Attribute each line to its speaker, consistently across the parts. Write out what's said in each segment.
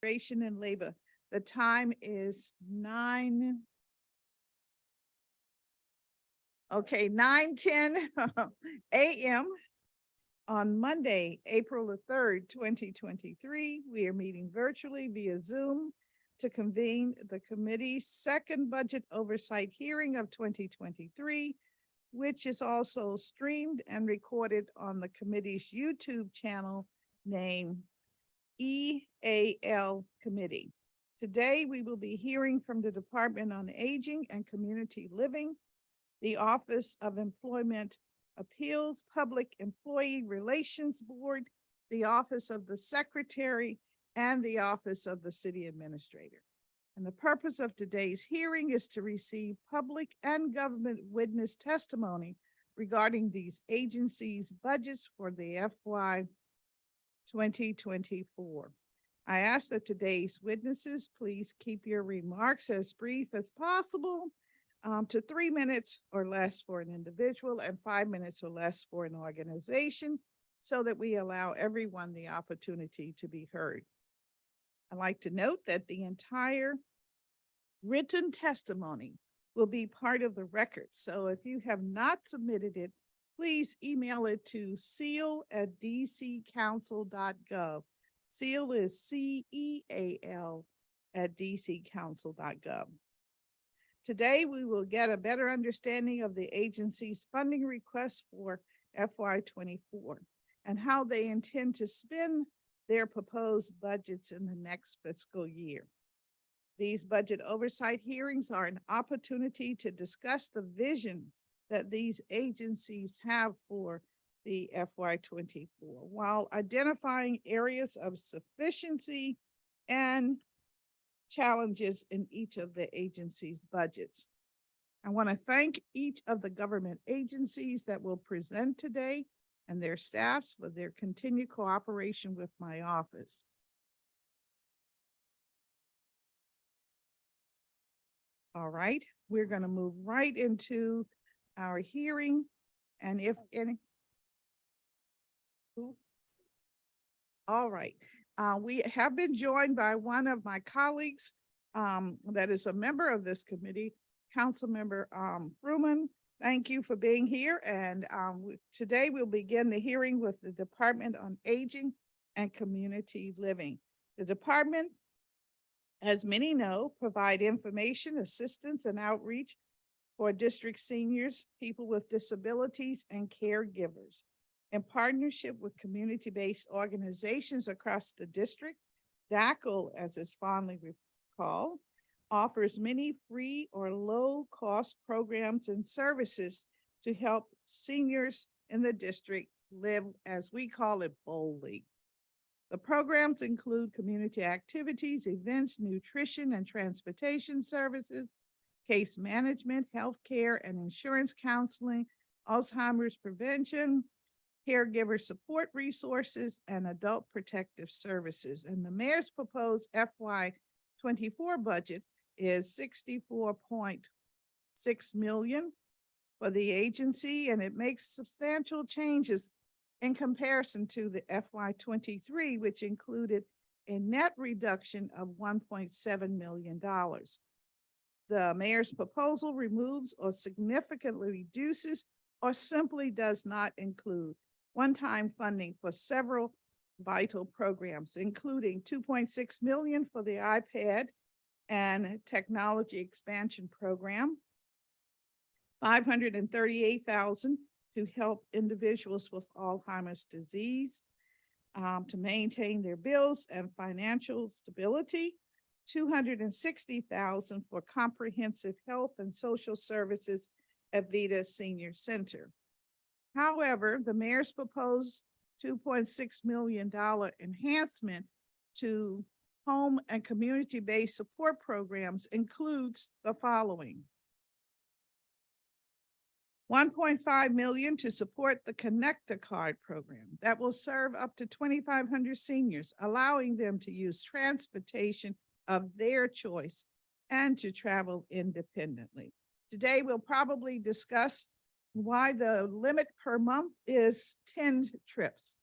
Speaker 1: Immigration and Labor. The time is 9:10 a.m. on Monday, April the 3rd, 2023. We are meeting virtually via Zoom to convene the committee's second budget oversight hearing of 2023, which is also streamed and recorded on the committee's YouTube channel named EAL Committee. Today, we will be hearing from the Department on Aging and Community Living, the Office of Employment Appeals, Public Employee Relations Board, the Office of the Secretary, and the Office of the City Administrator. And the purpose of today's hearing is to receive public and government witness testimony regarding these agencies' budgets for the FY 2024. I ask that today's witnesses please keep your remarks as brief as possible, to 3 minutes or less for an individual and 5 minutes or less for an organization, so that we allow everyone the opportunity to be heard. I'd like to note that the entire written testimony will be part of the record. So if you have not submitted it, please email it to CEAL@dccouncil.gov. CEAL is CEAL at dccouncil.gov. Today, we will get a better understanding of the agency's funding requests for FY24 and how they intend to spend their proposed budgets in the next fiscal year. These budget oversight hearings are an opportunity to discuss the vision that these agencies have for the FY24, while identifying areas of sufficiency and challenges in each of the agencies' budgets. I want to thank each of the government agencies that will present today and their staffs for their continued cooperation with my office. All right, we're going to move right into our hearing. And if any, all right, we have been joined by one of my colleagues that is a member of this committee, Councilmember Fruman. Thank you for being here. And today we'll begin the hearing with the Department on Aging and Community Living. The department, as many know, provide information, assistance, and outreach for district seniors, people with disabilities, and caregivers. In partnership with community-based organizations across the district, DACL, as is fondly recalled, offers many free or low-cost programs and services to help seniors in the district live, as we call it, boldly. The programs include community activities, events, nutrition and transportation services, case management, healthcare and insurance counseling, Alzheimer's prevention, caregiver support resources, and adult protective services. And the mayor's proposed FY24 budget is $64.6 million for the agency, and it makes substantial changes in comparison to the FY23, which included a net reduction of $1.7 million. The mayor's proposal removes or significantly reduces or simply does not include one-time funding for several vital programs, including $2.6 million for the iPad and technology expansion program, $538,000 to help individuals with Alzheimer's disease to maintain their bills and financial stability, $260,000 for comprehensive health and social services at Vita Senior Center. However, the mayor's proposed $2.6 million enhancement to home and community-based support programs includes the following: $1.5 million to support the Connect a Card program that will serve up to 2,500 seniors, allowing them to use transportation of their choice and to travel independently. Today, we'll probably discuss why the limit per month is 10 trips.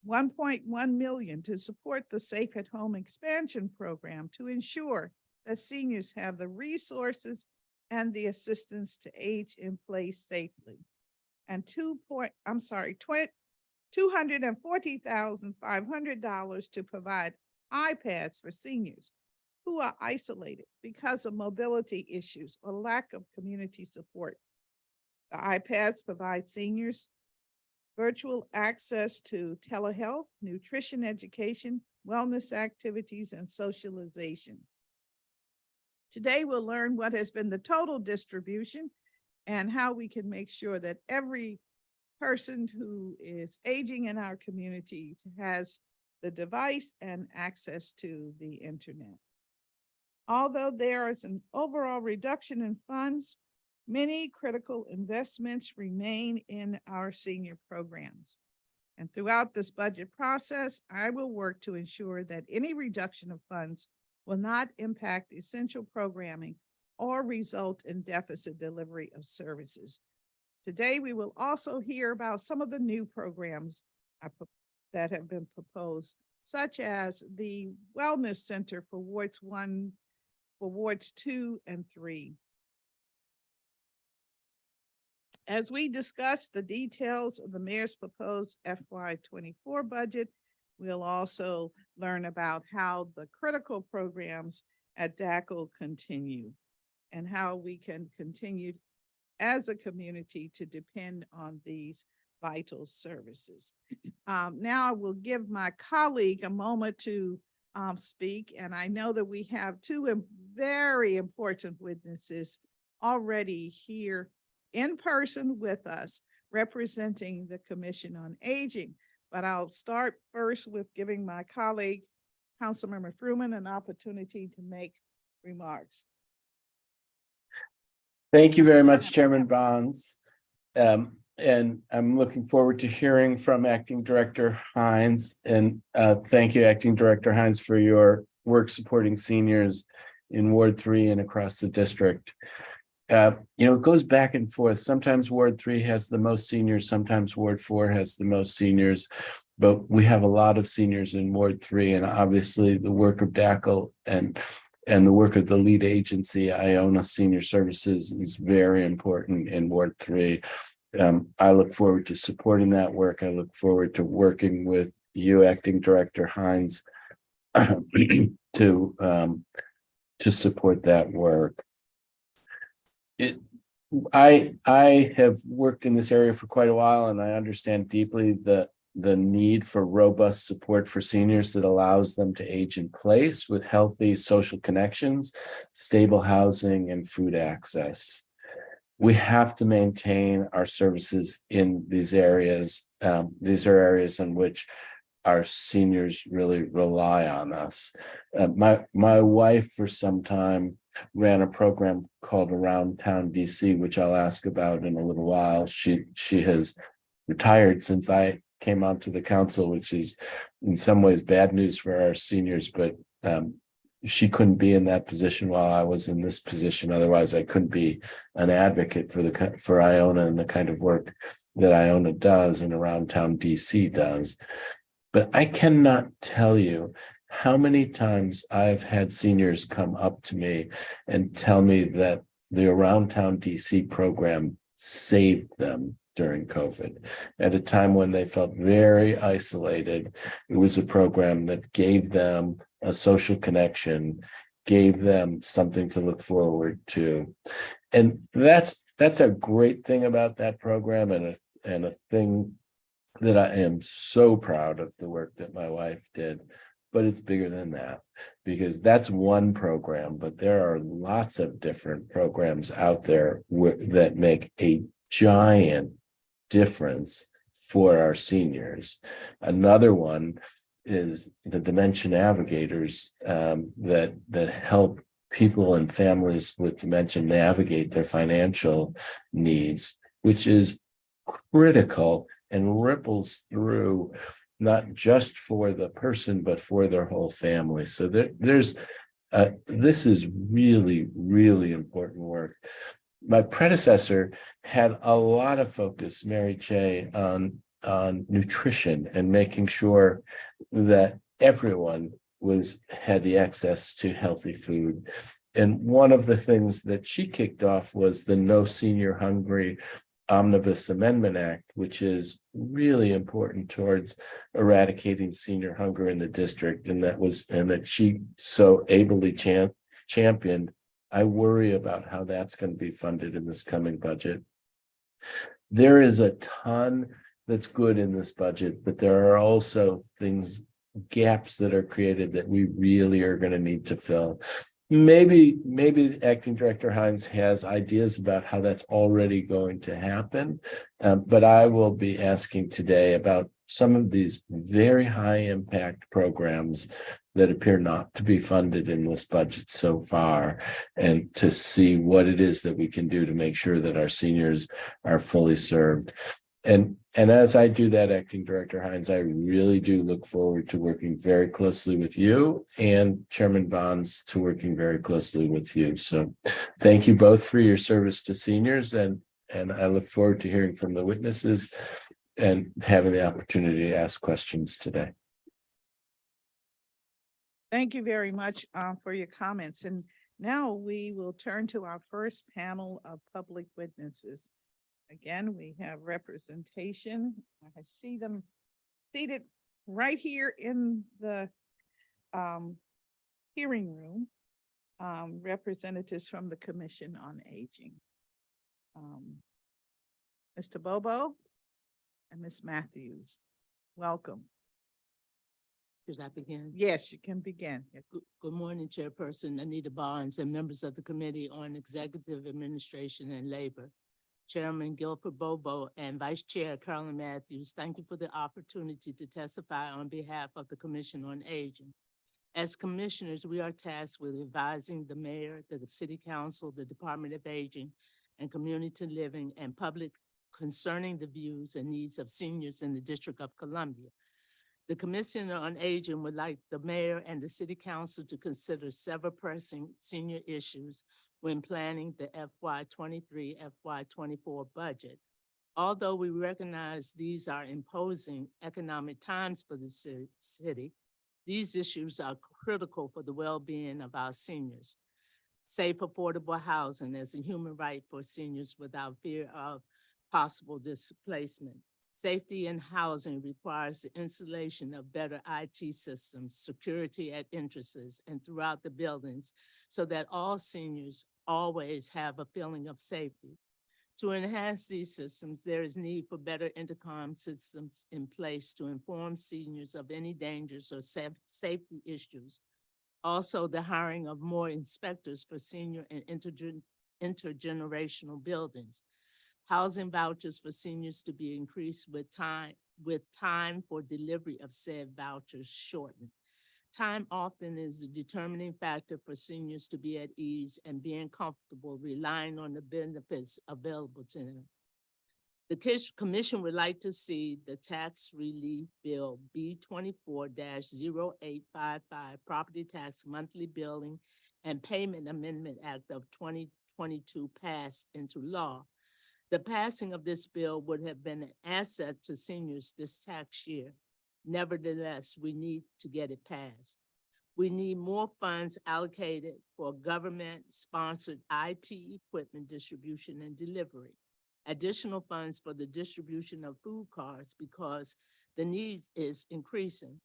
Speaker 1: 1.1 million to support the Safe at Home expansion program to ensure that seniors have the resources and the assistance to age in place safely. And $240,500 to provide iPads for seniors who are isolated because of mobility issues or lack of community support. The iPads provide seniors virtual access to telehealth, nutrition education, wellness activities, and socialization. Today, we'll learn what has been the total distribution and how we can make sure that every person who is aging in our community has the device and access to the internet. Although there is an overall reduction in funds, many critical investments remain in our senior programs. And throughout this budget process, I will work to ensure that any reduction of funds will not impact essential programming or result in deficit delivery of services. Today, we will also hear about some of the new programs that have been proposed, such as the Wellness Center for Wards 2 and 3. As we discuss the details of the mayor's proposed FY24 budget, we'll also learn about how the critical programs at DACL continue and how we can continue as a community to depend on these vital services. Now I will give my colleague a moment to speak, and I know that we have two very important witnesses already here in person with us representing the Commission on Aging. But I'll start first with giving my colleague, Councilmember Fruman, an opportunity to make remarks.
Speaker 2: Thank you very much, Chairman Bonds. And I'm looking forward to hearing from Acting Director Hines. And thank you, Acting Director Hines, for your work supporting seniors in Ward 3 and across the district. It goes back and forth. Sometimes Ward 3 has the most seniors, sometimes Ward 4 has the most seniors, but we have a lot of seniors in Ward 3, and obviously the work of DACL and the work of the lead agency, Iona Senior Services, is very important in Ward 3. I look forward to supporting that work. I look forward to working with you, Acting Director Hines, to support that work. I have worked in this area for quite a while, and I understand deeply the need for robust support for seniors that allows them to age in place with healthy social connections, stable housing, and food access. We have to maintain our services in these areas. These are areas in which our seniors really rely on us. My wife for some time ran a program called Around Town DC, which I'll ask about in a little while. She has retired since I came onto the council, which is in some ways bad news for our seniors, but she couldn't be in that position while I was in this position. Otherwise, I couldn't be an advocate for Iona and the kind of work that Iona does and Around Town DC does. But I cannot tell you how many times I've had seniors come up to me and tell me that the Around Town DC program saved them during COVID. At a time when they felt very isolated, it was a program that gave them a social connection, gave them something to look forward to. And that's a great thing about that program, and a thing that I am so proud of the work that my wife did. But it's bigger than that, because that's one program, but there are lots of different programs out there that make a giant difference for our seniors. Another one is the Dementia Navigators that help people and families with dementia navigate their financial needs, which is critical and ripples through not just for the person, but for their whole family. So this is really, really important work. My predecessor had a lot of focus, Mary Che, on on nutrition and making sure that everyone had the access to healthy food. And one of the things that she kicked off was the No Senior Hungry Omnibus Amendment Act, which is really important towards eradicating senior hunger in the district. And that she so ably championed. I worry about how that's going to be funded in this coming budget. There is a ton that's good in this budget, but there are also gaps that are created that we really are going to need to fill. Maybe Acting Director Hines has ideas about how that's already going to happen, but I will be asking today about some of these very high impact programs that appear not to be funded in this budget so far, and to see what it is that we can do to make sure that our seniors are fully served. And as I do that, Acting Director Hines, I really do look forward to working very closely with you and Chairman Bonds to working very closely with you. So thank you both for your service to seniors, and I look forward to hearing from the witnesses and having the opportunity to ask questions today.
Speaker 1: Thank you very much for your comments. And now we will turn to our first panel of public witnesses. Again, we have representation. I see them seated right here in the hearing room. Representatives from the Commission on Aging. Mr. Bobo and Ms. Matthews, welcome.
Speaker 3: Should I begin?
Speaker 1: Yes, you can begin.
Speaker 3: Good morning, Chairperson Anita Barnes and members of the Committee on Executive Administration and Labor. Chairman Guilford Bobo and Vice Chair Carolyn Matthews, thank you for the opportunity to testify on behalf of the Commission on Aging. As commissioners, we are tasked with advising the mayor, the city council, the Department of Aging and Community Living and public concerning the views and needs of seniors in the District of Columbia. The Commission on Aging would like the mayor and the city council to consider several pressing senior issues when planning the FY23, FY24 budget. Although we recognize these are imposing economic times for the city, these issues are critical for the well-being of our seniors. Safe, affordable housing as a human right for seniors without fear of possible displacement. Safety in housing requires the installation of better IT systems, security at entrances and throughout the buildings so that all seniors always have a feeling of safety. To enhance these systems, there is need for better intercom systems in place to inform seniors of any dangers or safety issues. Also, the hiring of more inspectors for senior and intergenerational buildings. Housing vouchers for seniors to be increased with time for delivery of said vouchers shortened. Time often is a determining factor for seniors to be at ease and being comfortable relying on the benefits available to them. The Commission would like to see the Tax Relief Bill B24-0855 Property Tax Monthly Billing and Payment Amendment Act of 2022 passed into law. The passing of this bill would have been an asset to seniors this tax year. Nevertheless, we need to get it passed. We need more funds allocated for government-sponsored IT equipment distribution and delivery. Additional funds for the distribution of food cards because the need is increasing.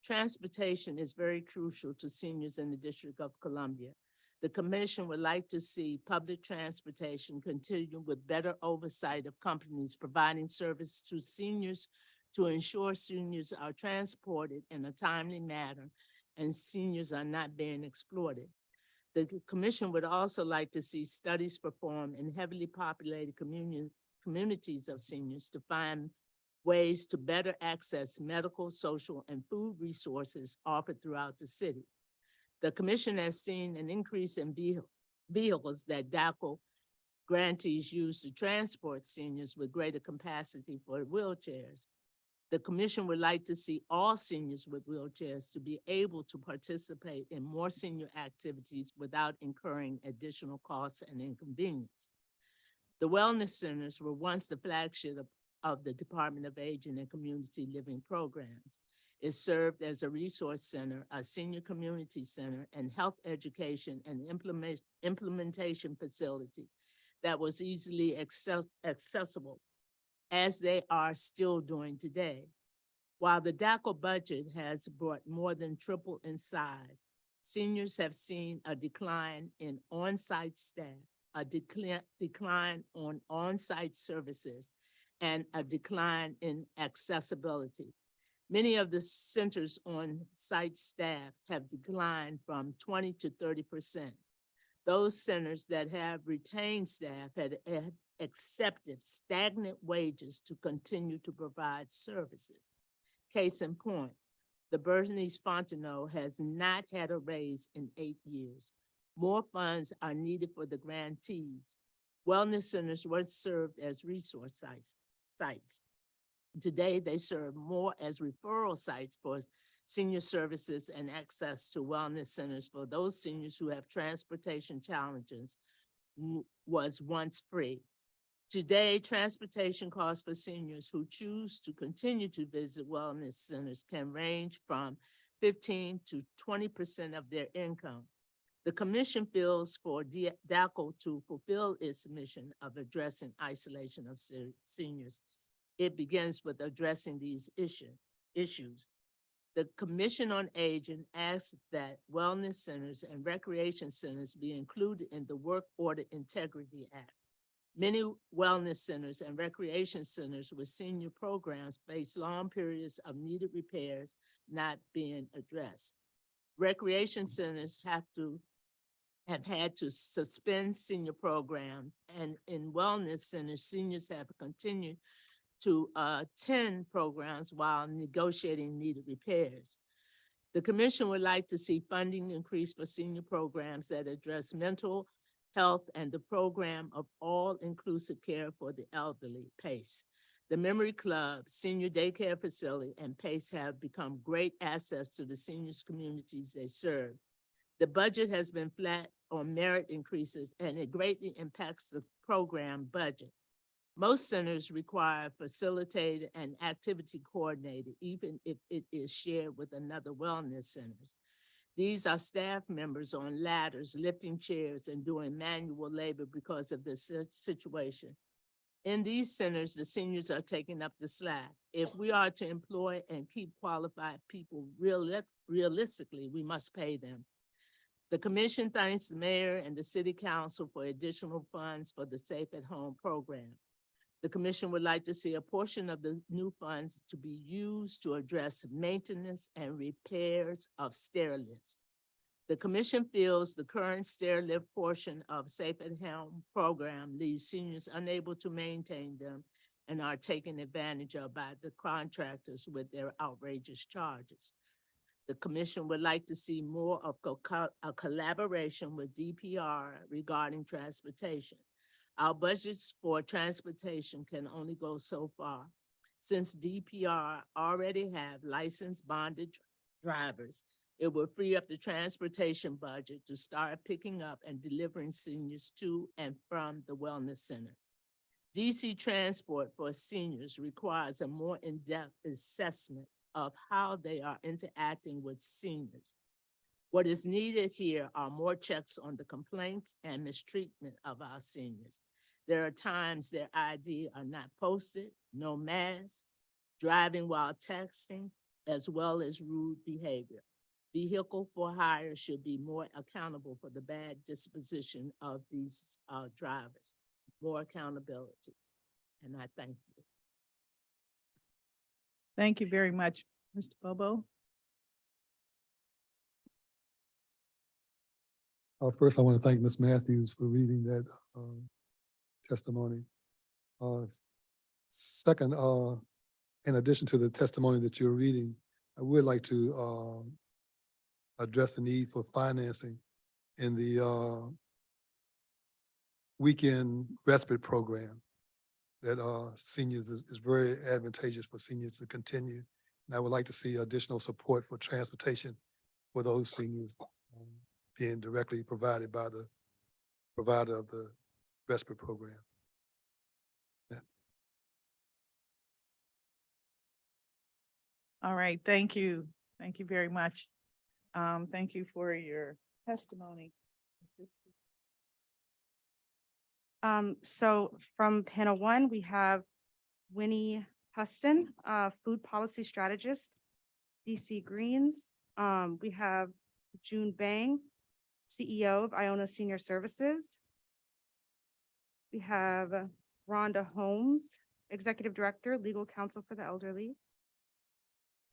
Speaker 3: Transportation is very crucial to seniors in the District of Columbia. The Commission would like to see public transportation continue with better oversight of companies providing service to seniors to ensure seniors are transported in a timely manner and seniors are not being exploited. The Commission would also like to see studies performed in heavily populated communities of seniors to find ways to better access medical, social, and food resources offered throughout the city. The Commission has seen an increase in vehicles that DACL grantees use to transport seniors with greater capacity for wheelchairs. The Commission would like to see all seniors with wheelchairs to be able to participate in more senior activities without incurring additional costs and inconvenience. The wellness centers were once the flagship of the Department of Aging and Community Living Programs. It served as a resource center, a senior community center, and health education and implementation facility that was easily accessible, as they are still doing today. While the DACL budget has brought more than triple in size, seniors have seen a decline in on-site staff, a decline on on-site services, and a decline in accessibility. Many of the centers on-site staff have declined from 20 to 30%. Those centers that have retained staff had accepted stagnant wages to continue to provide services. Case in point, the Bernice Fontenot has not had a raise in 8 years. More funds are needed for the grantees. Wellness centers were served as resource sites. Today, they serve more as referral sites for senior services and access to wellness centers for those seniors who have transportation challenges was once free. Today, transportation costs for seniors who choose to continue to visit wellness centers can range from 15 to 20% of their income. The commission feels for DACL to fulfill its mission of addressing isolation of seniors. It begins with addressing these issues. The Commission on Aging asks that wellness centers and recreation centers be included in the Work Order Integrity Act. Many wellness centers and recreation centers with senior programs face long periods of needed repairs not being addressed. Recreation centers have had to suspend senior programs, and in wellness centers, seniors have continued to attend programs while negotiating needed repairs. The commission would like to see funding increase for senior programs that address mental health and the program of all-inclusive care for the elderly, PACE. The Memory Club, Senior Daycare Facility, and PACE have become great assets to the seniors communities they serve. The budget has been flat on merit increases, and it greatly impacts the program budget. Most centers require facilitated and activity coordinated, even if it is shared with another wellness centers. These are staff members on ladders, lifting chairs, and doing manual labor because of this situation. In these centers, the seniors are taking up the slack. If we are to employ and keep qualified people realistically, we must pay them. The commission thanks the mayor and the city council for additional funds for the Safe at Home program. The commission would like to see a portion of the new funds to be used to address maintenance and repairs of stair lifts. The commission feels the current stair lift portion of Safe at Home program leaves seniors unable to maintain them and are taken advantage of by the contractors with their outrageous charges. The commission would like to see more of a collaboration with DPR regarding transportation. Our budgets for transportation can only go so far. Since DPR already have licensed bonded drivers, it will free up the transportation budget to start picking up and delivering seniors to and from the wellness center. DC Transport for seniors requires a more in-depth assessment of how they are interacting with seniors. What is needed here are more checks on the complaints and mistreatment of our seniors. There are times their ID are not posted, no mask, driving while texting, as well as rude behavior. Vehicle for hire should be more accountable for the bad disposition of these drivers. More accountability. And I thank you.
Speaker 1: Thank you very much, Mr. Bobo.
Speaker 4: First, I want to thank Ms. Matthews for reading that testimony. Second, in addition to the testimony that you're reading, I would like to address the need for financing in the weekend respite program that seniors is very advantageous for seniors to continue. And I would like to see additional support for transportation for those seniors being directly provided by the provider of the respite program.
Speaker 1: All right, thank you. Thank you very much. Thank you for your testimony.
Speaker 5: So from panel one, we have Winnie Huston, food policy strategist, DC Greens. We have June Bang, CEO of Iona Senior Services. We have Rhonda Holmes, Executive Director, Legal Counsel for the Elderly.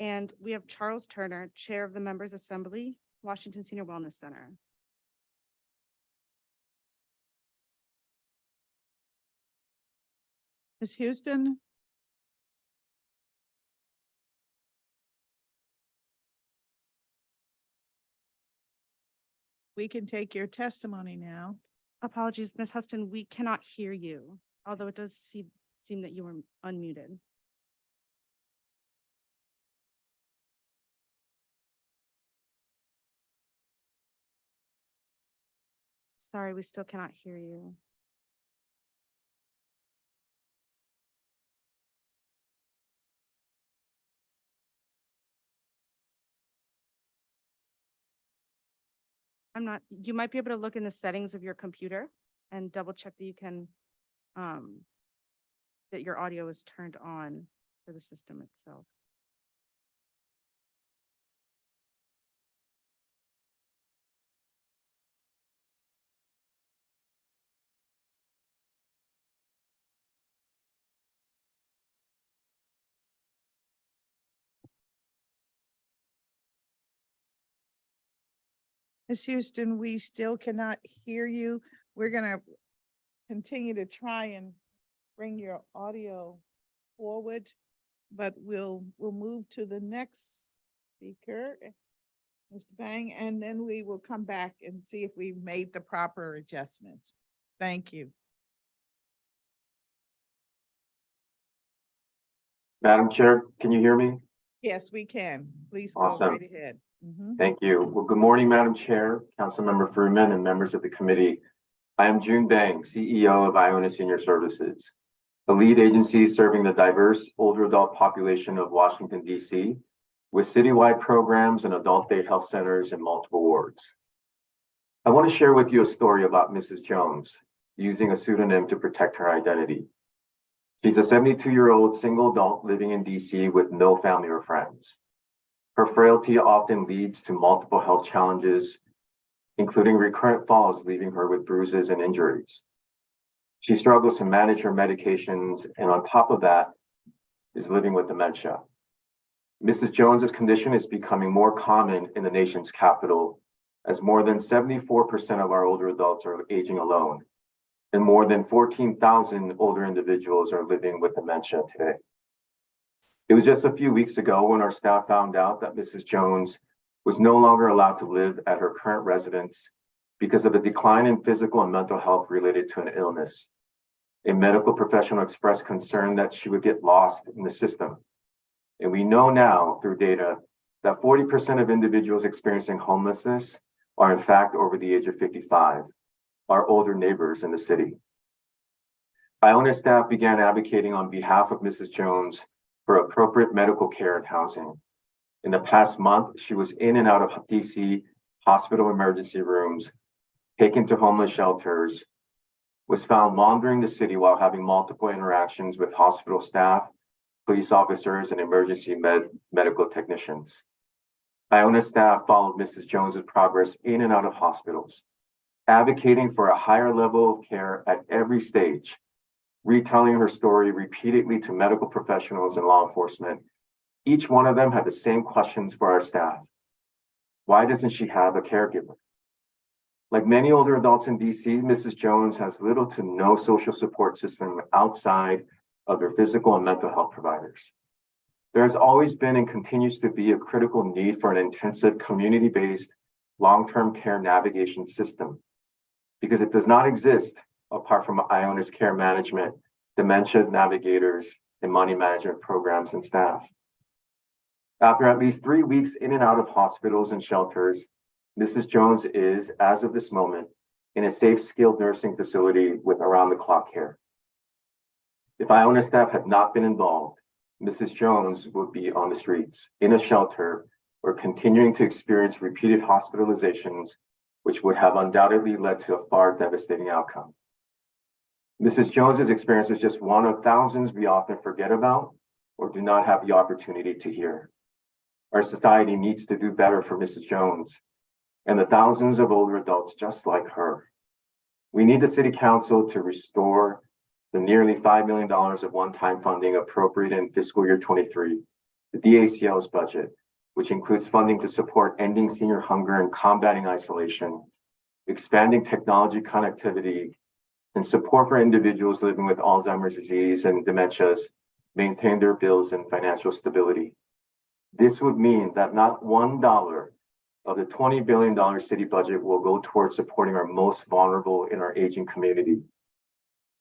Speaker 5: And we have Charles Turner, Chair of the Members Assembly, Washington Senior Wellness Center.
Speaker 1: Ms. Houston? We can take your testimony now.
Speaker 5: Apologies, Ms. Huston, we cannot hear you, although it does seem that you were unmuted. Sorry, we still cannot hear you. You might be able to look in the settings of your computer and double check that you can, that your audio is turned on for the system itself.
Speaker 1: Ms. Houston, we still cannot hear you. We're gonna continue to try and bring your audio forward, but we'll move to the next speaker, Mr. Bang, and then we will come back and see if we've made the proper adjustments. Thank you.
Speaker 6: Madam Chair, can you hear me?
Speaker 1: Yes, we can. Please go
Speaker 6: Awesome.
Speaker 1: right ahead. Mhm.
Speaker 6: Thank you. Well, good morning, Madam Chair, Councilmember Fruman, and members of the committee. I am June Bang, CEO of Iona Senior Services, the lead agency serving the diverse older adult population of Washington, D.C., with citywide programs and adult day health centers in multiple wards. I want to share with you a story about Mrs. Jones, using a pseudonym to protect her identity. She's a 72-year-old single adult living in D.C. with no family or friends. Her frailty often leads to multiple health challenges, including recurrent falls, leaving her with bruises and injuries. She struggles to manage her medications, and on top of that, is living with dementia. Mrs. Jones's condition is becoming more common in the nation's capital, as more than 74% of our older adults are aging alone, and more than 14,000 older individuals are living with dementia today. It was just a few weeks ago when our staff found out that Mrs. Jones was no longer allowed to live at her current residence because of a decline in physical and mental health related to an illness. A medical professional expressed concern that she would get lost in the system. And we know now through data that 40% of individuals experiencing homelessness are in fact over the age of 55, our older neighbors in the city. Iona staff began advocating on behalf of Mrs. Jones for appropriate medical care and housing. In the past month, she was in and out of DC hospital emergency rooms, taken to homeless shelters, was found wandering the city while having multiple interactions with hospital staff, police officers, and emergency medical technicians. Iona staff followed Mrs. Jones's progress in and out of hospitals, advocating for a higher level of care at every stage, retelling her story repeatedly to medical professionals and law enforcement. Each one of them had the same questions for our staff. Why doesn't she have a caregiver? Like many older adults in DC, Mrs. Jones has little to no social support system outside of their physical and mental health providers. There has always been and continues to be a critical need for an intensive community-based long-term care navigation system because it does not exist apart from Iona's care management, dementia navigators, and money management programs and staff. After at least 3 weeks in and out of hospitals and shelters, Mrs. Jones is, as of this moment, in a safe skilled nursing facility with around-the-clock care. If Iona staff had not been involved, Mrs. Jones would be on the streets, in a shelter, or continuing to experience repeated hospitalizations, which would have undoubtedly led to a far devastating outcome. Mrs. Jones's experience is just one of thousands we often forget about or do not have the opportunity to hear. Our society needs to do better for Mrs. Jones and the thousands of older adults just like her. We need the City Council to restore the nearly $5 million of one-time funding appropriated in fiscal year 23, the DACL's budget, which includes funding to support ending senior hunger and combating isolation, expanding technology connectivity, and support for individuals living with Alzheimer's disease and dementias maintain their bills and financial stability. This would mean that not $1 of the $20 billion city budget will go towards supporting our most vulnerable in our aging community.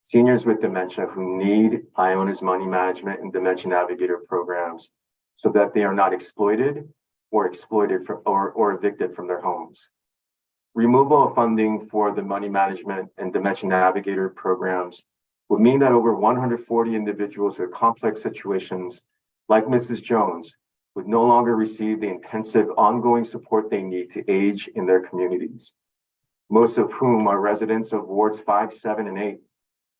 Speaker 6: Seniors with dementia who need Iona's money management and dementia navigator programs so that they are not exploited or evicted from their homes. Removal of funding for the money management and dementia navigator programs would mean that over 140 individuals with complex situations like Mrs. Jones would no longer receive the intensive ongoing support they need to age in their communities, most of whom are residents of wards 5, 7, and 8,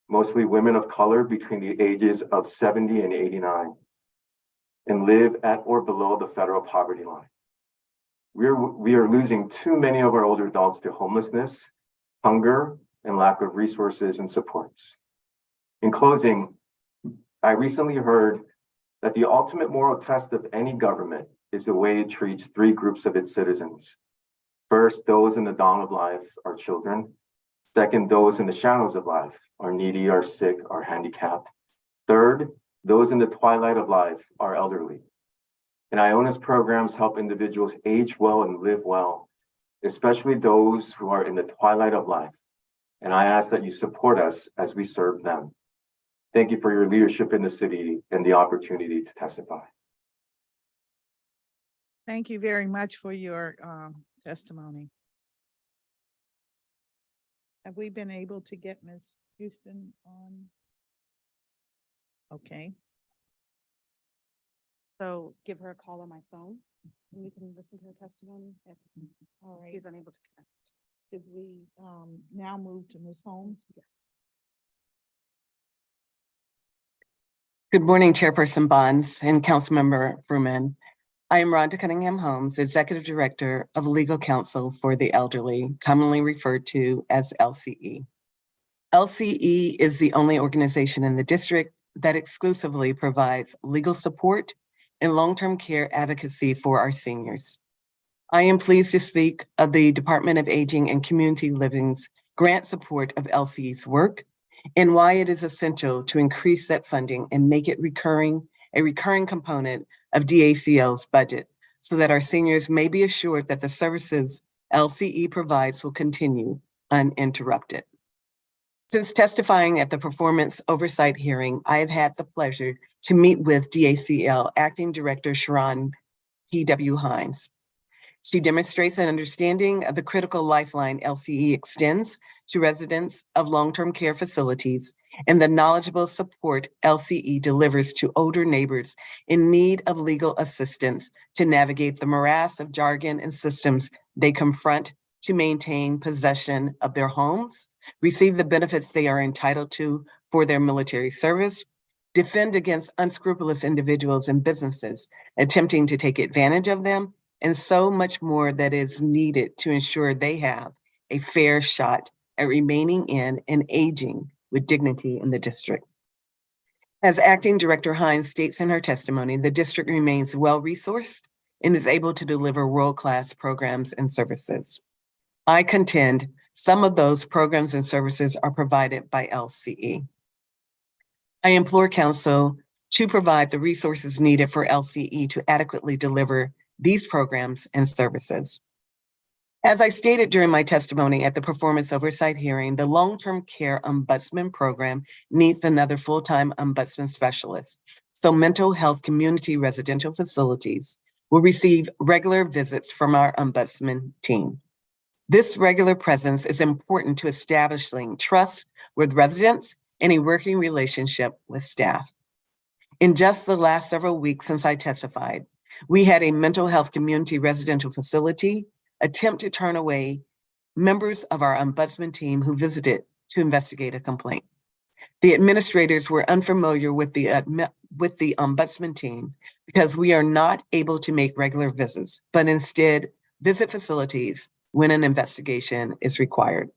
Speaker 6: mostly women of color between the ages of 70 and 89, and live at or below the federal poverty line. We are losing too many of our older adults to homelessness, hunger, and lack of resources and supports. In closing, I recently heard that the ultimate moral test of any government is the way it treats three groups of its citizens. First, those in the dawn of life, our children. Second, those in the shadows of life, our needy, our sick, our handicapped. Third, those in the twilight of life, our elderly. And Iona's programs help individuals age well and live well, especially those who are in the twilight of life. And I ask that you support us as we serve them. Thank you for your leadership in the city and the opportunity to testify.
Speaker 1: Thank you very much for your testimony. Have we been able to get Ms. Houston on? Okay.
Speaker 5: So give her a call on my phone and we can listen to her testimony if
Speaker 1: All right.
Speaker 5: she's unable to connect.
Speaker 1: Did we now move to Ms. Holmes?
Speaker 5: Yes.
Speaker 7: Good morning, Chairperson Bonds and Councilmember Fruman. I am Rhonda Cunningham Holmes, Executive Director of Legal Counsel for the Elderly, commonly referred to as LCE. LCE is the only organization in the district that exclusively provides legal support and long-term care advocacy for our seniors. I am pleased to speak of the Department of Aging and Community Living's grant support of LCE's work and why it is essential to increase that funding and make it a recurring component of DACL's budget so that our seniors may be assured that the services LCE provides will continue uninterrupted. Since testifying at the performance oversight hearing, I have had the pleasure to meet with DACL Acting Director Sharon T.W. Hines. She demonstrates an understanding of the critical lifeline LCE extends to residents of long-term care facilities and the knowledgeable support LCE delivers to older neighbors in need of legal assistance to navigate the morass of jargon and systems they confront to maintain possession of their homes, receive the benefits they are entitled to for their military service, defend against unscrupulous individuals and businesses attempting to take advantage of them, and so much more that is needed to ensure they have a fair shot at remaining in and aging with dignity in the district. As Acting Director Hines states in her testimony, the district remains well-resourced and is able to deliver world-class programs and services. I contend some of those programs and services are provided by LCE. I implore Council to provide the resources needed for LCE to adequately deliver these programs and services. As I stated during my testimony at the performance oversight hearing, the long-term care ombudsman program needs another full-time ombudsman specialist. So mental health community residential facilities will receive regular visits from our ombudsman team. This regular presence is important to establishing trust with residents and a working relationship with staff. In just the last several weeks since I testified, we had a mental health community residential facility attempt to turn away members of our ombudsman team who visited to investigate a complaint. The administrators were unfamiliar with the ombudsman team because we are not able to make regular visits, but instead visit facilities when an investigation is required.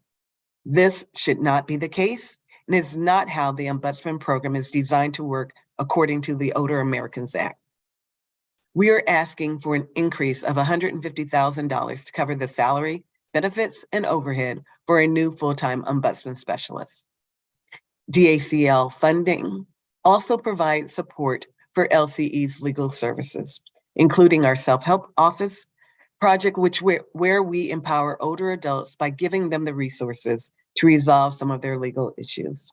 Speaker 7: This should not be the case and is not how the ombudsman program is designed to work according to the Older Americans Act. We are asking for an increase of $150,000 to cover the salary, benefits, and overhead for a new full-time ombudsman specialist. DACL funding also provides support for LCE's legal services, including our self-help office project, where we empower older adults by giving them the resources to resolve some of their legal issues.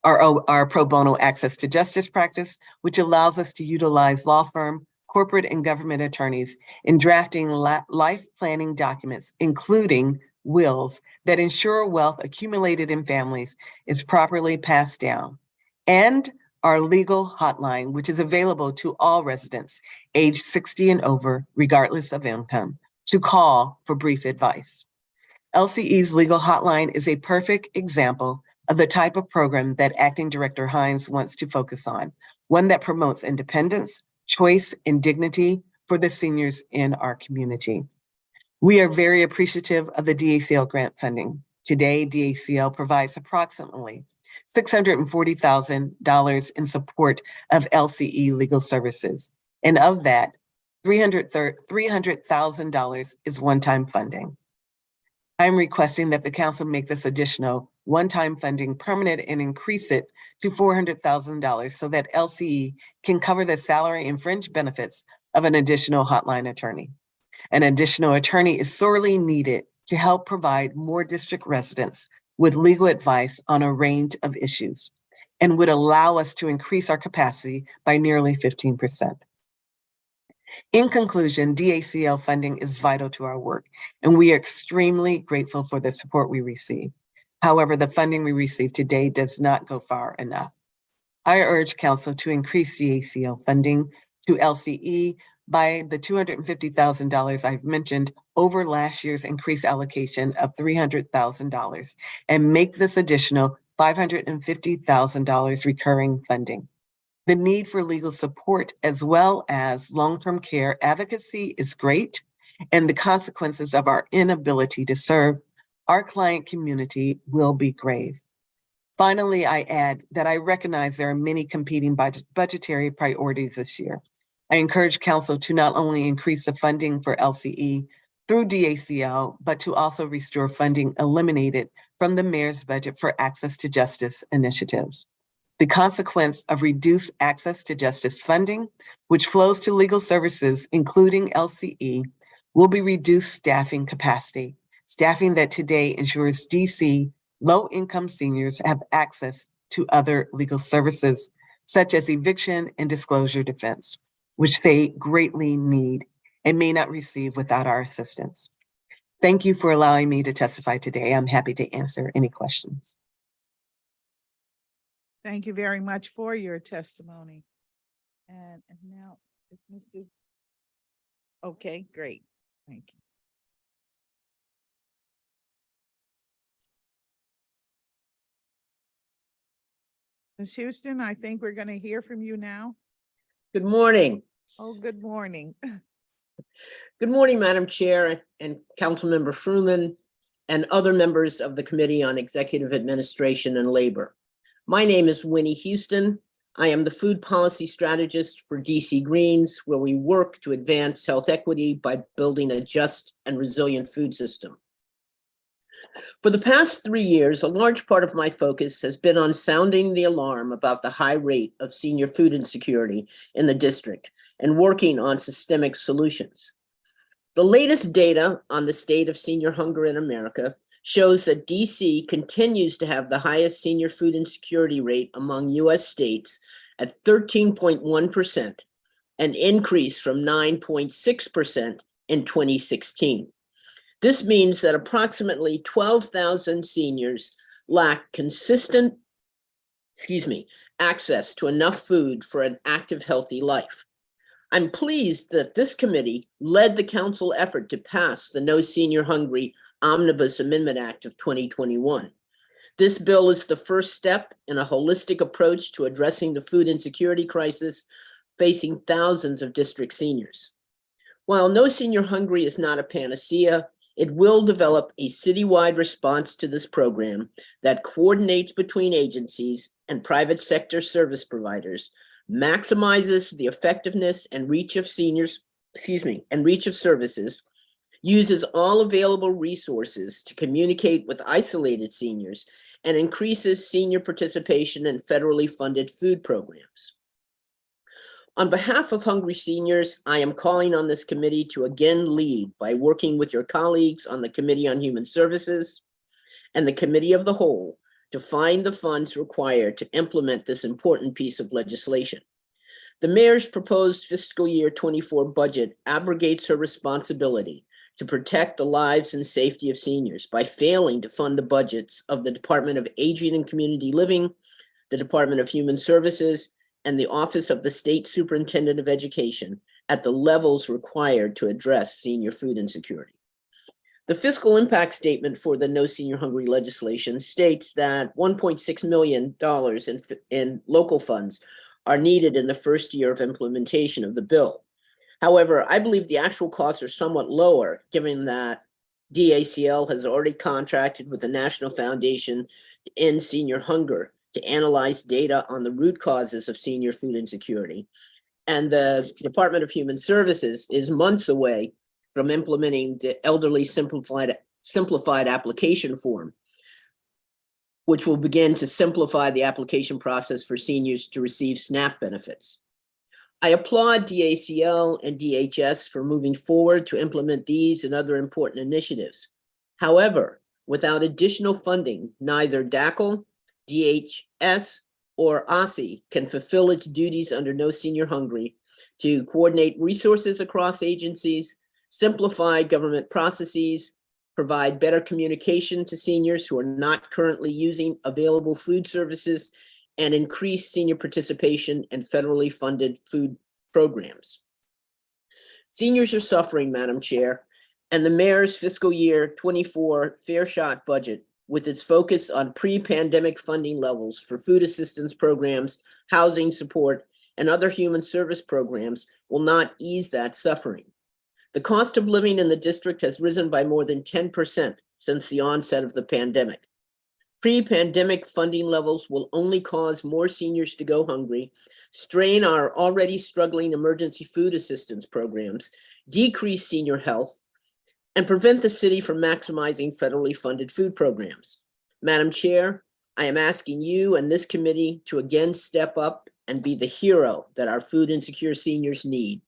Speaker 7: Our pro bono access to justice practice, which allows us to utilize law firm, corporate, and government attorneys in drafting life planning documents, including wills that ensure wealth accumulated in families is properly passed down, and our legal hotline, which is available to all residents aged 60 and over, regardless of income, to call for brief advice. LCE's legal hotline is a perfect example of the type of program that Acting Director Hines wants to focus on, one that promotes independence, choice, and dignity for the seniors in our community. We are very appreciative of the DACL grant funding. Today, DACL provides approximately $640,000 in support of LCE legal services. And of that, $300,000 is one-time funding. I'm requesting that the council make this additional one-time funding permanent and increase it to $400,000 so that LCE can cover the salary and fringe benefits of an additional hotline attorney. An additional attorney is sorely needed to help provide more district residents with legal advice on a range of issues and would allow us to increase our capacity by nearly 15%. In conclusion, DACL funding is vital to our work, and we are extremely grateful for the support we receive. However, the funding we receive today does not go far enough. I urge council to increase DACL funding to LCE by the $250,000 I've mentioned over last year's increased allocation of $300,000 and make this additional $550,000 recurring funding. The need for legal support as well as long-term care advocacy is great, and the consequences of our inability to serve our client community will be grave. Finally, I add that I recognize there are many competing budgetary priorities this year. I encourage council to not only increase the funding for LCE through DACL, but to also restore funding eliminated from the mayor's budget for access to justice initiatives. The consequence of reduced access to justice funding, which flows to legal services, including LCE, will be reduced staffing capacity, staffing that today ensures DC low-income seniors have access to other legal services, such as eviction and disclosure defense, which they greatly need and may not receive without our assistance. Thank you for allowing me to testify today. I'm happy to answer any questions.
Speaker 1: Thank you very much for your testimony. And now it's Mr. Okay, great. Thank you. Ms. Houston, I think we're going to hear from you now.
Speaker 8: Good morning.
Speaker 1: Oh, good morning.
Speaker 8: Good morning, Madam Chair and Councilmember Fruman and other members of the Committee on Executive Administration and Labor. My name is Winnie Houston. I am the food policy strategist for DC Greens, where we work to advance health equity by building a just and resilient food system. For the past 3 years, a large part of my focus has been on sounding the alarm about the high rate of senior food insecurity in the district and working on systemic solutions. The latest data on the state of senior hunger in America shows that DC continues to have the highest senior food insecurity rate among US states at 13.1%, an increase from 9.6% in 2016. This means that approximately 12,000 seniors lack consistent access to enough food for an active, healthy life. I'm pleased that this committee led the council effort to pass the No Senior Hungry Omnibus Amendment Act of 2021. This bill is the first step in a holistic approach to addressing the food insecurity crisis facing thousands of district seniors. While No Senior Hungry is not a panacea, it will develop a citywide response to this program that coordinates between agencies and private sector service providers, maximizes the effectiveness and reach of services, uses all available resources to communicate with isolated seniors, and increases senior participation in federally funded food programs. On behalf of hungry seniors, I am calling on this committee to again lead by working with your colleagues on the Committee on Human Services and the Committee of the Whole to find the funds required to implement this important piece of legislation. The mayor's proposed fiscal year 24 budget abrogates her responsibility to protect the lives and safety of seniors by failing to fund the budgets of the Department of Aging and Community Living, the Department of Human Services, and the Office of the State Superintendent of Education at the levels required to address senior food insecurity. The fiscal impact statement for the No Senior Hungry legislation states that $1.6 million in local funds are needed in the first year of implementation of the bill. However, I believe the actual costs are somewhat lower, given that DACL has already contracted with the National Foundation to End Senior Hunger to analyze data on the root causes of senior food insecurity. And the Department of Human Services is months away from implementing the Elderly Simplified Application Form, which will begin to simplify the application process for seniors to receive SNAP benefits. I applaud DACL and DHS for moving forward to implement these and other important initiatives. However, without additional funding, neither DACL, DHS, or OCA can fulfill its duties under No Senior Hungry to coordinate resources across agencies, simplify government processes, provide better communication to seniors who are not currently using available food services, and increase senior participation in federally funded food programs. Seniors are suffering, Madam Chair, and the mayor's fiscal year 24 Fair Shot budget, with its focus on pre-pandemic funding levels for food assistance programs, housing support, and other human service programs, will not ease that suffering. The cost of living in the district has risen by more than 10% since the onset of the pandemic. Pre-pandemic funding levels will only cause more seniors to go hungry, strain our already struggling emergency food assistance programs, decrease senior health, and prevent the city from maximizing federally funded food programs. Madam Chair, I am asking you and this committee to again step up and be the hero that our food insecure seniors need.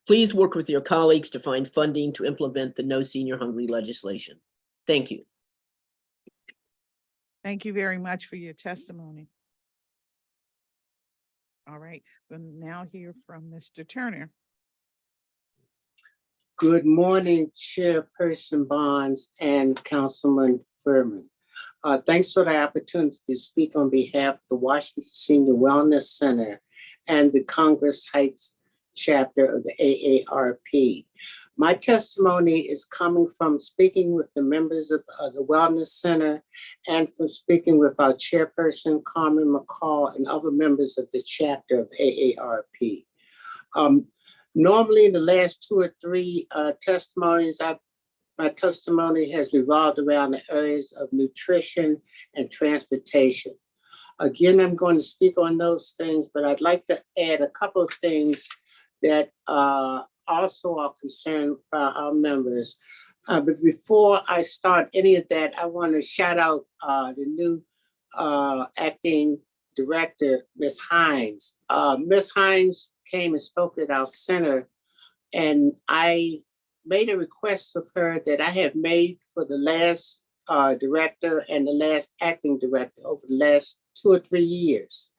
Speaker 8: Please work with your colleagues to find funding to implement the No Senior Hungry legislation. Thank you.
Speaker 1: Thank you very much for your testimony. All right, we'll now hear from Mr. Turner.
Speaker 9: Good morning, Chairperson Bonds and Councilman Furman. Thanks for the opportunity to speak on behalf of the Washington Senior Wellness Center and the Congress Heights chapter of the AARP. My testimony is coming from speaking with the members of the Wellness Center and from speaking with our chairperson, Carmen McCall, and other members of the chapter of AARP. Normally in the last 2 or 3 testimonies, my testimony has revolved around the areas of nutrition and transportation. Again, I'm going to speak on those things, but I'd like to add a couple of things that also are concerned by our members. But before I start any of that, I want to shout out the new acting director, Ms. Hines. Ms. Hines came and spoke at our center, and I made a request of her that I have made for the last director and the last acting director over the last 2 or 3 years.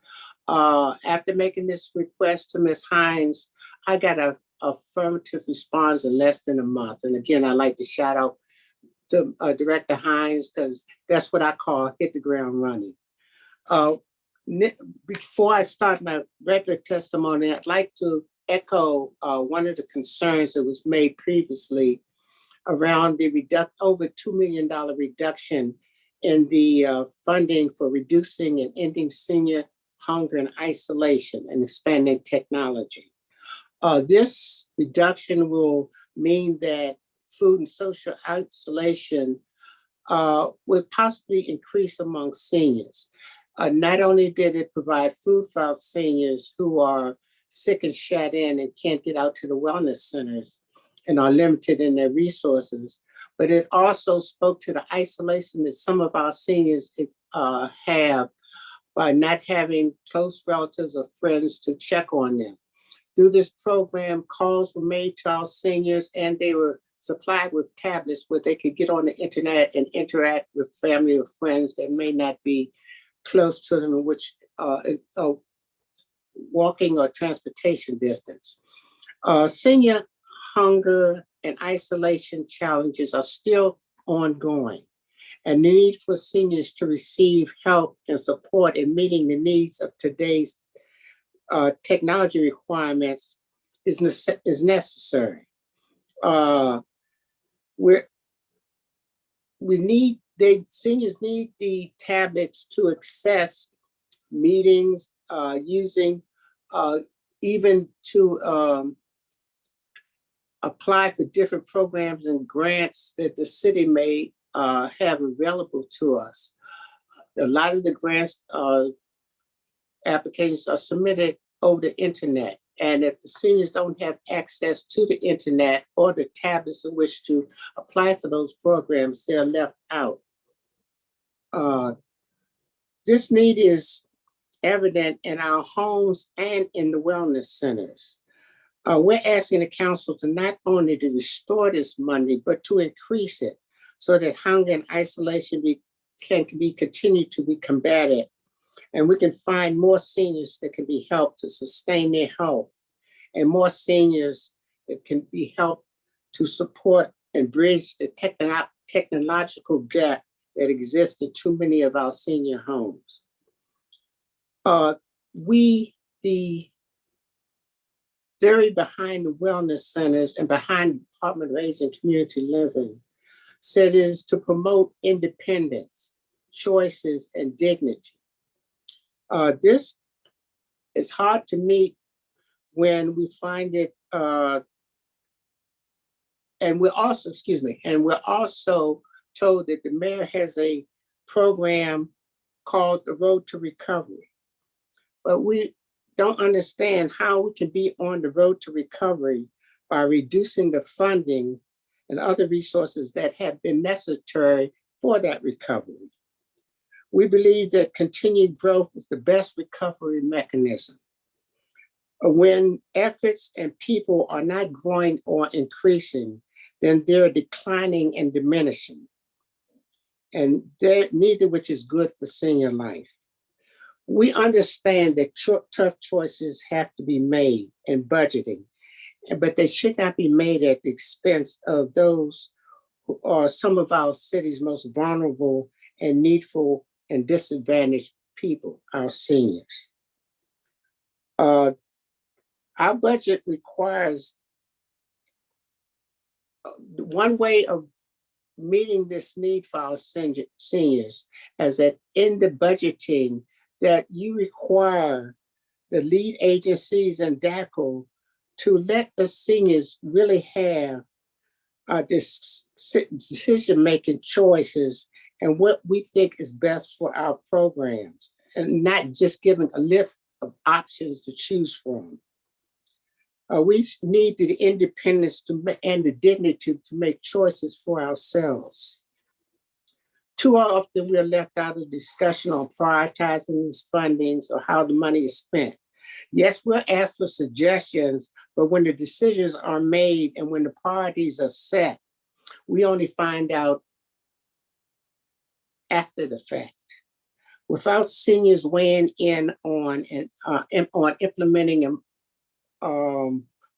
Speaker 9: After making this request to Ms. Hines, I got an affirmative response in less than a month. And again, I'd like to shout out to Director Hines, because that's what I call hit the ground running. Before I start my regular testimony, I'd like to echo one of the concerns that was made previously around the over $2 million reduction in the funding for reducing and ending senior hunger and isolation and expanding technology. This reduction will mean that food and social isolation will possibly increase among seniors. Not only did it provide food for our seniors who are sick and shut in and can't get out to the wellness centers and are limited in their resources, but it also spoke to the isolation that some of our seniors have by not having close relatives or friends to check on them. Through this program, calls were made to our seniors and they were supplied with tablets where they could get on the internet and interact with family or friends that may not be close to them, which walking or transportation distance. Senior hunger and isolation challenges are still ongoing, and the need for seniors to receive help and support in meeting the needs of today's technology requirements is necessary. Seniors need the tablets to access meetings, using even to apply for different programs and grants that the city may have available to us. A lot of the grants applications are submitted over the internet. And if the seniors don't have access to the internet or the tablets in which to apply for those programs, they're left out. This need is evident in our homes and in the wellness centers. We're asking the council to not only to restore this money, but to increase it so that hunger and isolation can continue to be combated. And we can find more seniors that can be helped to sustain their health and more seniors that can be helped to support and bridge the technological gap that exists in too many of our senior homes. The theory behind the wellness centers and behind the Department of Age and Community Living said is to promote independence, choices, and dignity. This is hard to meet when we find it, and we're also told that the mayor has a program called the Road to Recovery. But we don't understand how we can be on the road to recovery by reducing the funding and other resources that have been necessary for that recovery. We believe that continued growth is the best recovery mechanism. When efforts and people are not growing or increasing, then they're declining and diminishing. And neither which is good for senior life. We understand that tough choices have to be made in budgeting, but they should not be made at the expense of those who are some of our city's most vulnerable and needful and disadvantaged people, our seniors. Our budget requires one way of meeting this need for our seniors is that in the budgeting that you require the lead agencies and DACL to let the seniors really have this decision-making choices and what we think is best for our programs, and not just giving a list of options to choose from. We need the independence and the dignity to make choices for ourselves. Too often we're left out of discussion on prioritizing these fundings or how the money is spent. Yes, we'll ask for suggestions, but when the decisions are made and when the priorities are set, we only find out after the fact. Without seniors weighing in on implementing and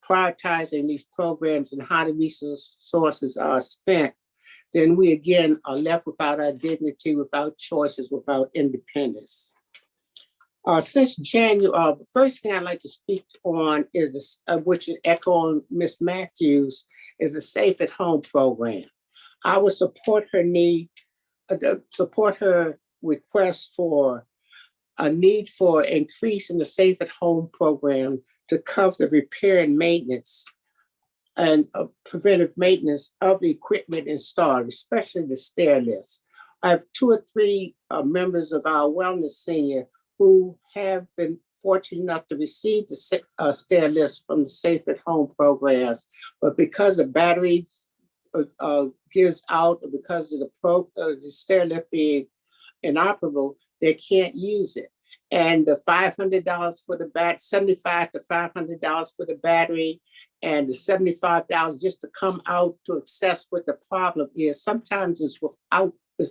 Speaker 9: prioritizing these programs and how the resources are spent, then we again are left without our dignity, without choices, without independence. Since January, first thing I'd like to speak on is this, which is echoing Ms. Matthews, is the Safe at Home program. I would support her support her request for a need for increase in the Safe at Home program to cover the repair and maintenance and preventive maintenance of the equipment installed, especially the stair lifts. I have 2 or 3 members of our wellness senior who have been fortunate enough to receive the stair lifts from the Safe at Home programs, but because the batteries gives out, or because of the stair lift being inoperable, they can't use it. And the $500 for the $75 to $500 for the battery, and the $75 just to come out to assess what the problem is, sometimes it's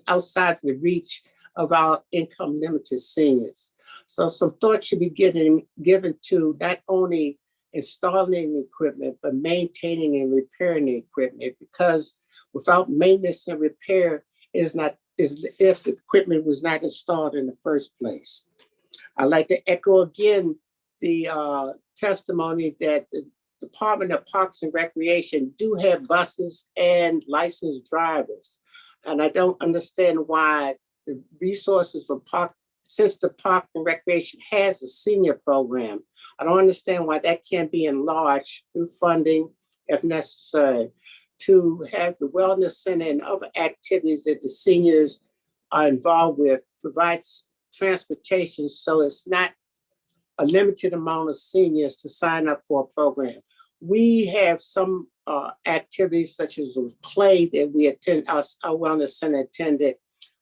Speaker 9: outside the reach of our income limited seniors. So some thought should be given to not only installing the equipment, but maintaining and repairing the equipment, because without maintenance and repair is if the equipment was not installed in the first place. I'd like to echo again the testimony that the Department of Parks and Recreation do have buses and licensed drivers. And I don't understand why the resources for since the Park and Recreation has a senior program, I don't understand why that can't be enlarged through funding if necessary, to have the wellness center and other activities that the seniors are involved with provides transportation, so it's not a limited amount of seniors to sign up for a program. We have some activities such as a play that we attend, our wellness center attended,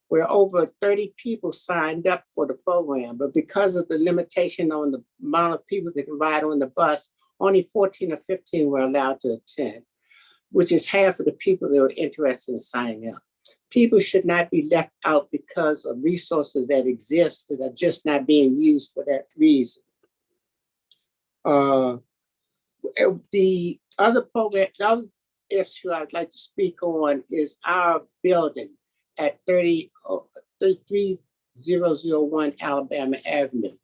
Speaker 9: where over 30 people signed up for the program, but because of the limitation on the amount of people that can ride on the bus, only 14 or 15 were allowed to attend, which is half of the people that were interested in signing up. People should not be left out because of resources that exist that are just not being used for that reason. The other program, the other issue I'd like to speak on is our building at 33001 Alabama Avenue.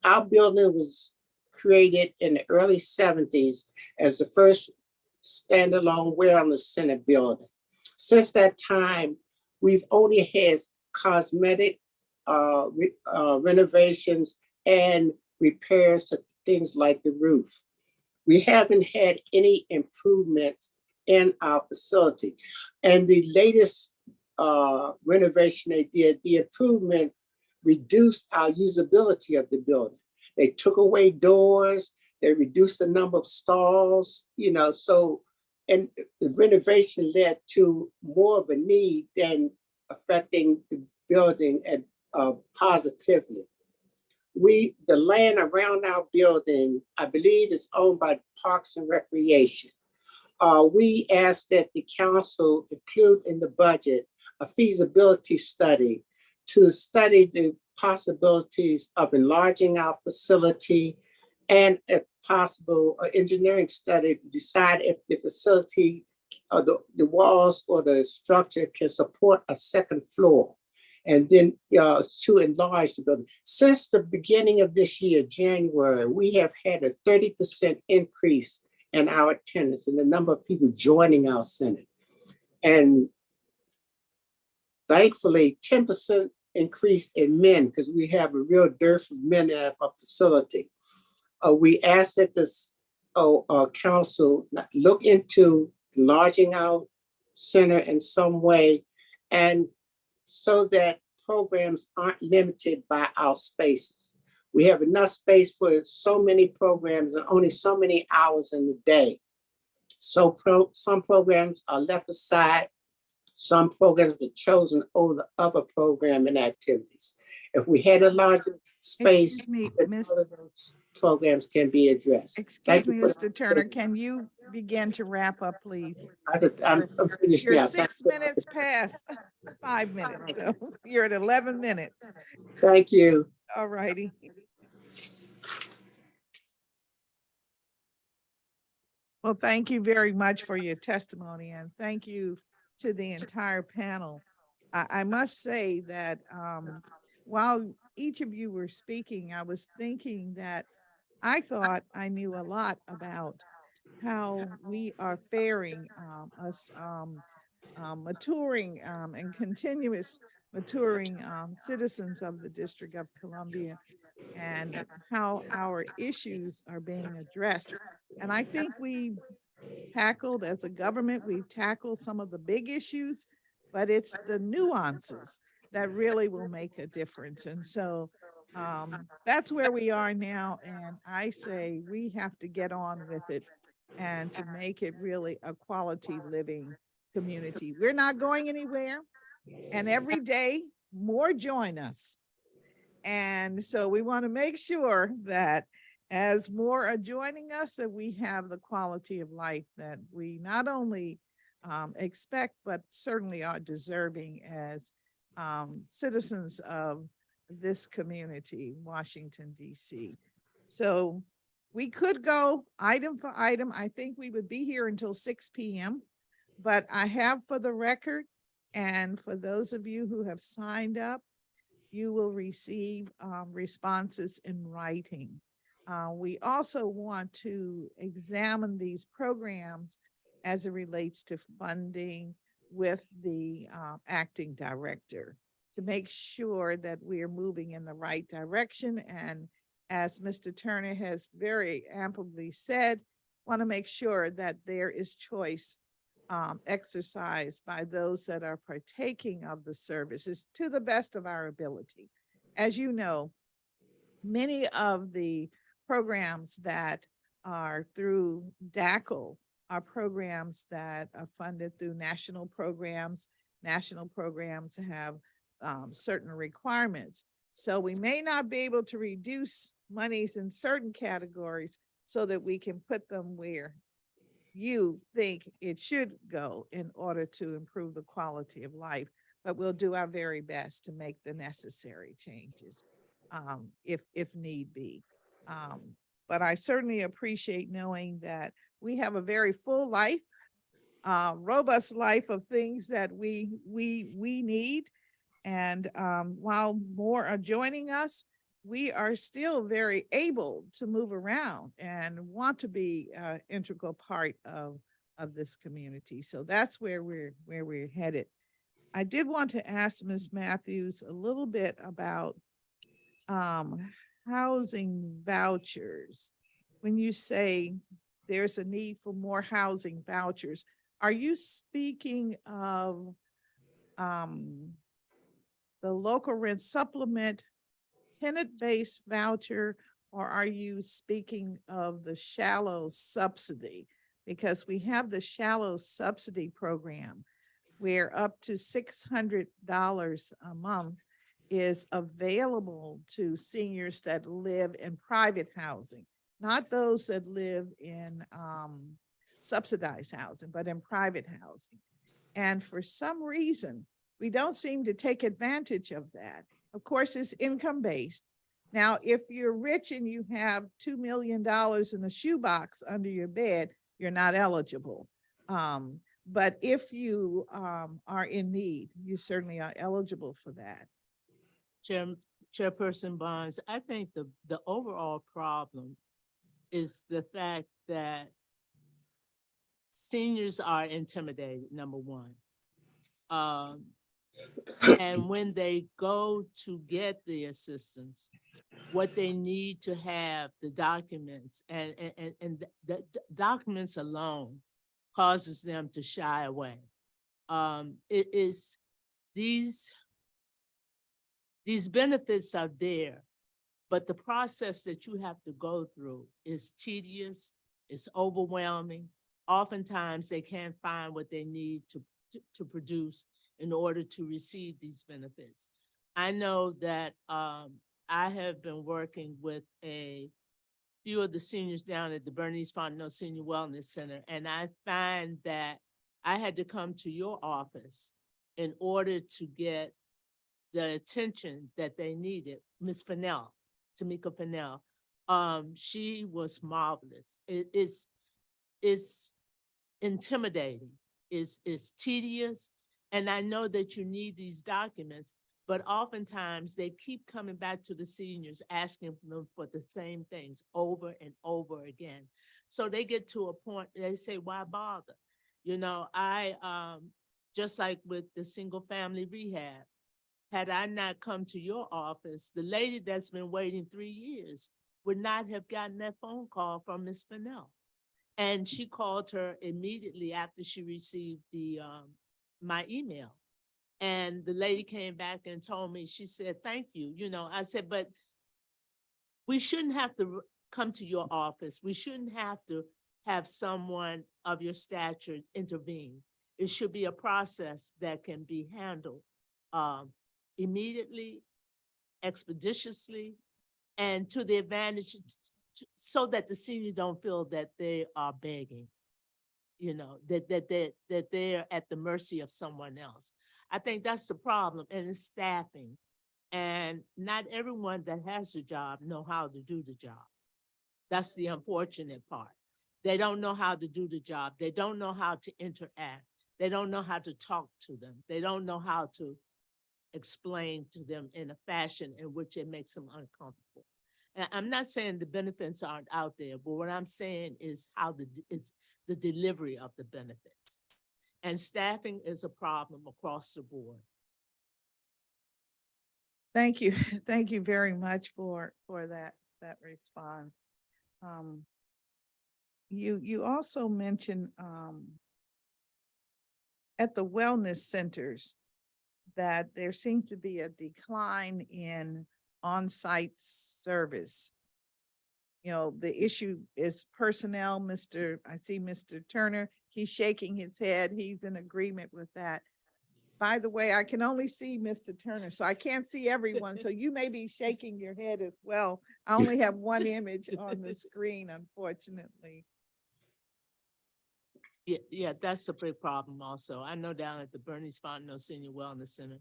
Speaker 9: Our building was created in the early 70s as the first standalone wellness center building. Since that time, we've only had cosmetic renovations and repairs to things like the roof. We haven't had any improvements in our facility. And the latest renovation they did, the improvement reduced our usability of the building. They took away doors, they reduced the number of stalls, and the renovation led to more of a need than affecting the building positively. The land around our building, I believe, is owned by Parks and Recreation. We asked that the council include in the budget a feasibility study to study the possibilities of enlarging our facility, and a possible engineering study to decide if the facility or the walls or the structure can support a second floor, and then to enlarge the building. Since the beginning of this year, January, we have had a 30% increase in our attendance and the number of people joining our center. And thankfully, 10% increase in men, because we have a real dearth of men at our facility. We asked that this council look into enlarging our center in some way, and so that programs aren't limited by our spaces. We have enough space for so many programs and only so many hours in the day. So some programs are left aside, some programs are chosen over other programming activities. If we had a larger space, programs can be addressed.
Speaker 1: Excuse me, Mr. Turner, can you begin to wrap up, please?
Speaker 9: I'm finished
Speaker 1: You're
Speaker 9: now.
Speaker 1: 6 minutes past 5 minutes, so you're at 11 minutes.
Speaker 9: Thank you.
Speaker 1: All righty. Well, thank you very much for your testimony, and thank you to the entire panel. I must say that while each of you were speaking, I was thinking that I thought I knew a lot about how we are faring, maturing and continuous maturing citizens of the District of Columbia, and how our issues are being addressed. And I think we tackled, as a government, we've tackled some of the big issues, but it's the nuances that really will make a difference. And so that's where we are now. And I say we have to get on with it and to make it really a quality living community. We're not going anywhere. And every day more join us. And so we want to make sure that as more are joining us, that we have the quality of life that we not only expect, but certainly are deserving as citizens of this community, Washington, D.C. So we could go item for item. I think we would be here until 6 p.m. But I have, for the record, and for those of you who have signed up, you will receive responses in writing. We also want to examine these programs as it relates to funding with the acting director to make sure that we are moving in the right direction. And as Mr. Turner has very amply said, want to make sure that there is choice exercised by those that are partaking of the services to the best of our ability. As you know, many of the programs that are through DACL are programs that are funded through national programs. National programs have certain requirements. So we may not be able to reduce monies in certain categories so that we can put them where you think it should go in order to improve the quality of life, but we'll do our very best to make the necessary changes if need be. But I certainly appreciate knowing that we have a very full life, robust life of things that we need. And while more are joining us, we are still very able to move around and want to be an integral part of this community. So that's where we're headed. I did want to ask Ms. Matthews a little bit about housing vouchers. When you say there's a need for more housing vouchers, are you speaking of the local rent supplement tenant-based voucher, or are you speaking of the shallow subsidy? Because we have the shallow subsidy program where up to $600 a month is available to seniors that live in private housing, not those that live in subsidized housing, but in private housing. And for some reason, we don't seem to take advantage of that. Of course, it's income-based. Now, if you're rich and you have $2 million in a shoebox under your bed, you're not eligible. But if you are in need, you certainly are eligible for that.
Speaker 3: Chairperson Bonds, I think the overall problem is the fact that seniors are intimidated, number one. And when they go to get the assistance, what they need to have, the documents, and the documents alone causes them to shy away. It is these benefits are there, but the process that you have to go through is tedious, it's overwhelming. Oftentimes they can't find what they need to produce in order to receive these benefits. I know that I have been working with a few of the seniors down at the Bernice Fontenot Senior Wellness Center, and I find that I had to come to your office in order to get the attention that they needed. Ms. Fennell, Tamika Fennell, she was marvelous. It's intimidating, it's tedious, and I know that you need these documents, but oftentimes they keep coming back to the seniors, asking them for the same things over and over again. So they get to a point, they say, why bother? You know, just like with the single family rehab, had I not come to your office, the lady that's been waiting 3 years would not have gotten that phone call from Ms. Fennell. And she called her immediately after she received my email. And the lady came back and told me, she said, thank you. You know, I said, but we shouldn't have to come to your office. We shouldn't have to have someone of your stature intervene. It should be a process that can be handled immediately, expeditiously, and to the advantage, so that the senior don't feel that they are begging, you know, that they're at the mercy of someone else. I think that's the problem, and it's staffing. And not everyone that has a job know how to do the job. That's the unfortunate part. They don't know how to do the job. They don't know how to interact. They don't know how to talk to them. They don't know how to explain to them in a fashion in which it makes them uncomfortable. And I'm not saying the benefits aren't out there, but what I'm saying is is the delivery of the benefits. And staffing is a problem across the board.
Speaker 1: Thank you. Thank you very much for that response. You also mentioned at the wellness centers that there seems to be a decline in on-site service. You know, the issue is personnel. I see Mr. Turner, he's shaking his head. He's in agreement with that. By the way, I can only see Mr. Turner, so I can't see everyone. So you may be shaking your head as well. I only have one image on the screen, unfortunately.
Speaker 3: Yeah, that's a big problem also. I know down at the Bernice Fontenot Senior Wellness Center,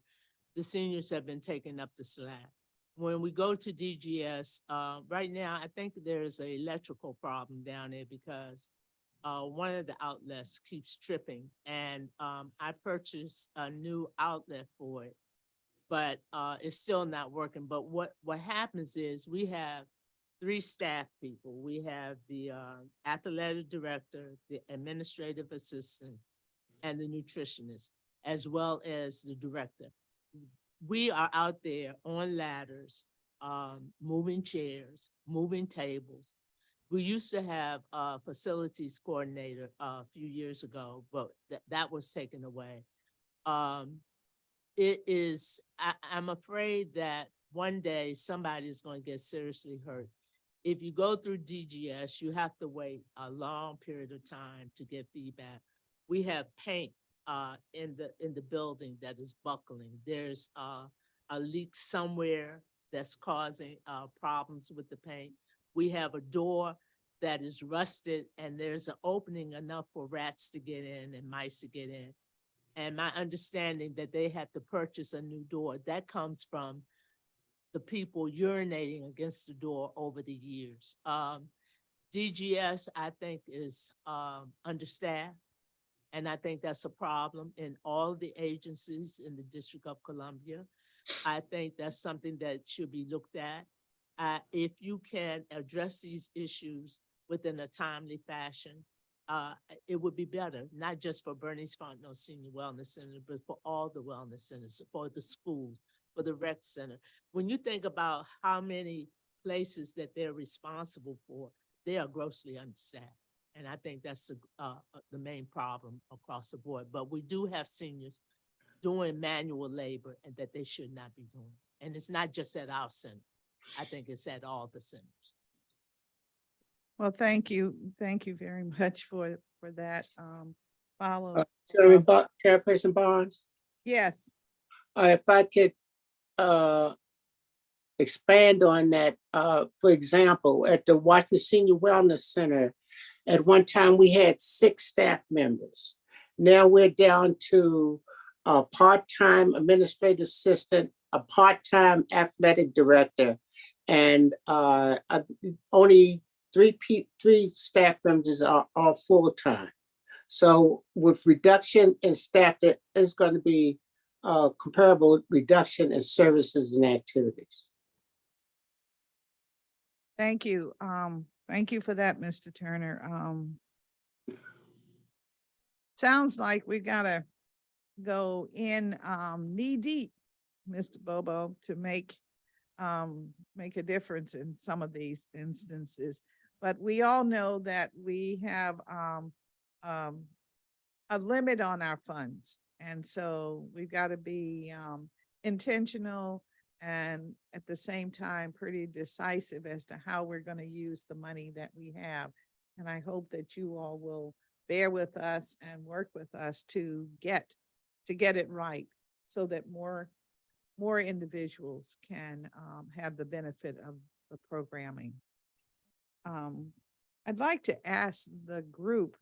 Speaker 3: the seniors have been taking up the slack. When we go to DGS, right now, I think there's an electrical problem down there because one of the outlets keeps tripping, and I purchased a new outlet for it, but it's still not working. But what happens is we have 3 staff people. We have the athletic director, the administrative assistant, and the nutritionist, as well as the director. We are out there on ladders, moving chairs, moving tables. We used to have a facilities coordinator a few years ago, but that was taken away. I'm afraid that one day somebody is going to get seriously hurt. If you go through DGS, you have to wait a long period of time to get feedback. We have paint in the building that is buckling. There's a leak somewhere that's causing problems with the paint. We have a door that is rusted, and there's an opening enough for rats to get in and mice to get in. And my understanding that they had to purchase a new door, that comes from the people urinating against the door over the years. DGS, I think, is understaffed. And I think that's a problem in all the agencies in the District of Columbia. I think that's something that should be looked at. If you can address these issues within a timely fashion, it would be better, not just for Bernice Fontenot Senior Wellness Center, but for all the wellness centers, for the schools, for the rec center. When you think about how many places that they're responsible for, they are grossly understaffed. And I think that's the main problem across the board. But we do have seniors doing manual labor and that they should not be doing. And it's not just at our center. I think it's at all the centers.
Speaker 1: Well, thank you. Thank you very much for that follow.
Speaker 9: Chairperson Barnes,
Speaker 1: Yes.
Speaker 9: if I could expand on that, for example, at the Washington Senior Wellness Center, at one time we had 6 staff members. Now we're down to a part-time administrative assistant, a part-time athletic director, and only 3 staff members are full-time. So with reduction in staff, there is going to be comparable reduction in services and activities.
Speaker 1: Thank you. Thank you for that, Mr. Turner. Sounds like we gotta go in knee deep, Mr. Bobo, to make a difference in some of these instances. But we all know that we have a limit on our funds. And so we've got to be intentional and at the same time pretty decisive as to how we're going to use the money that we have. And I hope that you all will bear with us and work with us to get it right so that more individuals can have the benefit of the programming. I'd like to ask the group,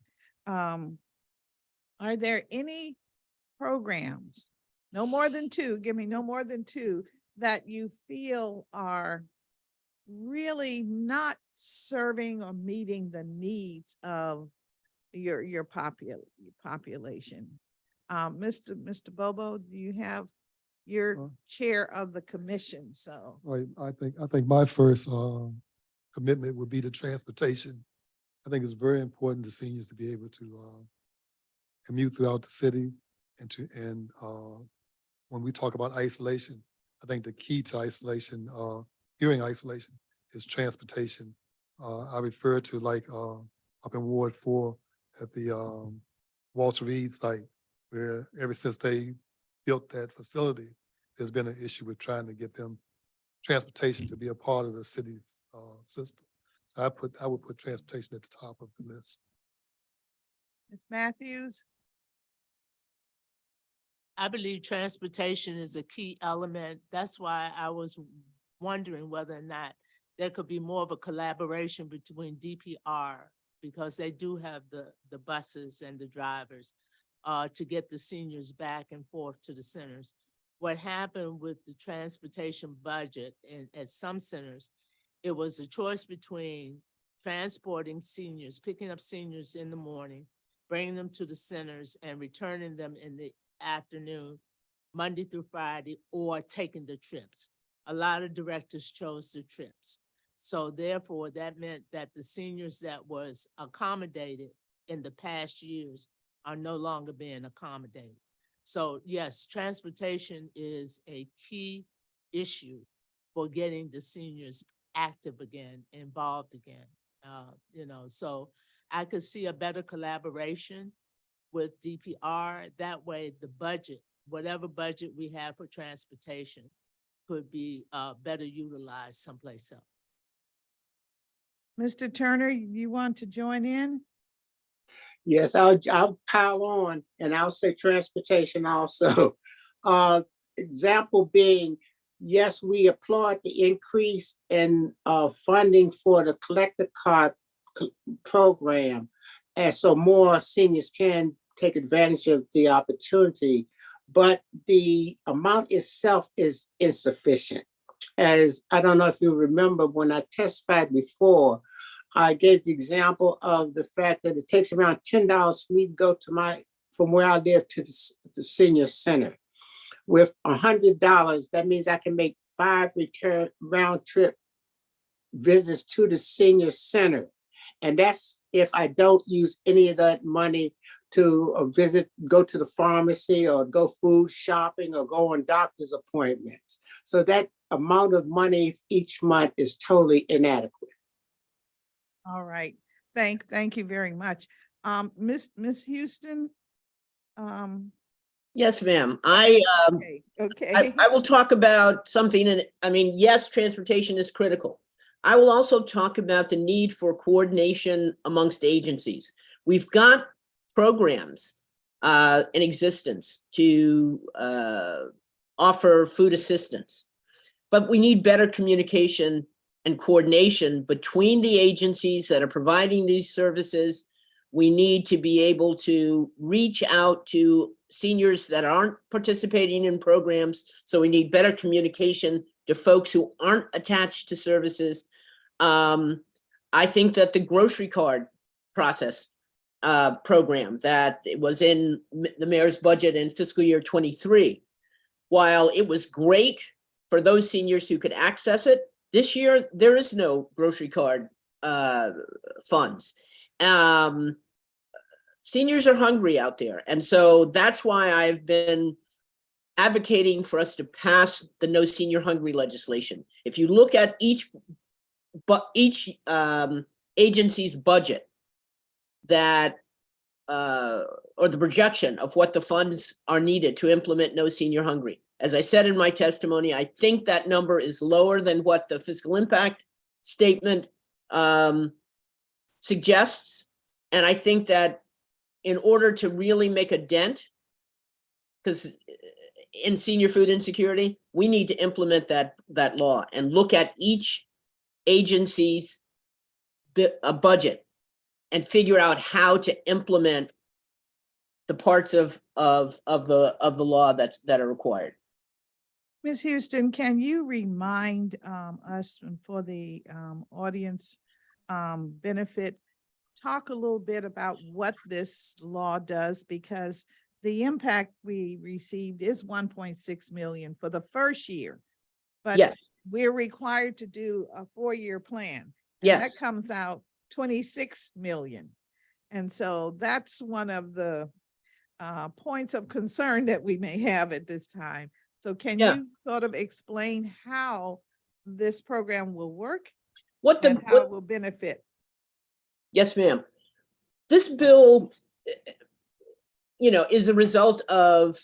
Speaker 1: are there any programs, no more than two, give me no more than two, that you feel are really not serving or meeting the needs of your population? Mr. Bobo, do you have, you're chair of the commission, so.
Speaker 4: Right, I think my first commitment would be to transportation. I think it's very important to seniors to be able to commute throughout the city and when we talk about isolation, I think the key to isolation, hearing isolation, is transportation. I refer to like up in Ward 4 at the Walter Reed site, where ever since they built that facility, there's been an issue with trying to get them transportation to be a part of the city's system. So I would put transportation at the top of the list.
Speaker 1: Ms. Matthews?
Speaker 3: I believe transportation is a key element. That's why I was wondering whether or not there could be more of a collaboration between DPR, because they do have the buses and the drivers to get the seniors back and forth to the centers. What happened with the transportation budget at some centers, it was a choice between transporting seniors, picking up seniors in the morning, bringing them to the centers and returning them in the afternoon, Monday through Friday, or taking the trips. A lot of directors chose the trips. So therefore, that meant that the seniors that was accommodated in the past years are no longer being accommodated. So yes, transportation is a key issue for getting the seniors active again, involved again. So I could see a better collaboration with DPR. That way the budget, whatever budget we have for transportation, could be better utilized someplace else.
Speaker 1: Mr. Turner, you want to join in?
Speaker 9: Yes, I'll pile on and I'll say transportation also. Example being, yes, we applaud the increase in funding for the collector card program. And so more seniors can take advantage of the opportunity, but the amount itself is insufficient. As I don't know if you remember when I testified before, I gave the example of the fact that it takes around $10 for me to go to from where I live to the senior center. With $100, that means I can make 5 round trip visits to the senior center. And that's if I don't use any of that money to go to the pharmacy or go food shopping or go on doctor's appointments. So that amount of money each month is totally inadequate.
Speaker 1: All right. Thank you very much. Miss Houston?
Speaker 8: Yes, ma'am.
Speaker 1: Okay.
Speaker 8: I will talk about something, and I mean, yes, transportation is critical. I will also talk about the need for coordination amongst agencies. We've got programs in existence to offer food assistance, but we need better communication and coordination between the agencies that are providing these services. We need to be able to reach out to seniors that aren't participating in programs. So we need better communication to folks who aren't attached to services. I think that the grocery card process program that was in the mayor's budget in fiscal year 23 while it was great for those seniors who could access it, this year there is no grocery card funds. Seniors are hungry out there. And so that's why I've been advocating for us to pass the No Senior Hungry legislation. If you look at each agency's budget that or the projection of what the funds are needed to implement No Senior Hungry. As I said in my testimony, I think that number is lower than what the fiscal impact statement suggests. And I think that in order to really make a dent, because in senior food insecurity, we need to implement that law and look at each agency's budget and figure out how to implement the parts of the law that are required.
Speaker 1: Ms. Houston, can you remind us and for the audience benefit, talk a little bit about what this law does, because the impact we received is 1.6 million for the first year, but
Speaker 8: Yes.
Speaker 1: we're required to do a 4-year plan. And
Speaker 8: Yes.
Speaker 1: that comes out 26 million. And so that's one of the points of concern that we may have at this time. So can you sort of explain how this program will work and how it will benefit?
Speaker 8: Yes, ma'am. This bill, is a result of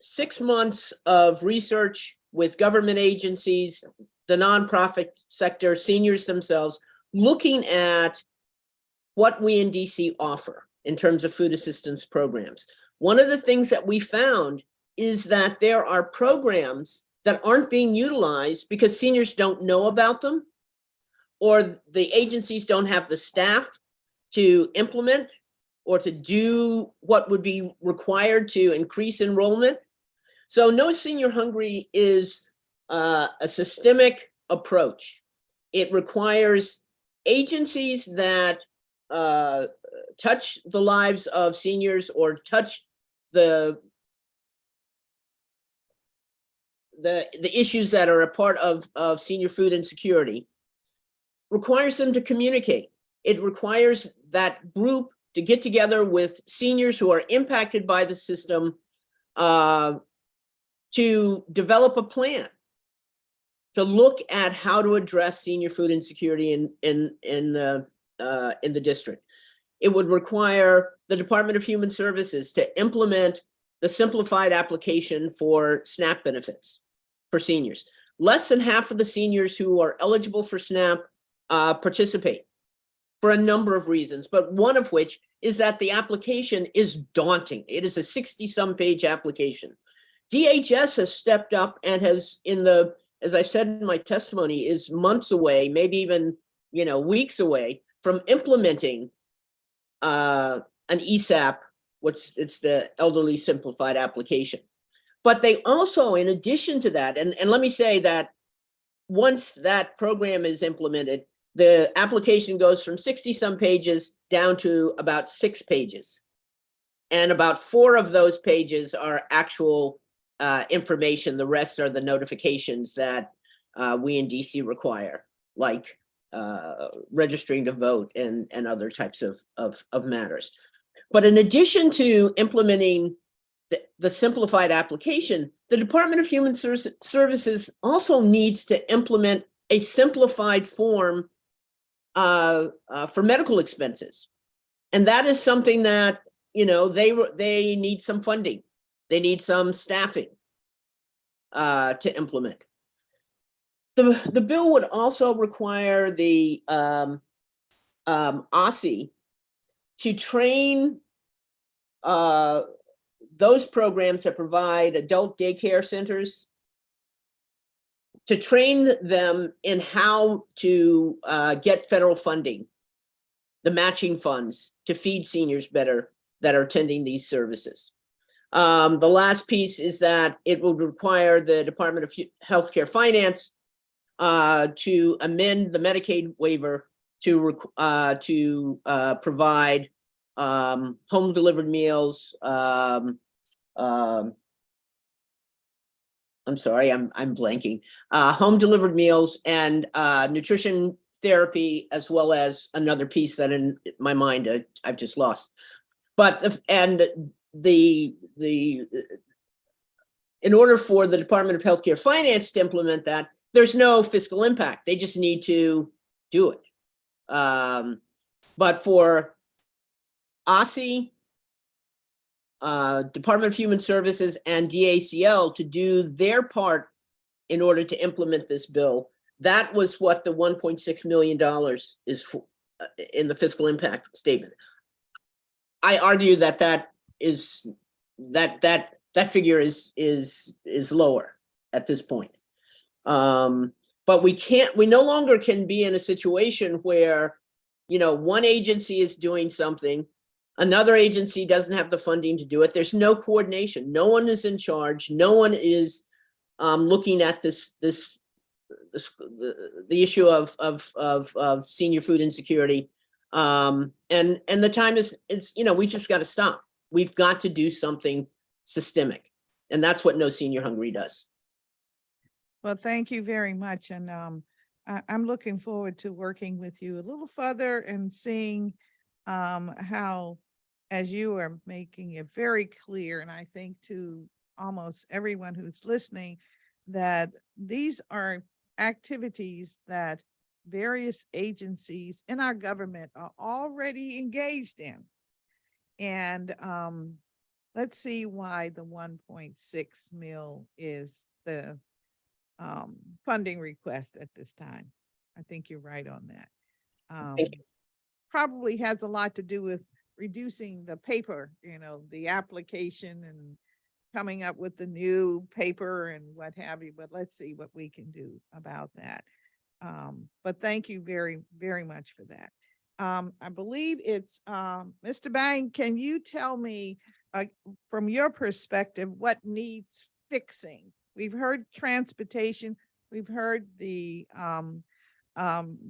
Speaker 8: 6 months of research with government agencies, the nonprofit sector, seniors themselves, looking at what we in DC offer in terms of food assistance programs. One of the things that we found is that there are programs that aren't being utilized because seniors don't know about them, or the agencies don't have the staff to implement or to do what would be required to increase enrollment. So No Senior Hungry is a systemic approach. It requires agencies that touch the lives of seniors or touch the issues that are a part of senior food insecurity, requires them to communicate. It requires that group to get together with seniors who are impacted by the system to develop a plan to look at how to address senior food insecurity in the district. It would require the Department of Human Services to implement the simplified application for SNAP benefits for seniors. Less than half of the seniors who are eligible for SNAP participate for a number of reasons, but one of which is that the application is daunting. It is a 60-some page application. DHS has stepped up and has, as I said in my testimony, is months away, maybe even weeks away from implementing an ESAP, it's the Elderly Simplified Application. But they also, in addition to that, and let me say that once that program is implemented, the application goes from 60-some pages down to about 6 pages. And about 4 of those pages are actual information. The rest are the notifications that we in DC require, like registering to vote and other types of matters. But in addition to implementing the simplified application, the Department of Human Services also needs to implement a simplified form for medical expenses. And that is something that, they need some funding. They need some staffing to implement. The bill would also require the OCA to train those programs that provide adult daycare centers, to train them in how to get federal funding, the matching funds to feed seniors better that are attending these services. The last piece is that it would require the Department of Healthcare Finance to amend the Medicaid waiver to provide home delivered meals, I'm sorry, I'm blanking. Home delivered meals and nutrition therapy, as well as another piece that in my mind I've just lost. But in order for the Department of Healthcare Finance to implement that, there's no fiscal impact. They just need to do it. But for OSCE, Department of Human Services and DACL to do their part in order to implement this bill, that was what the $1.6 million is for in the fiscal impact statement. I argue that figure is lower at this point. But we no longer can be in a situation where, one agency is doing something, another agency doesn't have the funding to do it. There's no coordination. No one is in charge. No one is looking at the issue of senior food insecurity. And the time is we just got to stop. We've got to do something systemic, and that's what No Senior Hungry does.
Speaker 1: Well, thank you very much. And I'm looking forward to working with you a little further and seeing how, as you are making it very clear, and I think to almost everyone who's listening, that these are activities that various agencies in our government are already engaged in. And let's see why the 1.6 mil is the funding request at this time. I think you're right on that.
Speaker 8: Thank you.
Speaker 1: Probably has a lot to do with reducing the paper, the application and coming up with the new paper and what have you, but let's see what we can do about that. But thank you very, very much for that. I believe it's Mr. Bang, can you tell me from your perspective what needs fixing? We've heard transportation, we've heard the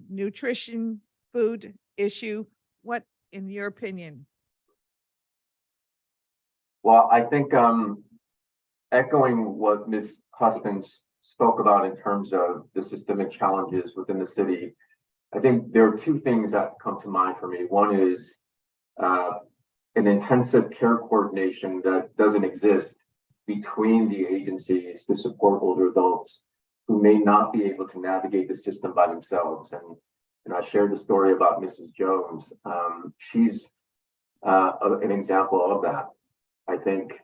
Speaker 1: nutrition food issue. What, in your opinion?
Speaker 6: Well, I think echoing what Ms. Hustins spoke about in terms of the systemic challenges within the city, I think there are two things that come to mind for me. One is an intensive care coordination that doesn't exist between the agencies to support older adults who may not be able to navigate the system by themselves. And I shared the story about Mrs. Jones. She's an example of that. I think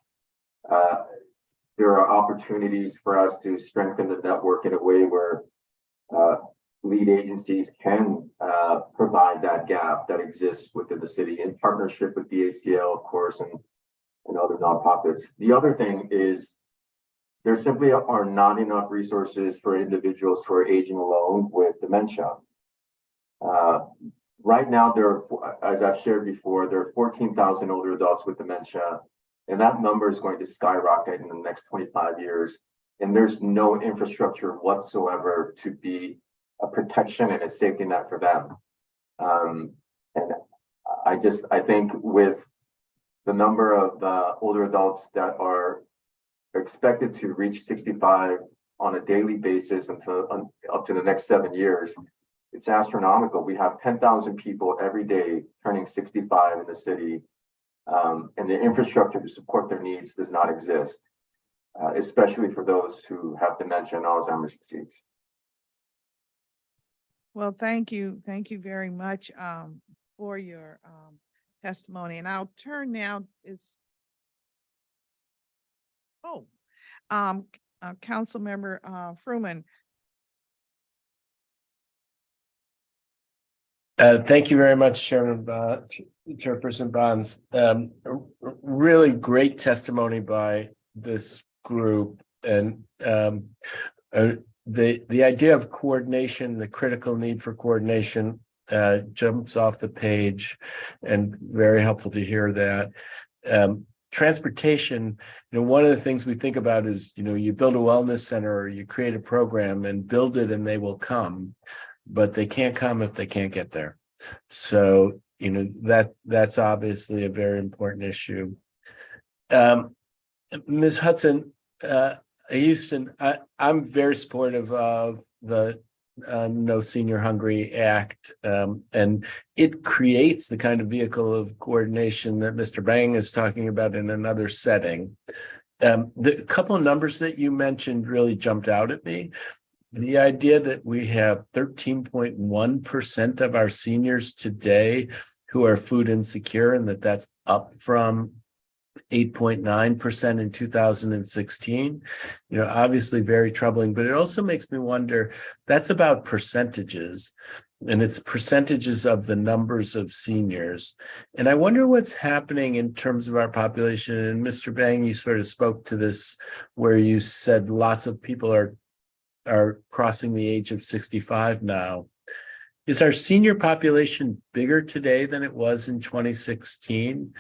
Speaker 6: there are opportunities for us to strengthen the network in a way where lead agencies can provide that gap that exists within the city in partnership with DACL, of course, and other nonprofits. The other thing is there simply are not enough resources for individuals who are aging alone with dementia. Right now, as I've shared before, there are 14,000 older adults with dementia, and that number is going to skyrocket in the next 25 years. And there's no infrastructure whatsoever to be a protection and a safety net for them. And I think with the number of older adults that are expected to reach 65 on a daily basis until up to the next 7 years, it's astronomical. We have 10,000 people every day turning 65 in the city, and the infrastructure to support their needs does not exist, especially for those who have dementia and Alzheimer's disease.
Speaker 1: Well, thank you. Thank you very much for your testimony. And I'll turn now Councilmember Fruman.
Speaker 2: Thank you very much, Chairperson Bonds. Really great testimony by this group, and the idea of coordination, the critical need for coordination, jumps off the page, and very helpful to hear that. Transportation, one of the things we think about is, you build a wellness center or you create a program and build it and they will come, but they can't come if they can't get there. So, that's obviously a very important issue. Ms. Hudson, Houston, I'm very supportive of the No Senior Hungry Act. And it creates the kind of vehicle of coordination that Mr. Bang is talking about in another setting. The couple of numbers that you mentioned really jumped out at me. The idea that we have 13.1% of our seniors today who are food insecure, and that's up from 8.9% in 2016, obviously very troubling, but it also makes me wonder, that's about percentages, and it's percentages of the numbers of seniors. And I wonder what's happening in terms of our population. And Mr. Bang, you sort of spoke to this where you said lots of people are crossing the age of 65 now. Is our senior population bigger today than it was in 2016?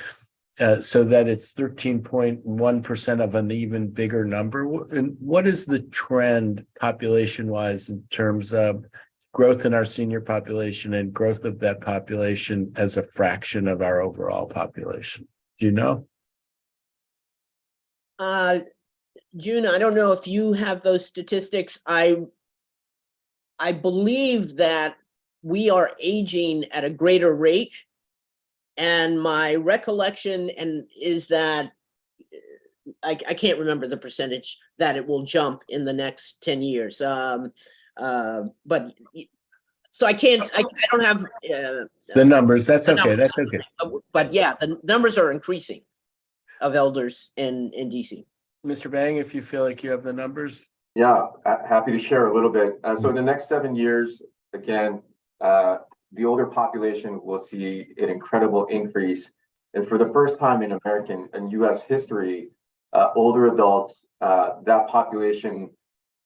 Speaker 2: So that it's 13.1% of an even bigger number? And what is the trend population-wise in terms of growth in our senior population and growth of that population as a fraction of our overall population? Do you know?
Speaker 8: June, I don't know if you have those statistics. I believe that we are aging at a greater rate. And my recollection is that I can't remember the percentage that it will jump in the next 10 years. But so I don't have
Speaker 2: the numbers. That's okay. That's okay.
Speaker 8: But yeah, the numbers are increasing of elders in DC.
Speaker 2: Mr. Bang, if you feel like you have the numbers.
Speaker 6: Yeah, happy to share a little bit. So in the next 7 years, again, the older population will see an incredible increase. And for the first time in American and US history, older adults, that population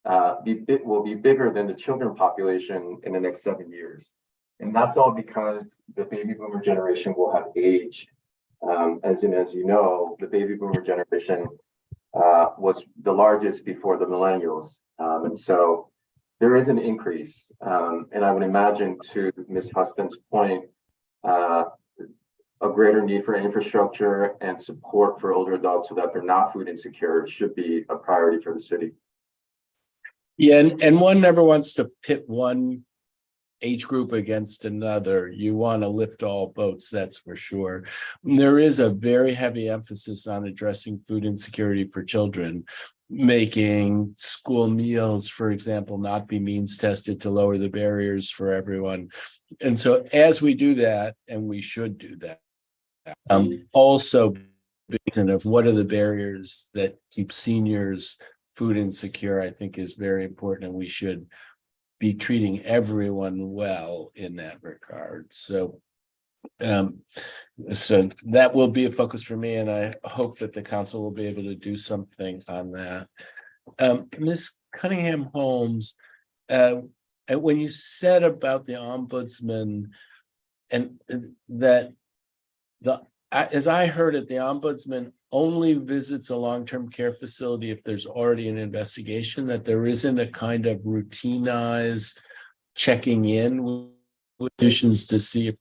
Speaker 6: will be bigger than the children population in the next 7 years. And that's all because the baby boomer generation will have aged. As you know, the baby boomer generation was the largest before the millennials. And so there is an increase. And I would imagine, to Ms. Huston's point, a greater need for infrastructure and support for older adults so that they're not food insecure should be a priority for the city.
Speaker 2: Yeah, and one never wants to pit one age group against another. You want to lift all boats, that's for sure. There is a very heavy emphasis on addressing food insecurity for children, making school meals, for example, not be means tested to lower the barriers for everyone. And so as we do that, and we should do that, also kind of what are the barriers that keep seniors food insecure, I think is very important, and we should be treating everyone well in that regard. So that will be a focus for me, and I hope that the council will be able to do something on that. Ms. Cunningham Holmes, when you said about the ombudsman, and that as I heard it, the ombudsman only visits a long-term care facility if there's already an investigation, that there isn't a kind of routinized checking in with institutions to see if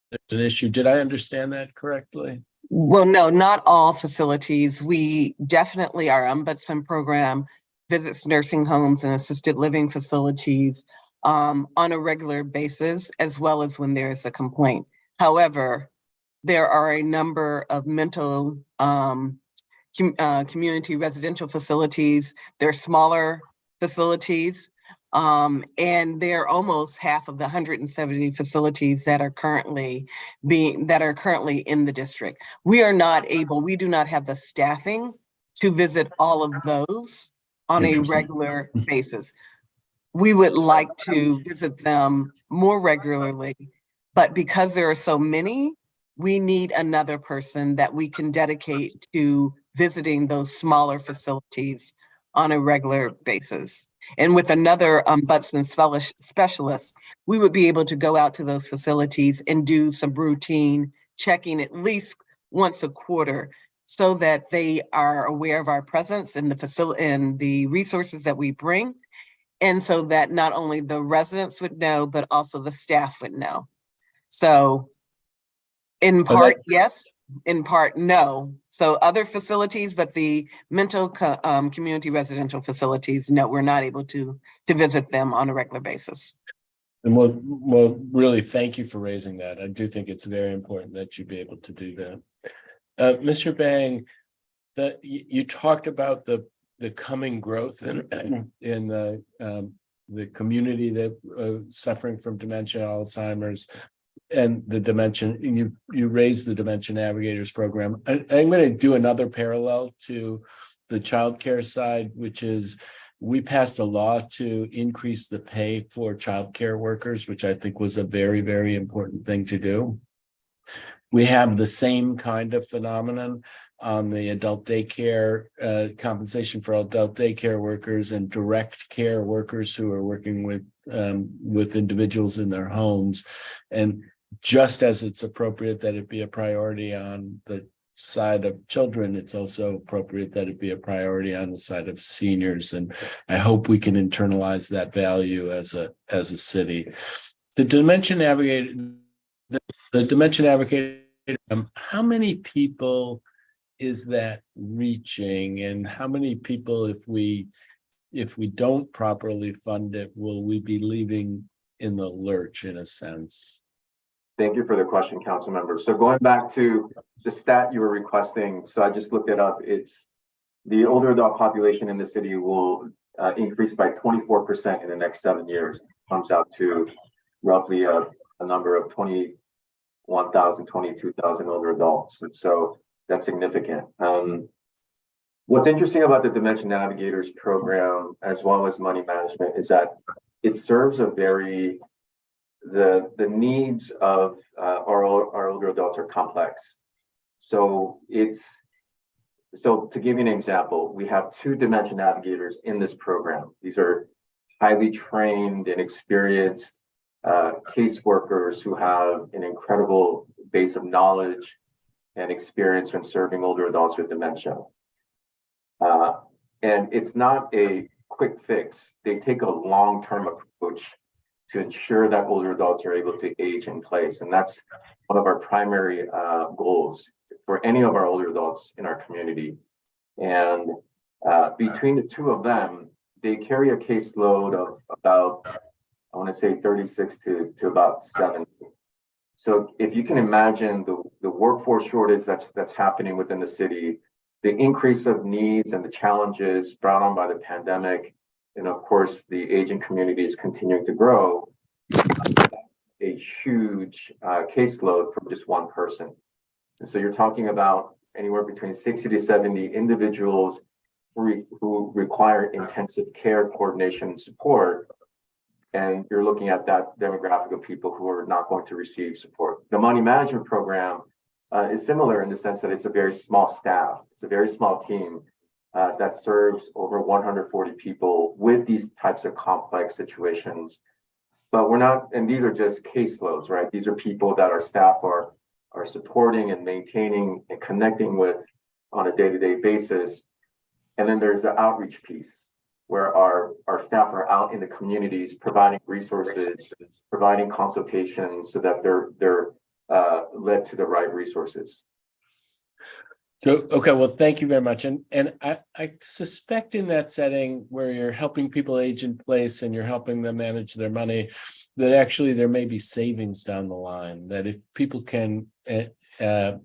Speaker 2: there's an issue. Did I understand that correctly?
Speaker 7: Well, no, not all facilities. We definitely, our ombudsman program visits nursing homes and assisted living facilities on a regular basis, as well as when there is a complaint. However, there are a number of mental community residential facilities. They're smaller facilities, and they're almost half of the 170 facilities that are currently in the district. We do not have the staffing to visit all of those on a regular basis. We would like to visit them more regularly, but because there are so many, we need another person that we can dedicate to visiting those smaller facilities on a regular basis. And with another ombudsman specialist, we would be able to go out to those facilities and do some routine checking at least once a quarter, so that they are aware of our presence in the facility and the resources that we bring. And so that not only the residents would know, but also the staff would know. So in part, yes, in part, no. So other facilities, but the community residential facilities, no, we're not able to visit them on a regular basis.
Speaker 2: And we'll really thank you for raising that. I do think it's very important that you be able to do that. Mr. Bang, you talked about the coming growth in the community that suffering from dementia, Alzheimer's, and the dementia. You raised the Dementia Navigators program. I'm going to do another parallel to the childcare side, which is we passed a law to increase the pay for childcare workers, which I think was a very, very important thing to do. We have the same kind of phenomenon on the adult daycare, compensation for adult daycare workers and direct care workers who are working with individuals in their homes. And just as it's appropriate that it be a priority on the side of children, it's also appropriate that it be a priority on the side of seniors. And I hope we can internalize that value as a city. The Dementia Navigator, how many people is that reaching, and how many people, if we don't properly fund it, will we be leaving in the lurch in a sense?
Speaker 6: Thank you for the question, council member. So going back to the stat you were requesting, so I just looked it up. It's the older adult population in the city will increase by 24% in the next 7 years. It comes out to roughly a number of 21,000, 22,000 older adults. And so that's significant. What's interesting about the Dementia Navigators program, as well as money management, is that it serves the needs of our older adults are complex. So to give you an example, we have 2 Dementia Navigators in this program. These are highly trained and experienced caseworkers who have an incredible base of knowledge and experience when serving older adults with dementia. And it's not a quick fix. They take a long-term approach to ensure that older adults are able to age in place. And that's one of our primary goals for any of our older adults in our community. And between the 2 of them, they carry a caseload of about, I want to say 36 to about 70. So if you can imagine the workforce shortage that's happening within the city, the increase of needs and the challenges brought on by the pandemic, and of course, the aging community is continuing to grow, a huge caseload from just one person. And so you're talking about anywhere between 60 to 70 individuals who require intensive care, coordination, and support. And you're looking at that demographic of people who are not going to receive support. The money management program is similar in the sense that it's a very small staff. It's a very small team that serves over 140 people with these types of complex situations. But we're not, and these are just caseloads, right? These are people that our staff are supporting and maintaining and connecting with on a day-to-day basis. And then there's the outreach piece, where our staff are out in the communities providing resources, providing consultations so that they're led to the right resources.
Speaker 2: So, okay, well, thank you very much. And I suspect in that setting where you're helping people age in place and you're helping them manage their money, that actually there may be savings down the line, that if people can, and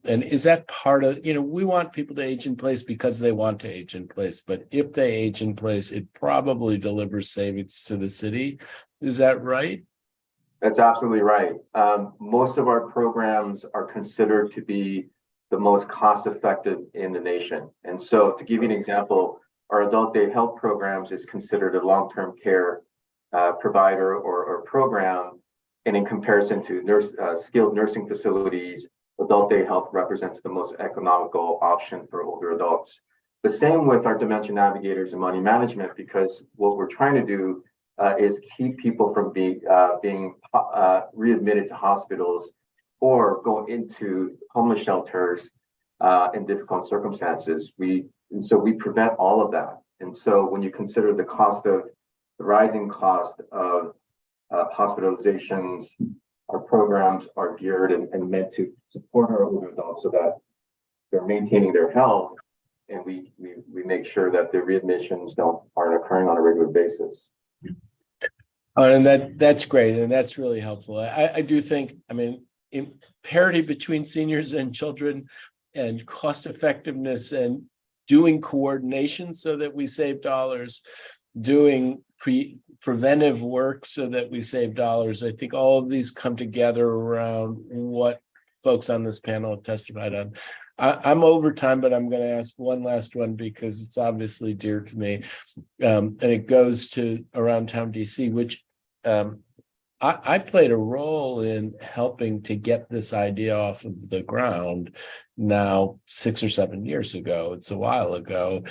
Speaker 2: is that part of, we want people to age in place because they want to age in place, but if they age in place, it probably delivers savings to the city. Is that right?
Speaker 6: That's absolutely right. Most of our programs are considered to be the most cost-effective in the nation. And so to give you an example, our adult day health programs is considered a long-term care provider or program. And in comparison to skilled nursing facilities, adult day health represents the most economical option for older adults. The same with our Dementia Navigators and money management, because what we're trying to do is keep people from being readmitted to hospitals or go into homeless shelters in difficult circumstances. So we prevent all of that. And so when you consider the rising cost of hospitalizations, our programs are geared and meant to support our older adults so that they're maintaining their health, and we make sure that the readmissions aren't occurring on a regular basis.
Speaker 2: And that's great, and that's really helpful. I do think, I mean, in parity between seniors and children and cost effectiveness and doing coordination so that we save dollars, doing preventive work so that we save dollars. I think all of these come together around what folks on this panel have testified on. I'm over time, but I'm going to ask one last one because it's obviously dear to me. And it goes to Around Town DC, which I played a role in helping to get this idea off of the ground now 6 or 7 years ago. It's a while ago.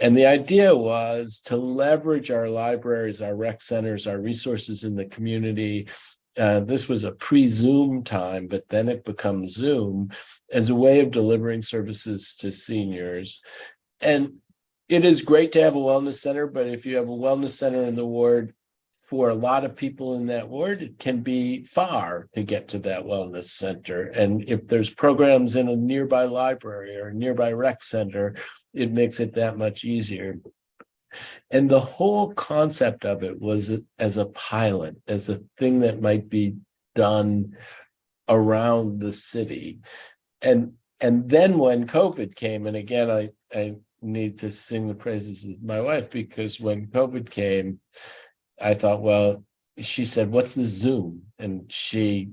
Speaker 2: And the idea was to leverage our libraries, our rec centers, our resources in the community. This was a pre-Zoom time, but then it becomes Zoom as a way of delivering services to seniors. And it is great to have a wellness center, but if you have a wellness center in the ward, for a lot of people in that ward, it can be far to get to that wellness center. And if there's programs in a nearby library or a nearby rec center, it makes it that much easier. And the whole concept of it was as a pilot, as a thing that might be done around the city. And then when COVID came, and again, I need to sing the praises of my wife, because when COVID came, I thought, well, she said, what's the Zoom? And she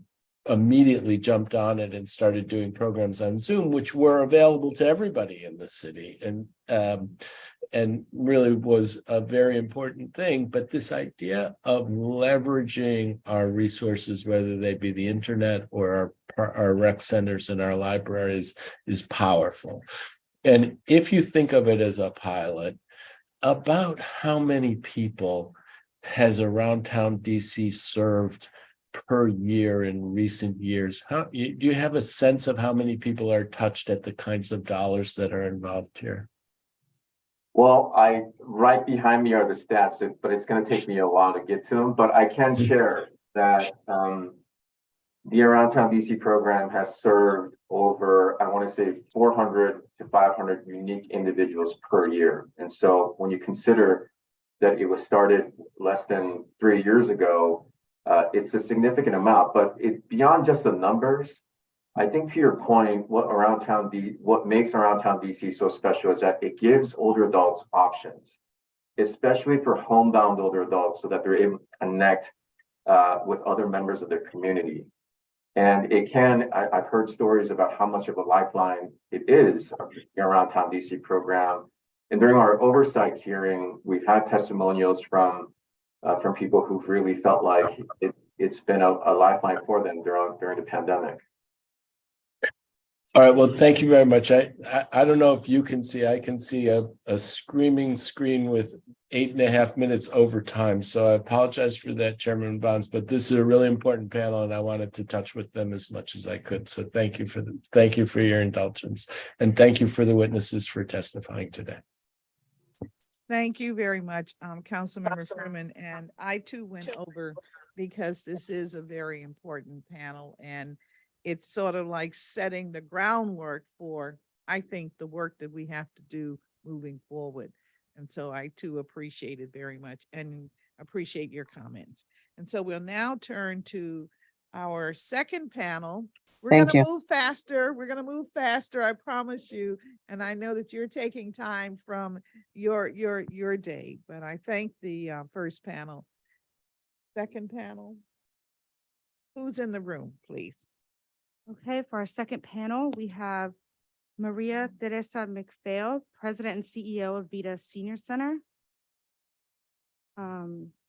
Speaker 2: immediately jumped on it and started doing programs on Zoom, which were available to everybody in the city. And really was a very important thing. But this idea of leveraging our resources, whether they be the internet or our rec centers and our libraries, is powerful. And if you think of it as a pilot, about how many people has Around Town DC served per year in recent years? Do you have a sense of how many people are touched at the kinds of dollars that are involved here?
Speaker 6: Well, right behind me are the stats, but it's going to take me a while to get to them. But I can share that the Around Town DC program has served over, I want to say 400 to 500 unique individuals per year. And so when you consider that it was started less than 3 years ago, it's a significant amount. But beyond just the numbers, I think to your point, what makes Around Town DC so special is that it gives older adults options, especially for homebound older adults, so that they're able to connect with other members of their community. And I've heard stories about how much of a lifeline it is, the Around Town DC program. And during our oversight hearing, we've had testimonials from people who've really felt like it's been a lifeline for them during the pandemic.
Speaker 2: All right, well, thank you very much. I don't know if you can see, I can see a screaming screen with 8.5 minutes over time. So I apologize for that, Chairman Bonds, but this is a really important panel and I wanted to touch with them as much as I could. So thank you for your indulgence, and thank you for the witnesses for testifying today.
Speaker 1: Thank you very much, Councilmember Freeman. And I too went over because this is a very important panel, and it's sort of like setting the groundwork for, I think, the work that we have to do moving forward. And so I too appreciate it very much and appreciate your comments. And so we'll now turn to our second panel. We're going to move faster. We're going to move faster, I promise you. And I know that you're taking time from your day, but I thank the first panel. Second panel. Who's in the room, please?
Speaker 5: Okay, for our second panel, we have Maria Teresa McPhail, President and CEO of Vita Senior Center.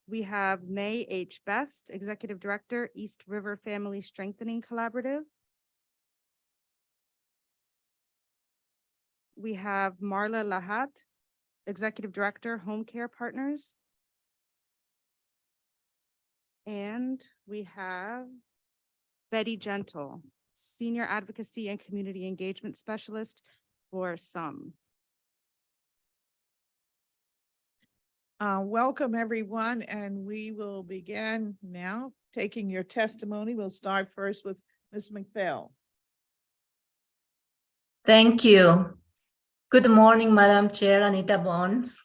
Speaker 5: We have May H. Best, Executive Director, East River Family Strengthening Collaborative. We have Marla Lahat, Executive Director, Home Care Partners. And we have Betty Gentle, Senior Advocacy and Community Engagement Specialist for SUM.
Speaker 1: Welcome, everyone, and we will begin now taking your testimony. We'll start first with Ms. McPhail.
Speaker 10: Thank you. Good morning, Madam Chair Anita Bonds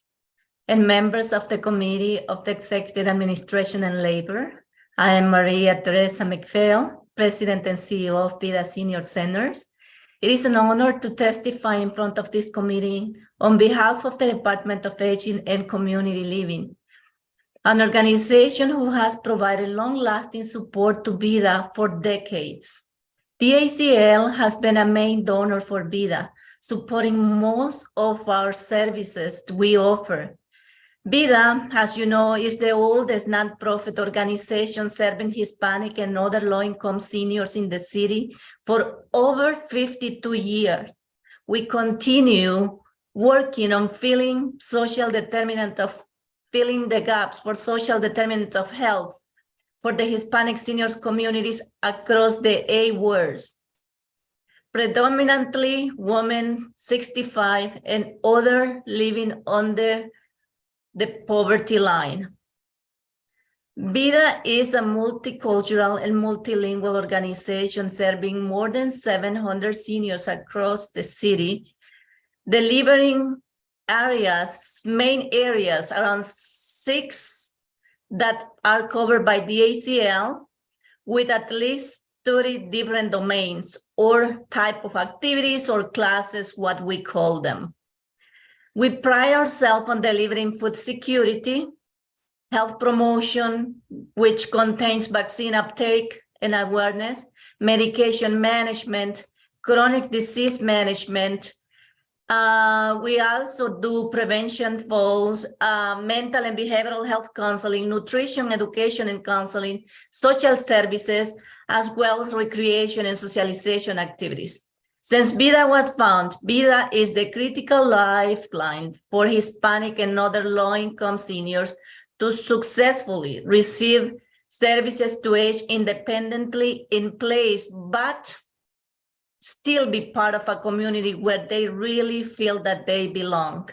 Speaker 10: and members of the Committee of the Executive Administration and Labor. I am Maria Teresa McPhail, President and CEO of Vita Senior Centers. It is an honor to testify in front of this committee on behalf of the Department of Aging and Community Living, an organization who has provided long-lasting support to Vita for decades. DACL has been a main donor for Vita, supporting most of our services we offer. Vita, as you know, is the oldest nonprofit organization serving Hispanic and other low-income seniors in the city for over 52 years. We continue working on filling the gaps for social determinants of health for the Hispanic seniors communities across the 8 wards. Predominantly women 65 and other living under the poverty line. Vita is a multicultural and multilingual organization serving more than 700 seniors across the city, delivering main areas, around 6 that are covered by DACL, with at least 30 different domains or type of activities or classes, what we call them. We pride ourselves on delivering food security, health promotion, which contains vaccine uptake and awareness, medication management, chronic disease management. We also do prevention falls, mental and behavioral health counseling, nutrition, education and counseling, social services, as well as recreation and socialization activities. Since Vita was found, Vita is the critical lifeline for Hispanic and other low-income seniors to successfully receive services to age independently in place, but still be part of a community where they really feel that they belong.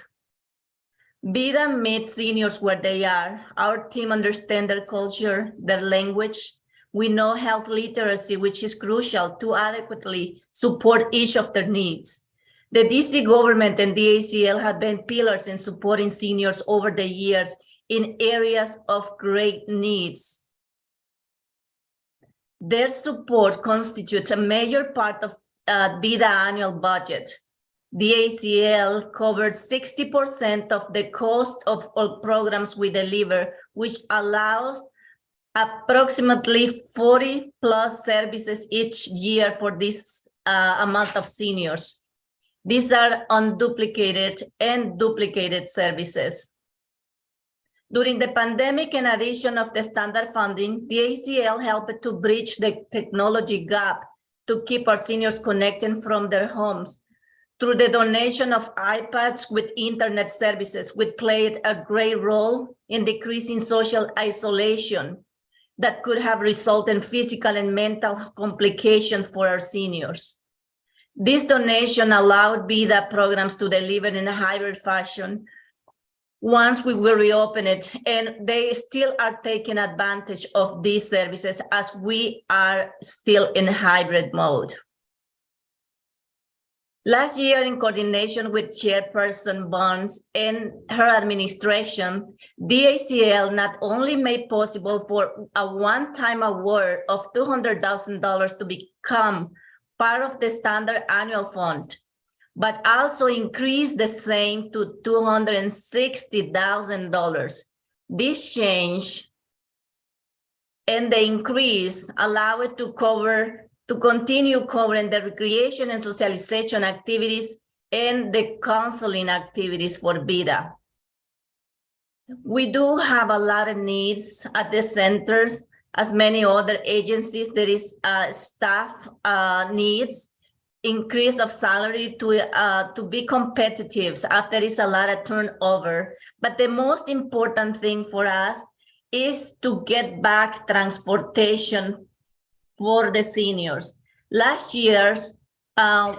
Speaker 10: Vita meets seniors where they are. Our team understands their culture, their language. We know health literacy, which is crucial to adequately support each of their needs. The DC government and DACL have been pillars in supporting seniors over the years in areas of great needs. Their support constitutes a major part of Vita annual budget. DACL covers 60% of the cost of all programs we deliver, which allows approximately 40 plus services each year for this amount of seniors. These are unduplicated and duplicated services. During the pandemic, in addition of the standard funding, the ACL helped to bridge the technology gap to keep our seniors connected from their homes. Through the donation of iPads with internet services, which played a great role in decreasing social isolation that could have resulted in physical and mental complications for our seniors. This donation allowed Vita programs to deliver in a hybrid fashion once we will reopen it, and they still are taking advantage of these services as we are still in hybrid mode. Last year, in coordination with Chairperson Bonds and her administration, DACL not only made possible for a one-time award of $200,000 to become part of the standard annual fund, but also increased the same to $260,000. This change and the increase allow it to continue covering the recreation and socialization activities and the counseling activities for Vita. We do have a lot of needs at the centers, as many other agencies. There is staff needs, increase of salary to be competitive after there is a lot of turnover. But the most important thing for us is to get back transportation for the seniors. Last year,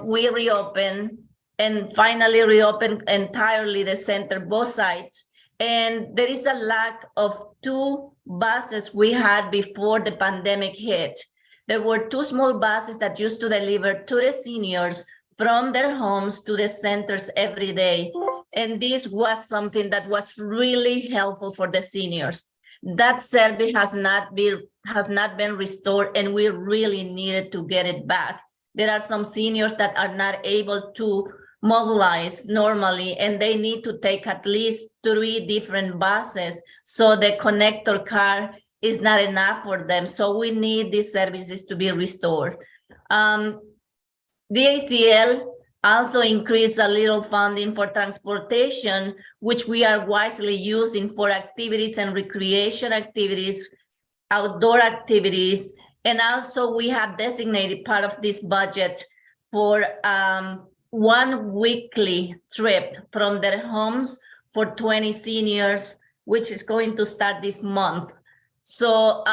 Speaker 10: we reopened and finally reopened entirely the center, both sides. And there is a lack of 2 buses we had before the pandemic hit. There were 2 small buses that used to deliver to the seniors from their homes to the centers every day. And this was something that was really helpful for the seniors. That service has not been restored, and we really needed to get it back. There are some seniors that are not able to mobilize normally, and they need to take at least 3 different buses, so the connector car is not enough for them. So we need these services to be restored. DACL also increased a little funding for transportation, which we are wisely using for activities and recreation activities, outdoor activities. And also we have designated part of this budget for 1 weekly trip from their homes for 20 seniors, which is going to start this month. So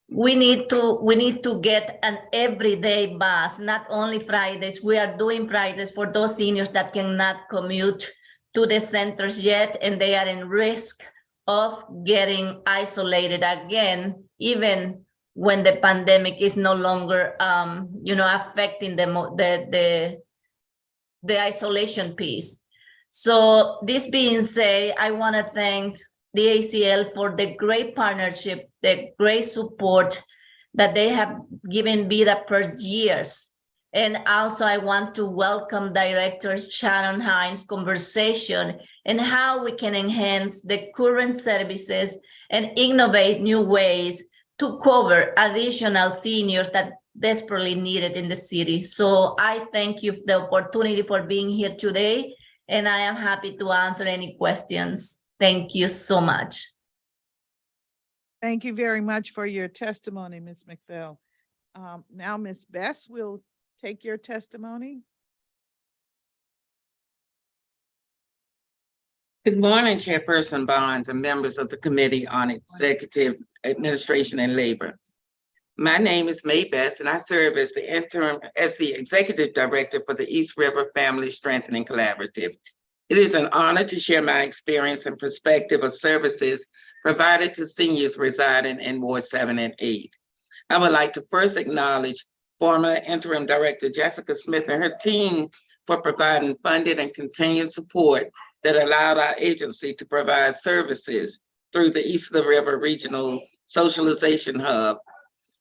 Speaker 10: we need to get an everyday bus, not only Fridays. We are doing Fridays for those seniors that cannot commute to the centers yet, and they are in risk of getting isolated again, even when the pandemic is no longer, affecting the isolation piece. So this being said, I want to thank the ACL for the great partnership, the great support that they have given Vita for years. And also I want to welcome Director Shannon Hines' conversation and how we can enhance the current services and innovate new ways to cover additional seniors that desperately need it in the city. So I thank you for the opportunity for being here today, and I am happy to answer any questions. Thank you so much.
Speaker 1: Thank you very much for your testimony, Ms. McPhail. Now, Ms. Bess will take your testimony.
Speaker 11: Good morning, Chairperson Bonds and members of the Committee on Executive Administration and Labor. My name is May Best, and I serve as the Executive Director for the East River Family Strengthening Collaborative. It is an honor to share my experience and perspective of services provided to seniors residing in Ward 7 and 8. I would like to first acknowledge former Interim Director Jessica Smith and her team for providing funded and continued support that allowed our agency to provide services through the East of the River Regional Socialization Hub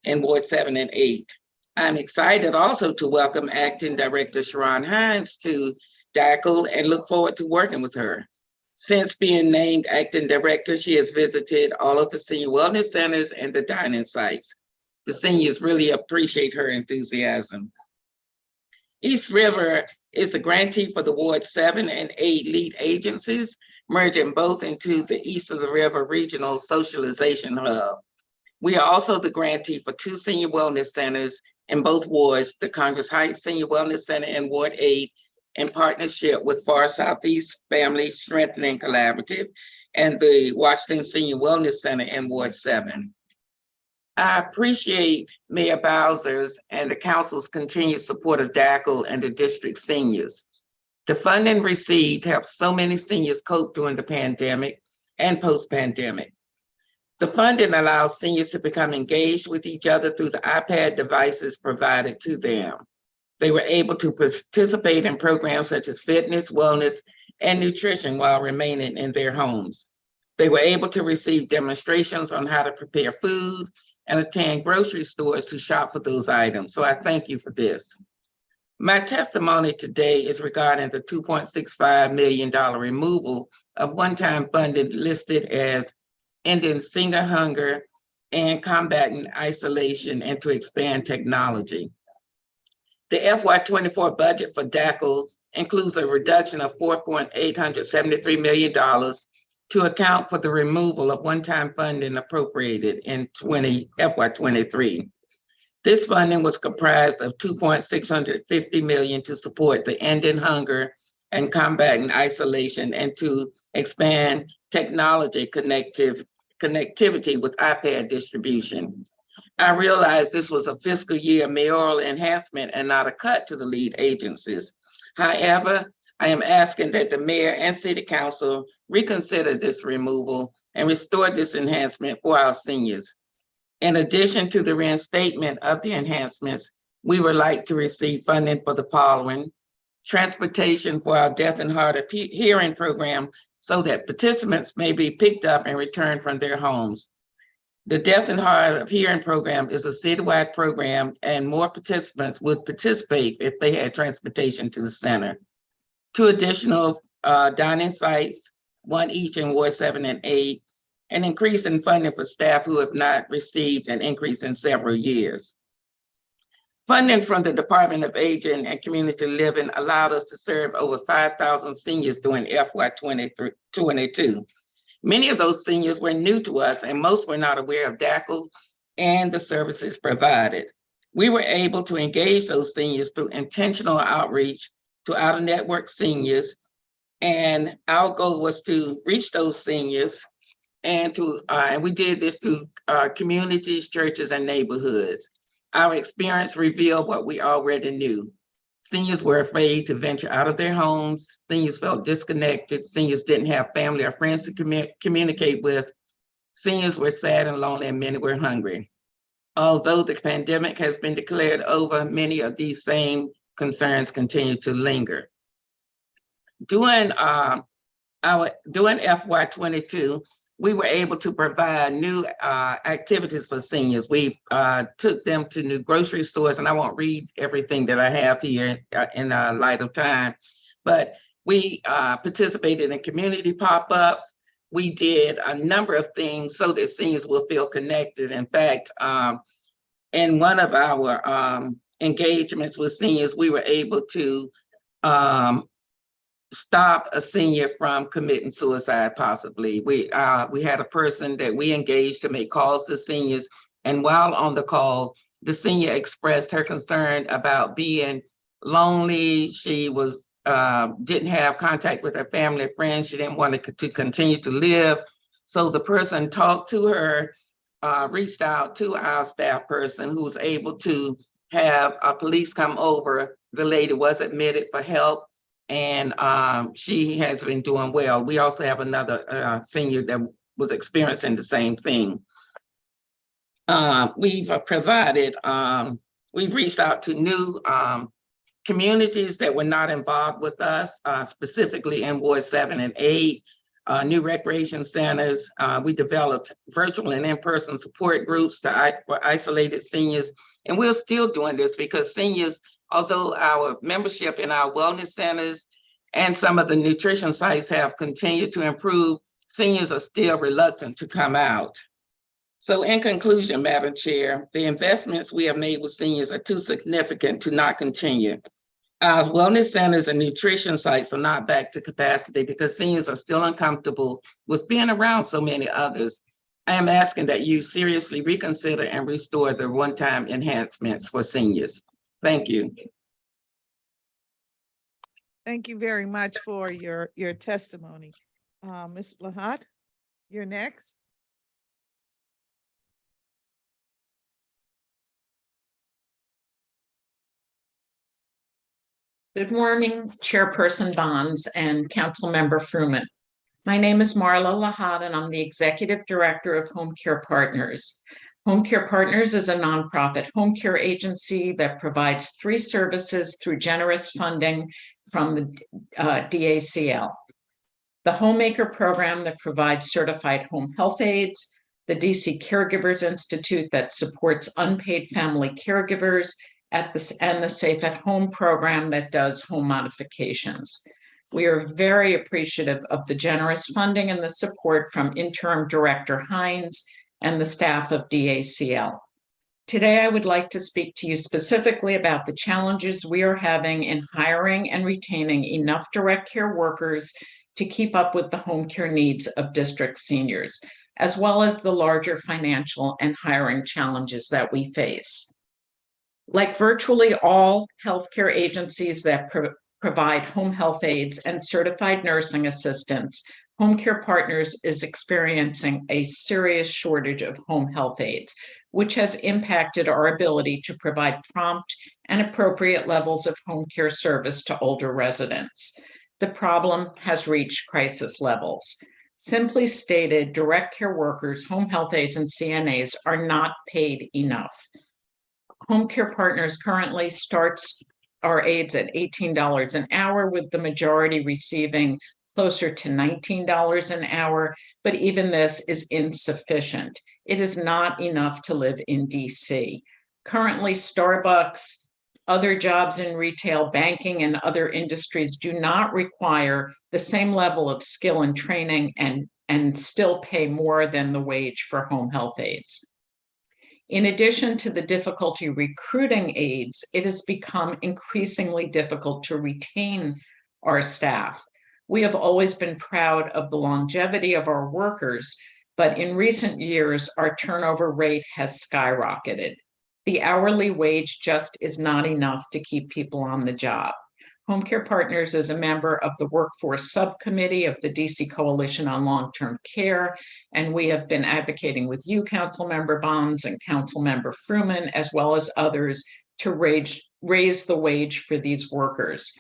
Speaker 11: in Ward 7 and 8. I'm excited also to welcome Acting Director Sharon Hines to DACL and look forward to working with her. Since being named Acting Director, she has visited all of the senior wellness centers and the dining sites. The seniors really appreciate her enthusiasm. East River is the grantee for the Ward 7 and 8 lead agencies, merging both into the East of the River Regional Socialization Hub. We are also the grantee for 2 senior wellness centers in both wards, the Congress Heights Senior Wellness Center in Ward 8, in partnership with Far Southeast Family Strengthening Collaborative and the Washington Senior Wellness Center in Ward 7. I appreciate Mayor Bowser's and the council's continued support of DACL and the district seniors. The funding received helped so many seniors cope during the pandemic and post-pandemic. The funding allows seniors to become engaged with each other through the iPad devices provided to them. They were able to participate in programs such as fitness, wellness, and nutrition while remaining in their homes. They were able to receive demonstrations on how to prepare food and attend grocery stores to shop for those items. So I thank you for this. My testimony today is regarding the $2.65 million removal of one-time funding listed as ending senior hunger and combating isolation and to expand technology. The FY24 budget for DACL includes a reduction of $4.873 million to account for the removal of one-time funding appropriated in FY23. This funding was comprised of $2.650 million to support the ending hunger and combating isolation and to expand technology connectivity with iPad distribution. I realize this was a fiscal year mayoral enhancement and not a cut to the lead agencies. However, I am asking that the mayor and city council reconsider this removal and restore this enhancement for our seniors. In addition to the reinstatement of the enhancements, we would like to receive funding for the following: transportation for our deaf and hard of hearing program so that participants may be picked up and returned from their homes. The Deaf and Hard of Hearing program is a citywide program, and more participants would participate if they had transportation to the center. 2 additional dining sites, 1 each in Ward 7 and 8, an increase in funding for staff who have not received an increase in several years. Funding from the Department of Aging and Community Living allowed us to serve over 5,000 seniors during FY 2022. Many of those seniors were new to us, and most were not aware of DACL and the services provided. We were able to engage those seniors through intentional outreach to out-of-network seniors, and our goal was to reach those seniors, and we did this through communities, churches, and neighborhoods. Our experience revealed what we already knew. Seniors were afraid to venture out of their homes. Seniors felt disconnected. Seniors didn't have family or friends to communicate with. Seniors were sad and lonely, and many were hungry. Although the pandemic has been declared over, many of these same concerns continue to linger. During FY 22, we were able to provide new activities for seniors. We took them to new grocery stores, and I won't read everything that I have here in light of time, but we participated in community pop-ups. We did a number of things so that seniors will feel connected. In fact, in one of our engagements with seniors, we were able to stop a senior from committing suicide, possibly. We had a person that we engaged to make calls to seniors, and while on the call, the senior expressed her concern about being lonely. She was didn't have contact with her family and friends. She didn't want to continue to live. So the person talked to her, reached out to our staff person, who was able to have police come over. The lady was admitted for help, and she has been doing well. We also have another senior that was experiencing the same thing. We've reached out to new communities that were not involved with us, specifically in Ward 7 and 8, new recreation centers. We developed virtual and in-person support groups for isolated seniors. And we're still doing this because seniors, although our membership in our wellness centers and some of the nutrition sites have continued to improve, seniors are still reluctant to come out. So in conclusion, Madam Chair, the investments we have made with seniors are too significant to not continue. Our wellness centers and nutrition sites are not back to capacity because seniors are still uncomfortable with being around so many others. I am asking that you seriously reconsider and restore the one-time enhancements for seniors. Thank you.
Speaker 1: Thank you very much for your testimony. Ms. Lahat, you're next.
Speaker 12: Good morning, Chairperson Bonds and Councilmember Fruman. My name is Marla Lahat, and I'm the Executive Director of Home Care Partners. Home Care Partners is a nonprofit home care agency that provides 3 services through generous funding from the DACL. The Homemaker program that provides certified home health aides, the DC Caregivers Institute that supports unpaid family caregivers, and the Safe at Home program that does home modifications. We are very appreciative of the generous funding and the support from Interim Director Hines and the staff of DACL. Today, I would like to speak to you specifically about the challenges we are having in hiring and retaining enough direct care workers to keep up with the home care needs of district seniors, as well as the larger financial and hiring challenges that we face. Like virtually all healthcare agencies that provide home health aides and certified nursing assistants, Home Care Partners is experiencing a serious shortage of home health aides, which has impacted our ability to provide prompt and appropriate levels of home care service to older residents. The problem has reached crisis levels. Simply stated, direct care workers, home health aides, and CNAs are not paid enough. Home Care Partners currently starts our aides at $18 an hour, with the majority receiving closer to $19 an hour, but even this is insufficient. It is not enough to live in DC. Currently, Starbucks, other jobs in retail, banking, and other industries do not require the same level of skill and training and still pay more than the wage for home health aides. In addition to the difficulty recruiting aides, it has become increasingly difficult to retain our staff. We have always been proud of the longevity of our workers, but in recent years, our turnover rate has skyrocketed. The hourly wage just is not enough to keep people on the job. Home Care Partners is a member of the Workforce Subcommittee of the DC Coalition on Long-Term Care, and we have been advocating with you, Councilmember Bonds and Councilmember Fruman, as well as others, to raise the wage for these workers.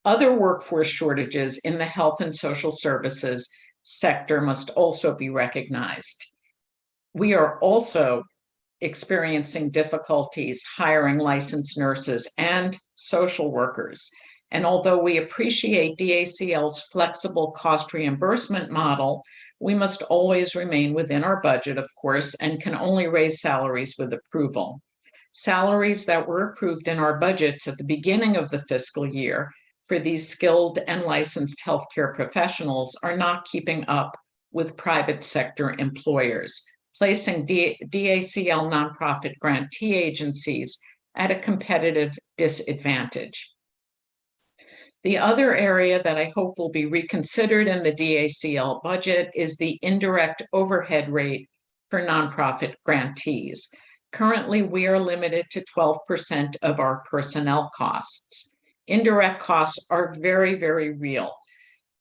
Speaker 12: Other workforce shortages in the health and social services sector must also be recognized. We are also experiencing difficulties hiring licensed nurses and social workers. And although we appreciate DACL's flexible cost reimbursement model, we must always remain within our budget, of course, and can only raise salaries with approval. Salaries that were approved in our budgets at the beginning of the fiscal year for these skilled and licensed healthcare professionals are not keeping up with private sector employers, placing DACL nonprofit grantee agencies at a competitive disadvantage. The other area that I hope will be reconsidered in the DACL budget is the indirect overhead rate for nonprofit grantees. Currently, we are limited to 12% of our personnel costs. Indirect costs are very, very real.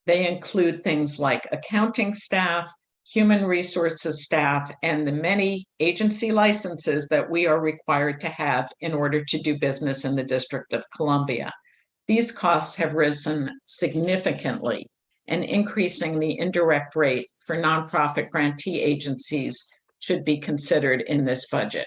Speaker 12: They include things like accounting staff, human resources staff, and the many agency licenses that we are required to have in order to do business in the District of Columbia. These costs have risen significantly, and increasing the indirect rate for nonprofit grantee agencies should be considered in this budget.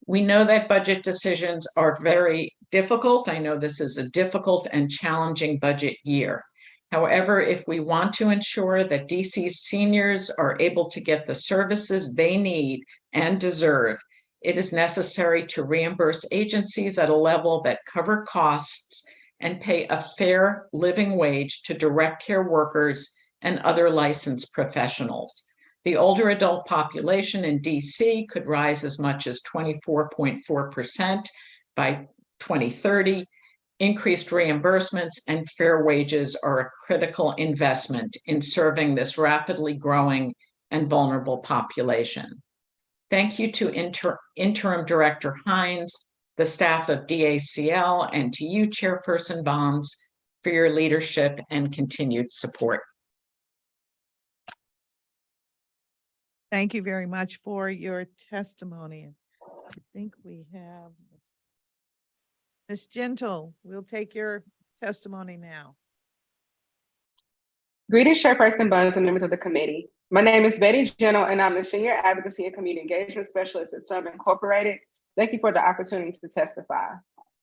Speaker 12: We know that budget decisions are very difficult. I know this is a difficult and challenging budget year. However, if we want to ensure that DC's seniors are able to get the services they need and deserve, it is necessary to reimburse agencies at a level that cover costs and pay a fair living wage to direct care workers and other licensed professionals. The older adult population in DC could rise as much as 24.4% by 2030. Increased reimbursements and fair wages are a critical investment in serving this rapidly growing and vulnerable population. Thank you to Interim Director Hines, the staff of DACL, and to you, Chairperson Bonds, for your leadership and continued support.
Speaker 1: Thank you very much for your testimony. I think we have Ms. Gentle. We'll take your testimony now.
Speaker 13: Greetings, Chairperson Bunns and members of the committee. My name is Betty Gentle, and I'm the Senior Advocacy and Community Engagement Specialist at SUM Incorporated. Thank you for the opportunity to testify.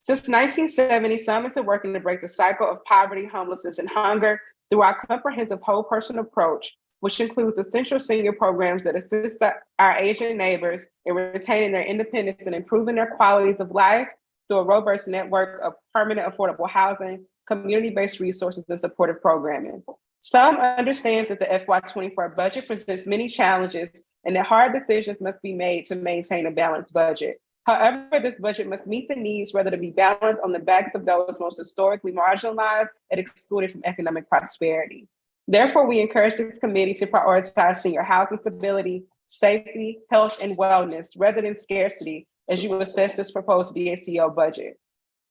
Speaker 13: Since 1970, SUM has been working to break the cycle of poverty, homelessness, and hunger through our comprehensive whole person approach, which includes essential senior programs that assist our aging neighbors in retaining their independence and improving their qualities of life through a robust network of permanent affordable housing, community-based resources, and supportive programming. SUM understands that the FY24 budget presents many challenges and that hard decisions must be made to maintain a balanced budget. However, this budget must meet the needs rather than be balanced on the backs of those most historically marginalized and excluded from economic prosperity. Therefore, we encourage this committee to prioritize senior housing stability, safety, health, and wellness rather than scarcity as you assess this proposed DACL budget.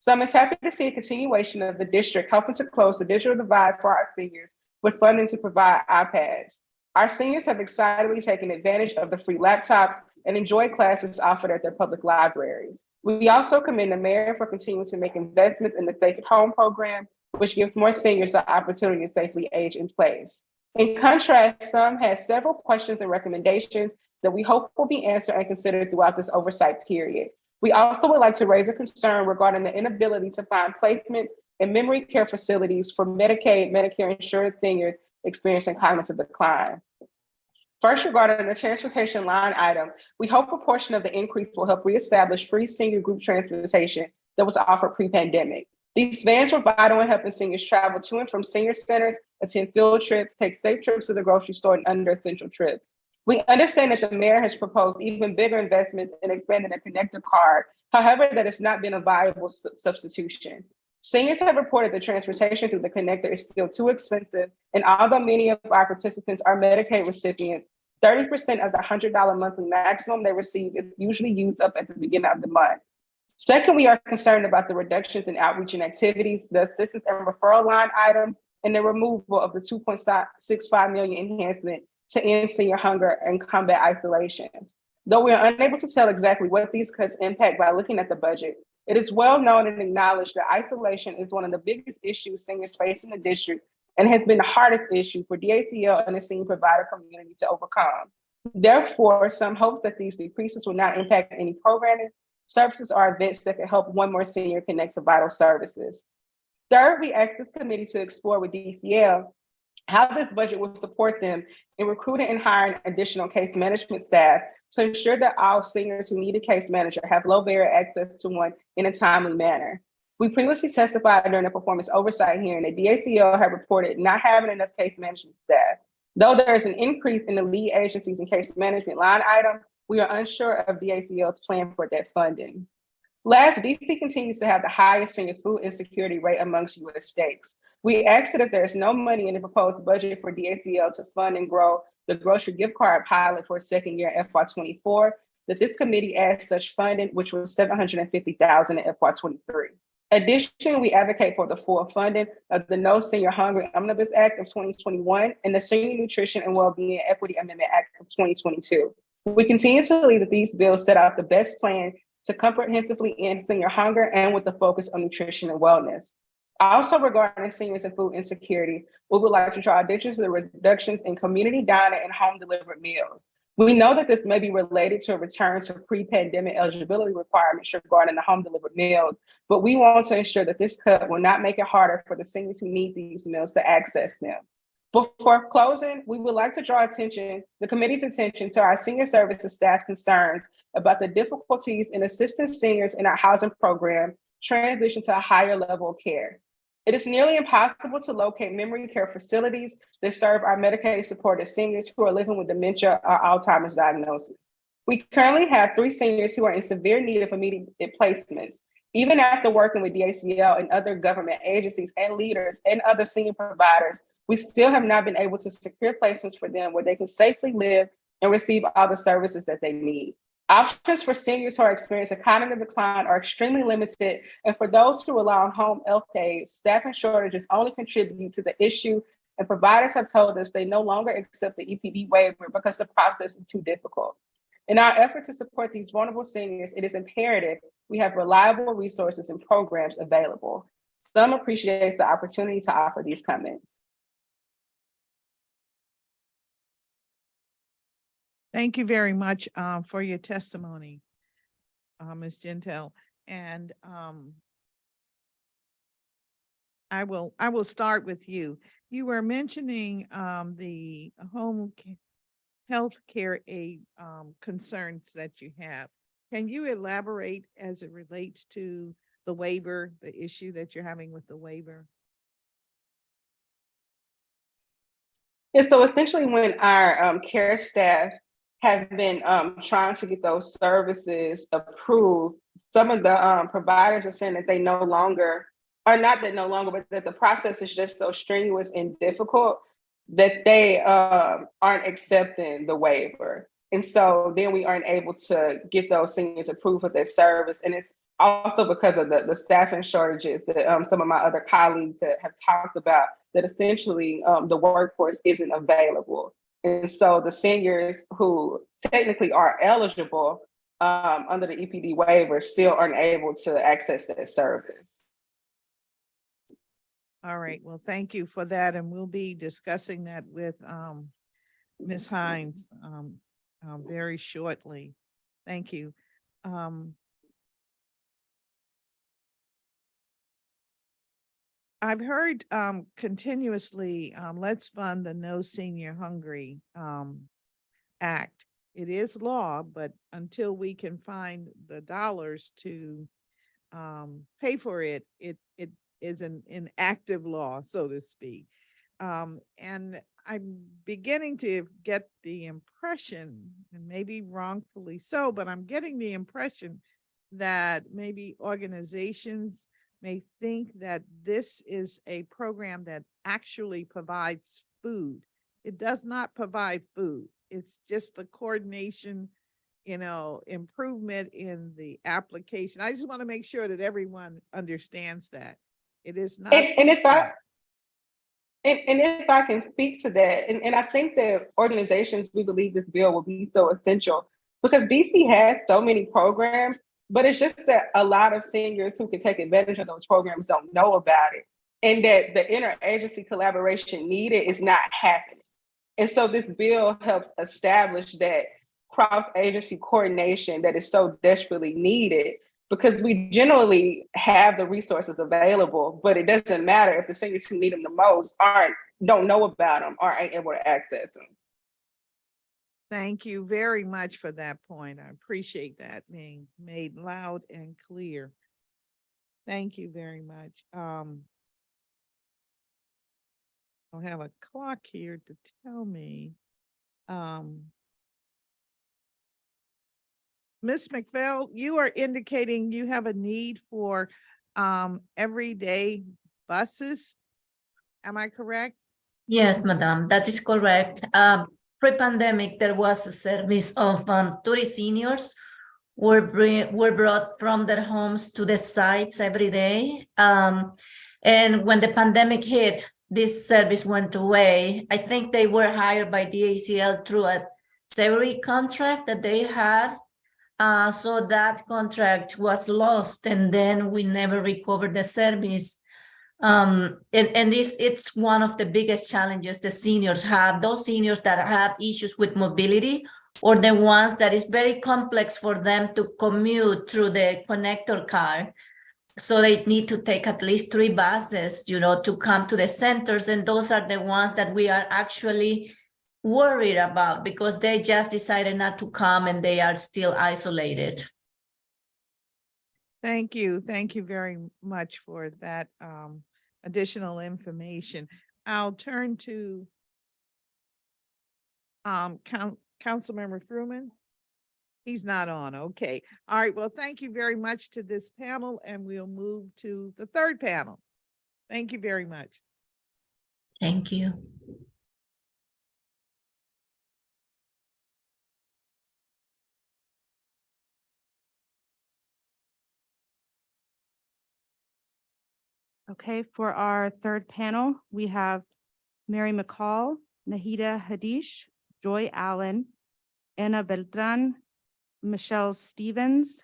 Speaker 13: SUM is happy to see a continuation of the district helping to close the digital divide for our seniors with funding to provide iPads. Our seniors have excitedly taken advantage of the free laptops and enjoy classes offered at their public libraries. We also commend the mayor for continuing to make investments in the Safe at Home program, which gives more seniors the opportunity to safely age in place. In contrast, SUM has several questions and recommendations that we hope will be answered and considered throughout this oversight period. We also would like to raise a concern regarding the inability to find placement in memory care facilities for Medicaid, Medicare insured seniors experiencing cognitive decline. First, regarding the transportation line item, we hope a portion of the increase will help reestablish free senior group transportation that was offered pre-pandemic. These vans were vital in helping seniors travel to and from senior centers, attend field trips, take safe trips to the grocery store, and other essential trips. We understand that the mayor has proposed even bigger investments in expanding the connector card. However, that has not been a viable substitution. Seniors have reported that transportation through the connector is still too expensive, and although many of our participants are Medicaid recipients, 30% of the $100 monthly maximum they receive is usually used up at the beginning of the month. Second, we are concerned about the reductions in outreach and activities, the assistance and referral line items, and the removal of the $2.65 million enhancement to end senior hunger and combat isolation. Though we are unable to tell exactly what these cuts impact by looking at the budget, it is well known and acknowledged that isolation is one of the biggest issues seniors face in the district and has been the hardest issue for DACL and the senior provider community to overcome. Therefore, some hopes that these decreases will not impact any programming, services, or events that could help one more senior connect to vital services. Third, we asked this committee to explore with DCL how this budget will support them in recruiting and hiring additional case management staff to ensure that all seniors who need a case manager have low barrier access to one in a timely manner. We previously testified during the performance oversight hearing that DACL had reported not having enough case management staff. Though there is an increase in the lead agencies and case management line item, we are unsure of DACL's plan for that funding. Last, DC continues to have the highest senior food insecurity rate amongst US states. We asked that if there is no money in the proposed budget for DACL to fund and grow the grocery gift card pilot for a second year in FY24, that this committee asked such funding, which was $750,000 in FY23. Additionally, we advocate for the full funding of the No Senior Hungry Omnibus Act of 2021 and the Senior Nutrition and Wellbeing Equity Amendment Act of 2022. We continue to believe that these bills set out the best plan to comprehensively end senior hunger and with a focus on nutrition and wellness. Also, regarding seniors and food insecurity, we would like to draw attention to the reductions in community dining and home delivered meals. We know that this may be related to a return to pre-pandemic eligibility requirements regarding the home delivered meals, but we want to ensure that this cut will not make it harder for the seniors who need these meals to access them. Before closing, we would like to draw the committee's attention to our senior services staff concerns about the difficulties in assisting seniors in our housing program transition to a higher level of care. It is nearly impossible to locate memory care facilities that serve our Medicaid supported seniors who are living with dementia or Alzheimer's diagnosis. We currently have 3 seniors who are in severe need of immediate placements. Even after working with DACL and other government agencies and leaders and other senior providers, we still have not been able to secure placements for them where they can safely live and receive all the services that they need. Options for seniors who are experiencing cognitive decline are extremely limited, and for those who rely on home health aides, staffing shortages only contribute to the issue, and providers have told us they no longer accept the EPD waiver because the process is too difficult. In our effort to support these vulnerable seniors, it is imperative we have reliable resources and programs available. Some appreciate the opportunity to offer these comments.
Speaker 1: Thank you very much for your testimony, Ms. Gentile. And I will start with you. You were mentioning the home health care aid concerns that you have. Can you elaborate as it relates to the waiver, the issue that you're having with the waiver?
Speaker 13: Yeah, so essentially when our care staff have been trying to get those services approved, some of the providers are saying that they no longer, or not that no longer, but that the process is just so strenuous and difficult that they aren't accepting the waiver. And so then we aren't able to get those seniors approved for their service. And it's also because of the staffing shortages that some of my other colleagues that have talked about, that essentially the workforce isn't available. And so the seniors who technically are eligible under the EPD waiver still aren't able to access that service.
Speaker 1: All right, well, thank you for that. And we'll be discussing that with Ms. Hines. very shortly. Thank you. I've heard continuously, let's fund the No Senior Hungry Act. It is law, but until we can find the dollars to pay for it, it is an inactive law, so to speak. And I'm beginning to get the impression, and maybe wrongfully so, but I'm getting the impression that maybe organizations may think that this is a program that actually provides food. It does not provide food. It's just the coordination, improvement in the application. I just want to make sure that everyone understands that. It is not.
Speaker 13: And if I can speak to that, and I think that organizations, we believe this bill will be so essential because DC has so many programs, but it's just that a lot of seniors who can take advantage of those programs don't know about it. And that the interagency collaboration needed is not happening. And so this bill helps establish that cross-agency coordination that is so desperately needed, because we generally have the resources available, but it doesn't matter if the seniors who need them the most don't know about them or ain't able to access them.
Speaker 1: Thank you very much for that point. I appreciate that being made loud and clear. Thank you very much. I'll have a clock here to tell me. Ms. McPhail, you are indicating you have a need for everyday buses. Am I correct?
Speaker 10: Yes, madam, that is correct. Pre-pandemic, there was a service of 30 seniors were brought from their homes to the sites every day. And when the pandemic hit, this service went away. I think they were hired by DACL through a Seabury contract that they had. So that contract was lost, and then we never recovered the service. And it's one of the biggest challenges the seniors have, those seniors that have issues with mobility, or the ones that is very complex for them to commute through the connector car. So they need to take at least 3 buses, to come to the centers. And those are the ones that we are actually worried about because they just decided not to come and they are still isolated.
Speaker 1: Thank you. Thank you very much for that additional information. I'll turn to Councilmember Fruman. He's not on. Okay. All right. Well, thank you very much to this panel, and we'll move to the third panel. Thank you very much.
Speaker 10: Thank you.
Speaker 5: Okay, for our third panel, we have Mary McCall, Nahida Hadish, Joy Allen, Anna Beltran, Michelle Stevens,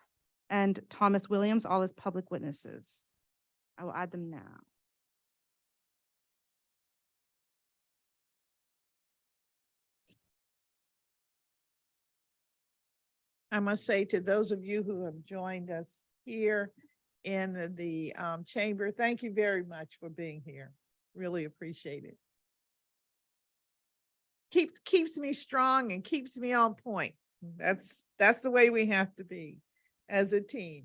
Speaker 5: and Thomas Williams, all as public witnesses. I will add them now.
Speaker 1: I must say to those of you who have joined us here in the chamber, thank you very much for being here. Really appreciate it. Keeps me strong and keeps me on point. That's the way we have to be as a team.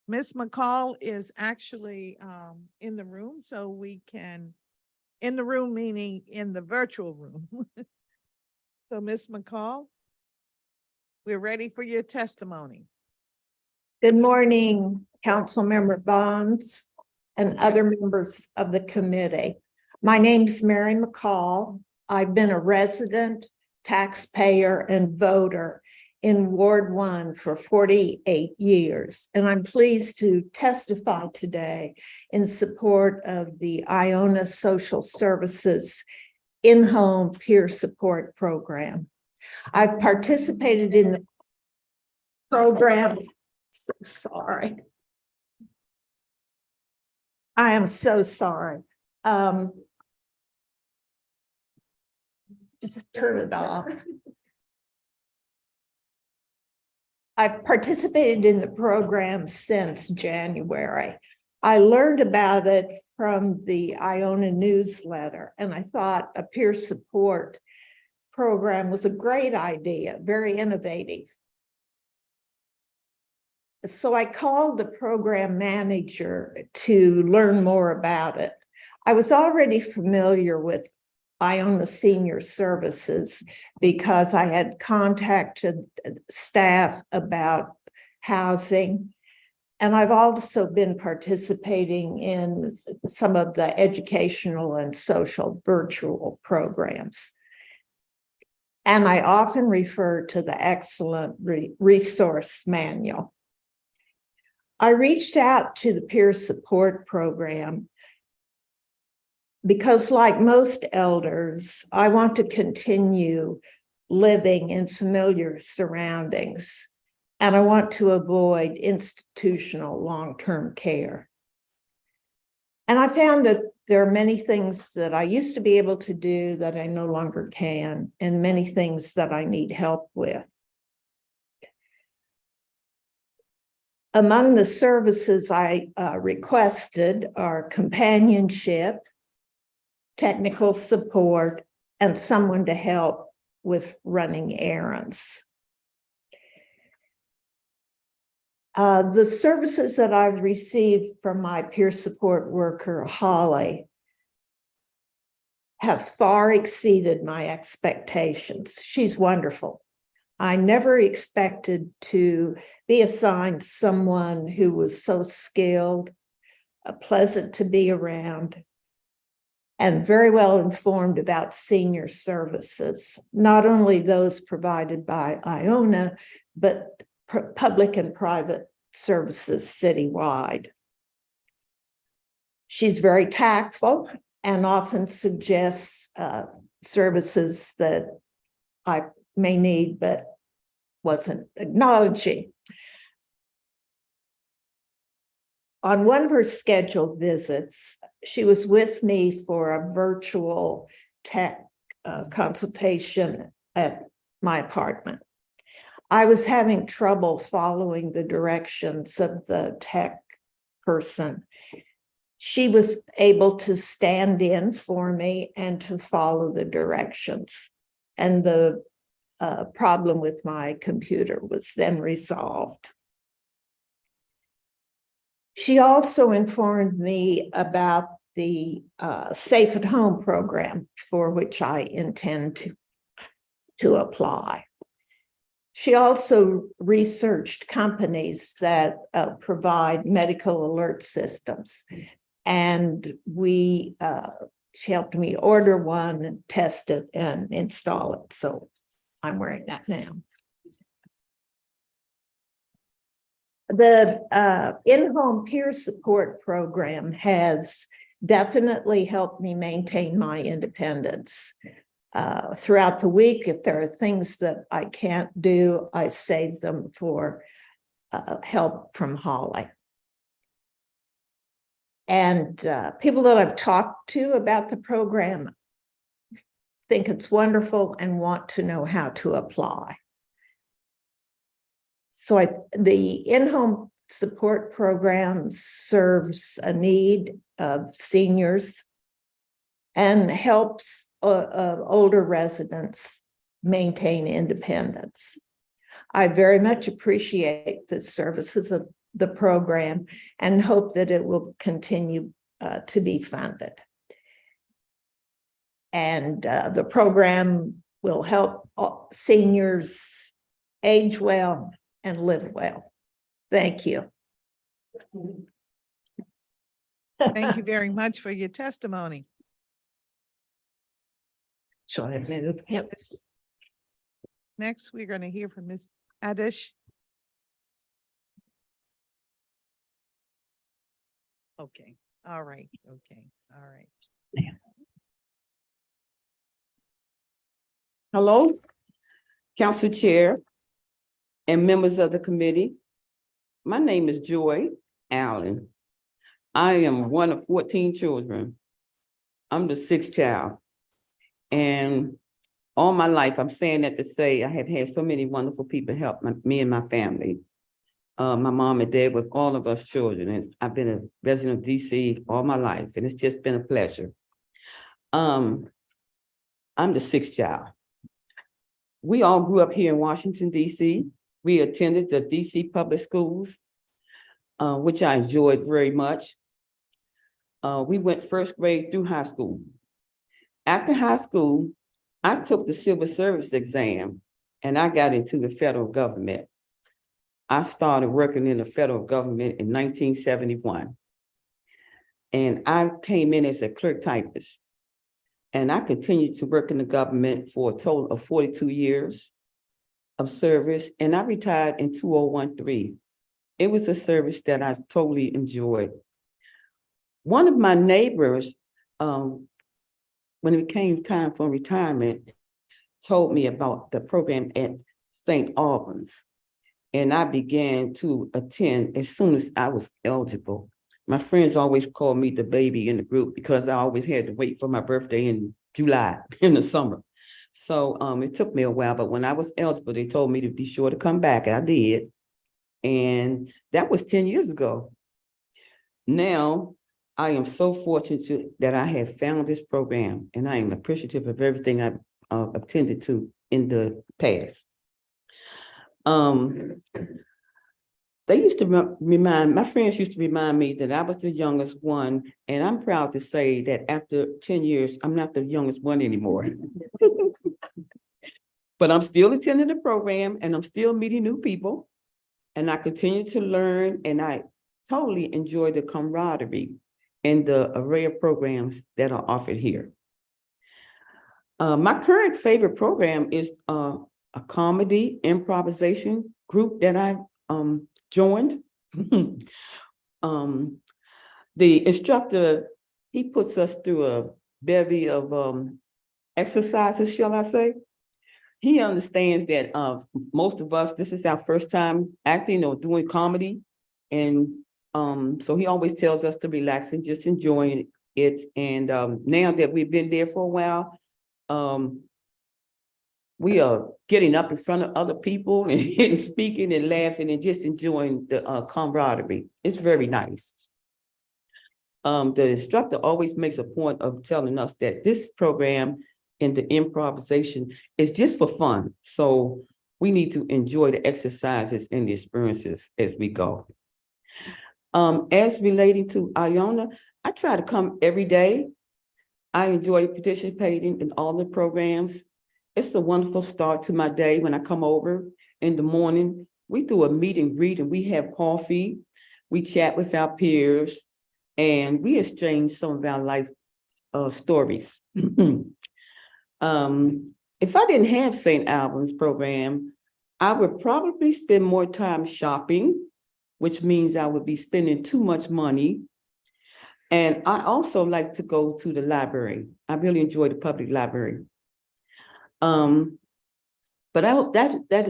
Speaker 1: Ms. McCall is actually in the room, so we can, in the room meaning in the virtual room. So Ms. McCall, we're ready for your testimony.
Speaker 14: Good morning, Councilmember Bonds and other members of the committee. My name is Mary McCall. I've been a resident, taxpayer, and voter in Ward 1 for 48 years, and I'm pleased to testify today in support of the Iona Social Services in-home peer support program. I've participated in the program. So sorry. I am so sorry. Just turn it off. I've participated in the program since January. I learned about it from the Iona newsletter, and I thought a peer support program was a great idea, very innovative. So I called the program manager to learn more about it. I was already familiar with Iona Senior Services because I had contacted staff about housing. And I've also been participating in some of the educational and social virtual programs. And I often refer to the excellent resource manual. I reached out to the peer support program because, like most elders, I want to continue living in familiar surroundings, and I want to avoid institutional long-term care. And I found that there are many things that I used to be able to do that I no longer can, and many things that I need help with. Among the services I requested are companionship, technical support, and someone to help with running errands. The services that I've received from my peer support worker, Holly, have far exceeded my expectations. She's wonderful. I never expected to be assigned someone who was so skilled, pleasant to be around, and very well informed about senior services, not only those provided by Iona, but public and private services citywide. She's very tactful and often suggests services that I may need, but wasn't acknowledging. On one of her scheduled visits, she was with me for a virtual tech consultation at my apartment. I was having trouble following the directions of the tech person. She was able to stand in for me and to follow the directions. And the problem with my computer was then resolved. She also informed me about the Safe at Home program for which I intend to apply. She also researched companies that provide medical alert systems, and she helped me order one and test it and install it. So I'm wearing that now. The in-home peer support program has definitely helped me maintain my independence. Throughout the week, if there are things that I can't do, I save them for help from Holly. And people that I've talked to about the program think it's wonderful and want to know how to apply. So the in-home support program serves a need of seniors and helps older residents maintain independence. I very much appreciate the services of the program and hope that it will continue to be funded. And the program will help seniors age well and live well. Thank you.
Speaker 1: Thank you very much for your testimony.
Speaker 14: Shall I move?
Speaker 10: Yep.
Speaker 1: Next, we're going to hear from Ms. Adish? Okay, all right, okay, all right.
Speaker 15: Hello, Council Chair and members of the committee. My name is Joy Allen. I am one of 14 children. I'm the sixth child. And all my life, I'm saying that to say I have had so many wonderful people help me and my family. My mom and dad with all of us children. And I've been a resident of DC all my life, and it's just been a pleasure. I'm the sixth child. We all grew up here in Washington, DC. We attended the DC public schools, which I enjoyed very much. We went first grade through high school. After high school, I took the civil service exam and I got into the federal government. I started working in the federal government in 1971. And I came in as a clerk typist. And I continued to work in the government for a total of 42 years of service. And I retired in 2013. It was a service that I totally enjoyed. One of my neighbors, when it came time for retirement, told me about the program at St. Albans. And I began to attend as soon as I was eligible. My friends always called me the baby in the group because I always had to wait for my birthday in July in the summer. So it took me a while, but when I was eligible, they told me to be sure to come back. I did. And that was 10 years ago. Now, I am so fortunate that I have found this program, and I am appreciative of everything I've attended to in the past. They used to my friends used to remind me that I was the youngest one, and I'm proud to say that after 10 years, I'm not the youngest one anymore. But I'm still attending the program, and I'm still meeting new people, and I continue to learn, and I totally enjoy the camaraderie and the array of programs that are offered here. My current favorite program is a comedy improvisation group that I joined. The instructor, he puts us through a bevy of exercises, shall I say. He understands that most of us, this is our first time acting or doing comedy. And so he always tells us to relax and just enjoy it. And now that we've been there for a while, we are getting up in front of other people and speaking and laughing and just enjoying the camaraderie. It's very nice. The instructor always makes a point of telling us that this program and the improvisation is just for fun. So we need to enjoy the exercises and the experiences as we go. As relating to Iona, I try to come every day. I enjoy participating in all the programs. It's a wonderful start to my day when I come over in the morning. We do a meet and greet and we have coffee. We chat with our peers and we exchange some of our life stories. If I didn't have St. Albans program, I would probably spend more time shopping, which means I would be spending too much money. And I also like to go to the library. I really enjoy the public library. But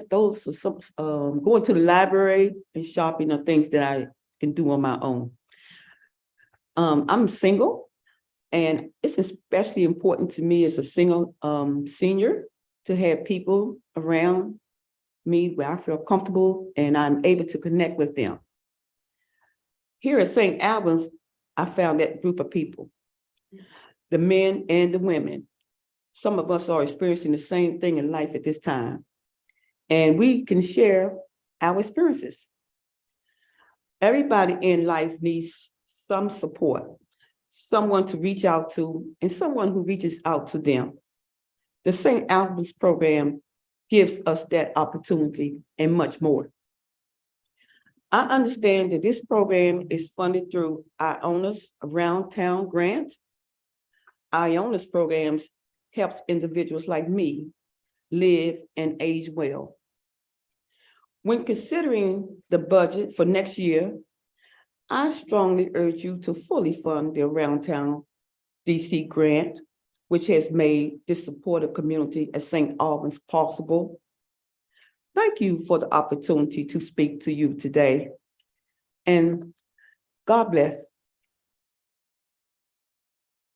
Speaker 15: those are some going to the library and shopping are things that I can do on my own. I'm single, and it's especially important to me as a single senior to have people around me where I feel comfortable and I'm able to connect with them. Here at St. Albans, I found that group of people, the men and the women. Some of us are experiencing the same thing in life at this time, and we can share our experiences. Everybody in life needs some support, someone to reach out to, and someone who reaches out to them. The St. Albans program gives us that opportunity and much more. I understand that this program is funded through Iona's Around Town grant. Iona's programs helps individuals like me live and age well. When considering the budget for next year, I strongly urge you to fully fund the Around Town DC grant, which has made this supportive community at St. Albans possible. Thank you for the opportunity to speak to you today. And God bless.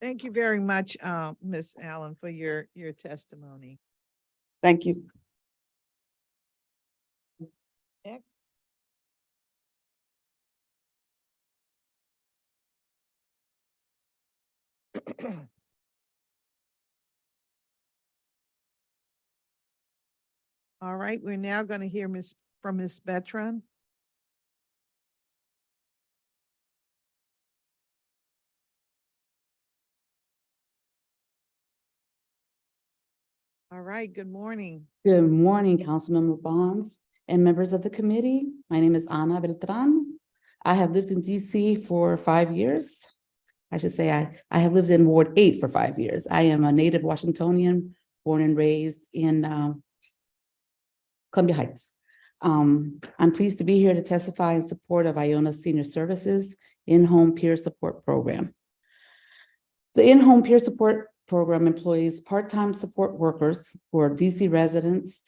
Speaker 1: Thank you very much, Ms. Allen, for your testimony.
Speaker 15: Thank you.
Speaker 1: Next. All right, we're now going to hear from Ms. Betron. All right, good morning.
Speaker 16: Good morning, Councilmember Bonds and members of the committee. My name is Ana Beltran. I have lived in DC for 5 years. I should say I have lived in Ward 8 for 5 years. I am a native Washingtonian, born and raised in Columbia Heights. I'm pleased to be here to testify in support of Iona Senior Services in-home peer support program. The in-home peer support program employs part-time support workers who are DC residents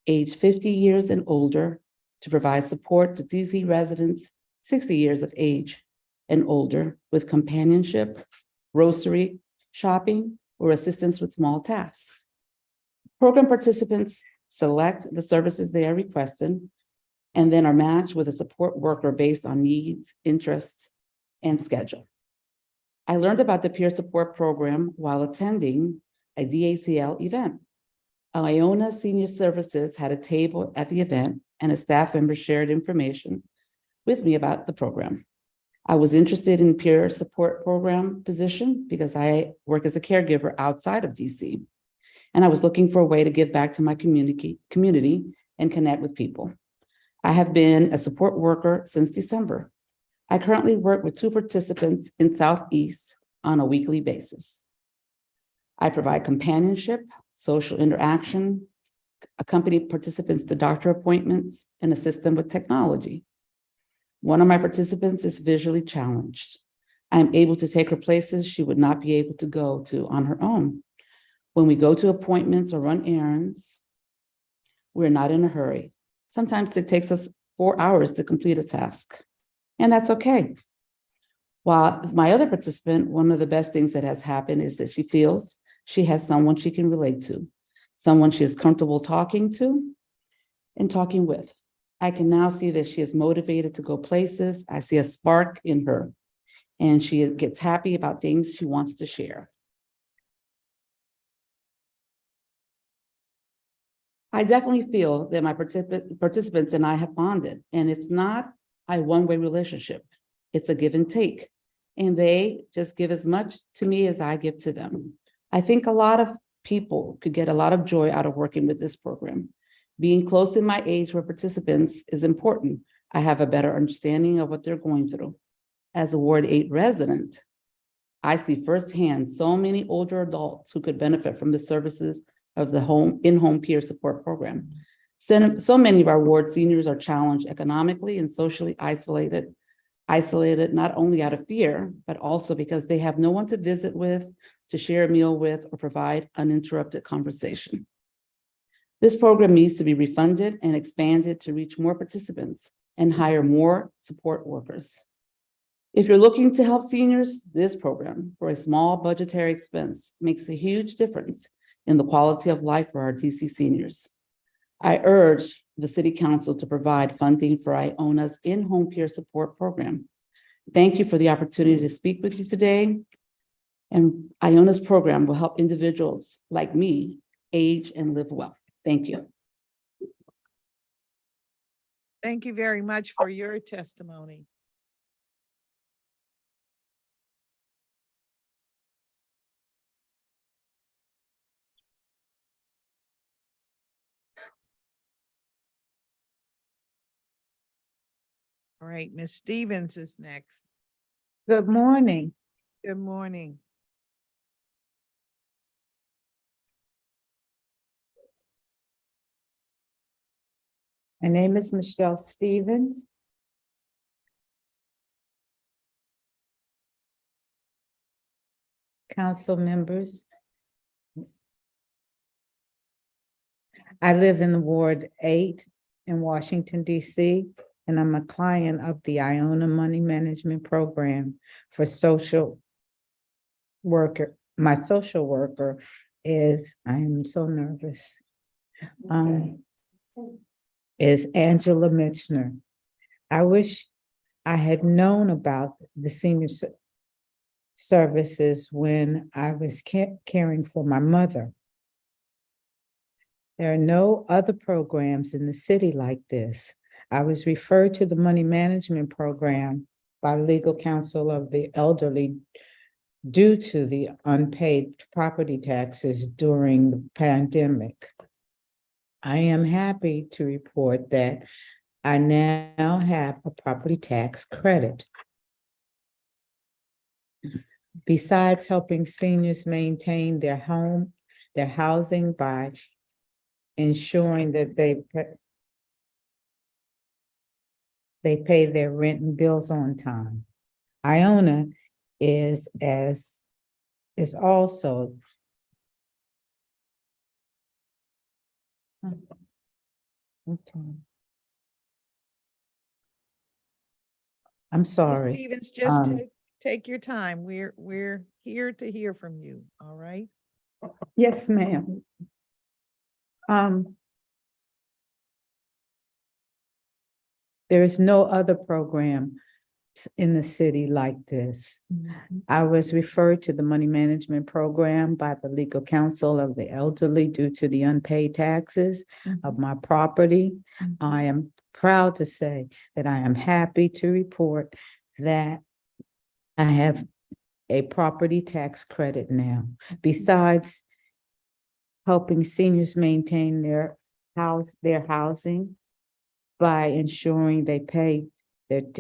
Speaker 16: aged 50 years and older to provide support to DC residents 60 years of age and older with companionship, grocery, shopping, or assistance with small tasks. Program participants select the services they are requesting and then are matched with a support worker based on needs, interests, and schedule. I learned about the peer support program while attending a DACL event. Iona Senior Services had a table at the event and a staff member shared information with me about the program. I was interested in peer support program position because I work as a caregiver outside of DC. And I was looking for a way to give back to my community and connect with people. I have been a support worker since December. I currently work with 2 participants in Southeast on a weekly basis. I provide companionship, social interaction, accompany participants to doctor appointments, and assist them with technology. One of my participants is visually challenged. I am able to take her places she would not be able to go to on her own. When we go to appointments or run errands, we're not in a hurry. Sometimes it takes us 4 hours to complete a task, and that's okay. While my other participant, one of the best things that has happened is that she feels she has someone she can relate to, someone she is comfortable talking to and talking with. I can now see that she is motivated to go places. I see a spark in her, and she gets happy about things she wants to share. I definitely feel that my participants and I have bonded, and it's not a one-way relationship. It's a give and take, and they just give as much to me as I give to them. I think a lot of people could get a lot of joy out of working with this program. Being close in my age with participants is important. I have a better understanding of what they're going through. As a Ward 8 resident, I see firsthand so many older adults who could benefit from the services of the in-home peer support program. So many of our ward seniors are challenged economically and socially isolated not only out of fear, but also because they have no one to visit with, to share a meal with, or provide uninterrupted conversation. This program needs to be refunded and expanded to reach more participants and hire more support workers. If you're looking to help seniors, this program, for a small budgetary expense, makes a huge difference in the quality of life for our DC seniors. I urge the City Council to provide funding for Iona's in-home peer support program. Thank you for the opportunity to speak with you today. And Iona's program will help individuals like me age and live well. Thank you.
Speaker 1: Thank you very much for your testimony. All right, Ms. Stevens is next.
Speaker 17: Good morning.
Speaker 1: Good morning.
Speaker 17: My name is Michelle Stevens. Council members. I live in Ward 8 in Washington, DC, and I'm a client of the Iona Money Management Program for social worker. My social worker is, I am so nervous, is Angela Mitchner. I wish I had known about the senior services when I was caring for my mother. There are no other programs in the city like this. I was referred to the money management program by legal counsel of the elderly due to the unpaid property taxes during the pandemic. I am happy to report that I now have a property tax credit. Besides helping seniors maintain their home, their housing by ensuring that they pay their rent and bills on time. Iona is also okay. I'm
Speaker 1: Ms.
Speaker 17: sorry.
Speaker 1: Stevens, just take your time. We're here to hear from you, all right?
Speaker 17: Yes, ma'am. There is no other program in the city like this. I was referred to the money management program by the legal counsel of the elderly due to the unpaid taxes of my property. I am proud to say that I am happy to report that I have a property tax credit now. Besides helping seniors maintain their housing by ensuring they pay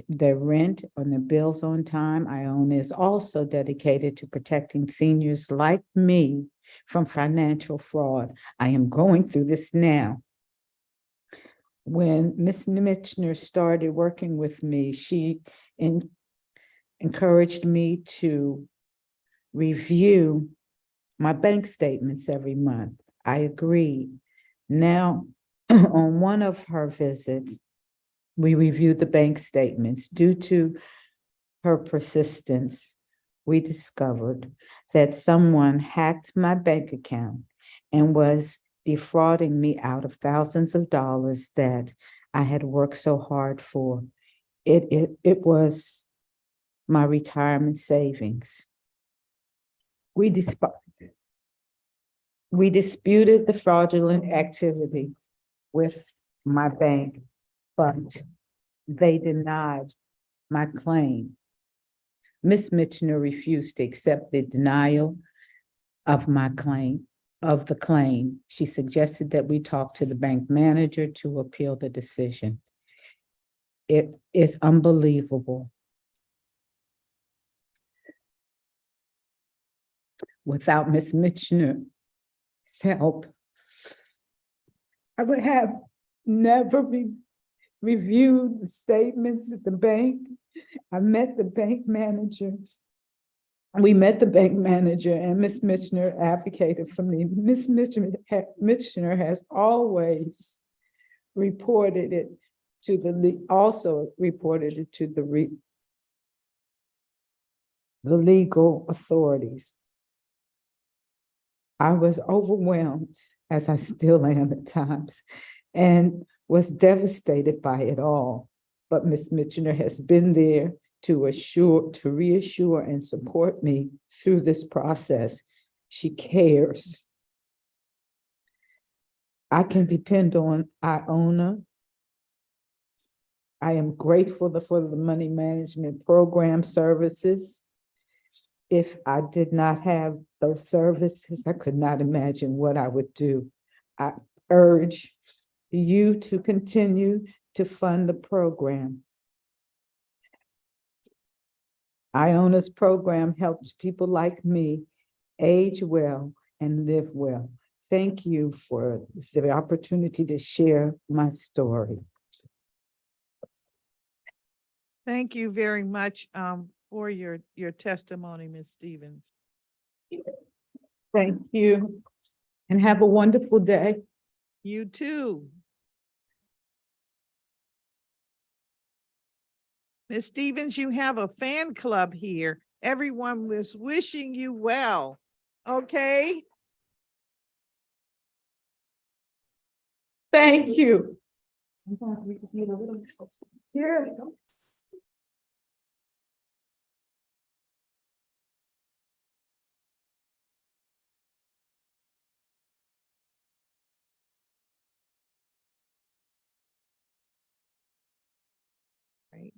Speaker 17: their rent and their bills on time. Iona is also dedicated to protecting seniors like me from financial fraud. I am going through this now. When Ms. Mitchner started working with me, she encouraged me to review my bank statements every month. I agreed. Now, on one of her visits, we reviewed the bank statements. Due to her persistence, we discovered that someone hacked my bank account and was defrauding me out of thousands of dollars that I had worked so hard for. It was my retirement savings. We disputed the fraudulent activity with my bank, but they denied my claim. Ms. Mitchner refused to accept the denial of my claim, of the claim. She suggested that we talk to the bank manager to appeal the decision. It is unbelievable. Without Ms. Mitchner's help, I would have never reviewed the statements at the bank. I met the bank manager. We met the bank manager and Ms. Mitchner advocated for me. Ms. Mitchner has always reported it to the legal authorities. I was overwhelmed, as I still am at times, and was devastated by it all. But Ms. Mitchner has been there to reassure and support me through this process. She cares. I can depend on Iona. I am grateful for the money management program services. If I did not have those services, I could not imagine what I would do. I urge you to continue to fund the program. Iona's program helps people like me age well and live well. thank you for the opportunity to share my story.
Speaker 1: Thank you very much for your testimony, Ms. Stevens.
Speaker 17: Thank you. And have a wonderful day.
Speaker 1: You too. Ms. Stevens, you have a fan club here. Everyone was wishing you well. Okay?
Speaker 17: Thank you. We just need a little. Here.
Speaker 1: Right.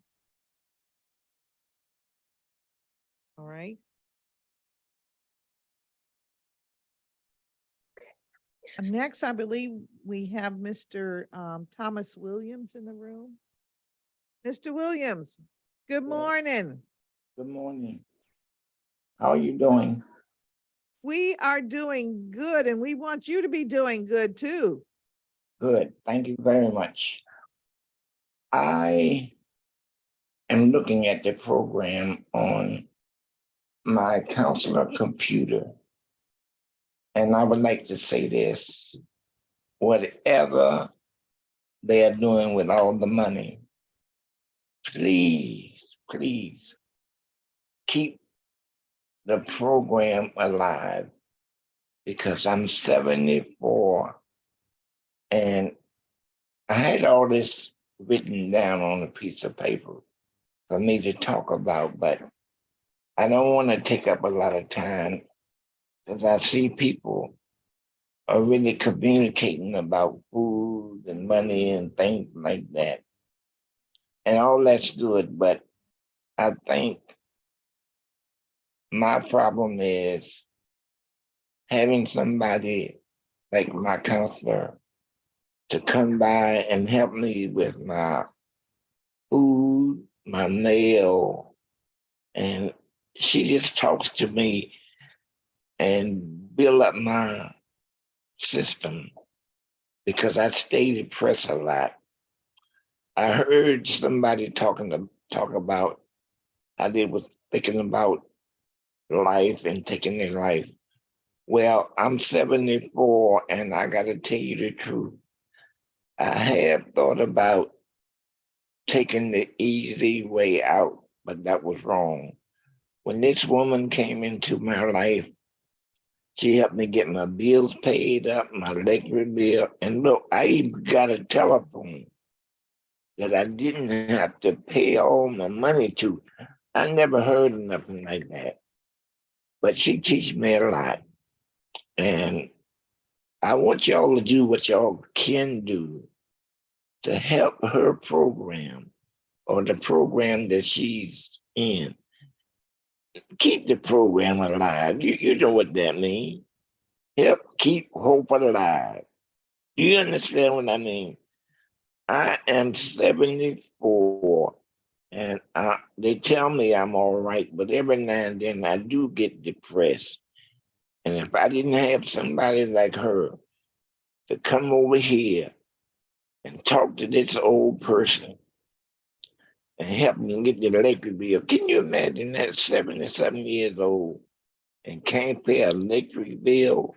Speaker 1: All right. Next, I believe we have Mr. Thomas Williams in the room. Mr. Williams, good morning.
Speaker 18: Good morning. How are you doing?
Speaker 1: We are doing good, and we want you to be doing good too.
Speaker 18: Good. Thank you very much. I am looking at the program on my counselor computer. And I would like to say this, whatever they are doing with all the money, please, please keep the program alive, because I'm 74 and I had all this written down on a piece of paper for me to talk about, but I don't want to take up a lot of time because I see people are really communicating about food and money and things like that. And all that's good, but I think my problem is having somebody like my counselor to come by and help me with my food, my mail, and she just talks to me and build up my system because I stay depressed a lot. I heard somebody talk about how they was thinking about life and taking their life. Well, I'm 74 and I gotta tell you the truth. I have thought about taking the easy way out, but that was wrong. When this woman came into my life, she helped me get my bills paid up, my electric bill. And look, I even got a telephone that I didn't have to pay all my money to. I never heard of nothing like that. But she teach me a lot. And I want y'all to do what y'all can do to help her program or the program that she's in. Keep the program alive. You know what that means. Help keep hope alive. Do you understand what I mean? I am 74 and they tell me I'm all right, but every now and then I do get depressed. And if I didn't have somebody like her to come over here and talk to this old person and help me get the electric bill, can you imagine that 77 years old and can't pay an electric bill?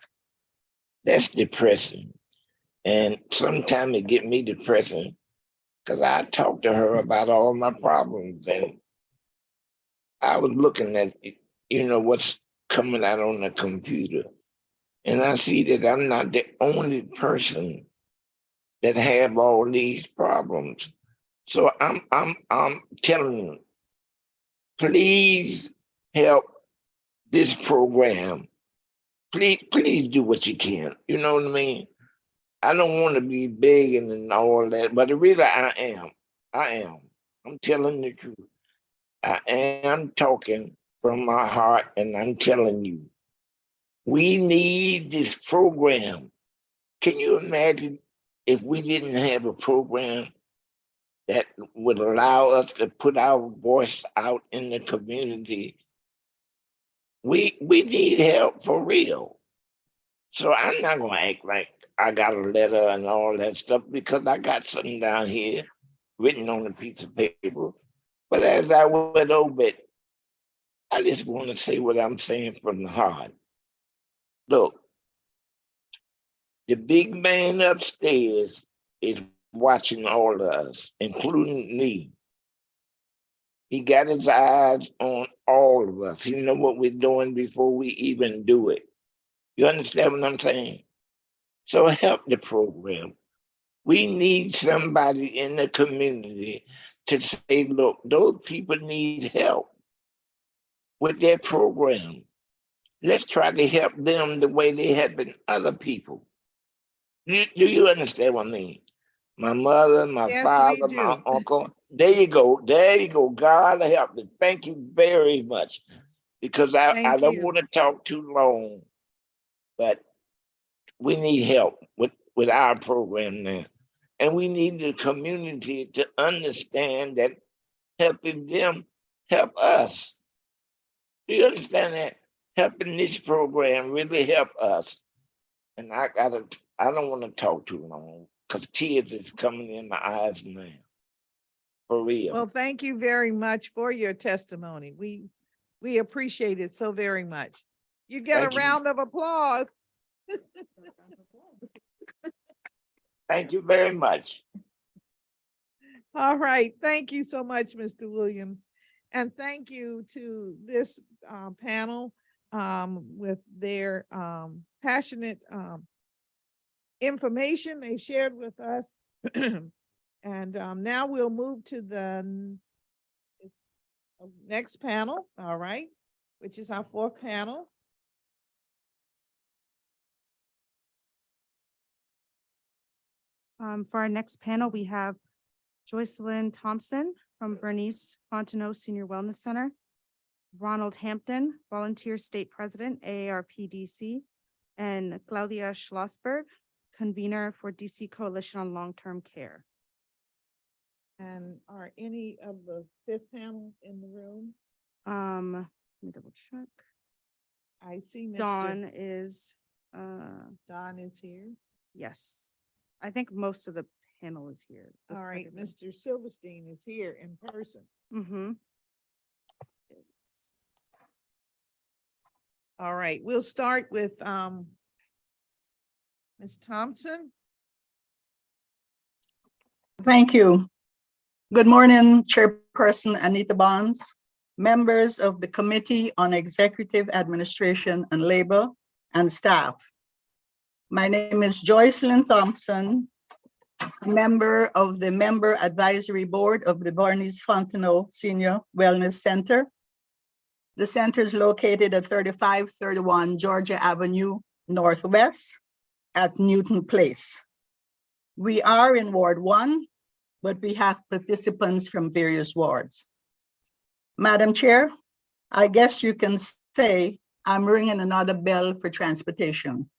Speaker 18: That's depressing. And sometimes it get me depressing because I talked to her about all my problems and I was looking at, what's coming out on the computer. And I see that I'm not the only person that have all these problems. So I'm telling you, please help this program. Please do what you can. You know what I mean? I don't want to be big and all that, but really I am. I'm telling the truth. I am talking from my heart and I'm telling you, we need this program. Can you imagine if we didn't have a program that would allow us to put our voice out in the community? We need help for real. So I'm not gonna act like I got a letter and all that stuff because I got something down here written on a piece of paper. But as I went over it, I just want to say what I'm saying from the heart. Look, the big man upstairs is watching all of us, including me. He got his eyes on all of us. He know what we're doing before we even do it. You understand what I'm saying? So help the program. We need somebody in the community to say, look, those people need help with their program. Let's try to help them the way they helping other people. Do you understand what I mean? My mother, my
Speaker 1: Yes, we
Speaker 18: father, my
Speaker 1: do.
Speaker 18: uncle. There you go. There you go. God help me. Thank you very much. Because I
Speaker 1: Thank
Speaker 18: don't
Speaker 1: you.
Speaker 18: want to talk too long, but we need help with our program now. And we need the community to understand that helping them help us. Do you understand that? Helping this program really help us. And I don't want to talk too long because tears is coming in my eyes now. For real.
Speaker 1: Well, thank you very much for your testimony. We appreciate it so very much. You get
Speaker 18: Thank
Speaker 1: a
Speaker 18: you.
Speaker 1: round of applause.
Speaker 18: Thank you very much.
Speaker 1: All right. Thank you so much, Mr. Williams. And thank you to this panel with their passionate information they shared with us. And now we'll move to the next panel, all right, which is our fourth panel.
Speaker 5: For our next panel, we have Joycelyn Thompson from Bernice Fontenot Senior Wellness Center, Ronald Hampton, Volunteer State President, AARP DC, and Claudia Schlossberg, Convener for DC Coalition on Long-Term Care.
Speaker 1: And are any of the fifth panel in the room?
Speaker 5: Let me double check.
Speaker 1: I see
Speaker 5: Dawn is,
Speaker 1: Don is here.
Speaker 5: yes, I think most of the panel is here.
Speaker 1: All right, Mr. Silverstein is here in person.
Speaker 5: Mm-hmm.
Speaker 1: All right, we'll start with Ms. Thompson.
Speaker 19: Thank you. Good morning, Chairperson Anita Bonds, members of the Committee on Executive Administration and Labor, and staff. My name is Joycelyn Thompson, member of the Member Advisory Board of the Bernice Fontenot Senior Wellness Center. The center is located at 3531 Georgia Avenue Northwest at Newton Place. We are in Ward 1, but we have participants from various wards. Madam Chair, I guess you can say I'm ringing another bell for transportation.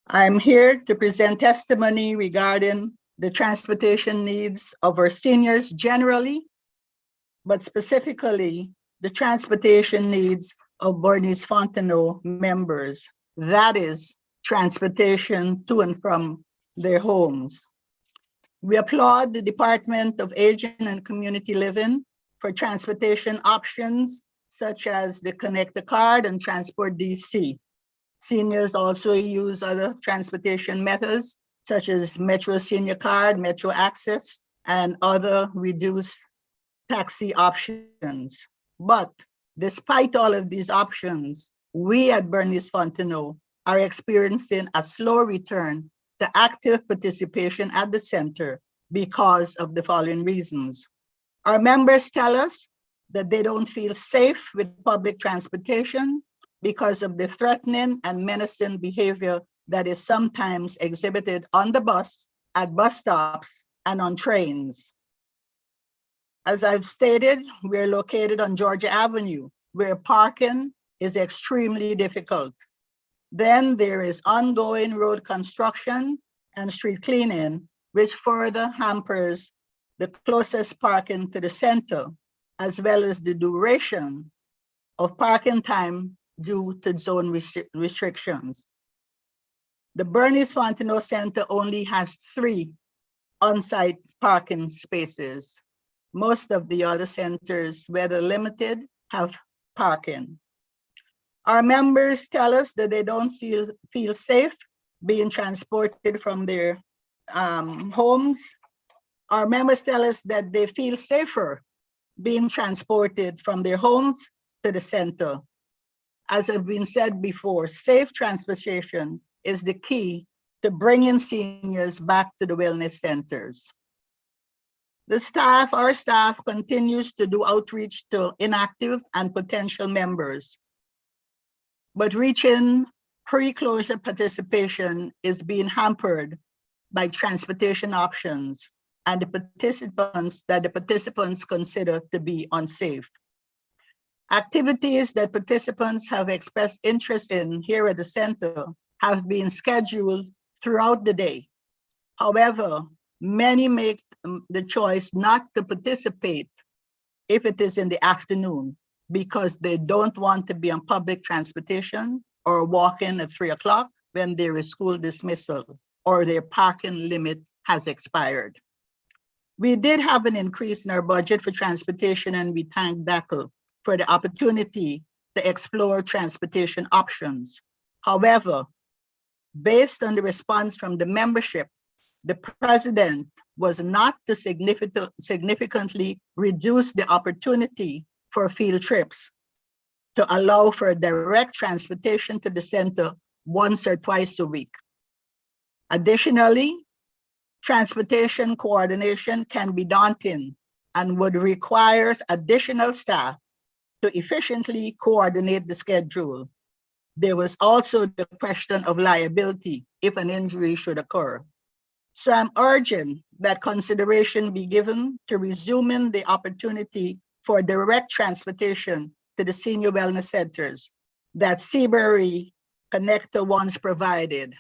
Speaker 19: I'm here to present testimony regarding the transportation needs of our seniors generally, but specifically the transportation needs of Bernice Fontenot members, that is transportation to and from their homes. We applaud the Department of Aging and Community Living for transportation options such as the Connect a Card and Transport DC. Seniors also use other transportation methods such as Metro Senior Card, Metro Access, and other reduced taxi options. But despite all of these options, we at Bernice Fontenot are experiencing a slow return to active participation at the center because of the following reasons. Our members tell us that they don't feel safe with public transportation because of the threatening and menacing behavior that is sometimes exhibited on the bus, at bus stops, and on trains. As I've stated, we're located on Georgia Avenue, where parking is extremely difficult. Then there is ongoing road construction and street cleaning, which further hampers the closest parking to the center, as well as the duration of parking time due to zone restrictions. The Bernice Fontenot Center only has 3 on-site parking spaces. Most of the other centers, whether limited, have parking. Our members tell us that they don't feel safe being transported from their homes. Our members tell us that they feel safer being transported from their homes to the center. As have been said before, safe transportation is the key to bringing seniors back to the wellness centers. Our staff continues to do outreach to inactive and potential members, but reaching pre-closure participation is being hampered by transportation options and the participants consider to be unsafe. Activities that participants have expressed interest in here at the center have been scheduled throughout the day. However, many make the choice not to participate if it is in the afternoon because they don't want to be on public transportation or walk in at 3 o'clock when there is school dismissal or their parking limit has expired. We did have an increase in our budget for transportation, and we thank DACL for the opportunity to explore transportation options. However, based on the response from the membership, the president was not to significantly reduce the opportunity for field trips to allow for direct transportation to the center once or twice a week. Additionally, transportation coordination can be daunting and would require additional staff to efficiently coordinate the schedule. There was also the question of liability if an injury should occur. So I'm urging that consideration be given to resuming the opportunity for direct transportation to the senior wellness centers that Seabury Connector once provided,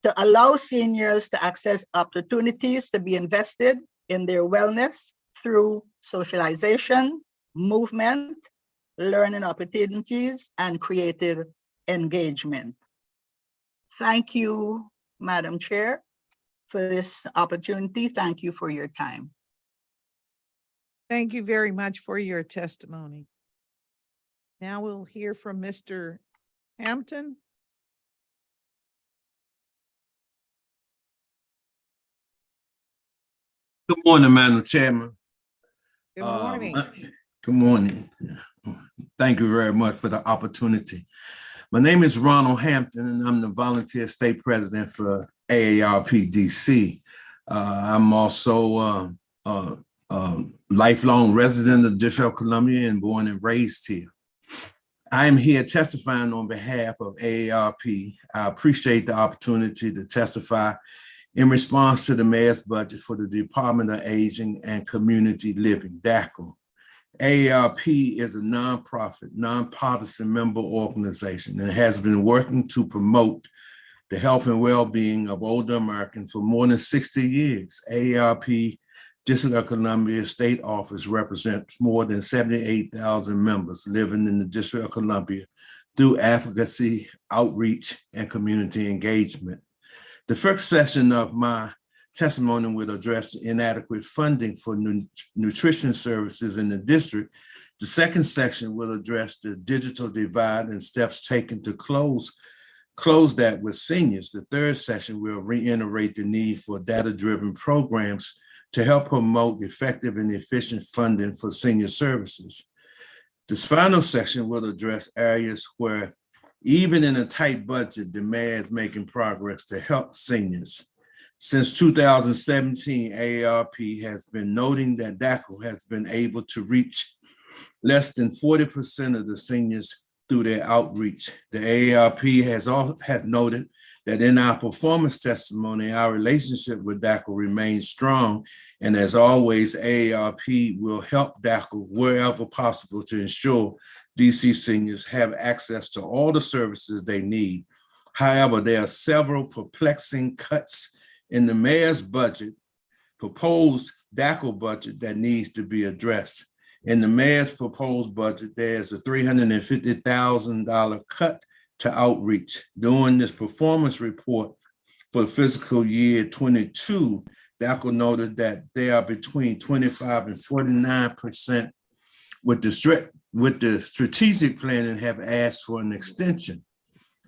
Speaker 19: to allow seniors to access opportunities to be invested in their wellness through socialization, movement, learning opportunities, and creative engagement. Thank you, Madam Chair, for this opportunity. Thank you for your time.
Speaker 1: Thank you very much for your testimony. Now we'll hear from Mr. Hampton.
Speaker 20: Good morning, Madam Chairman.
Speaker 1: Good morning.
Speaker 20: Good morning. Thank you very much for the opportunity. My name is Ronald Hampton, and I'm the volunteer state president for AARP DC. I'm also a lifelong resident of the District of Columbia and born and raised here. I am here testifying on behalf of AARP. I appreciate the opportunity to testify in response to the mayor's budget for the Department of Aging and Community Living, DACL. AARP is a nonprofit, nonpartisan member organization and has been working to promote the health and well-being of older Americans for more than 60 years. AARP District of Columbia State Office represents more than 78,000 members living in the District of Columbia through advocacy, outreach, and community engagement. The first session of my testimony will address inadequate funding for nutrition services in the district. The second section will address the digital divide and steps taken to close that with seniors. The third session will reiterate the need for data-driven programs to help promote effective and efficient funding for senior services. This final section will address areas where, even in a tight budget, the mayor is making progress to help seniors. Since 2017, AARP has been noting that DACL has been able to reach less than 40% of the seniors through their outreach. The AARP has noted that in our performance testimony, our relationship with DACL remains strong. And as always, AARP will help DACL wherever possible to ensure DC seniors have access to all the services they need. However, there are several perplexing cuts in the mayor's budget, proposed DACL budget, that needs to be addressed. In the mayor's proposed budget, there's a $350,000 cut to outreach. During this performance report for fiscal year 22, DACL noted that they are between 25 and 49% with the strategic plan and have asked for an extension.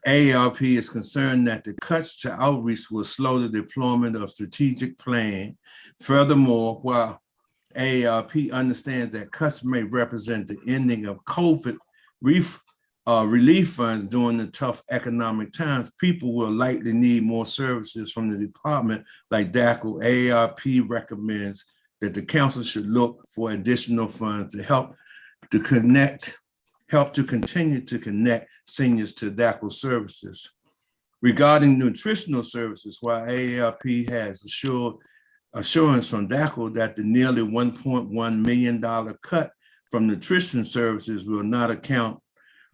Speaker 20: AARP is concerned that the cuts to outreach will slow the deployment of strategic plan. Furthermore, while AARP understands that cuts may represent the ending of COVID relief funds during the tough economic times, people will likely need more services from the department like DACL. AARP recommends that the council should look for additional funds to help to continue to connect seniors to DACL services. Regarding nutritional services, while AARP has assurance from DACL that the nearly $1.1 million cut from nutrition services will not account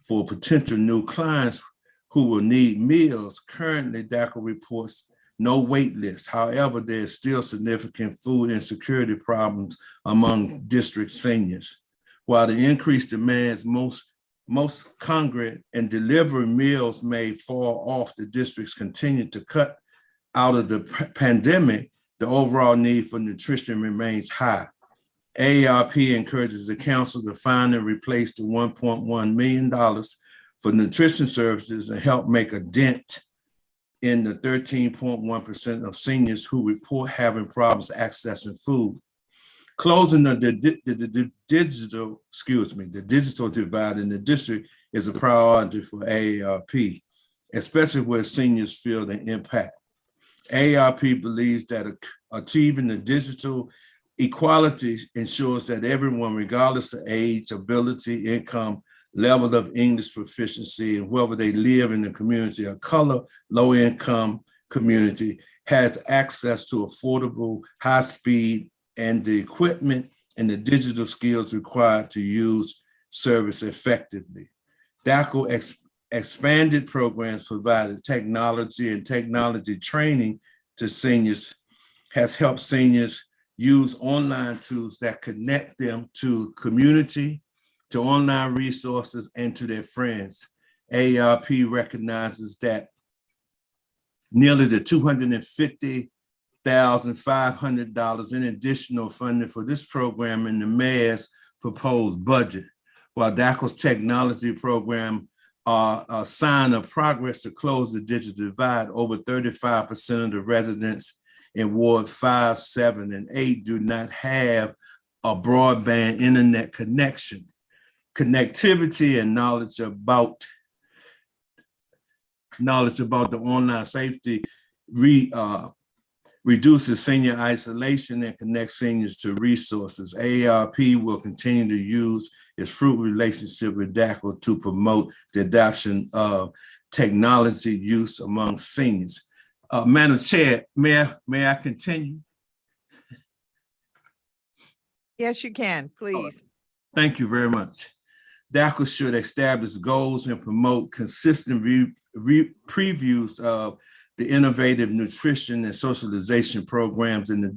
Speaker 20: for potential new clients who will need meals. Currently, DACL reports no wait list. However, there's still significant food insecurity problems among district seniors. While the increased demands most congregate and delivery meals may fall off, the districts continue to cut out of the pandemic, the overall need for nutrition remains high. AARP encourages the council to find and replace the $1.1 million for nutrition services and help make a dent in the 13.1% of seniors who report having problems accessing food. Closing the digital divide in the district is a priority for AARP, especially where seniors feel the impact. AARP believes that achieving the digital equality ensures that everyone, regardless of age, ability, income, level of English proficiency, and whether they live in the community of color, low income community, has access to affordable, high speed, and the equipment and the digital skills required to use service effectively. DACL expanded programs provided technology and technology training to seniors, has helped seniors use online tools that connect them to community, to online resources, and to their friends. AARP recognizes that nearly the $250,500 in additional funding for this program in the mayor's proposed budget. While DACL's technology program are a sign of progress to close the digital divide, over 35% of the residents in Ward 5, 7, and 8 do not have a broadband internet connection. Connectivity and knowledge about the online safety reduces senior isolation and connects seniors to resources. AARP will continue to use its fruitful relationship with DACL to promote the adoption of technology use among seniors. Madam Chair, may I continue?
Speaker 1: Yes, you can, please.
Speaker 20: Thank you very much. DACL should establish goals and promote consistent previews of the innovative nutrition and socialization programs in the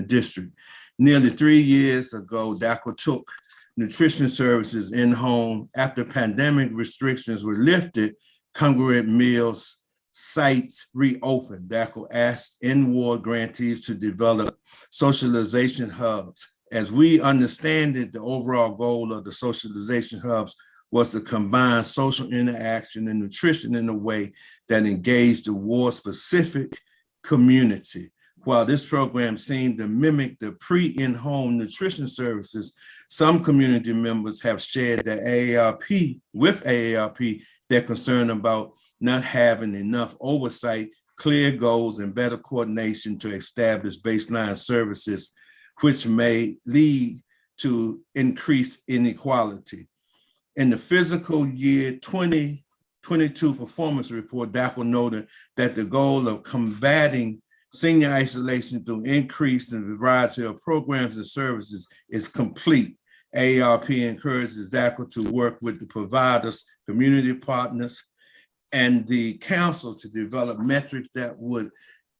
Speaker 20: district. Nearly 3 years ago, DACL took nutrition services in-home. After pandemic restrictions were lifted, congregate meals sites reopened. DACL asked in-ward grantees to develop socialization hubs. As we understand it, the overall goal of the socialization hubs was to combine social interaction and nutrition in a way that engaged the ward-specific community. While this program seemed to mimic the pre-in-home nutrition services, some community members have shared that AARP, they're concerned about not having enough oversight, clear goals, and better coordination to establish baseline services, which may lead to increased inequality. In the fiscal year 2022 performance report, DACL noted that the goal of combating senior isolation through increase in the variety of programs and services is complete. AARP encourages DACL to work with the providers, community partners, and the council to develop metrics that would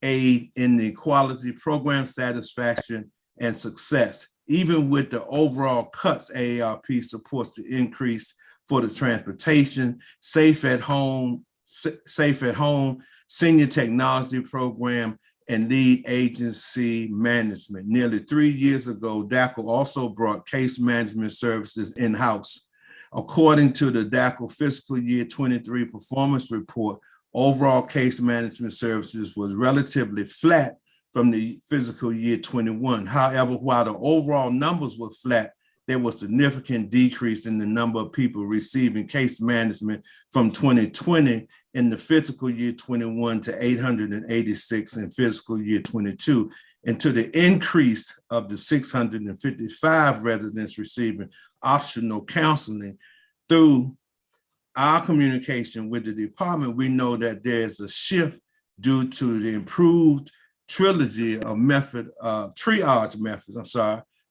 Speaker 20: aid in the quality, program satisfaction, and success. Even with the overall cuts, AARP supports the increase for the transportation, safe at home, senior technology program, and lead agency management. Nearly 3 years ago, DACL also brought case management services in-house. According to the DACL fiscal year 23 performance report, overall case management services was relatively flat from the fiscal year 21. However, while the overall numbers were flat, there was a significant decrease in the number of people receiving case management from 2020 in the fiscal year 21 to 886 in fiscal year 22, and to the increase of the 655 residents receiving optional counseling. Through our communication with the department, we know that there's a shift due to the improved triage methods,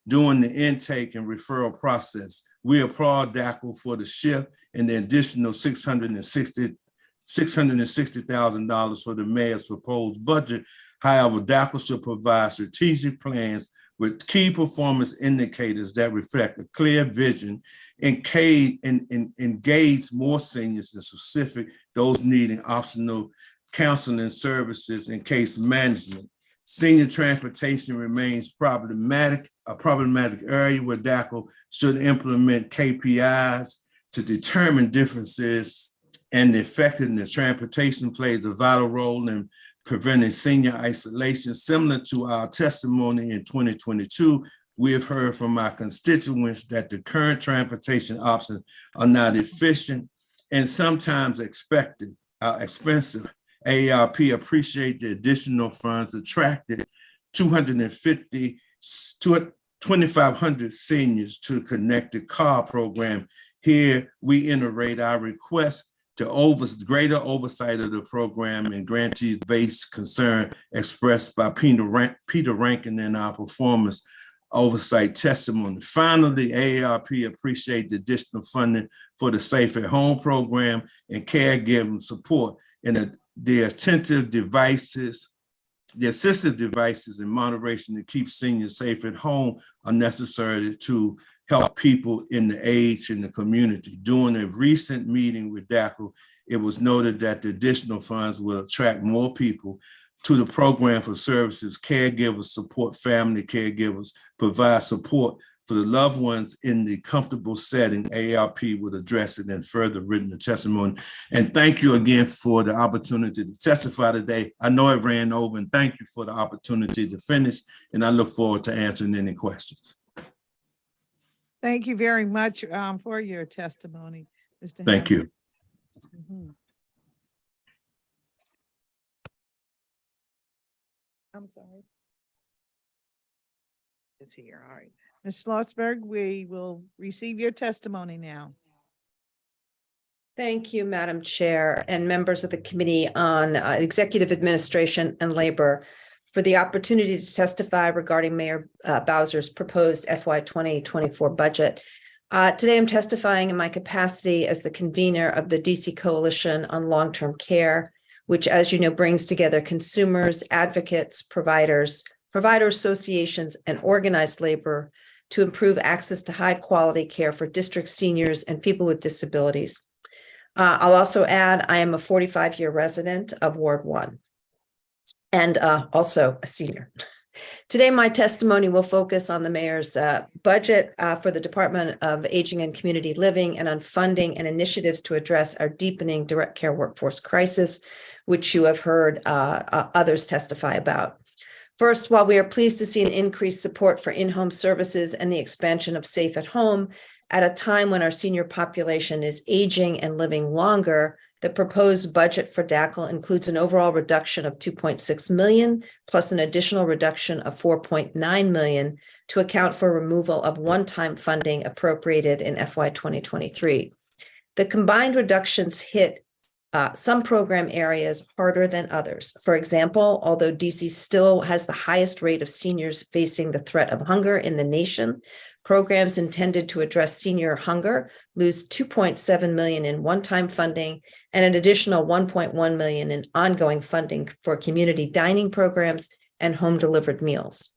Speaker 20: during the intake and referral process. We applaud DACL for the shift and the additional $660,000 for the mayor's proposed budget. However, DACL should provide strategic plans with key performance indicators that reflect a clear vision and engage more seniors, and specific those needing optional counseling services and case management. Senior transportation remains a problematic area where DACL should implement KPIs to determine differences and the effectiveness. Transportation plays a vital role in preventing senior isolation. Similar to our testimony in 2022, we have heard from our constituents that the current transportation options are not efficient and sometimes expensive. AARP appreciate the additional funds attracted 2,500 seniors to the Connected Car program. Here, we iterate our request to greater oversight of the program and grantees based concern expressed by Peter Rankin in our performance oversight testimony. Finally, AARP appreciate the additional funding for the Safe at Home program and caregiving support and the assistive devices and moderation to keep seniors safe at home are necessary to help people in the age in the community. During a recent meeting with DACL, it was noted that the additional funds will attract more people to the program for services. Caregivers support family caregivers, provide support for the loved ones in the comfortable setting. AARP would address it in further written testimony. And thank you again for the opportunity to testify today. I know it ran over, and thank you for the opportunity to finish, and I look forward to answering any questions.
Speaker 1: Thank you very much for your testimony, Mr.
Speaker 20: Thank you.
Speaker 1: I'm sorry. It's here. All right. Ms. Schlossberg, we will receive your testimony now.
Speaker 21: Thank you, Madam Chair, and members of the Committee on Executive Administration and Labor for the opportunity to testify regarding Mayor Bowser's proposed FY 2024 budget. Today, I'm testifying in my capacity as the convener of the DC Coalition on Long-Term Care, which, as you know, brings together consumers, advocates, providers, provider associations, and organized labor to improve access to high-quality care for district seniors and people with disabilities. I'll also add, I am a 45-year resident of Ward 1 and also a senior. Today, my testimony will focus on the mayor's budget for the Department of Aging and Community Living and on funding and initiatives to address our deepening direct care workforce crisis, which you have heard others testify about. First, while we are pleased to see an increased support for in-home services and the expansion of Safe at Home at a time when our senior population is aging and living longer, the proposed budget for DACL includes an overall reduction of $2.6 million, plus an additional reduction of $4.9 million to account for removal of one-time funding appropriated in FY 2023. The combined reductions hit some program areas harder than others. For example, although DC still has the highest rate of seniors facing the threat of hunger in the nation, programs intended to address senior hunger lose $2.7 million in one-time funding and an additional $1.1 million in ongoing funding for community dining programs and home-delivered meals.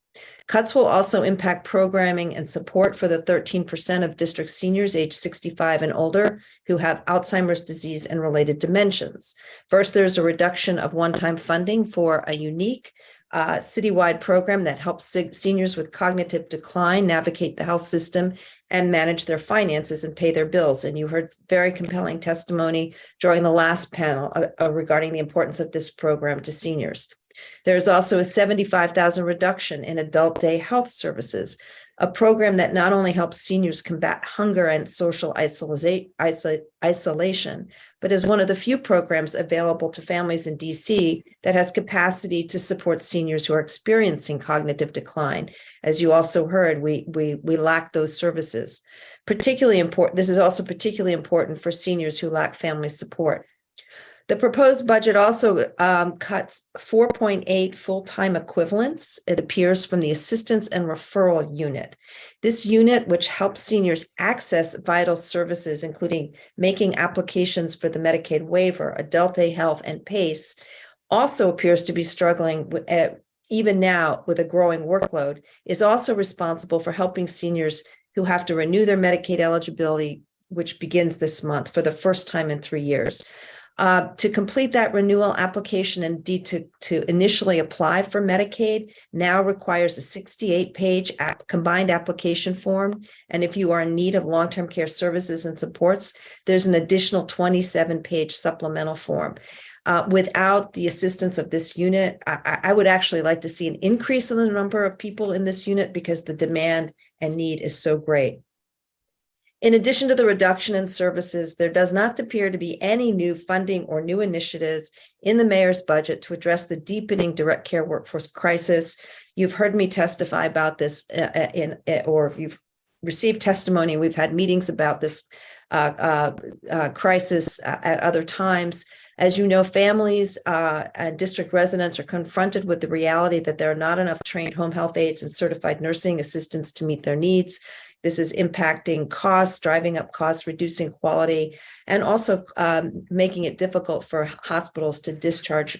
Speaker 21: Cuts will also impact programming and support for the 13% of district seniors age 65 and older who have Alzheimer's disease and related dementias. First, there's a reduction of one-time funding for a unique citywide program that helps seniors with cognitive decline navigate the health system and manage their finances and pay their bills. And you heard very compelling testimony during the last panel regarding the importance of this program to seniors. There's also a $75,000 reduction in adult day health services, a program that not only helps seniors combat hunger and social isolation, but is one of the few programs available to families in DC that has capacity to support seniors who are experiencing cognitive decline. As you also heard, we lack those services. Particularly important, this is also particularly important for seniors who lack family support. The proposed budget also cuts 4.8 full-time equivalents, it appears, from the Assistance and Referral Unit. This unit, which helps seniors access vital services, including making applications for the Medicaid waiver, adult day health, and PACE, also appears to be struggling even now with a growing workload, is also responsible for helping seniors who have to renew their Medicaid eligibility, which begins this month for the first time in 3 years. To complete that renewal application and to initially apply for Medicaid now requires a 68-page combined application form. And if you are in need of long-term care services and supports, there's an additional 27-page supplemental form. Without the assistance of this unit, I would actually like to see an increase in the number of people in this unit because the demand and need is so great. In addition to the reduction in services, there does not appear to be any new funding or new initiatives in the mayor's budget to address the deepening direct care workforce crisis. You've heard me testify about this or you've received testimony. We've had meetings about this crisis at other times. As you know, families and district residents are confronted with the reality that there are not enough trained home health aides and certified nursing assistants to meet their needs. This is impacting costs, driving up costs, reducing quality, and also making it difficult for hospitals to discharge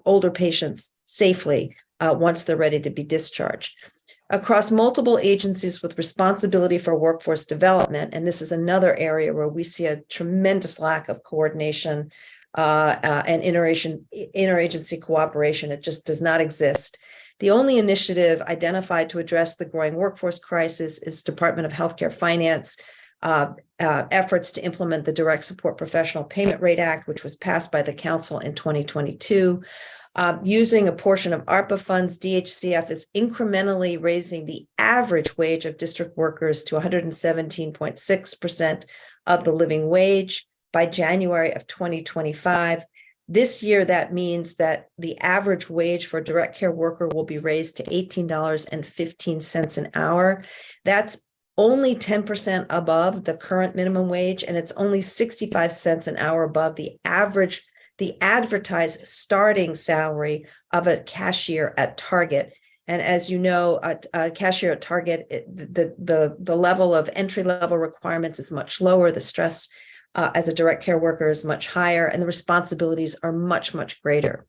Speaker 21: older patients safely once they're ready to be discharged. Across multiple agencies with responsibility for workforce development, and this is another area where we see a tremendous lack of coordination and interagency cooperation. It just does not exist. The only initiative identified to address the growing workforce crisis is Department of Healthcare Finance efforts to implement the Direct Support Professional Payment Rate Act, which was passed by the council in 2022. Using a portion of ARPA funds, DHCF is incrementally raising the average wage of district workers to 117.6% of the living wage by January of 2025. This year, that means that the average wage for a direct care worker will be raised to $18.15 an hour. That's only 10% above the current minimum wage, and it's only 65 cents an hour above the advertised starting salary of a cashier at Target. And as you know, a cashier at Target, the level of entry-level requirements is much lower. The stress as a direct care worker is much higher, and the responsibilities are much, much greater.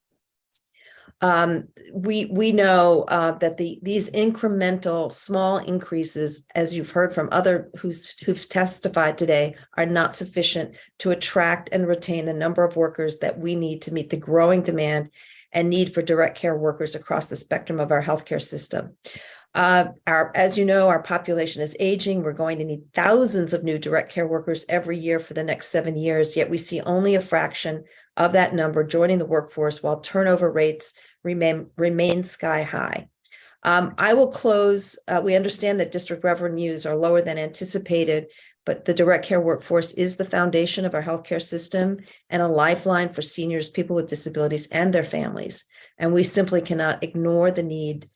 Speaker 21: We know that these incremental small increases, as you've heard from other who've testified today, are not sufficient to attract and retain the number of workers that we need to meet the growing demand and need for direct care workers across the spectrum of our healthcare system. As you know, our population is aging. We're going to need thousands of new direct care workers every year for the next 7 years, yet we see only a fraction of that number joining the workforce while turnover rates remain sky high. I will close. We understand that district revenues are lower than anticipated, but the direct care workforce is the foundation of our healthcare system and a lifeline for seniors, people with disabilities, and their families. And we simply cannot ignore the need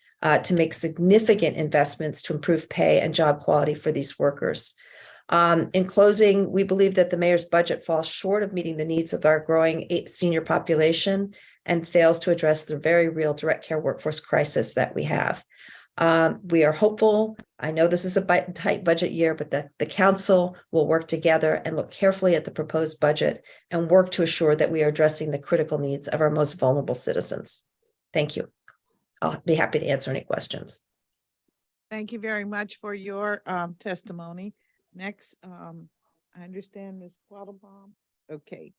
Speaker 21: to make significant investments to improve pay and job quality for these workers. In closing, we believe that the mayor's budget falls short of meeting the needs of our growing senior population and fails to address the very real direct care workforce crisis that we have. We are hopeful. I know this is a tight budget year, but the council will work together and look carefully at the proposed budget and work to assure that we are addressing the critical needs of our most vulnerable citizens. Thank you. I'll be happy to answer any questions.
Speaker 1: Thank you very much for your testimony. Next, I understand Ms. Quattlebaum. Okay.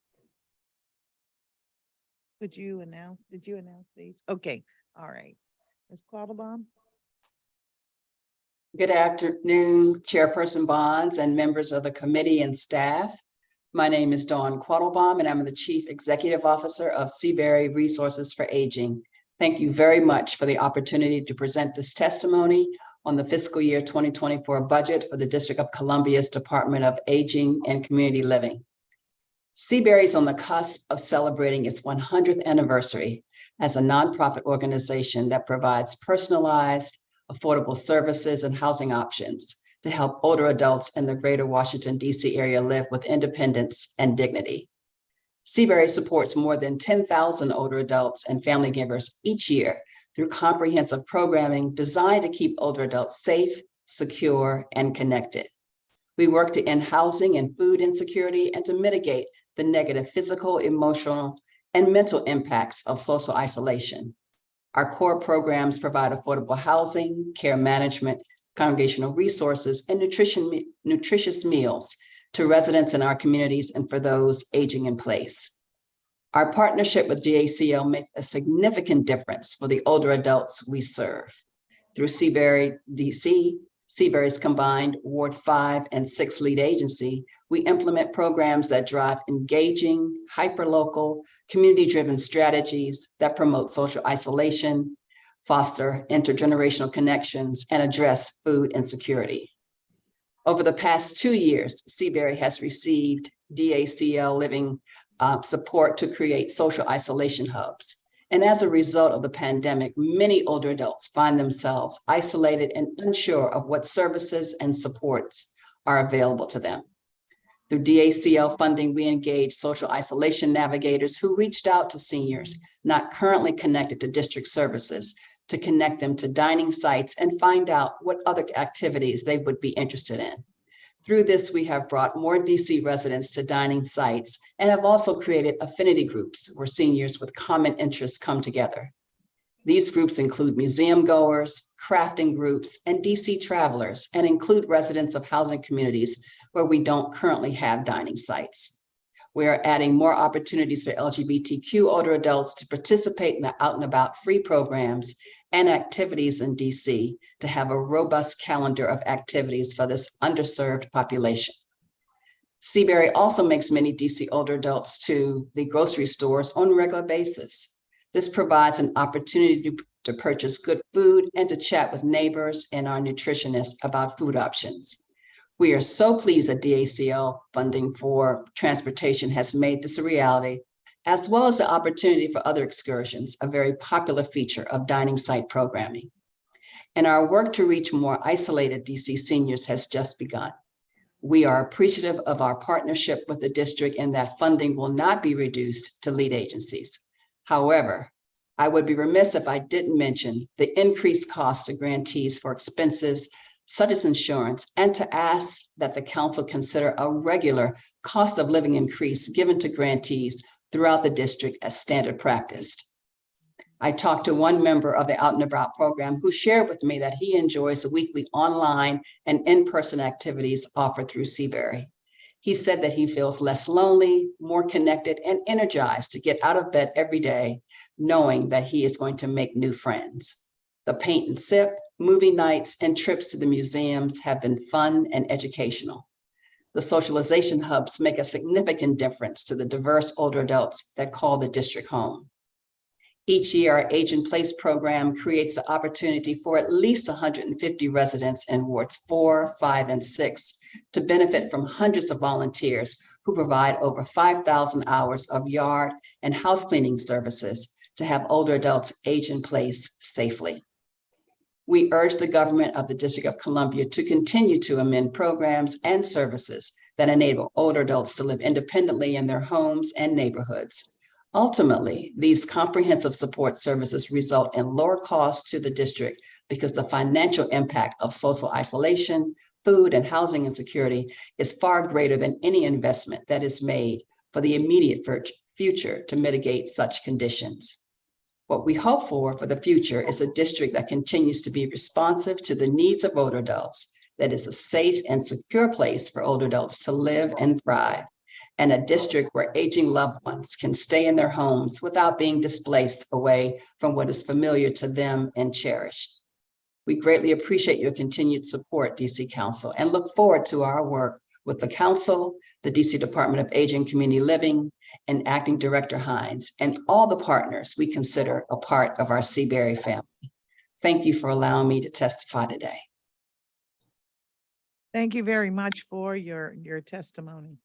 Speaker 1: Did you announce these? Okay, all right. Ms. Quattlebaum?
Speaker 4: Good afternoon, Chairperson Bonds and members of the committee and staff. My name is Dawn Quattlebaum, and I'm the Chief Executive Officer of Seabury Resources for Aging. Thank you very much for the opportunity to present this testimony on the fiscal year 2024 budget for the District of Columbia's Department of Aging and Community Living. Seabury is on the cusp of celebrating its 100th anniversary as a nonprofit organization that provides personalized, affordable services and housing options to help older adults in the greater Washington, D.C. area live with independence and dignity. Seabury supports more than 10,000 older adults and family givers each year through comprehensive programming designed to keep older adults safe, secure, and connected. We work to end housing and food insecurity and to mitigate the negative physical, emotional, and mental impacts of social isolation. Our core programs provide affordable housing, care management, congregational resources, and nutritious meals to residents in our communities and for those aging in place. Our partnership with DACL makes a significant difference for the older adults we serve. Through Seabury DC, Seabury's combined Ward 5 and 6 lead agency, we implement programs that drive engaging, hyperlocal, community-driven strategies that promote social isolation, foster intergenerational connections, and address food insecurity. Over the past 2 years, Seabury has received DACL living support to create social isolation hubs. And as a result of the pandemic, many older adults find themselves isolated and unsure of what services and supports are available to them. Through DACL funding, we engage social isolation navigators who reached out to seniors not currently connected to district services to connect them to dining sites and find out what other activities they would be interested in. Through this, we have brought more DC residents to dining sites and have also created affinity groups where seniors with common interests come together. These groups include museum goers, crafting groups, and DC travelers, and include residents of housing communities where we don't currently have dining sites. We are adding more opportunities for LGBTQ older adults to participate in the Out and About free programs and activities in DC to have a robust calendar of activities for this underserved population. Seabury also makes many DC older adults to the grocery stores on a regular basis. This provides an opportunity to purchase good food and to chat with neighbors and our nutritionists about food options. We are so pleased that DACL funding for transportation has made this a reality, as well as the opportunity for other excursions, a very popular feature of dining site programming. And our work to reach more isolated DC seniors has just begun. We are appreciative of our partnership with the district and that funding will not be reduced to lead agencies. However, I would be remiss if I didn't mention the increased costs to grantees for expenses such as insurance, and to ask that the council consider a regular cost of living increase given to grantees throughout the district as standard practice. I talked to one member of the Out and About program who shared with me that he enjoys the weekly online and in-person activities offered through Seabury. He said that he feels less lonely, more connected, and energized to get out of bed every day, knowing that he is going to make new friends. The paint and sip, movie nights, and trips to the museums have been fun and educational. The socialization hubs make a significant difference to the diverse older adults that call the district home. Each year, our Age in Place program creates the opportunity for at least 150 residents in wards 4, 5, and 6 to benefit from hundreds of volunteers who provide over 5,000 hours of yard and house cleaning services to have older adults age in place safely. We urge the government of the District of Columbia to continue to amend programs and services that enable older adults to live independently in their homes and neighborhoods. Ultimately, these comprehensive support services result in lower costs to the district because the financial impact of social isolation, food, and housing insecurity is far greater than any investment that is made for the immediate future to mitigate such conditions. What we hope for the future is a district that continues to be responsive to the needs of older adults, that is a safe and secure place for older adults to live and thrive, and a district where aging loved ones can stay in their homes without being displaced away from what is familiar to them and cherished. We greatly appreciate your continued support, DC Council, and look forward to our work with the Council, the DC Department of Aging and Community Living, and Acting Director Hines, and all the partners we consider a part of our Seabury family. Thank you for allowing me to testify today.
Speaker 1: Thank you very much for your testimony.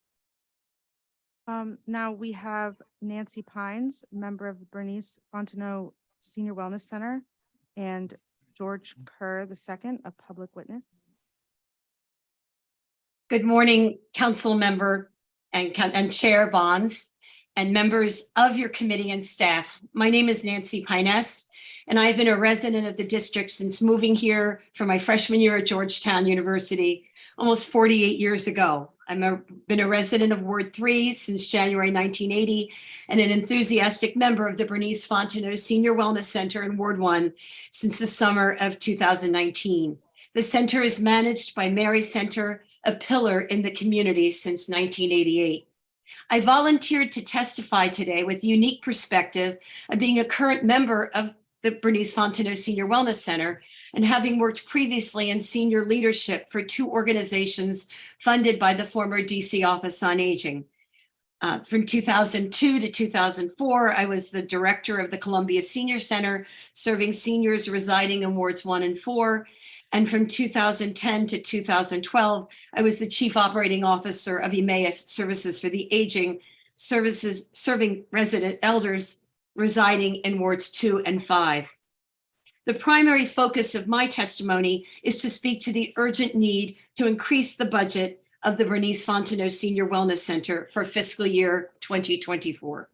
Speaker 5: Now we have Nancy Pines, member of the Bernice Fontenot Senior Wellness Center, and George Kerr II, a public witness.
Speaker 3: Good morning, council member and chair Bonds and members of your committee and staff. My name is Nancy Pines, and I've been a resident of the district since moving here for my freshman year at Georgetown University almost 48 years ago. I've been a resident of Ward 3 since January 1980 and an enthusiastic member of the Bernice Fontenot Senior Wellness Center in Ward 1 since the summer of 2019. The center is managed by Mary Center, a pillar in the community since 1988. I volunteered to testify today with the unique perspective of being a current member of the Bernice Fontenot Senior Wellness Center and having worked previously in senior leadership for two organizations funded by the former DC Office on Aging. From 2002 to 2004, I was the director of the Columbia Senior Center, serving seniors residing in wards 1 and 4. And from 2010 to 2012, I was the chief operating officer of Emmaus Services for the Aging, services serving resident elders residing in wards 2 and 5. The primary focus of my testimony is to speak to the urgent need to increase the budget of the Bernice Fontenot Senior Wellness Center for fiscal year 2024.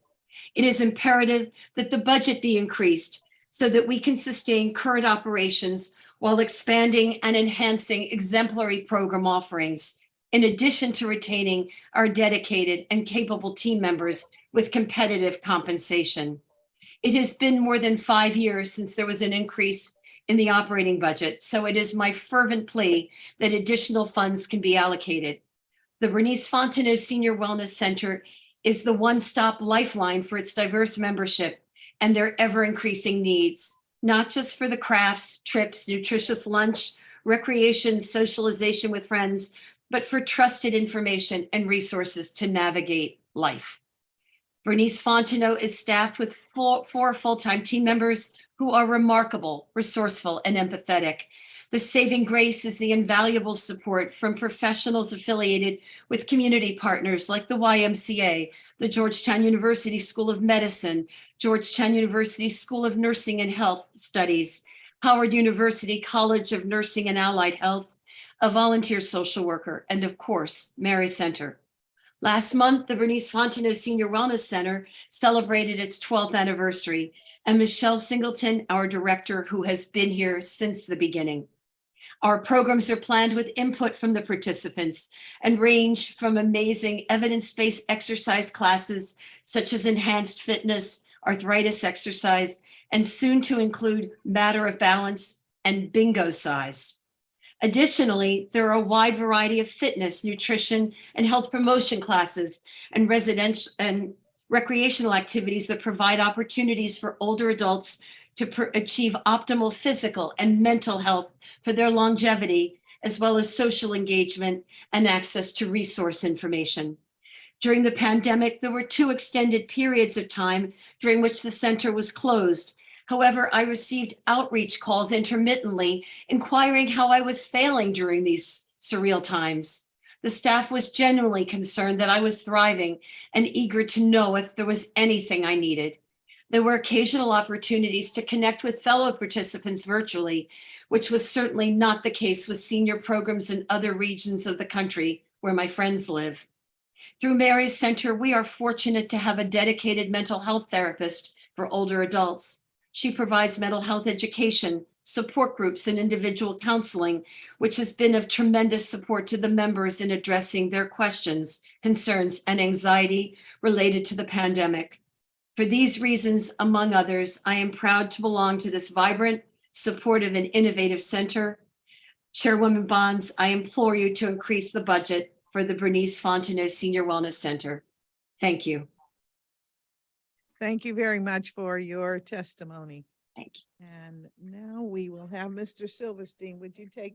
Speaker 3: It is imperative that the budget be increased so that we can sustain current operations while expanding and enhancing exemplary program offerings, in addition to retaining our dedicated and capable team members with competitive compensation. It has been more than 5 years since there was an increase in the operating budget, so it is my fervent plea that additional funds can be allocated. The Bernice Fontenot Senior Wellness Center is the one-stop lifeline for its diverse membership and their ever-increasing needs, not just for the crafts, trips, nutritious lunch, recreation, socialization with friends, but for trusted information and resources to navigate life. Bernice Fontenot is staffed with four full-time team members who are remarkable, resourceful, and empathetic. The saving grace is the invaluable support from professionals affiliated with community partners like the YMCA, the Georgetown University School of Medicine, Georgetown University School of Nursing and Health Studies, Howard University College of Nursing and Allied Health, a volunteer social worker, and of course, Mary Center. Last month, the Bernice Fontenot Senior Wellness Center celebrated its 12th anniversary, and Michelle Singleton, our director, who has been here since the beginning. Our programs are planned with input from the participants and range from amazing evidence-based exercise classes, such as enhanced fitness, arthritis exercise, and soon to include matter of balance and bingo size. Additionally, there are a wide variety of fitness, nutrition, and health promotion classes and residential and recreational activities that provide opportunities for older adults to achieve optimal physical and mental health for their longevity, as well as social engagement and access to resource information. During the pandemic, there were 2 extended periods of time during which the center was closed. However, I received outreach calls intermittently inquiring how I was failing during these surreal times. The staff was genuinely concerned that I was thriving and eager to know if there was anything I needed. There were occasional opportunities to connect with fellow participants virtually, which was certainly not the case with senior programs in other regions of the country where my friends live. Through Mary's Center, we are fortunate to have a dedicated mental health therapist for older adults. She provides mental health education, support groups, and individual counseling, which has been of tremendous support to the members in addressing their questions, concerns, and anxiety related to the pandemic. For these reasons, among others, I am proud to belong to this vibrant, supportive, and innovative center. Chairwoman Bonds, I implore you to increase the budget for the Bernice Fontenot Senior Wellness Center. Thank you.
Speaker 1: Thank you very much for your testimony.
Speaker 3: Thank you.
Speaker 1: And now we will have Mr. Silverstein. Would you take?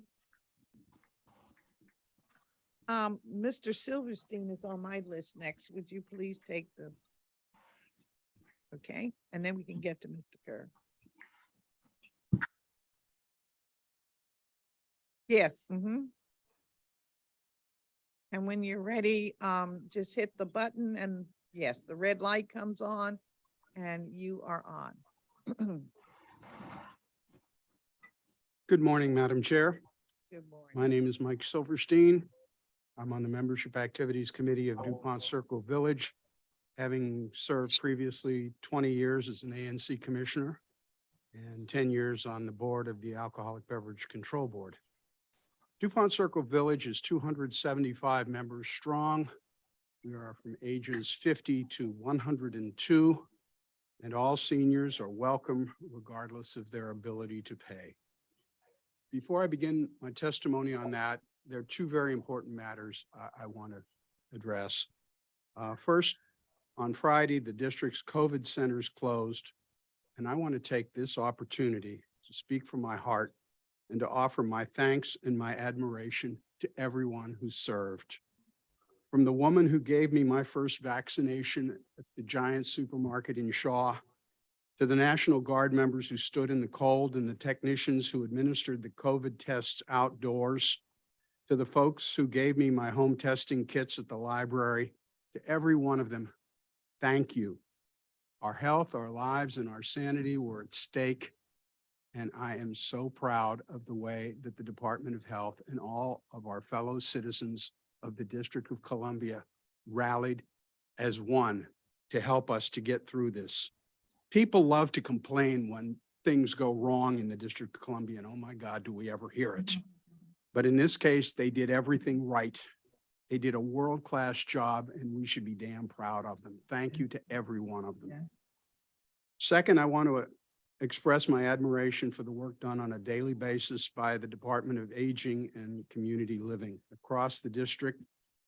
Speaker 1: Mr. Silverstein is on my list next. Would you please take the? Okay, and then we can get to Mr. Kerr. Yes. And when you're ready, just hit the button and yes, the red light comes on and you are on.
Speaker 9: Good morning, Madam Chair.
Speaker 1: Good morning.
Speaker 9: My name is Mike Silverstein. I'm on the Membership Activities Committee of DuPont Circle Village, having served previously 20 years as an ANC commissioner and 10 years on the board of the Alcoholic Beverage Control Board. DuPont Circle Village is 275 members strong. We are from ages 50 to 102, and all seniors are welcome regardless of their ability to pay. Before I begin my testimony on that, there are two very important matters I want to address. First, on Friday, the district's COVID centers closed, and I want to take this opportunity to speak from my heart and to offer my thanks and my admiration to everyone who served. From the woman who gave me my first vaccination at the Giant supermarket in Shaw, to the National Guard members who stood in the cold and the technicians who administered the COVID tests outdoors, to the folks who gave me my home testing kits at the library, to every one of them, thank you. Our health, our lives, and our sanity were at stake. And I am so proud of the way that the Department of Health and all of our fellow citizens of the District of Columbia rallied as one to help us to get through this. People love to complain when things go wrong in the District of Columbia, and oh my God, do we ever hear it? But in this case, they did everything right. They did a world-class job, and we should be damn proud of them. Thank you to every one of them. Second, I want to express my admiration for the work done on a daily basis by the Department of Aging and Community Living. Across the district,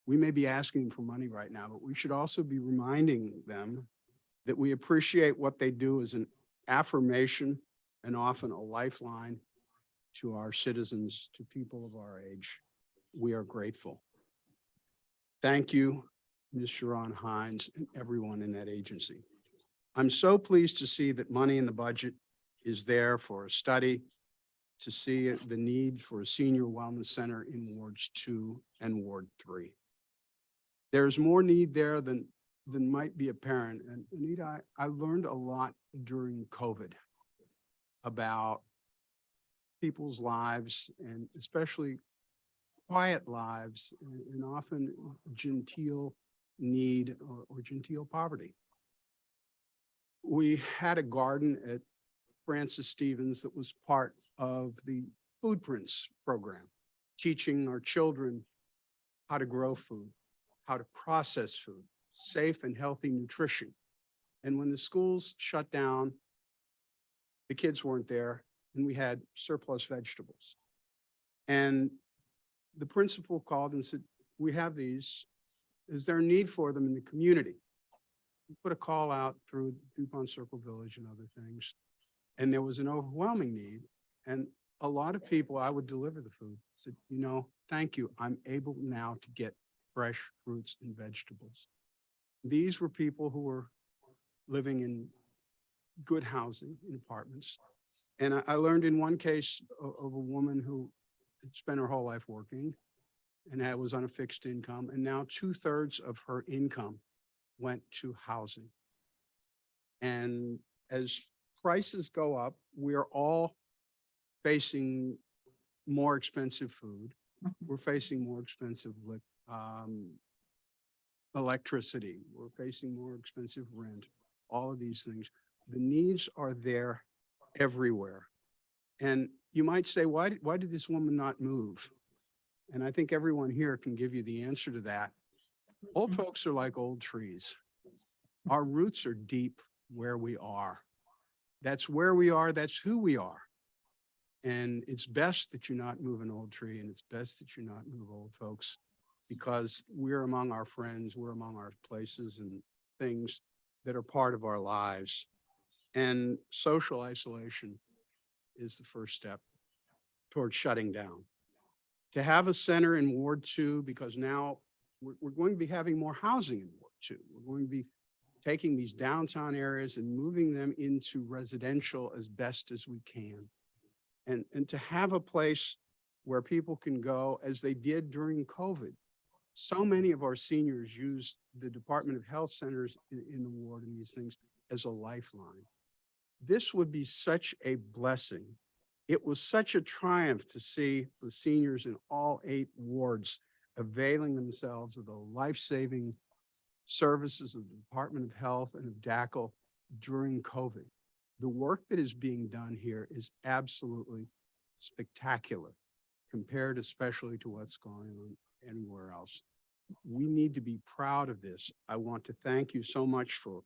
Speaker 9: we may be asking for money right now, but we should also be reminding them that we appreciate what they do as an affirmation and often a lifeline to our citizens, to people of our age. We are grateful. Thank you, Ms. Sharon Hines, and everyone in that agency. I'm so pleased to see that money in the budget is there for a study to see the need for a senior wellness center in wards 2 and ward 3. There's more need there than might be apparent. And Anita, I learned a lot during COVID about people's lives, and especially quiet lives, and often genteel need or genteel poverty. We had a garden at Francis Stevens that was part of the Food Prints program, teaching our children how to grow food, how to process food, safe and healthy nutrition. And when the schools shut down, the kids weren't there, and we had surplus vegetables. And the principal called and said, we have these. Is there a need for them in the community? We put a call out through DuPont Circle Village and other things, and there was an overwhelming need. And a lot of people, I would deliver the food, said, you know, thank you. I'm able now to get fresh fruits and vegetables. These were people who were living in good housing in apartments. And I learned in one case of a woman who had spent her whole life working and was on a fixed income, and now 2/3 of her income went to housing. And as prices go up, we're all facing more expensive food. We're facing more expensive electricity. We're facing more expensive rent, all of these things. The needs are there everywhere. And you might say, why did this woman not move? And I think everyone here can give you the answer to that. Old folks are like old trees. Our roots are deep. where we are. That's where we are. That's who we are. And it's best that you not move an old tree, and it's best that you not move old folks, because we're among our friends, we're among our places and things that are part of our lives. And social isolation is the first step towards shutting down. To have a center in Ward 2, because now we're going to be having more housing in Ward 2. We're going to be taking these downtown areas and moving them into residential as best as we can. And to have a place where people can go, as they did during COVID. So many of our seniors used the Department of Health centers in the ward and these things as a lifeline. This would be such a blessing. It was such a triumph to see the seniors in all 8 wards availing themselves of the life-saving services of the Department of Health and of DACL during COVID. The work that is being done here is absolutely spectacular, compared especially to what's going on anywhere else. We need to be proud of this. I want to thank you so much for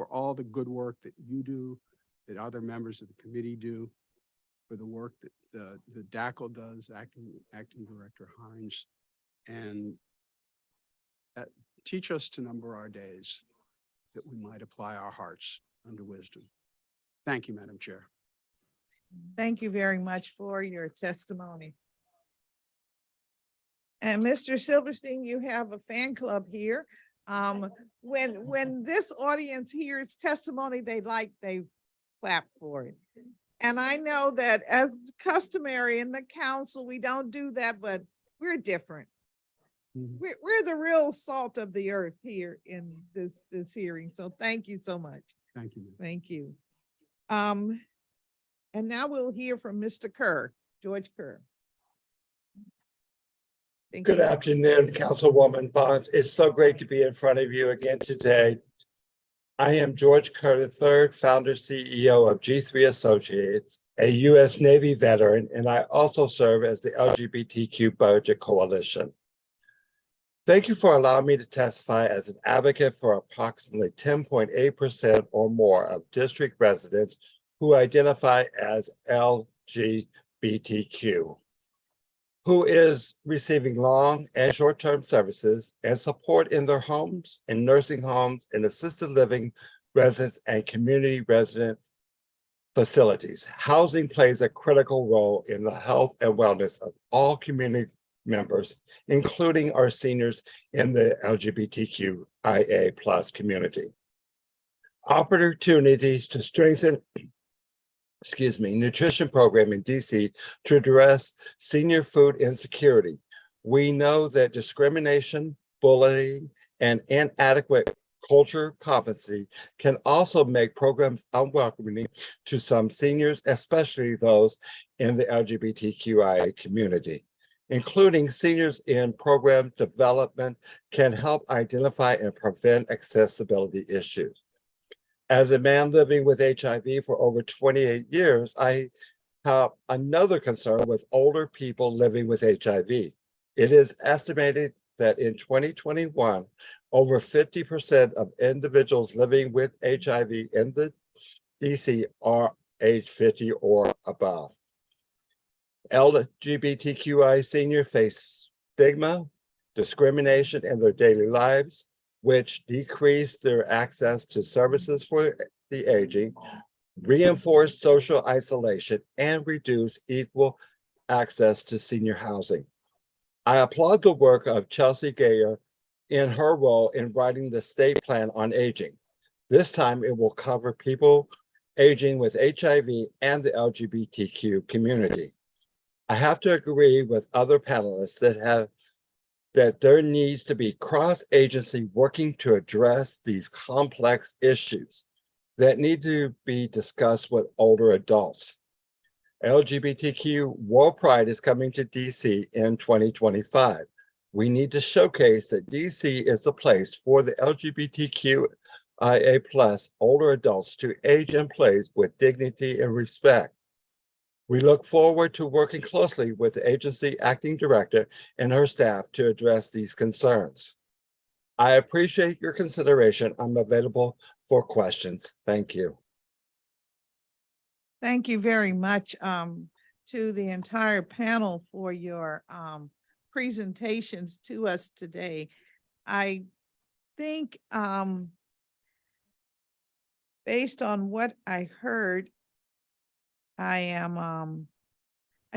Speaker 9: all the good work that you do, that other members of the committee do, for the work that the DACL does, Acting Director Hines, and teach us to number our days, that we might apply our hearts unto wisdom. Thank you, Madam Chair.
Speaker 1: Thank you very much for your testimony. And Mr. Silverstein, you have a fan club here. When this audience hears testimony they like, they clap for it. And I know that as customary in the council, we don't do that, but we're different. We're the real salt of the earth here in this hearing. So thank you so much.
Speaker 9: Thank you.
Speaker 1: Thank you. And now we'll hear from Mr. Kerr, George Kerr.
Speaker 8: Good afternoon, Councilwoman Bonds. It's so great to be in front of you again today. I am George Kerr III, founder CEO of G3 Associates, a U.S. Navy veteran, and I also serve as the LGBTQ Budget Coalition. Thank you for allowing me to testify as an advocate for approximately 10.8% or more of district residents who identify as LGBTQ, who is receiving long and short-term services and support in their homes, in nursing homes, in assisted living residence and community residence facilities. Housing plays a critical role in the health and wellness of all community members, including our seniors in the LGBTQIA+ community. Opportunities to strengthen nutrition program in DC to address senior food insecurity. We know that discrimination, bullying, and inadequate culture competency can also make programs unwelcoming to some seniors, especially those in the LGBTQIA community. Including seniors in program development can help identify and prevent accessibility issues. As a man living with HIV for over 28 years, I have another concern with older people living with HIV. It is estimated that in 2021, over 50% of individuals living with HIV in the DC are age 50 or above. LGBTQI seniors face stigma, discrimination in their daily lives, which decrease their access to services for the aging, reinforce social isolation, and reduce equal access to senior housing. I applaud the work of Chelsea Gayer in her role in writing the state plan on aging. This time it will cover people aging with HIV and the LGBTQ community. I have to agree with other panelists that there needs to be cross-agency working to address these complex issues that need to be discussed with older adults. LGBTQ World Pride is coming to DC in 2025. We need to showcase that DC is the place for the LGBTQIA+ older adults to age in place with dignity and respect. We look forward to working closely with the agency acting director and her staff to address these concerns. I appreciate your consideration. I'm available for questions. Thank you.
Speaker 1: Thank you very much to the entire panel for your presentations to us today. I think based on what I heard, I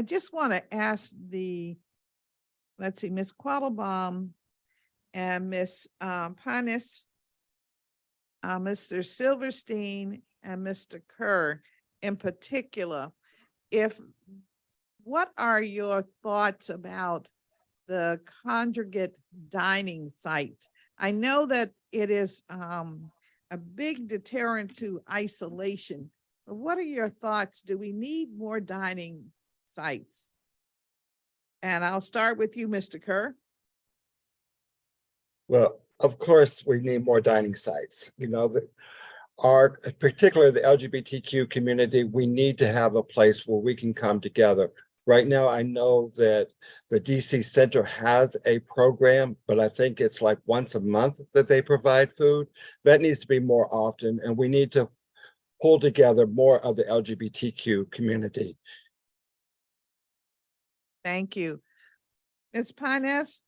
Speaker 1: just want to ask let's see, Ms. Quattlebaum and Ms. Panis, Mr. Silverstein and Mr. Kerr in particular, what are your thoughts about the congregate dining sites? I know that it is a big deterrent to isolation, but what are your thoughts? Do we need more dining sites? And I'll start with you, Mr. Kerr.
Speaker 8: Well, of course, we need more dining sites. You know, particularly the LGBTQ community, we need to have a place where we can come together. Right now, I know that the DC Center has a program, but I think it's like once a month that they provide food. That needs to be more often, and we need to pull together more of the LGBTQ community.
Speaker 1: Thank you. Ms. Panes,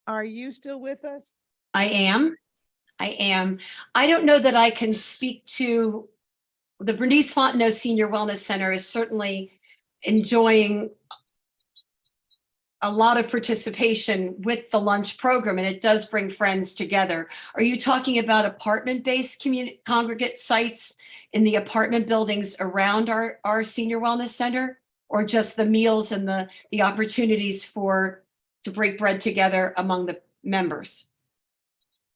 Speaker 1: are you still with us?
Speaker 3: I am. I don't know that I can speak to the Bernice Fontenot Senior Wellness Center is certainly enjoying a lot of participation with the lunch program, and it does bring friends together. Are you talking about apartment-based community congregate sites in the apartment buildings around our Senior Wellness Center, or just the meals and the opportunities to break bread together among the members?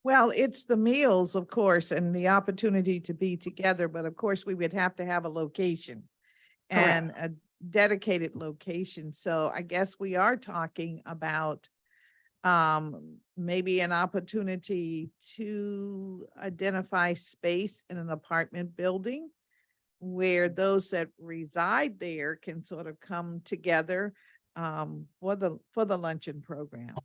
Speaker 1: Well, it's the meals, of course, and the opportunity to be together, but of course we would have to have a location and a dedicated location. So I guess we are talking about maybe an opportunity to identify space in an apartment building where those that reside there can sort of come together for the luncheon program.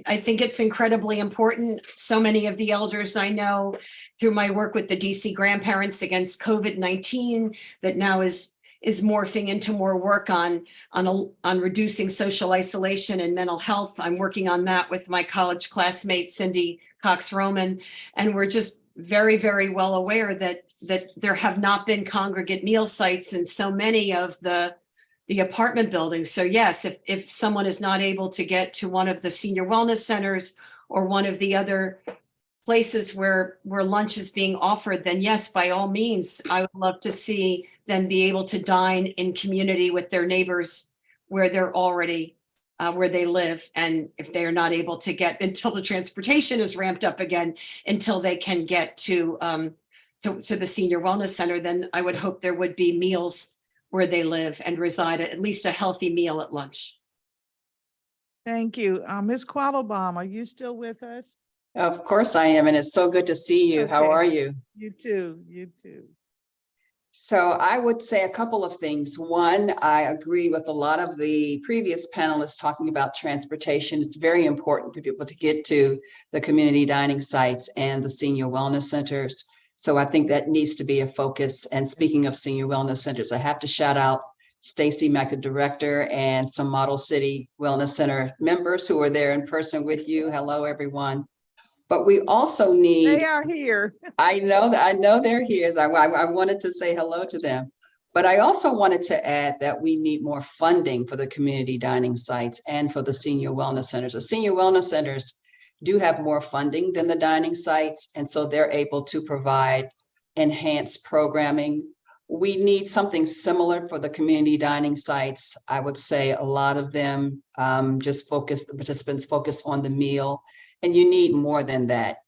Speaker 3: I think it's incredibly important. So many of the elders I know through my work with the DC Grandparents Against COVID-19 that now is morphing into more work on reducing social isolation and mental health. I'm working on that with my college classmate, Cindy Cox-Roman, and we're just very, very well aware that there have not been congregate meal sites in so many of the apartment buildings. So yes, if someone is not able to get to one of the senior wellness centers or one of the other places where lunch is being offered, then yes, by all means, I would love to see them be able to dine in community with their neighbors where they're already, where they live. And if they are not able to get, until the transportation is ramped up again, until they can get to the senior wellness center, then I would hope there would be meals where they live and reside, at least a healthy meal at lunch.
Speaker 1: Thank you. Ms. Quattlebaum, are you still with us?
Speaker 4: Of course I am, and it's so good to see you. How
Speaker 1: Okay.
Speaker 4: are you?
Speaker 1: You too, you too.
Speaker 4: So I would say a couple of things. One, I agree with a lot of the previous panelists talking about transportation. It's very important for people to get to the community dining sites and the senior wellness centers. So I think that needs to be a focus. And speaking of senior wellness centers, I have to shout out Stacy Mack, the director, and some Model City Wellness Center members who are there in person with you. Hello, everyone. But we also need—
Speaker 1: They are here.
Speaker 4: I know they're here. So I wanted to say hello to them. But I also wanted to add that we need more funding for the community dining sites and for the senior wellness centers. The senior wellness centers do have more funding than the dining sites, and so they're able to provide enhanced programming. We need something similar for the community dining sites. I would say a lot of them the participants focus on the meal, and you need more than that.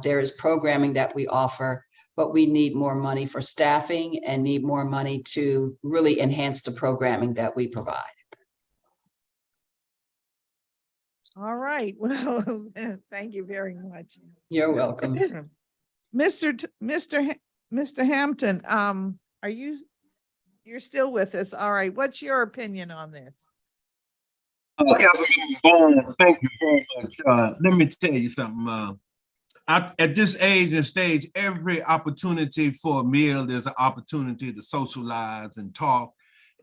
Speaker 4: There is programming that we offer, but we need more money for staffing and need more money to really enhance the programming that we provide.
Speaker 1: All right. Well, thank you very much.
Speaker 4: You're welcome.
Speaker 1: Mr. Hampton, you're still with us? All right. What's your opinion on this?
Speaker 20: Councilman Bone, thank you very much. Let me tell you something. At this age and stage, every opportunity for a meal, there's an opportunity to socialize and talk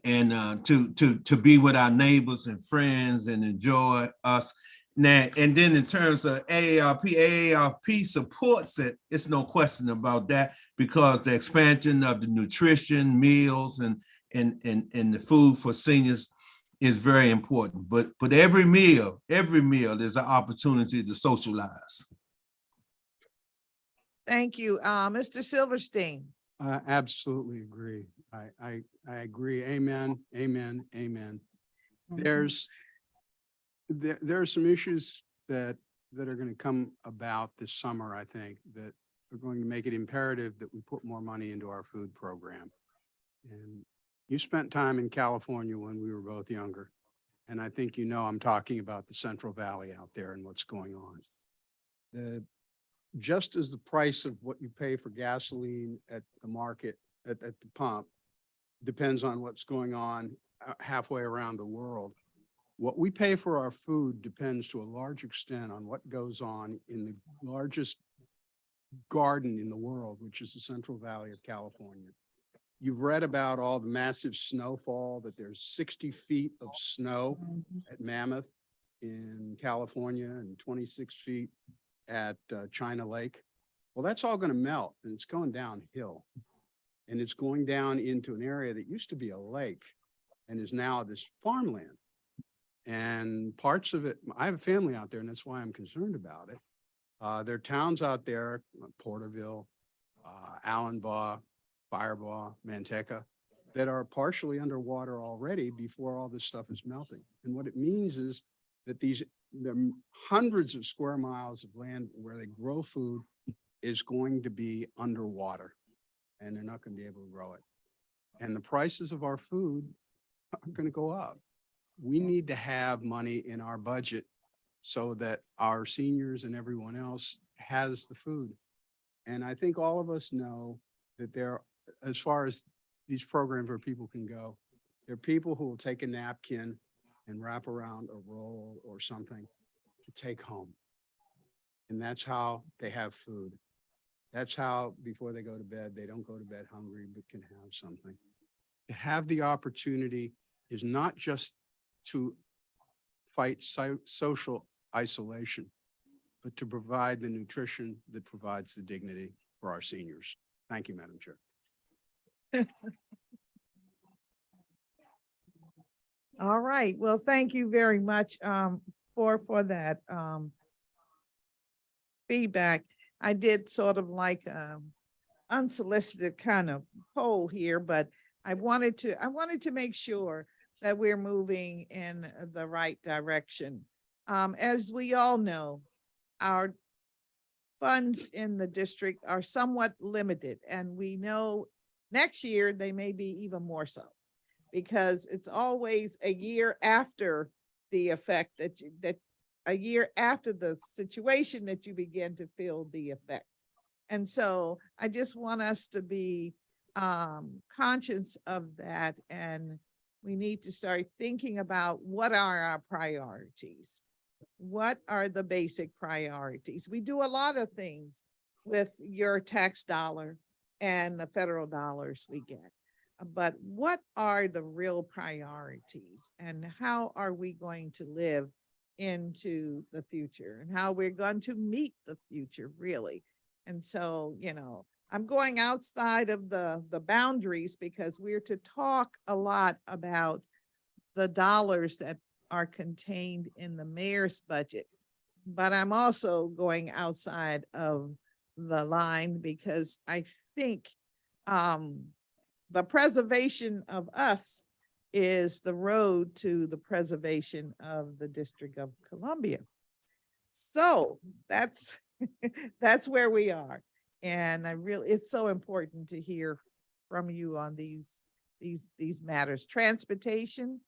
Speaker 20: and to be with our neighbors and friends and enjoy us. Now, and then in terms of AARP supports it. It's no question about that, because the expansion of the nutrition, meals, and the food for seniors is very important. But every meal is an opportunity to socialize.
Speaker 1: Thank you. Mr. Silverstein.
Speaker 9: I absolutely agree. I agree. Amen, amen, amen. There are some issues that are going to come about this summer, I think, that are going to make it imperative that we put more money into our food program. And you spent time in California when we were both younger. And I think you know I'm talking about the Central Valley out there and what's going on. Just as the price of what you pay for gasoline at the market, at the pump, depends on what's going on halfway around the world, what we pay for our food depends to a large extent on what goes on in the largest garden in the world, which is the Central Valley of California. You've read about all the massive snowfall, that there's 60 feet of snow at Mammoth in California and 26 feet at China Lake. Well, that's all going to melt, and it's going downhill. And it's going down into an area that used to be a lake and is now this farmland. And parts of it, I have a family out there, and that's why I'm concerned about it. There are towns out there, Porterville, Allenbaugh, Firebaugh, Manteca, that are partially underwater already before all this stuff is melting. And what it means is that there are hundreds of square miles of land where they grow food is going to be underwater, and they're not going to be able to grow it. And the prices of our food are going to go up. We need to have money in our budget so that our seniors and everyone else has the food. And I think all of us know that there, as far as these programs where people can go, there are people who will take a napkin and wrap around a roll or something to take home. And that's how they have food. That's how, before they go to bed, they don't go to bed hungry, but can have something. To have the opportunity is not just to fight social isolation, but to provide the nutrition that provides the dignity for our seniors. Thank you, Madam Chair.
Speaker 1: All right. Well, thank you very much for that feedback. I did sort of like unsolicited kind of poll here, but I wanted to make sure that we're moving in the right direction. As we all know, our funds in the district are somewhat limited, and we know next year they may be even more so, because it's always a year after the effect that a year after the situation that you begin to feel the effect. And so I just want us to be conscious of that, and we need to start thinking about what are our priorities. What are the basic priorities? We do a lot of things with your tax dollar and the federal dollars we get, but what are the real priorities, and how are we going to live into the future, and how we're going to meet the future, really? And so, you know, I'm going outside of the boundaries, because we're to talk a lot about the dollars that are contained in the mayor's budget, but I'm also going outside of the line, because I think the preservation of us is the road to the preservation of the District of Columbia. So that's that's where we are. And it's so important to hear from you on these matters. Transportation,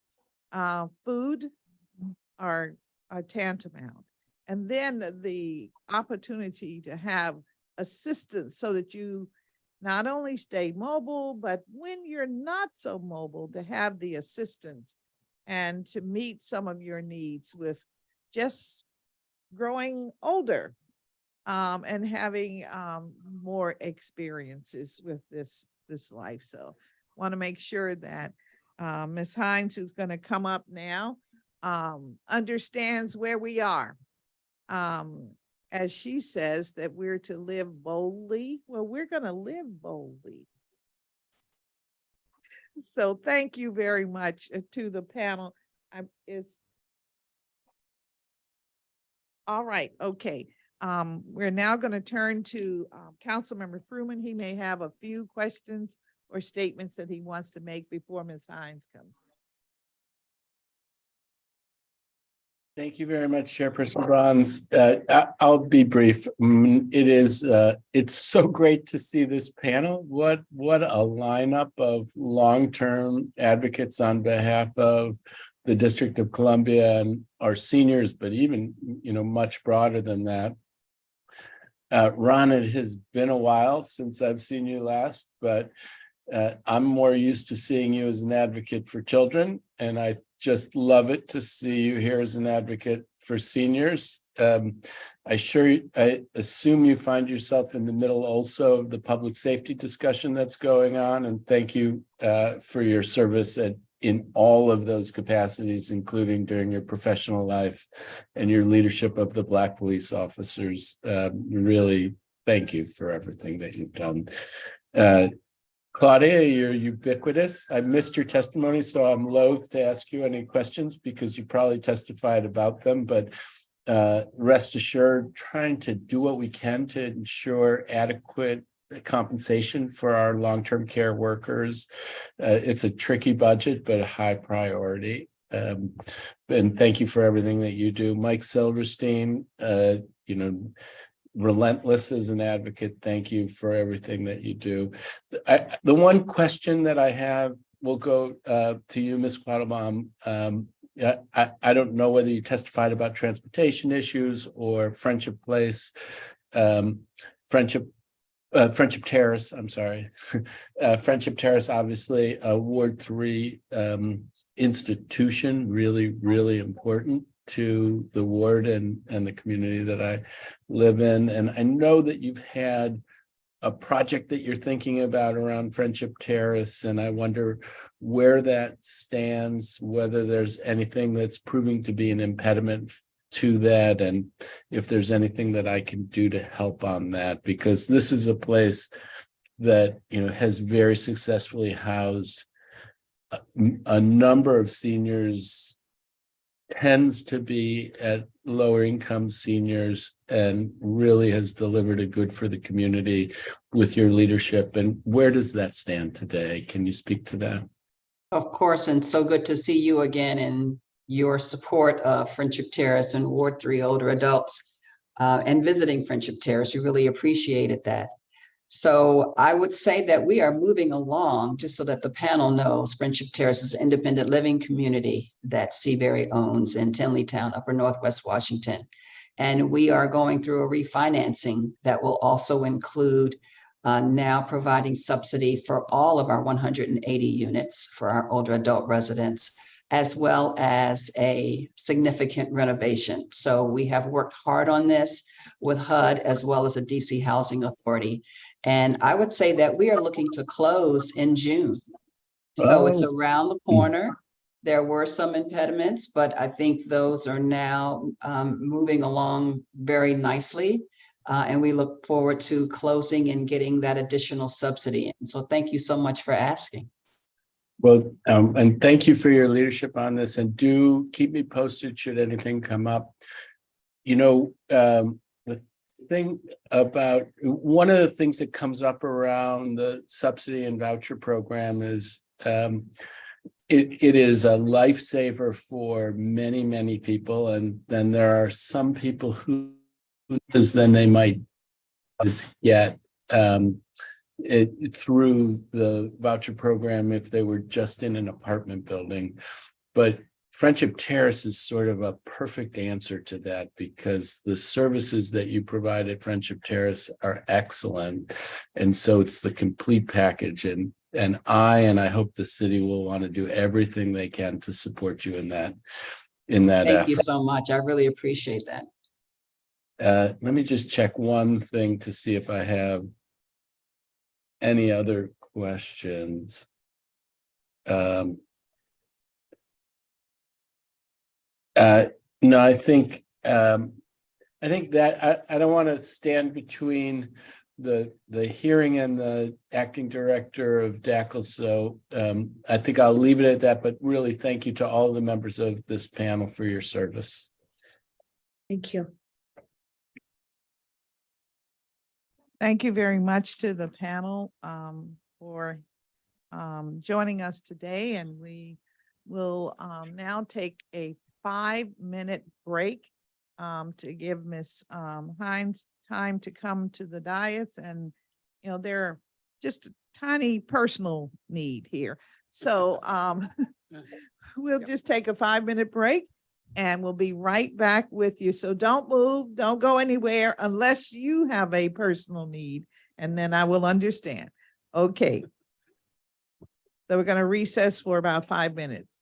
Speaker 1: food are tantamount. And then the opportunity to have assistance so that you not only stay mobile, but when you're not so mobile, to have the assistance and to meet some of your needs with just growing older and having more experiences with this life. So want to make sure that Ms. Hines, who's going to come up now, understands where we are. As she says that we're to live boldly. Well, we're going to live boldly. So thank you very much to the panel. All right. Okay. We're now going to turn to Councilmember Fruman. He may have a few questions or statements that he wants to make before Ms. Hines comes.
Speaker 2: Thank you very much, Chairperson Bronze. I'll be brief. It's so great to see this panel. What a lineup of long-term advocates on behalf of the District of Columbia and our seniors, but even, much broader than that. Ron, it has been a while since I've seen you last, but I'm more used to seeing you as an advocate for children, and I just love it to see you here as an advocate for seniors. I assume you find yourself in the middle also of the public safety discussion that's going on, and thank you for your service in all of those capacities, including during your professional life and your leadership of the Black police officers. Really, thank you for everything that you've done. Claudia, you're ubiquitous. I missed your testimony, so I'm loath to ask you any questions because you probably testified about them, but rest assured, trying to do what we can to ensure adequate compensation for our long-term care workers. It's a tricky budget, but a high priority. And thank you for everything that you do. Mike Silverstein, relentless as an advocate. Thank you for everything that you do. The one question that I have will go to you, Ms. Quattlebaum. I don't know whether you testified about transportation issues or Friendship Place, Friendship Terrace, I'm sorry. Friendship Terrace, obviously, a Ward 3 institution, really, really important to the ward and the community that I live in. And I know that you've had a project that you're thinking about around Friendship Terrace, and I wonder where that stands, whether there's anything that's proving to be an impediment to that, and if there's anything that I can do to help on that, because this is a place that has very successfully housed a number of seniors, tends to be at lower income seniors, and really has delivered a good for the community with your leadership. And where does that stand today? Can you speak to that?
Speaker 4: Of course, and so good to see you again in your support of Friendship Terrace and Ward 3 older adults and visiting Friendship Terrace. We really appreciated that. So I would say that we are moving along, just so that the panel knows, Friendship Terrace is an independent living community that Seabury owns in Tinleytown, Upper Northwest Washington. And we are going through a refinancing that will also include now providing subsidy for all of our 180 units for our older adult residents, as well as a significant renovation. So we have worked hard on this with HUD as well as the DC Housing Authority. And I would say that we are looking to close in June. So it's around the corner. There were some impediments, but I think those are now moving along very nicely. And we look forward to closing and getting that additional subsidy. And so thank you so much for asking.
Speaker 2: Well, and thank you for your leadership on this, and do keep me posted should anything come up. The thing about one of the things that comes up around the subsidy and voucher program is it is a lifesaver for many, many people. And then there are some people who then they might get through the voucher program if they were just in an apartment building. But Friendship Terrace is sort of a perfect answer to that, because the services that you provide at Friendship Terrace are excellent. And so it's the complete package. And and I hope the city will want to do everything they can to support you in that
Speaker 4: Thank you
Speaker 2: effort.
Speaker 4: so much. I really appreciate that.
Speaker 2: Let me just check one thing to see if I have any other questions. No, I think that I don't want to stand between the hearing and the acting director of DACL. So I think I'll leave it at that, but really thank you to all the members of this panel for your service.
Speaker 21: Thank you.
Speaker 1: Thank you very much to the panel for joining us today, and we will now take a 5-minute break to give Ms. Hines time to come to the dais, and they're just a tiny personal need here. So we'll just take a 5-minute break and we'll be right back with you. So don't move, don't go anywhere unless you have a personal need, and then I will understand. Okay. So we're going to recess for about 5 minutes.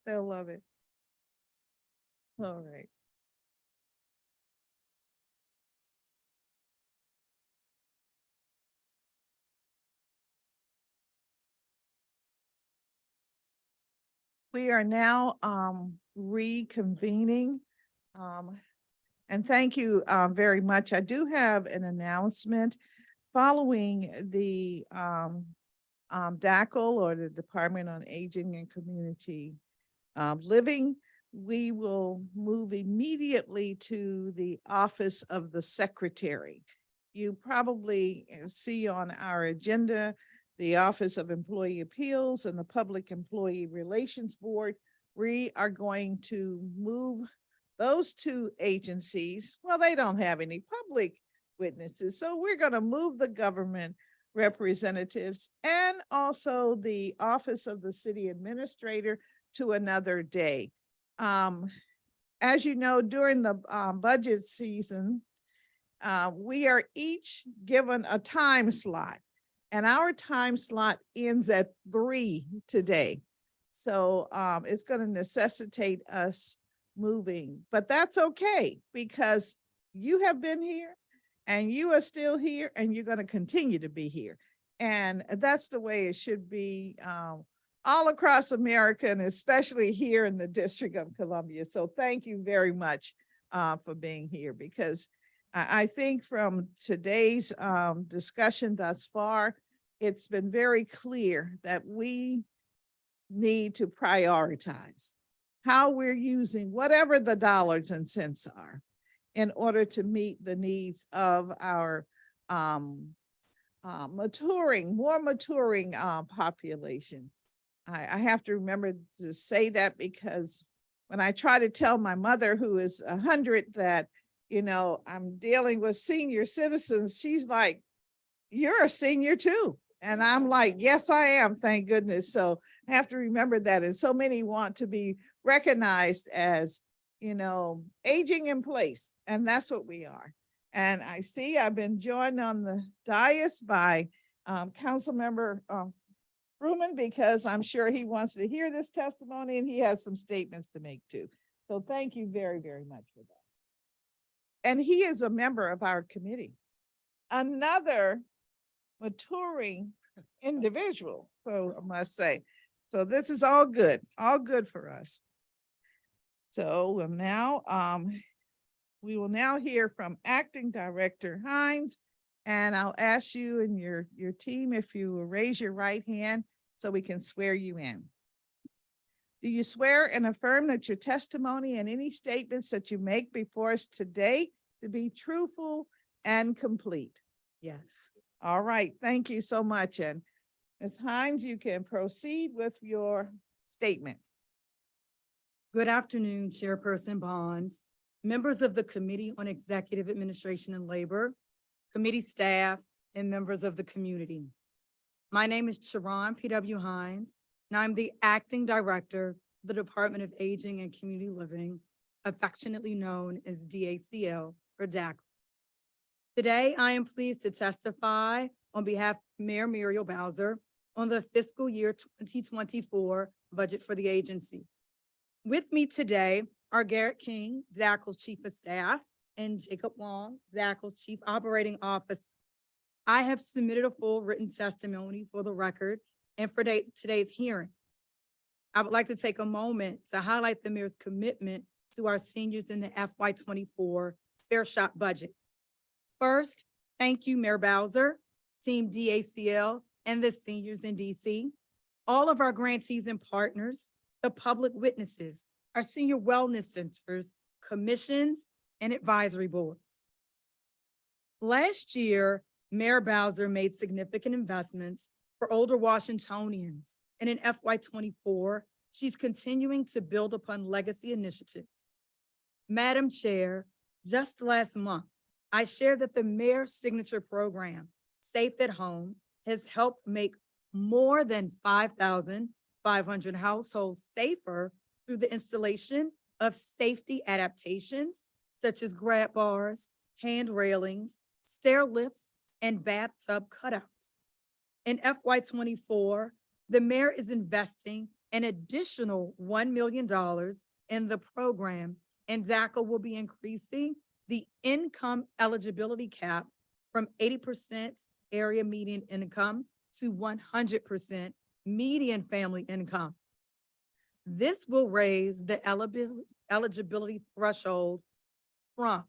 Speaker 1: They'll love it. All right. We are now reconvening. And thank you very much. I do have an announcement following the DACL, or the Department on Aging and Community Living. We will move immediately to the Office of the Secretary. You probably see on our agenda the Office of Employee Appeals and the Public Employee Relations Board. We are going to move those two agencies. Well, they don't have any public witnesses, so we're going to move the government representatives and also the Office of the City Administrator to another day. As you know, during the budget season, we are each given a time slot, and our time slot ends at 3 today. So it's going to necessitate us moving, but that's okay, because you have been here and you are still here and you're going to continue to be here. And that's the way it should be all across America, and especially here in the District of Columbia. So thank you very much for being here, because I think from today's discussion thus far, it's been very clear that we need to prioritize how we're using whatever the dollars and cents are in order to meet the needs of our more maturing population. I have to remember to say that, because when I try to tell my mother, who is 100, that, you know, I'm dealing with senior citizens, she's like, "You're a senior too." And I'm like, "Yes, I am, thank goodness." So I have to remember that. And so many want to be recognized as, you know, aging in place, and that's what we are. And I see I've been joined on the dais by Council Member Fruman, because I'm sure he wants to hear this testimony and he has some statements to make too. So thank you very, very much for that. And he is a member of our committee, another maturing individual, so I must say. So this is all good for us. So we will now hear from Acting Director Hines, and I'll ask you and your team if you will raise your right hand so we can swear you in. Do you swear and affirm that your testimony and any statements that you make before us today to be truthful and complete?
Speaker 7: Yes.
Speaker 1: All right, thank you so much. And Ms. Hines, you can proceed with your statement.
Speaker 7: Good afternoon, Chairperson Bonds, members of the Committee on Executive Administration and Labor, committee staff, and members of the community. My name is Sharon P.W. Hines, and I'm the Acting Director of the Department of Aging and Community Living, affectionately known as DACL or DACL. Today, I am pleased to testify on behalf of Mayor Muriel Bowser on the fiscal year 2024 budget for the agency. With me today are Garrett King, DACL's Chief of Staff, and Jacob Wong, DACL's Chief Operating Officer. I have submitted a full written testimony for the record and for today's hearing. I would like to take a moment to highlight the mayor's commitment to our seniors in the FY24 Fair Shot budget. First, thank you, Mayor Bowser, Team DACL, and the seniors in DC, all of our grantees and partners, the public witnesses, our senior wellness centers, commissions, and advisory boards. Last year, Mayor Bowser made significant investments for older Washingtonians, and in FY24, she's continuing to build upon legacy initiatives. Madam Chair, just last month, I shared that the mayor's signature program, Safe at Home, has helped make more than 5,500 households safer through the installation of safety adaptations, such as grab bars, hand railings, stair lifts, and bathtub cutouts. In FY24, The mayor is investing an additional $1 million in the program, and DACL will be increasing the income eligibility cap from 80% area median income to 100% median family income. This will raise the eligibility threshold from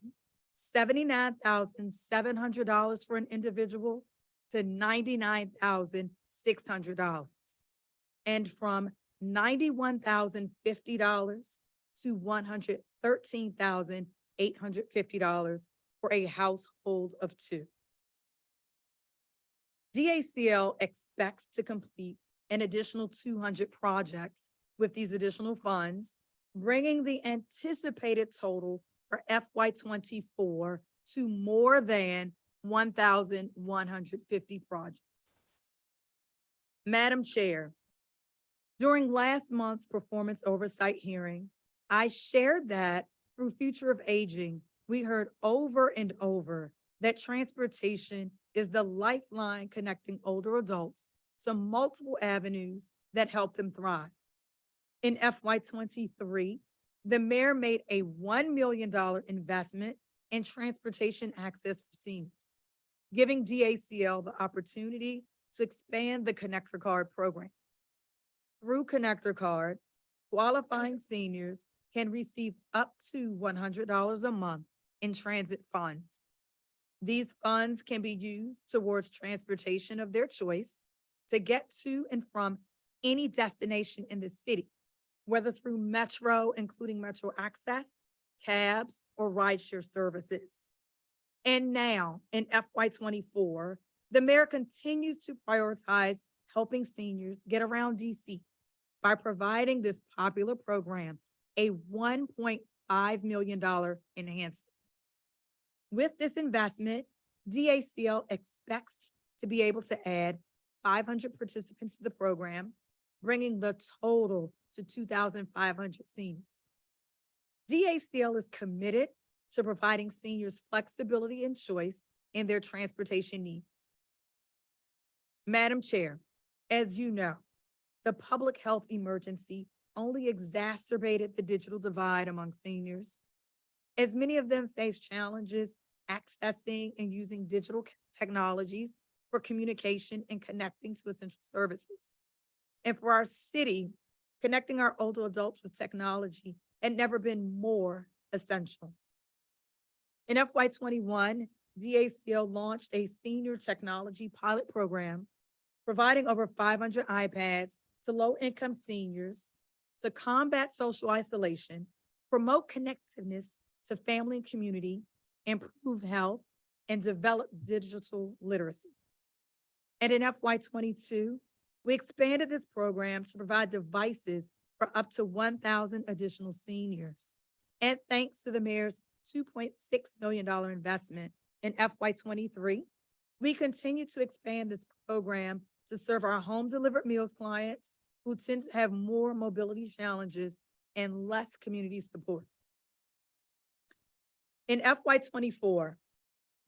Speaker 7: $79,700 for an individual to $99,600, and from $91,050 to $113,850 for a household of two. DACL expects to complete an additional 200 projects with these additional funds, bringing the anticipated total for FY24 to more than 1,150 projects. Madam Chair, during last month's performance oversight hearing, I shared that through Future of Aging, we heard over and over that transportation is the lifeline connecting older adults to multiple avenues that help them thrive. In FY23, the mayor made a $1 million investment in transportation access for seniors, giving DACL the opportunity to expand the Connector Card program. Through Connector Card, qualifying seniors can receive up to $100 a month in transit funds. These funds can be used towards transportation of their choice to get to and from any destination in the city, whether through Metro, including Metro Access, cabs, or rideshare services. And now in FY24, the mayor continues to prioritize helping seniors get around DC by providing this popular program a $1.5 million enhancement. With this investment, DACL expects to be able to add 500 participants to the program, bringing the total to 2,500 seniors. DACL is committed to providing seniors flexibility and choice in their transportation needs. Madam Chair, as you know, the public health emergency only exacerbated the digital divide among seniors, as many of them face challenges accessing and using digital technologies for communication and connecting to essential services. And for our city, connecting our older adults with technology had never been more essential. In FY21, DACL launched a senior technology pilot program, providing over 500 iPads to low-income seniors to combat social isolation, promote connectiveness to family and community, improve health, and develop digital literacy. And in FY22, we expanded this program to provide devices for up to 1,000 additional seniors. And thanks to the mayor's $2.6 million investment in FY23, we continue to expand this program to serve our home delivered meals clients who tend to have more mobility challenges and less community support. In FY24,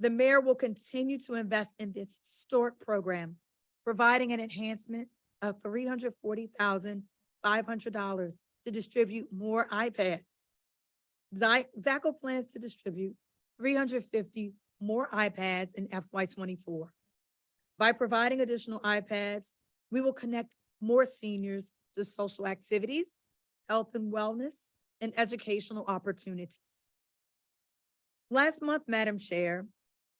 Speaker 7: the mayor will continue to invest in this historic program, providing an enhancement of $340,500 to distribute more iPads. DACL plans to distribute 350 more iPads in FY24. By providing additional iPads, we will connect more seniors to social activities, health and wellness, and educational opportunities. Last month, Madam Chair,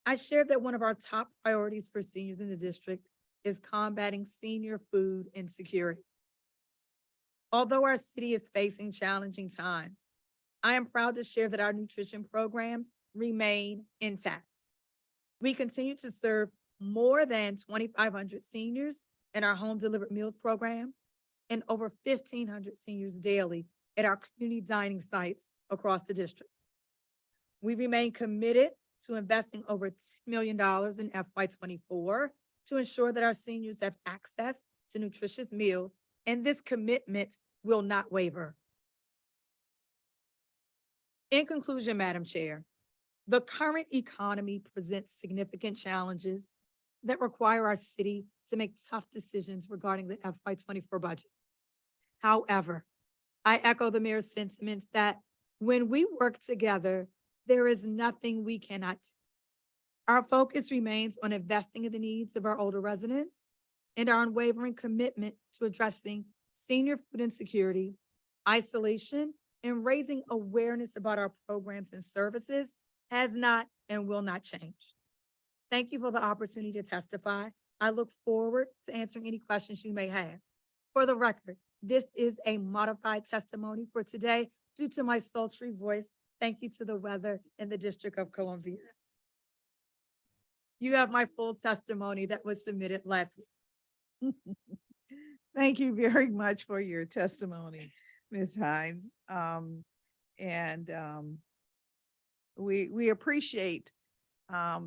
Speaker 7: I shared that one of our top priorities for seniors in the district is combating senior food insecurity. Although our city is facing challenging times, I am proud to share that our nutrition programs remain intact. We continue to serve more than 2,500 seniors in our home delivered meals program and over 1,500 seniors daily at our community dining sites across the district. We remain committed to investing over $10 million in FY24 to ensure that our seniors have access to nutritious meals, and this commitment will not waver. In conclusion, Madam Chair, the current economy presents significant challenges, that require our city to make tough decisions regarding the FY24 budget. However, I echo the mayor's sentiments that when we work together, there is nothing we cannot do. Our focus remains on investing in the needs of our older residents, and our unwavering commitment to addressing senior food insecurity, isolation, and raising awareness about our programs and services has not and will not change. Thank you for the opportunity to testify. I look forward to answering any questions you may have. For the record, this is a modified testimony for today due to my sultry voice. Thank you to the weather in the District of Columbia. You have my full testimony that was submitted last week.
Speaker 1: Thank you very much for your testimony, Ms. Hines. We appreciate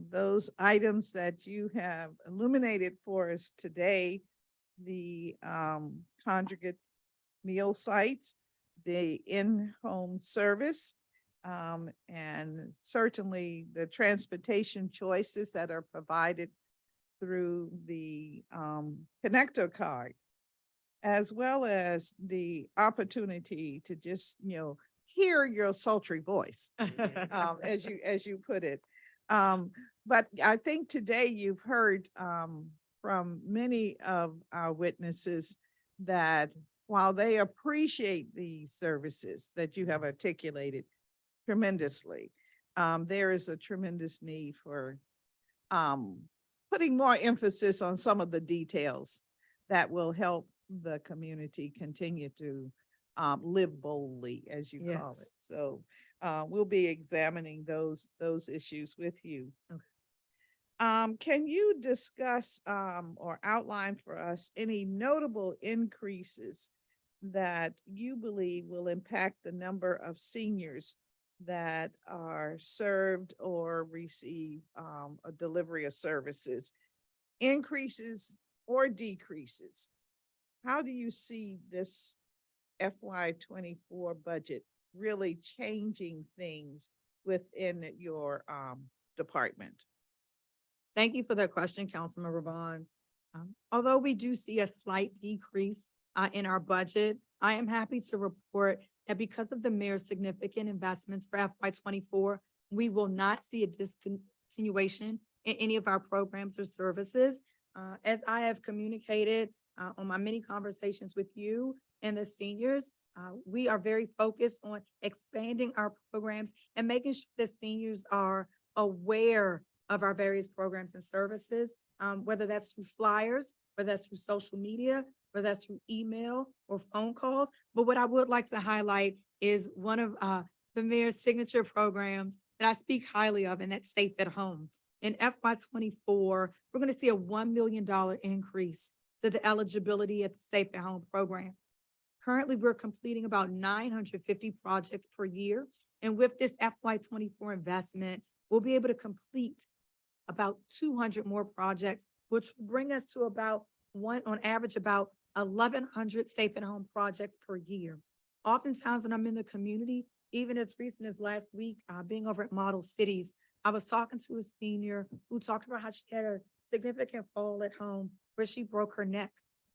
Speaker 1: those items that you have illuminated for us today, the conjugate meal sites, the in-home service, and certainly the transportation choices that are provided through the connector card, as well as the opportunity to just, hear your sultry voice, as you put it. But I think today you've heard from many of our witnesses that while they appreciate the services that you have articulated tremendously, there is a tremendous need for putting more emphasis on some of the details that will help the community continue to live boldly, as you call it. So we'll be examining those issues with you. Okay. Can you discuss or outline for us any notable increases that you believe will impact the number of seniors that are served or receive a delivery of services, increases or decreases? How do you see this FY24 budget really changing things within your department?
Speaker 7: Thank you for that question, Councilmember Bonds. Although we do see a slight decrease in our budget, I am happy to report that because of the mayor's significant investments for FY24, we will not see a discontinuation in any of our programs or services. As I have communicated on my many conversations with you and the seniors, we are very focused on expanding our programs and making sure that seniors are aware of our various programs and services, whether that's through flyers, whether that's through social media, whether that's through email or phone calls. But what I would like to highlight is one of the mayor's signature programs that I speak highly of, and that's Safe at Home. In FY24, we're going to see a $1 million increase to the eligibility at the Safe at Home program. Currently, we're completing about 950 projects per year. And with this FY24 investment, we'll be able to complete about 200 more projects, which will bring us to about on average, about 1,100 Safe at Home projects per year. Oftentimes when I'm in the community, even as recent as last week, being over at Model Cities, I was talking to a senior who talked about how she had a significant fall at home where she broke her neck.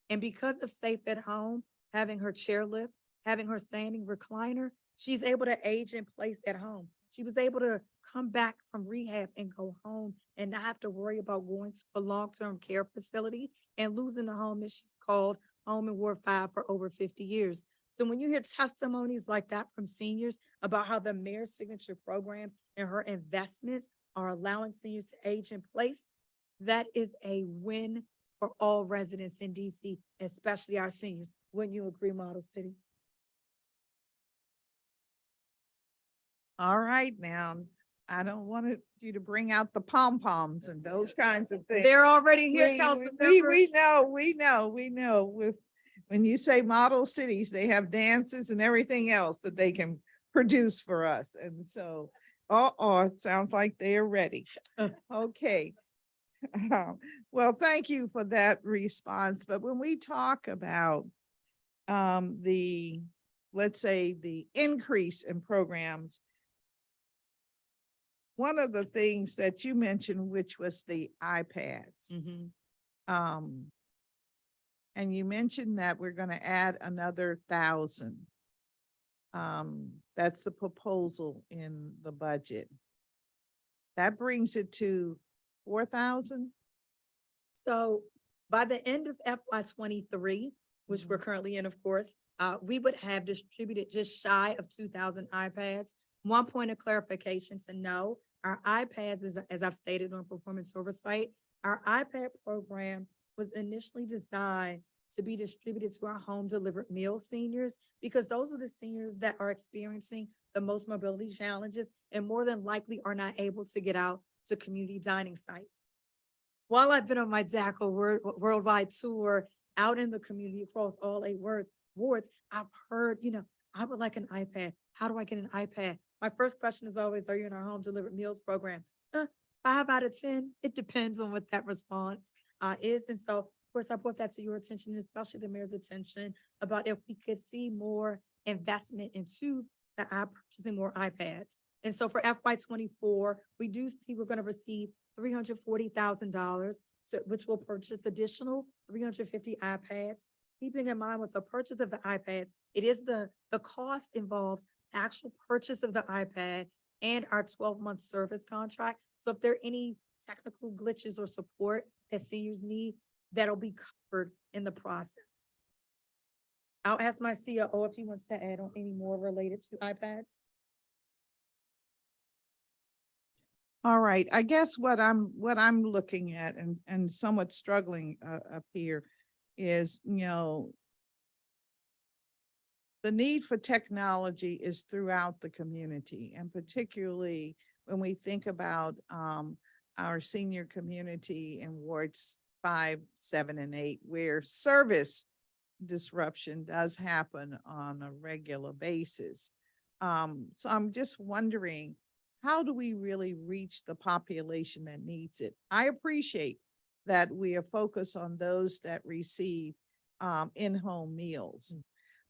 Speaker 7: And because of Safe at Home, having her chairlift, having her standing recliner, she's able to age in place at home. She was able to come back from rehab and go home and not have to worry about going to a long-term care facility and losing the home that she's called home in Ward 5 for over 50 years. So when you hear testimonies like that from seniors about how the mayor's signature programs and her investments are allowing seniors to age in place, that is a win for all residents in DC, especially our seniors. Wouldn't you agree, Model Cities?
Speaker 1: All right, now, I don't want you to bring out the pom-poms and those kinds of things.
Speaker 7: They're already here, council members.
Speaker 1: We know. When you say Model Cities, they have dances and everything else that they can produce for us. And so, it sounds like they are ready. Okay. Well, thank you for that response. But when we talk about let's say the increase in programs, one of the things that you mentioned, which was the iPads. And you mentioned that we're gonna add another 1,000. That's the proposal in the budget. That brings it to 4,000.
Speaker 7: So by the end of FY 23, which we're currently in, of course, we would have distributed just shy of 2,000 iPads. One point of clarification to know, our iPads, as I've stated on performance oversight, our iPad program was initially designed to be distributed to our home delivered meal seniors, because those are the seniors that are experiencing the most mobility challenges and more than likely are not able to get out to community dining sites. While I've been on my DACL worldwide tour out in the community across all 8 wards, I've heard, I would like an iPad. How do I get an iPad? My first question is always, are you in our home delivered meals program? 5 out of 10. It depends on what that response is. And so, of course, I brought that to your attention, especially the mayor's attention, about if we could see more investment into the purchasing more iPads. And so for FY 24, we do see we're going to receive $340,000, which will purchase additional 350 iPads. Keeping in mind with the purchase of the iPads, it is the cost involves actual purchase of the iPad and our 12-month service contract. So if there are any technical glitches or support that seniors need, that'll be covered in the process. I'll ask my COO if he wants to add on any more related to iPads.
Speaker 1: All right, I guess what I'm looking at and somewhat struggling up here is, the need for technology is throughout the community, and particularly when we think about our senior community in wards 5, 7, and 8, where service disruption does happen on a regular basis. So I'm just wondering, how do we really reach the population that needs it? I appreciate that we are focused on those that receive in-home meals,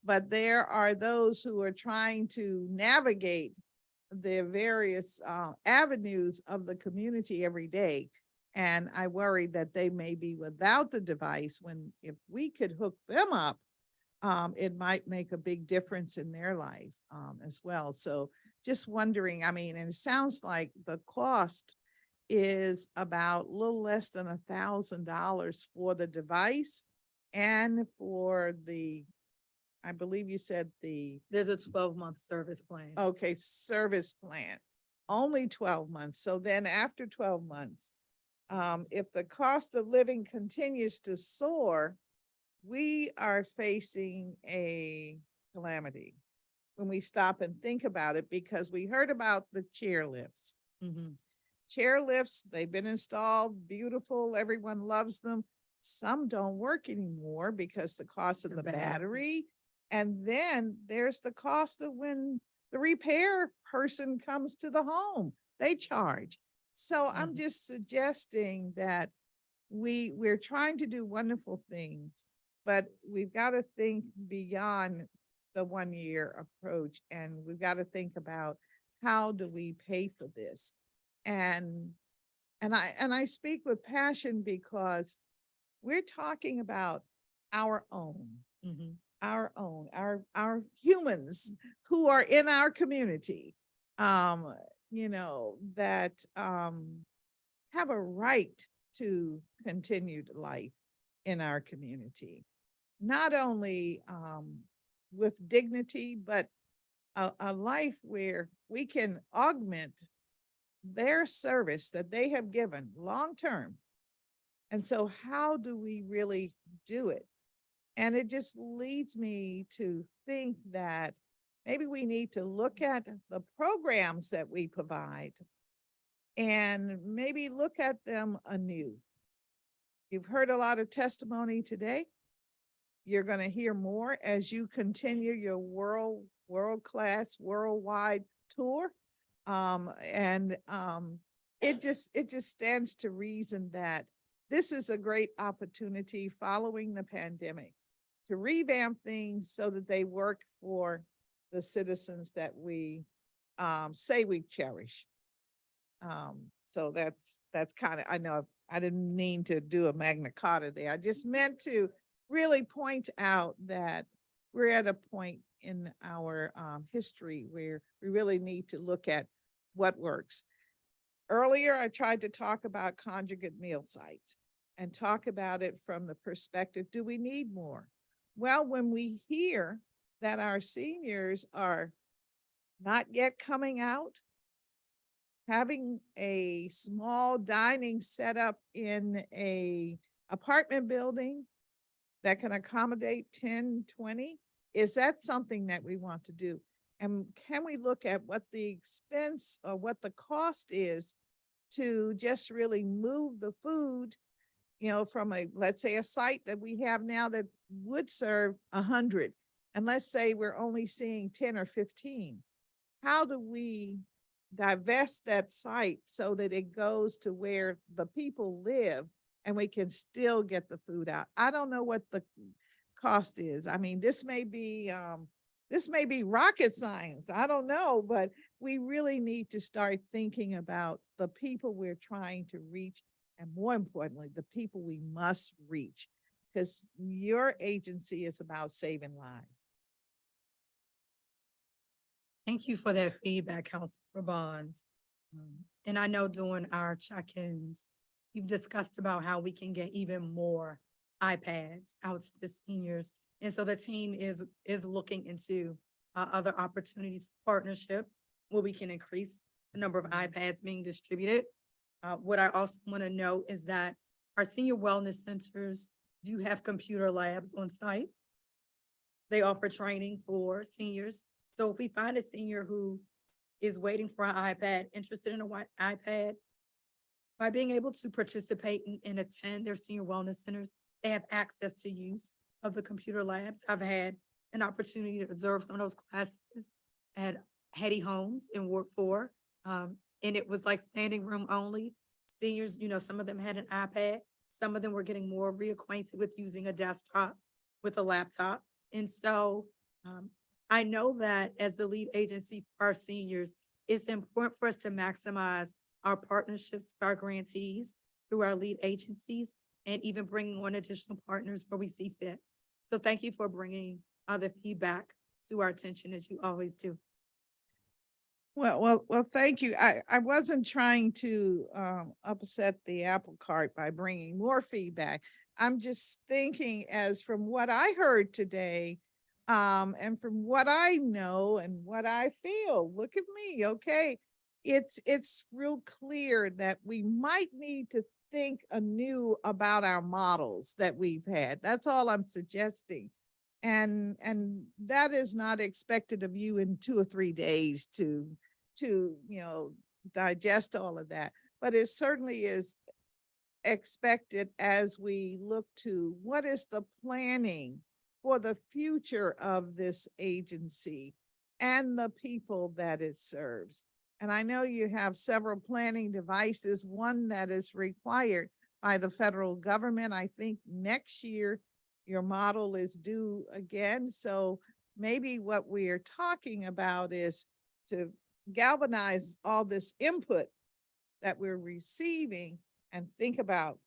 Speaker 1: but there are those who are trying to navigate the various avenues of the community every day. And I worry that they may be without the device, when if we could hook them up, it might make a big difference in their life as well. So just wondering, and it sounds like the cost is about a little less than $1,000 for the device and for the, I believe you said
Speaker 7: There's a 12-month service plan.
Speaker 1: Okay, service plan, only 12 months. So then after 12 months, if the cost of living continues to soar, we are facing a calamity when we stop and think about it, because we heard about the chair lifts. Chair lifts, they've been installed, beautiful, everyone loves them. Some don't work anymore because the cost of the battery. And then there's the cost of when the repair person comes to the home, they charge. So I'm just suggesting that we're trying to do wonderful things, but we've got to think beyond the 1-year approach, and we've got to think about how do we pay for this. And I speak with passion because we're talking about our own, our humans who are in our community, that have a right to continued life in our community, not only with dignity, but a life where we can augment their service that they have given long-term. And so how do we really do it? And it just leads me to think that maybe we need to look at the programs that we provide and maybe look at them anew. You've heard a lot of testimony today. You're going to hear more as you continue your world-class, worldwide tour. It just stands to reason that this is a great opportunity following the pandemic to revamp things so that they work for the citizens that we say we cherish. So that's kind of, I know I didn't mean to do a Magna Carta there. I just meant to really point out that we're at a point in our history where we really need to look at what works. Earlier, I tried to talk about conjugate meal sites and talk about it from the perspective, do we need more? Well, when we hear that our seniors are not yet coming out, having a small dining set up in a apartment building that can accommodate 10, 20, is that something that we want to do? And can we look at what the expense or what the cost is to just really move the food, from let's say a site that we have now that would serve 100, and let's say we're only seeing 10 or 15. How do we divest that site so that it goes to where the people live and we can still get the food out? I don't know what the cost is. I mean, this may be rocket science. I don't know, but we really need to start thinking about the people we're trying to reach, and more importantly, the people we must reach, because your agency is about saving lives.
Speaker 7: Thank you for that feedback, Councilor Bonds. And I know during our check-ins, you've discussed about how we can get even more iPads out to the seniors. And so the team is looking into other opportunities for partnership where we can increase the number of iPads being distributed. What I also want to note is that our senior wellness centers do have computer labs on site. They offer training for seniors. So if we find a senior who is waiting for an iPad, interested in an iPad, by being able to participate and attend their senior wellness centers, they have access to use of the computer labs. I've had an opportunity to observe some of those classes at Hetty Homes in Ward 4. And it was like standing room only. Seniors, some of them had an iPad. Some of them were getting more reacquainted with using a desktop with a laptop. And so I know that as the lead agency for our seniors, it's important for us to maximize our partnerships with our grantees through our lead agencies, and even bringing on additional partners where we see fit. So thank you for bringing the feedback to our attention, as you always do.
Speaker 1: Well, thank you. I wasn't trying to upset the apple cart by bringing more feedback. I'm just thinking, as from what I heard today, and from what I know and what I feel, look at me, okay? It's real clear that we might need to think anew about our models that we've had. That's all I'm suggesting. And that is not expected of you in 2 or 3 days to digest all of that. But it certainly is expected as we look to what is the planning for the future of this agency and the people that it serves. And I know you have several planning devices, one that is required by the federal government. I think next year your model is due again. So maybe what we are talking about is to galvanize all this input that we're receiving and think about.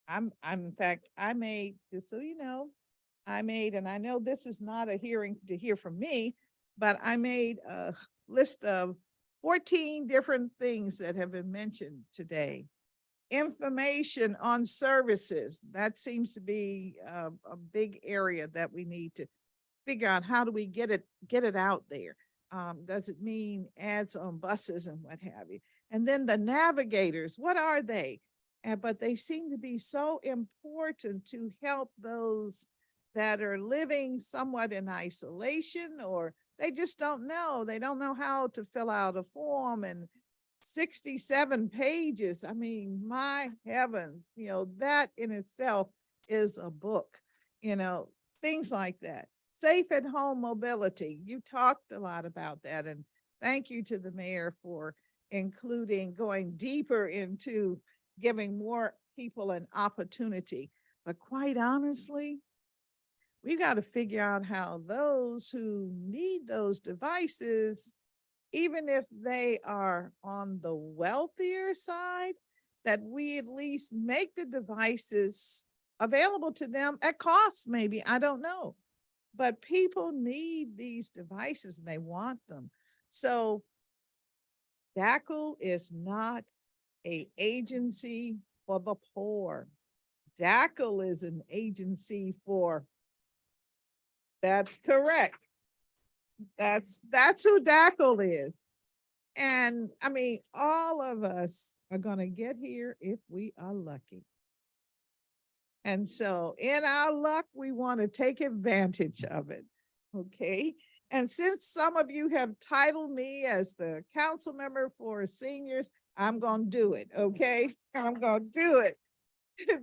Speaker 1: In fact, I made, just so you know, and I know this is not a hearing to hear from me, but I made a list of 14 different things that have been mentioned today. Information on services, that seems to be a big area that we need to figure out. How do we get it out there? Does it mean ads on buses and what have you? And then the navigators, what are they? But they seem to be so important to help those that are living somewhat in isolation, or they just don't know. They don't know how to fill out a form, and 67 pages. I mean, my heavens, that in itself is a book, things like that. Safe at home mobility. You talked a lot about that, and thank you to the mayor for including going deeper into giving more people an opportunity. But quite honestly, we got to figure out how those who need those devices even if they are on the wealthier side, that we at least make the devices available to them at cost, maybe, I don't know. But people need these devices and they want them. So DACL is not an agency for the poor. DACL is an agency for, that's correct. That's who DACL is. And I mean, all of us are gonna get here if we are lucky. And so in our luck, we want to take advantage of it. Okay. And since some of you have titled me as the council member for seniors, I'm going to do it. Okay. I'm going to do it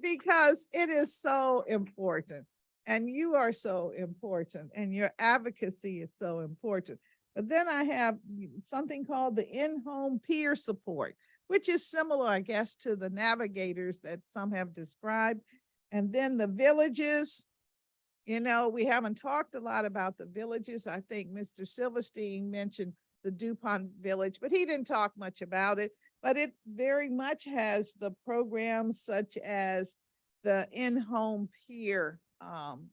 Speaker 1: because it is so important. And you are so important and your advocacy is so important. But then I have something called the in-home peer support, which is similar, I guess, to the navigators that some have described. And then the villages, you know, we haven't talked a lot about the villages. I think Mr. Silverstein mentioned the DuPont village, but he didn't talk much about it. But it very much has the programs such as the in-home peer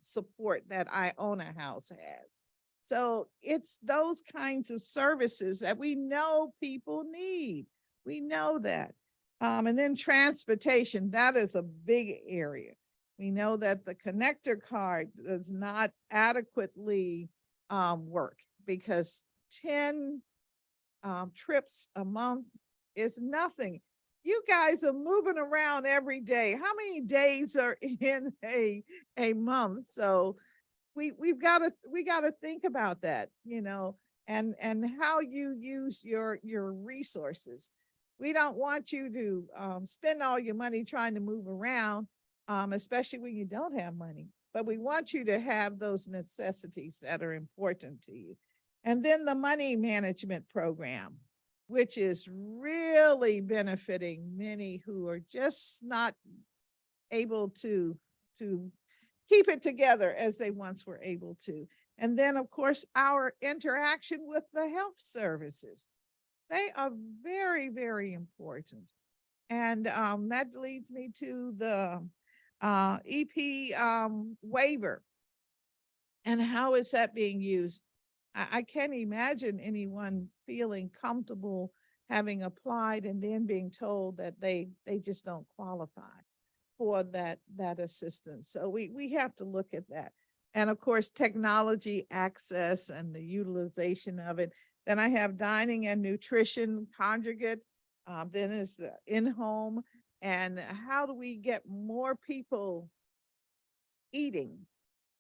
Speaker 1: support that Iona House has. So it's those kinds of services that we know people need. We know that. And then transportation, that is a big area. We know that the connector card does not adequately work because 10 trips a month is nothing. You guys are moving around every day. How many days are in a month? So we got to think about that, you know, and how you use your resources. We don't want you to spend all your money trying to move around, especially when you don't have money, but we want you to have those necessities that are important to you. And then the money management program, which is really benefiting many who are just not able to keep it together as they once were able to. And then of course, our interaction with the health services. They are very, very important. And that leads me to the EP waiver. And how is that being used? I can't imagine anyone feeling comfortable having applied and then being told that they just don't qualify for that assistance. So we have to look at that. And of course, technology access and the utilization of it. Then I have dining and nutrition conjugate. Then is the in-home. And how do we get more people eating?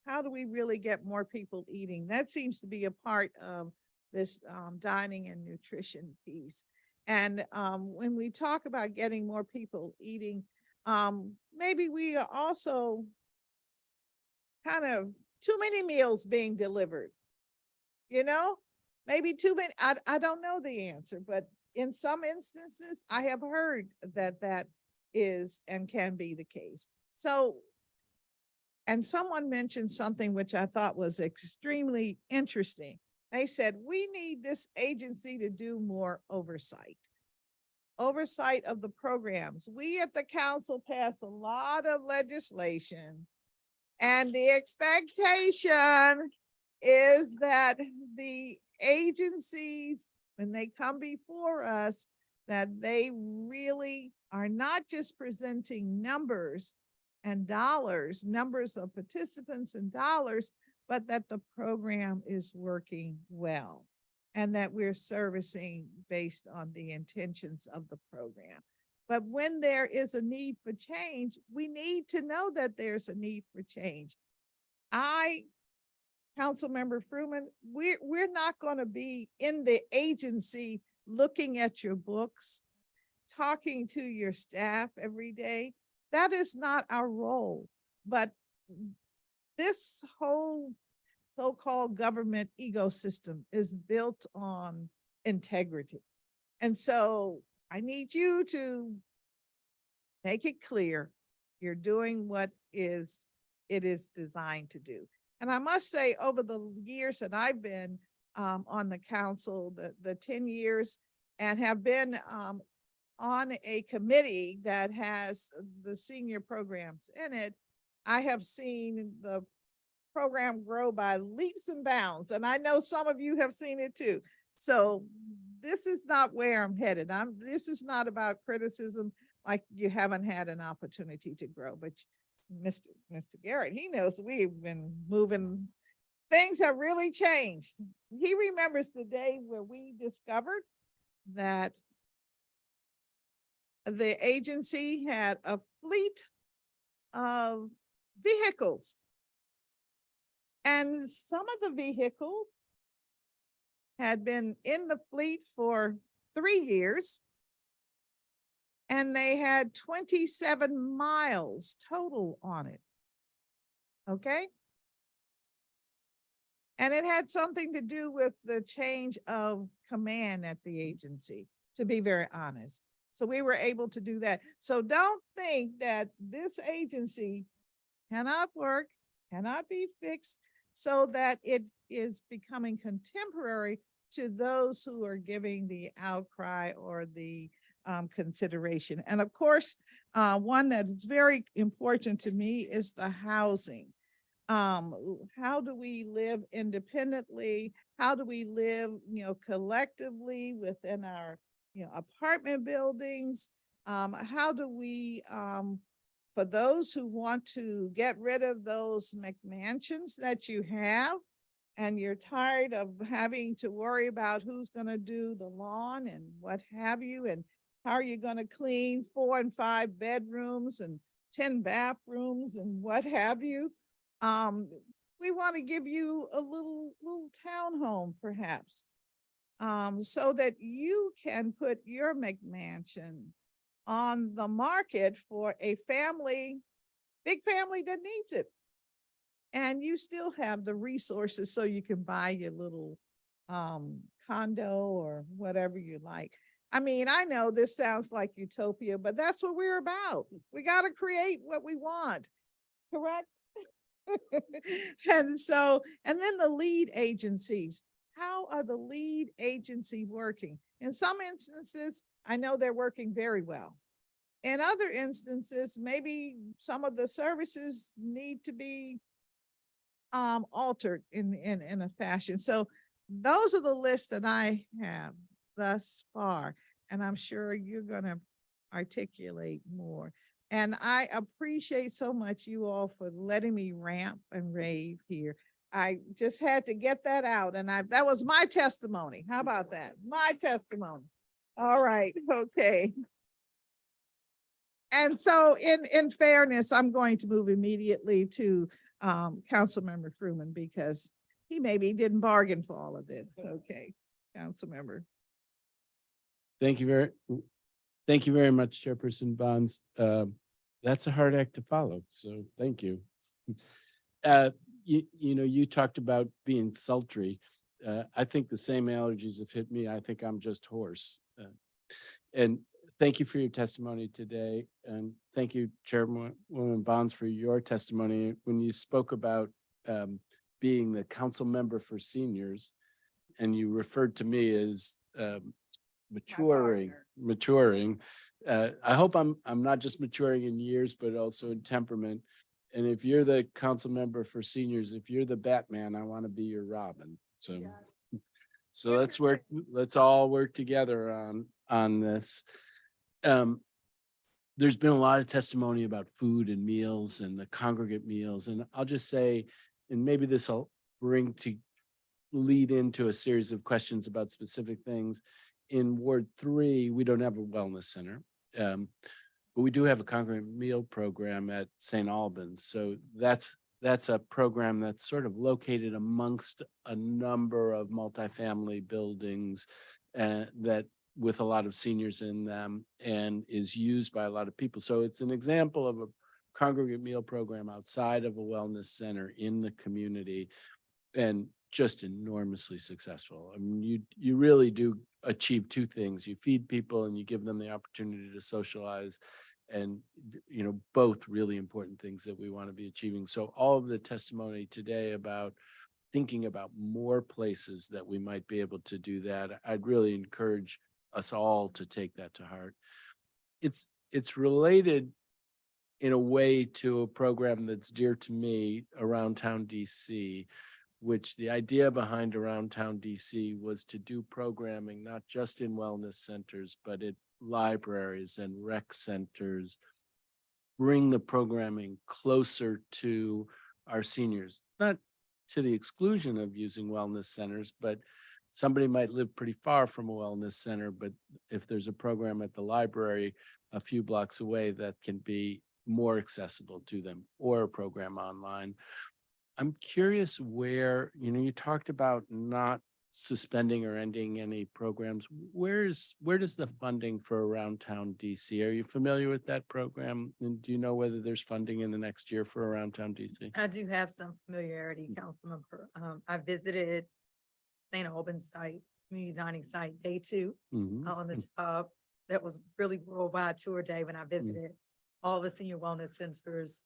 Speaker 1: How do we really get more people eating? That seems to be a part of this dining and nutrition piece. And when we talk about getting more people eating, maybe we are also kind of too many meals being delivered, you know, maybe too many. I don't know the answer, but in some instances, I have heard that is and can be the case. So, and someone mentioned something which I thought was extremely interesting. They said, we need this agency to do more oversight of the programs. We at the council pass a lot of legislation, and the expectation is that the agencies, when they come before us, that they really are not just presenting numbers and dollars, numbers of participants and dollars, but that the program is working well and that we're servicing based on the intentions of the program. But when there is a need for change, we need to know that there's a need for change. Councilmember Fruman, we're not going to be in the agency looking at your books, talking to your staff every day. That is not our role. But this whole so-called government ecosystem is built on integrity. And so I need you to make it clear you're doing what it is designed to do. And I must say, over the years that I've been on the council, the 10 years, and have been on a committee that has the senior programs in it. I have seen the program grow by leaps and bounds, and I know some of you have seen it too. So this is not where I'm headed. This is not about criticism, like you haven't had an opportunity to grow, but Mr. Garrett, he knows we've been moving. Things have really changed. He remembers the day where we discovered that the agency had a fleet of vehicles. And some of the vehicles had been in the fleet for 3 years. And they had 27 miles total on it. Okay. And it had something to do with the change of command at the agency, to be very honest. So we were able to do that. So don't think that this agency cannot work, cannot be fixed, so that it is becoming contemporary to those who are giving the outcry or the consideration. And of course, one that is very important to me is the housing. How do we live independently? How do we live, collectively within our, apartment buildings? How do we, for those who want to get rid of those McMansions that you have, and you're tired of having to worry about who's going to do the lawn and what have you, and how are you going to clean 4 and 5 bedrooms and 10 bathrooms and what have you? We want to give you a little townhome, perhaps, so that you can put your McMansion on the market for a family, big family that needs it. And you still have the resources so you can buy your little condo or whatever you like. I mean, I know this sounds like utopia, but that's what we're about. We got to create what we want, correct? And then the lead agencies. How are the lead agency working? In some instances, I know they're working very well. In other instances, maybe some of the services need to be altered in a fashion. So those are the lists that I have thus far, and I'm sure you're going to articulate more. And I appreciate so much you all for letting me rant and rave here. I just had to get that out, and that was my testimony. How about that? My testimony. All right, okay. And so in fairness, I'm going to move immediately to Councilmember Fruman, because he maybe didn't bargain for all of this. Okay, Councilmember.
Speaker 2: Thank you very much, Chairperson Bonds. That's a hard act to follow, so thank you. You talked about being sultry. I think the same allergies have hit me. I think I'm just hoarse. And thank you for your testimony today. And thank you, Chairwoman Bonds, for your testimony. When you spoke about being the council member for seniors, and you referred to me as maturing. I hope I'm not just maturing in years, but also in temperament. And if you're the council member for seniors, if you're the Batman, I want to be your Robin. So let's all work together on this. There's been a lot of testimony about food and meals and the congregate meals. And I'll just say, and maybe this will lead into a series of questions about specific things. In Ward 3, we don't have a wellness center, but we do have a congregate meal program at St. Albans. So that's a program that's sort of located amongst a number of multifamily buildings that with a lot of seniors in them, and is used by a lot of people. So it's an example of a congregate meal program outside of a wellness center in the community, and just enormously successful. I mean, you really do achieve two things. You feed people and you give them the opportunity to socialize, and both really important things that we want to be achieving. So all of the testimony today about thinking about more places that we might be able to do that. I'd really encourage us all to take that to heart. It's related in a way to a program that's dear to me, Around Town DC, which the idea behind Around Town DC was to do programming not just in wellness centers, but at libraries and rec centers, bring the programming closer to our seniors, not to the exclusion of using wellness centers, but somebody might live pretty far from a wellness center, but if there's a program at the library a few blocks away, that can be more accessible to them, or a program online. I'm curious where, you talked about not suspending or ending any programs. Where does the funding for Around Town DC? Are you familiar with that program? And do you know whether there's funding in the next year for Around Town DC?
Speaker 7: I do have some familiarity, Councilmember. I visited St. Albans site, community dining site, day 2 on the job. That was really worldwide tour day when I visited all the senior wellness centers,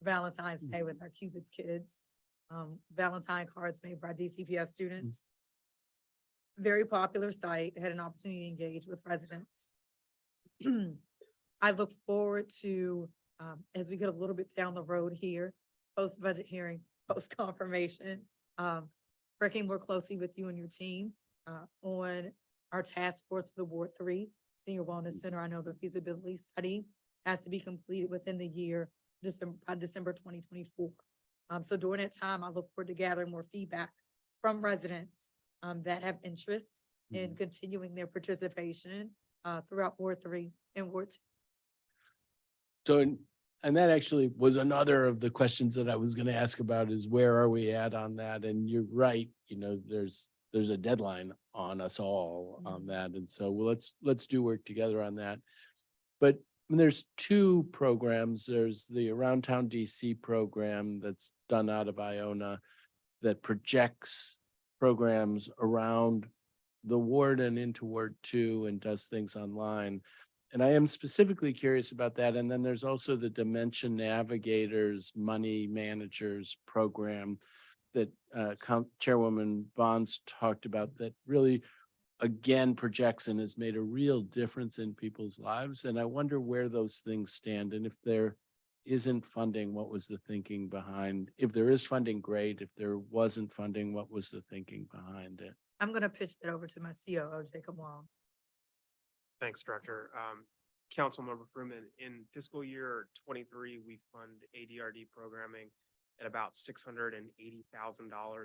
Speaker 7: Valentine's Day with our Cupid's kids, Valentine cards made by DCPS students. Very popular site, had an opportunity to engage with residents. I look forward to, as we get a little bit down the road here, post-budget hearing, post-confirmation, working more closely with you and your team on our task force for the Ward 3 Senior Wellness Center. I know the feasibility study has to be completed within the year, by December 2024. So during that time, I look forward to gathering more feedback from residents that have interest in continuing their participation throughout Ward 3 and Ward 2.
Speaker 2: So, and that actually was another of the questions that I was going to ask about, is where are we at on that? And you're right, there's a deadline on us all on that. And so let's do work together on that. But there's 2 programs. There's the Around Town DC program that's done out of Iona that projects programs around the ward and into Ward 2 and does things online. And I am specifically curious about that. And then there's also the Dementia Navigators Money Managers program that Chairwoman Bonds talked about, that really, again, projects and has made a real difference in people's lives. And I wonder where those things stand. And if there isn't funding, what was the thinking behind? If there is funding, great. If there wasn't funding, what was the thinking behind it?
Speaker 7: I'm going to pitch that over to my COO, Jacob Wong.
Speaker 6: Thanks, Director. Councilmember Fruman, in fiscal year 23, we fund ADRD programming at about $680,000,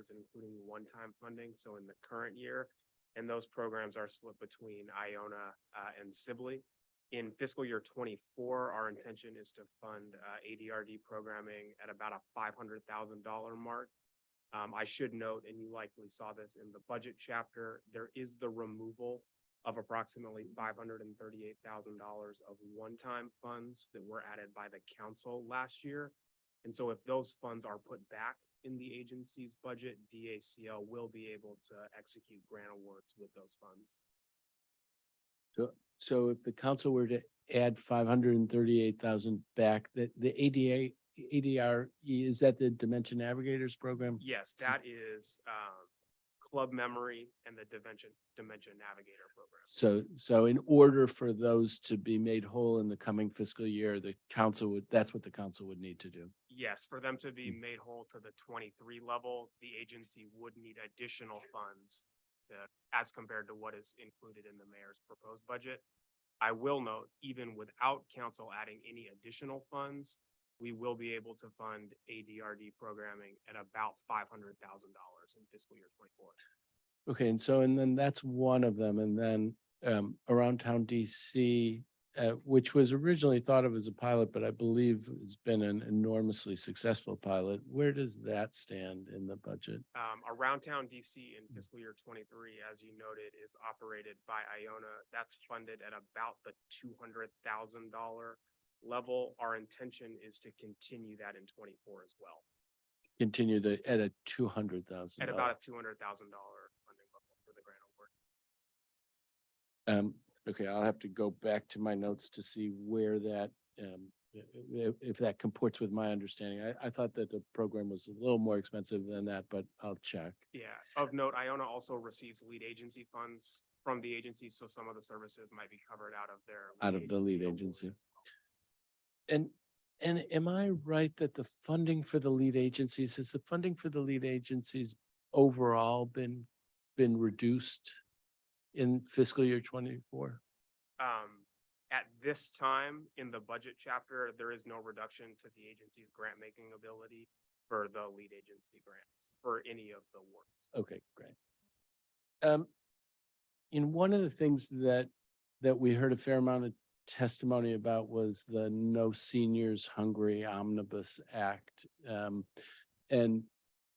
Speaker 6: including one-time funding. So in the current year, and those programs are split between Iona and Sibley. In fiscal year 24, our intention is to fund ADRD programming at about a $500,000 mark. I should note, and you likely saw this in the budget chapter, there is the removal of approximately $538,000 of one-time funds that were added by the council last year. And so if those funds are put back in the agency's budget, DACL will be able to execute grant awards with those funds.
Speaker 2: So if the council were to add 538,000 back, the ADR, is that the Dementia Navigators program?
Speaker 6: Yes, that is Club Memory and the Dementia Navigator program.
Speaker 2: So in order for those to be made whole in the coming fiscal year, the council that's what the council would need to do.
Speaker 6: Yes, for them to be made whole to the 23 level, the agency would need additional funds as compared to what is included in the mayor's proposed budget. I will note, even without council adding any additional funds, we will be able to fund ADRD programming at about $500,000 in fiscal year 24.
Speaker 2: Okay, and then that's one of them. And then Around Town DC, which was originally thought of as a pilot, but I believe has been an enormously successful pilot. Where does that stand in the budget?
Speaker 6: Around Town DC in fiscal year 23, as you noted, is operated by Iona. That's funded at about the $200,000 level. Our intention is to continue that in 24 as well.
Speaker 2: Continue at a $200,000.
Speaker 6: At about a $200,000 funding level for the grant award.
Speaker 2: Okay, I'll have to go back to my notes to see where that if that comports with my understanding. I thought that the program was a little more expensive than that, but I'll check.
Speaker 6: Yeah, of note, Iona also receives lead agency funds from the agency, so some of the services might be covered out of their.
Speaker 2: Out of the lead
Speaker 6: award
Speaker 2: agency.
Speaker 6: as well.
Speaker 2: And am I right that the funding for the lead agencies, has the funding for the lead agencies overall been reduced in fiscal year 24?
Speaker 6: At this time in the budget chapter, there is no reduction to the agency's grant-making ability for the lead agency grants for any of the awards.
Speaker 2: Okay, great. In one of the things that we heard a fair amount of testimony about was the No Seniors Hungry Omnibus Act. And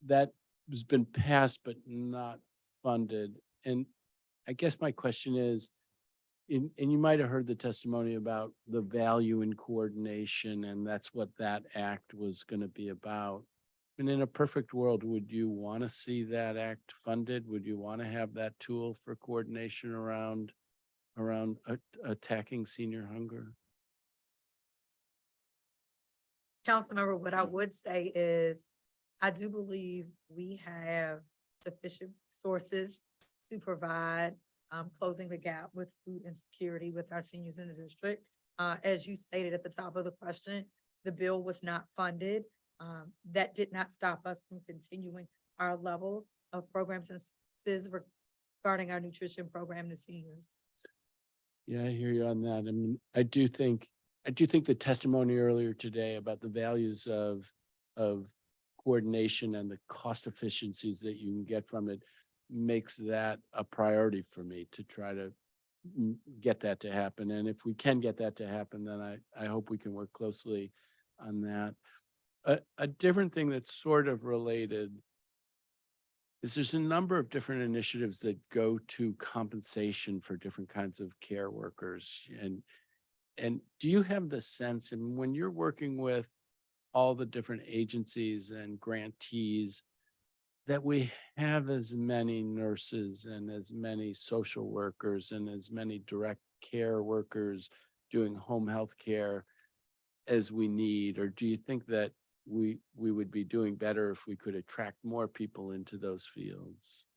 Speaker 2: that has been passed but not funded. And I guess my question is, and you might have heard the testimony about the value in coordination, and that's what that act was going to be about. And in a perfect world, would you want to see that act funded? Would you want to have that tool for coordination around attacking senior hunger?
Speaker 7: Councilmember, what I would say is, I do believe we have sufficient sources to provide closing the gap with food insecurity with our seniors in the district. As you stated at the top of the question, the bill was not funded. That did not stop us from continuing our level of programs and services regarding our nutrition program to seniors.
Speaker 2: Yeah, I hear you on that. I mean, I do think the testimony earlier today about the values of coordination and the cost efficiencies that you can get from it makes that a priority for me to try to get that to happen. And if we can get that to happen, then I hope we can work closely on that. A different thing that's sort of related is there's a number of different initiatives that go to compensation for different kinds of care workers. And do you have the sense, and when you're working with all the different agencies and grantees, that we have as many nurses and as many social workers and as many direct care workers doing home health care as we need? Or do you think that we would be doing better if we could attract more people into those fields?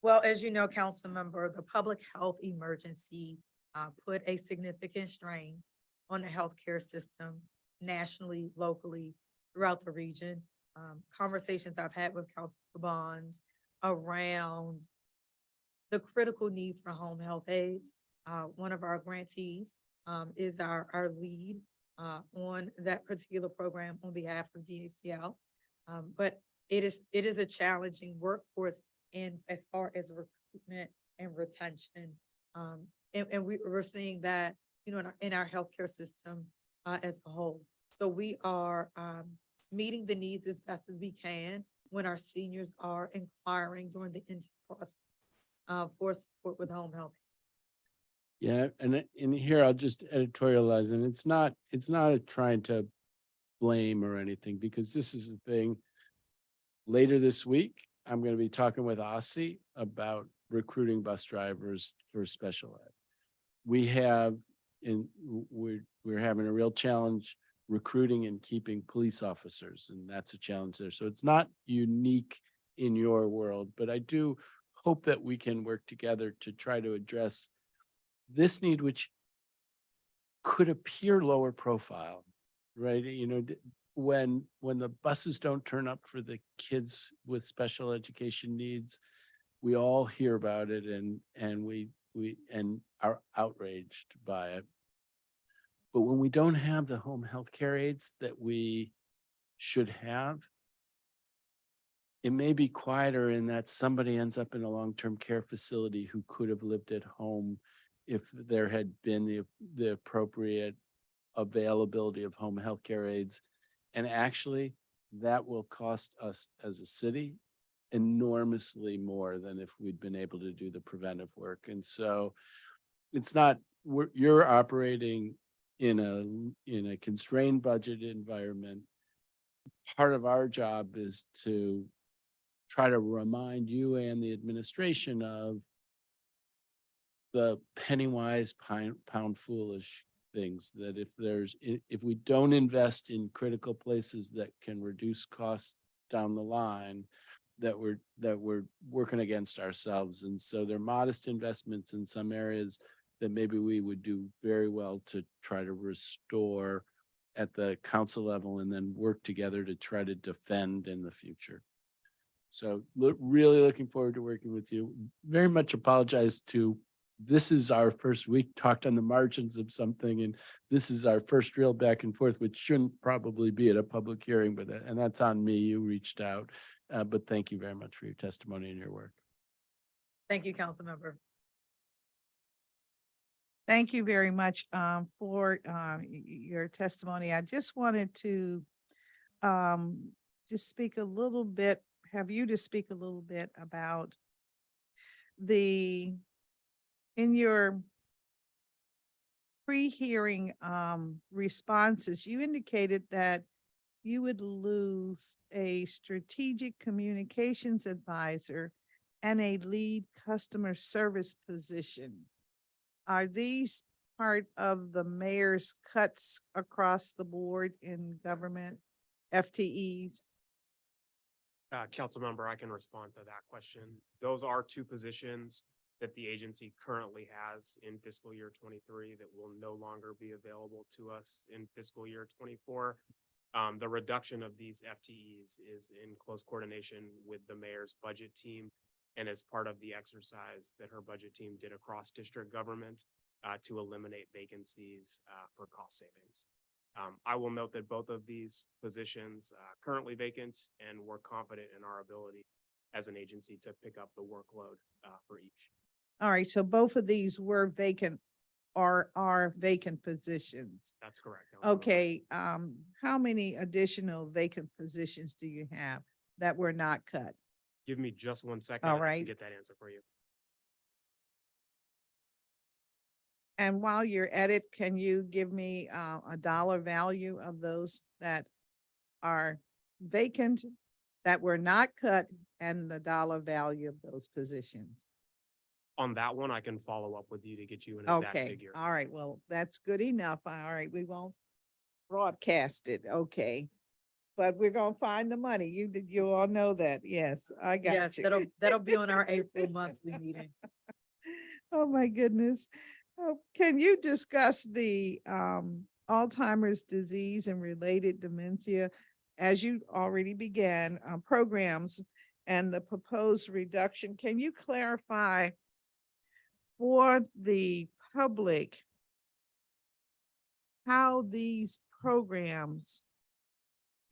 Speaker 7: Well, as you know, council member, the public health emergency put a significant strain on the healthcare system nationally, locally, throughout the region. Conversations I've had with Councilor Bonds around the critical need for home health aides. One of our grantees is our lead on that particular program on behalf of DACL. But it is a challenging workforce in as far as recruitment and retention. And we're seeing that, you know, in our healthcare system as a whole. So we are meeting the needs as best as we can when our seniors are inquiring during the intake process for support with home health.
Speaker 2: Yeah, and in here I'll just editorialize, and it's not trying to blame or anything, because this is the thing. Later this week, I'm going to be talking with OSSI about recruiting bus drivers for special ed. We're having a real challenge recruiting and keeping police officers, and that's a challenge there. So it's not unique in your world, but I do hope that we can work together to try to address this need, which could appear lower profile, right? You know, when the buses don't turn up for the kids with special education needs, we all hear about it and we are outraged by it. But when we don't have the home health care aides that we should have, it may be quieter in that somebody ends up in a long-term care facility who could have lived at home if there had been the appropriate availability of home health care aides. And actually, that will cost us as a city enormously more than if we'd been able to do the preventive work. And so it's not, you're operating in a constrained budget environment. Part of our job is to try to remind you and the administration of the penny wise, pound foolish things, that if we don't invest in critical places that can reduce costs down the line, that we're working against ourselves. And so they're modest investments in some areas that maybe we would do very well to try to restore at the council level and then work together to try to defend in the future. So really looking forward to working with you. Very much apologize to, this is our first week talked on the margins of something, and this is our first real back and forth, which shouldn't probably be at a public hearing, but and that's on me. You reached out, but thank you very much for your testimony and your work.
Speaker 7: Thank you, council member.
Speaker 1: Thank you very much for your testimony. I just wanted to just speak a little bit, have you to speak a little bit about in your pre-hearing responses, you indicated that you would lose a strategic communications advisor and a lead customer service position. Are these part of the mayor's cuts across the board in government FTEs?
Speaker 6: Council member, I can respond to that question. Those are two positions that the agency currently has in fiscal year 23 that will no longer be available to us in fiscal year 24. The reduction of these FTEs is in close coordination with the mayor's budget team, and as part of the exercise that her budget team did across district government to eliminate vacancies for cost savings. I will note that both of these positions currently vacant, and we're confident in our ability as an agency to pick up the workload for each.
Speaker 1: All right, so both of these were vacant or are vacant positions.
Speaker 6: That's correct. Councilmember.
Speaker 1: Okay, how many additional vacant positions do you have that were not cut?
Speaker 6: Give me just 1 second.
Speaker 1: All
Speaker 6: and I can
Speaker 1: right.
Speaker 6: get that answer for you.
Speaker 1: And while you're at it, can you give me a dollar value of those that are vacant, that were not cut, and the dollar value of those positions?
Speaker 6: On that one, I can follow up with you to get you an exact
Speaker 1: Okay,
Speaker 6: figure.
Speaker 1: all right, well, that's good enough. All right, we won't broadcast it, okay. But we're gonna find the money. You all know that. Yes, I got
Speaker 7: Yes,
Speaker 1: you.
Speaker 7: that'll be on our April monthly meeting.
Speaker 1: Oh, my goodness. Can you discuss the Alzheimer's disease and related dementia, as you already began, programs and the proposed reduction? Can you clarify for the public how these programs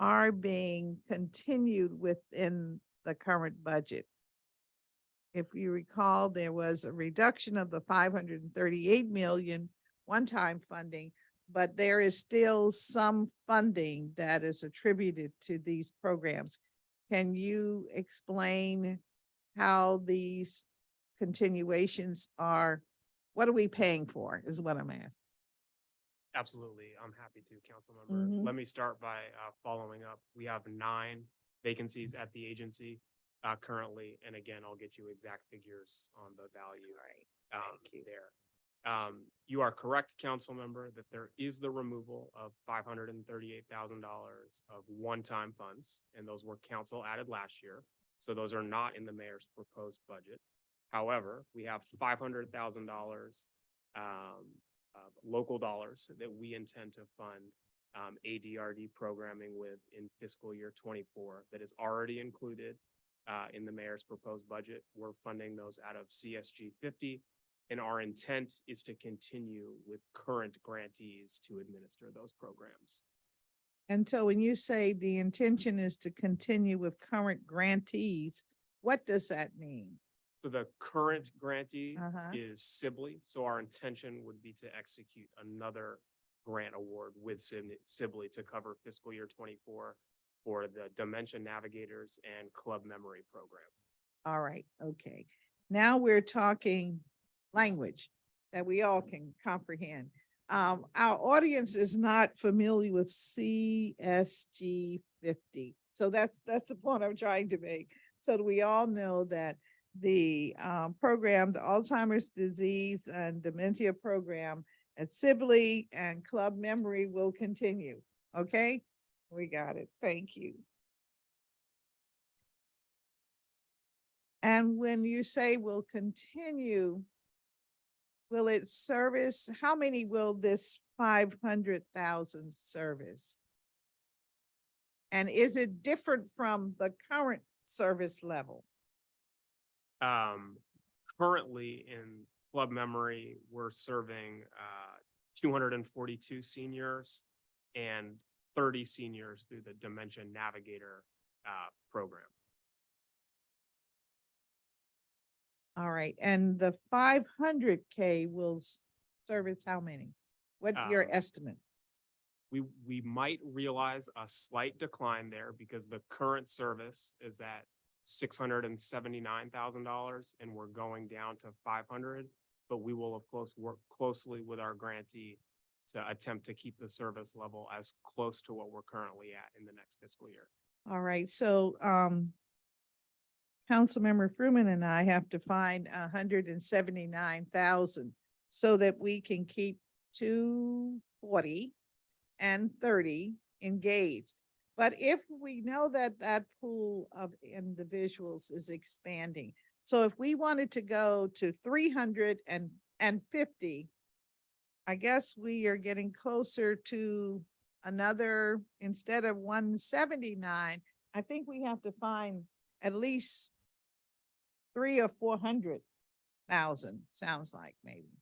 Speaker 1: are being continued within the current budget? If you recall, there was a reduction of the 538 million one-time funding, but there is still some funding that is attributed to these programs. Can you explain how these continuations are, what are we paying for, is what I'm asking.
Speaker 6: Absolutely. I'm happy to, council member.
Speaker 1: Mhm.
Speaker 6: Let me start by following up. We have 9 vacancies at the agency currently. And again, I'll get you exact figures on the value there. You are correct, council member, that there is the removal of $538,000 of one-time funds, and those were council added last year. So those are not in the mayor's proposed budget. However, we have $500,000 of local dollars that we intend to fund ADRD programming with in fiscal year 24 that is already included in the mayor's proposed budget. We're funding those out of CSG 50, and our intent is to continue with current grantees to administer those programs.
Speaker 1: And so when you say the intention is to continue with current grantees, what does that mean?
Speaker 6: So the current grantee
Speaker 1: Uh-huh.
Speaker 6: is Sibley. So our intention would be to execute another grant award with Sibley to cover fiscal year 24 for the Dementia Navigators and Club Memory Program.
Speaker 1: All right, okay. Now we're talking language that we all can comprehend. Our audience is not familiar with CSG 50. So that's the point I'm trying to make. So we all know that the program, the Alzheimer's disease and dementia program, at Sibley, and Club Memory will continue. Okay, we got it. Thank you. And when you say will continue, will it service, how many will this 500,000 service? And is it different from the current service level?
Speaker 6: Currently in Club Memory, we're serving 242 seniors and 30 seniors through the Dementia Navigator program.
Speaker 1: All right, and the 500K will service how many? What your estimate?
Speaker 6: We might realize a slight decline there because the current service is at $679,000 and we're going down to 500, but we will of course work closely with our grantee to attempt to keep the service level as close to what we're currently at in the next fiscal year.
Speaker 1: All right, so Councilmember Fruman and I have to find 179,000 so that we can keep 240 and 30 engaged. But if we know that that pool of individuals is expanding, so if we wanted to go to 350, I guess we are getting closer to another, instead of 179, I think we have to find at least 300,000 or 400,000, sounds like maybe.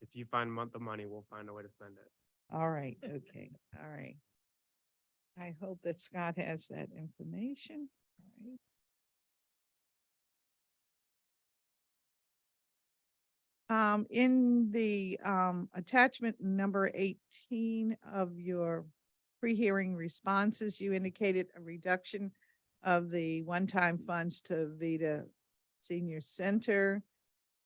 Speaker 6: If you find the money, we'll find a way to spend it.
Speaker 1: All right, okay, all right. I hope that Scott has that information. All right. In the attachment number 18 of your pre-hearing responses, you indicated a reduction of the one-time funds to Vita Senior Center.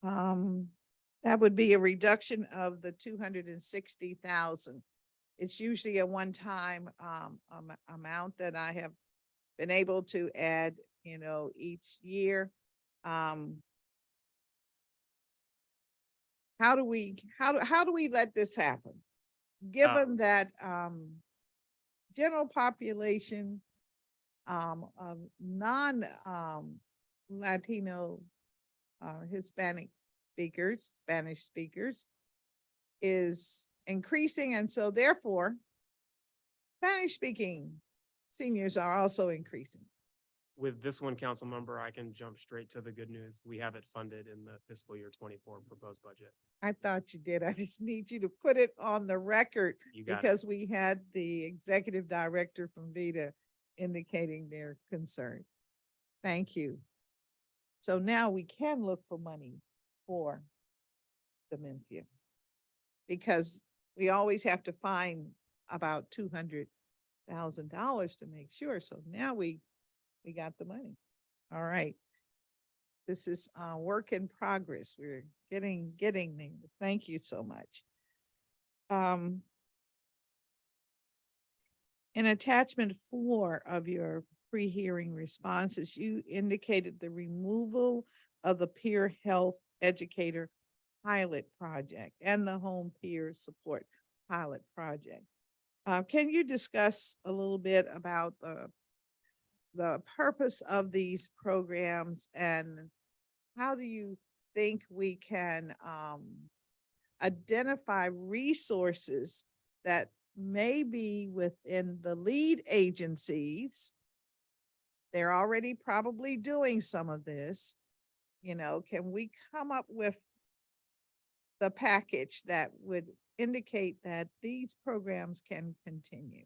Speaker 1: That would be a reduction of the 260,000. It's usually a one-time amount that I have been able to add, you know, each year. How do we let this happen? Given that general population of non Latino Hispanic speakers, Spanish speakers, is increasing, and so therefore Spanish speaking seniors are also increasing.
Speaker 6: With this one, council member, I can jump straight to the good news. We have it funded in the fiscal year 24 proposed budget.
Speaker 1: I thought you did. I just need you to put it on the record
Speaker 6: You got it.
Speaker 1: because we had the executive director from Vita indicating their concern. Thank you. So now we can look for money for dementia, because we always have to find about $200,000 to make sure. So now we got the money. All right. This is work in progress. We're getting there. Thank you so much. In attachment 4 of your pre-hearing responses, you indicated the removal of the peer health educator pilot project and the home peer support pilot project. Can you discuss a little bit about the purpose of these programs and how do you think we can identify resources that may be within the lead agencies? They're already probably doing some of this. You know, can we come up with the package that would indicate that these programs can continue?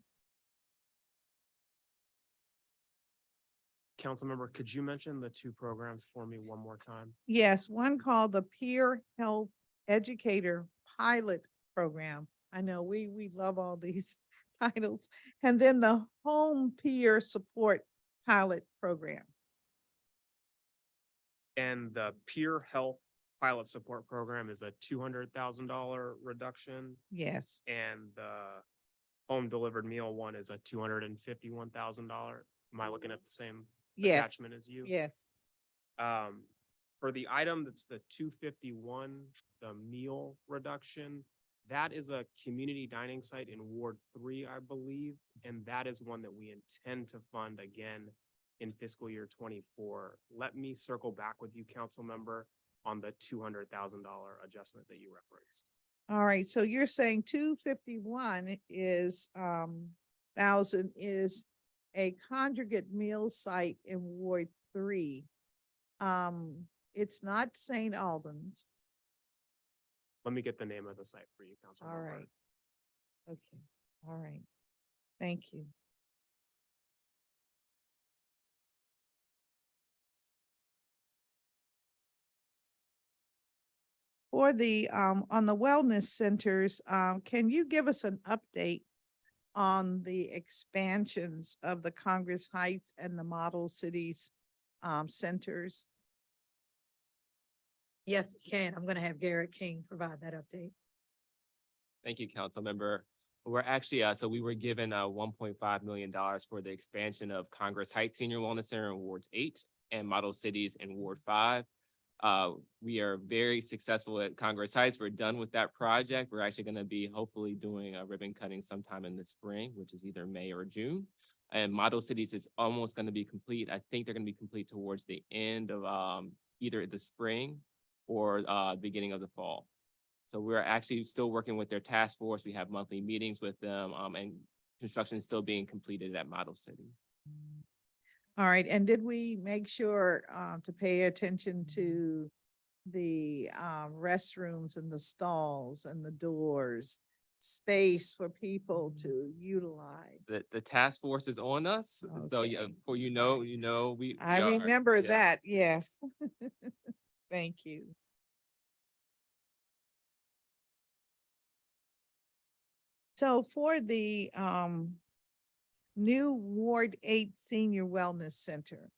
Speaker 6: Councilmember, could you mention the 2 programs for me one more time?
Speaker 1: Yes, one called the Peer Health Educator Pilot Program. I know we love all these titles. And then the Home Peer Support Pilot Program.
Speaker 6: And the Peer Health Pilot Support Program is a $200,000 reduction.
Speaker 1: Yes.
Speaker 6: And the Home Delivered Meal one is a $251,000. Am I looking at the same attachment as you?
Speaker 1: Yes.
Speaker 6: For the item that's the 251, the meal reduction, That is a community dining site in Ward 3, I believe, and that is one that we intend to fund again in fiscal year 24. Let me circle back with you, council member, on the $200,000 adjustment that you referenced.
Speaker 1: All right, so you're saying 251 is thousand is a congregate meal site in Ward 3. It's not St. Albans.
Speaker 6: Let me get the name of the site for you, council
Speaker 1: All
Speaker 6: member.
Speaker 1: right. Okay, all right. Thank you. For the, on the wellness centers, can you give us an update on the expansions of the Congress Heights and the Model Cities, centers?
Speaker 7: Yes, we can. I'm gonna have Garrett King provide that update.
Speaker 11: Thank you, council member. We're actually, so we were given $1.5 million for the expansion of Congress Heights Senior Wellness Center in Ward 8 and Model Cities in Ward 5. We are very successful at Congress Heights. We're done with that project. We're actually going to be hopefully doing a ribbon cutting sometime in the spring, which is either May or June. And Model Cities is almost going to be complete. I think they're going to be complete towards the end of either the spring or beginning of the fall. So we're actually still working with their task force. We have monthly meetings with them, and construction is still being completed at Model Cities.
Speaker 1: All right, and did we make sure to pay attention to the restrooms and the stalls and the doors, space for people to utilize?
Speaker 11: The task force is on us. So yeah,
Speaker 1: Okay.
Speaker 11: for we.
Speaker 1: I
Speaker 11: we are,
Speaker 1: remember
Speaker 11: yes.
Speaker 1: that, yes. Thank you. So for the new Ward 8 Senior Wellness Center,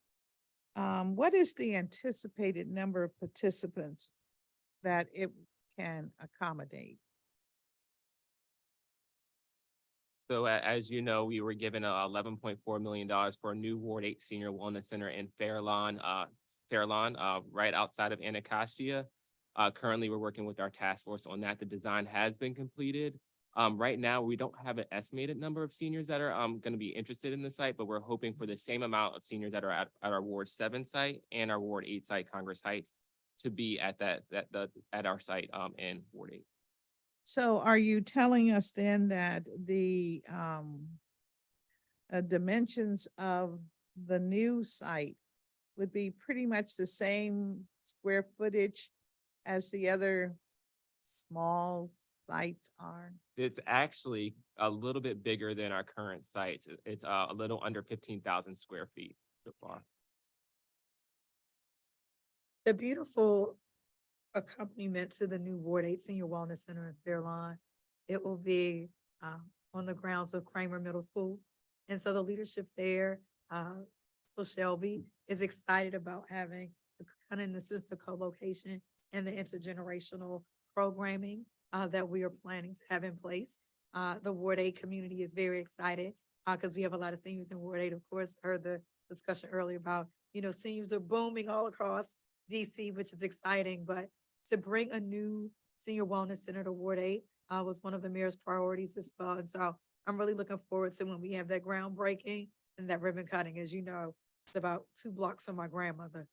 Speaker 1: what is the anticipated number of participants that it can accommodate?
Speaker 11: So as you know, we were given $11.4 million for a new Ward 8 Senior Wellness Center in Fairlawn, right outside of Anacostia. Currently, we're working with our task force on that. The design has been completed. Right now, we don't have an estimated number of seniors that are going to be interested in the site, but we're hoping for the same amount of seniors that are at our Ward 7 site and our Ward 8 site, Congress Heights, to be at at our site in Ward 8.
Speaker 1: So are you telling us then that the dimensions of the new site would be pretty much the same square footage as the other small sites are?
Speaker 11: It's actually a little bit bigger than our current sites. It's a little under 15,000 square feet so far.
Speaker 7: The beautiful accompaniment to the new Ward 8 Senior Wellness Center in Fairlawn, it will be on the grounds of Kramer Middle School. And so the leadership there, so Shelby is excited about having this is the co-location and the intergenerational programming that we are planning to have in place. The Ward 8 community is very excited because we have a lot of seniors in Ward 8. Of course, heard the discussion earlier about, seniors are booming all across DC, which is exciting, but to bring a new senior wellness center to Ward 8 was one of the mayor's priorities as well. And so I'm really looking forward to when we have that groundbreaking and that ribbon cutting. As you know, it's about 2 blocks from my grandmother.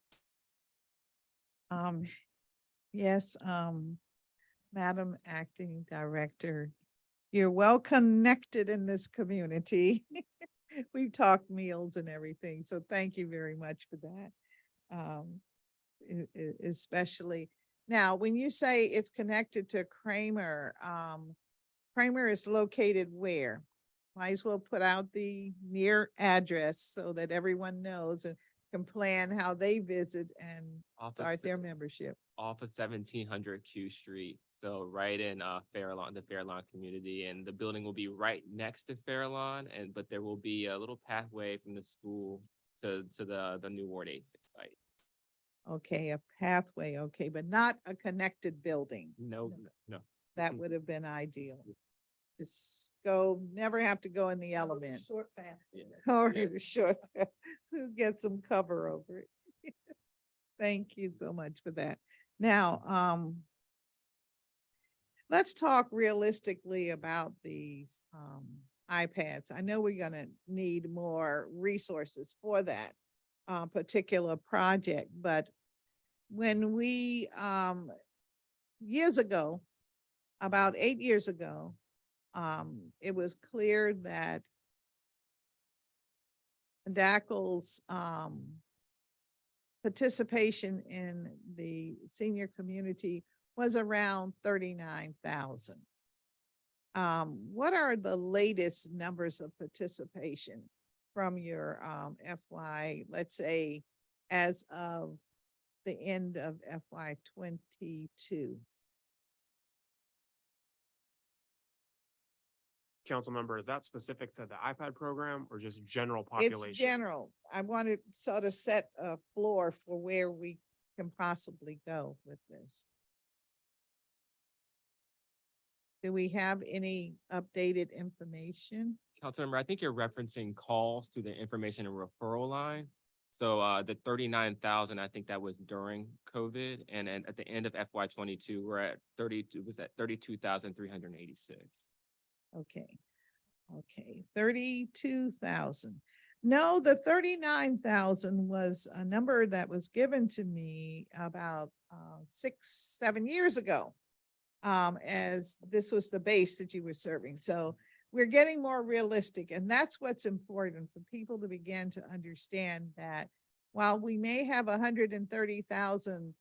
Speaker 1: Yes, Madam Acting Director, you're well connected in this community. We've talked meals and everything, so thank you very much for that. Especially now, when you say it's connected to Kramer, Kramer is located where? Might as well put out the near address so that everyone knows and can plan how they visit and start their membership.
Speaker 11: Off of 1700 Q Street, so right in Fairlawn, the Fairlawn community, and the building will be right next to Fairlawn, but there will be a little pathway from the school to the new Ward 8 site.
Speaker 1: Okay, a pathway, okay, but not a connected building.
Speaker 11: No.
Speaker 1: That would have been ideal. Just go, never have to go in the element.
Speaker 7: Short path.
Speaker 1: Or short, who gets some cover over it. Thank you so much for that. Now, let's talk realistically about these iPads. I know we're gonna need more resources for that particular project, but when we years ago, about 8 years ago, it was clear that DACL's participation in the senior community was around 39,000. What are the latest numbers of participation from your FY, let's say, as of the end of FY 22?
Speaker 6: Council member, is that specific to the iPad program or just general population?
Speaker 1: It's general. I want to sort of set a floor for where we can possibly go with this. Do we have any updated information?
Speaker 11: Councilmember, I think you're referencing calls to the information and referral line. So the 39,000, I think that was during COVID. And then at the end of FY 22, we're at 32,386.
Speaker 1: Okay. Okay, 32,000. No, the 39,000 was a number that was given to me about 6-7 years ago. As this was the base that you were serving. So we're getting more realistic, and that's what's important for people to begin to understand that while we may have 130,000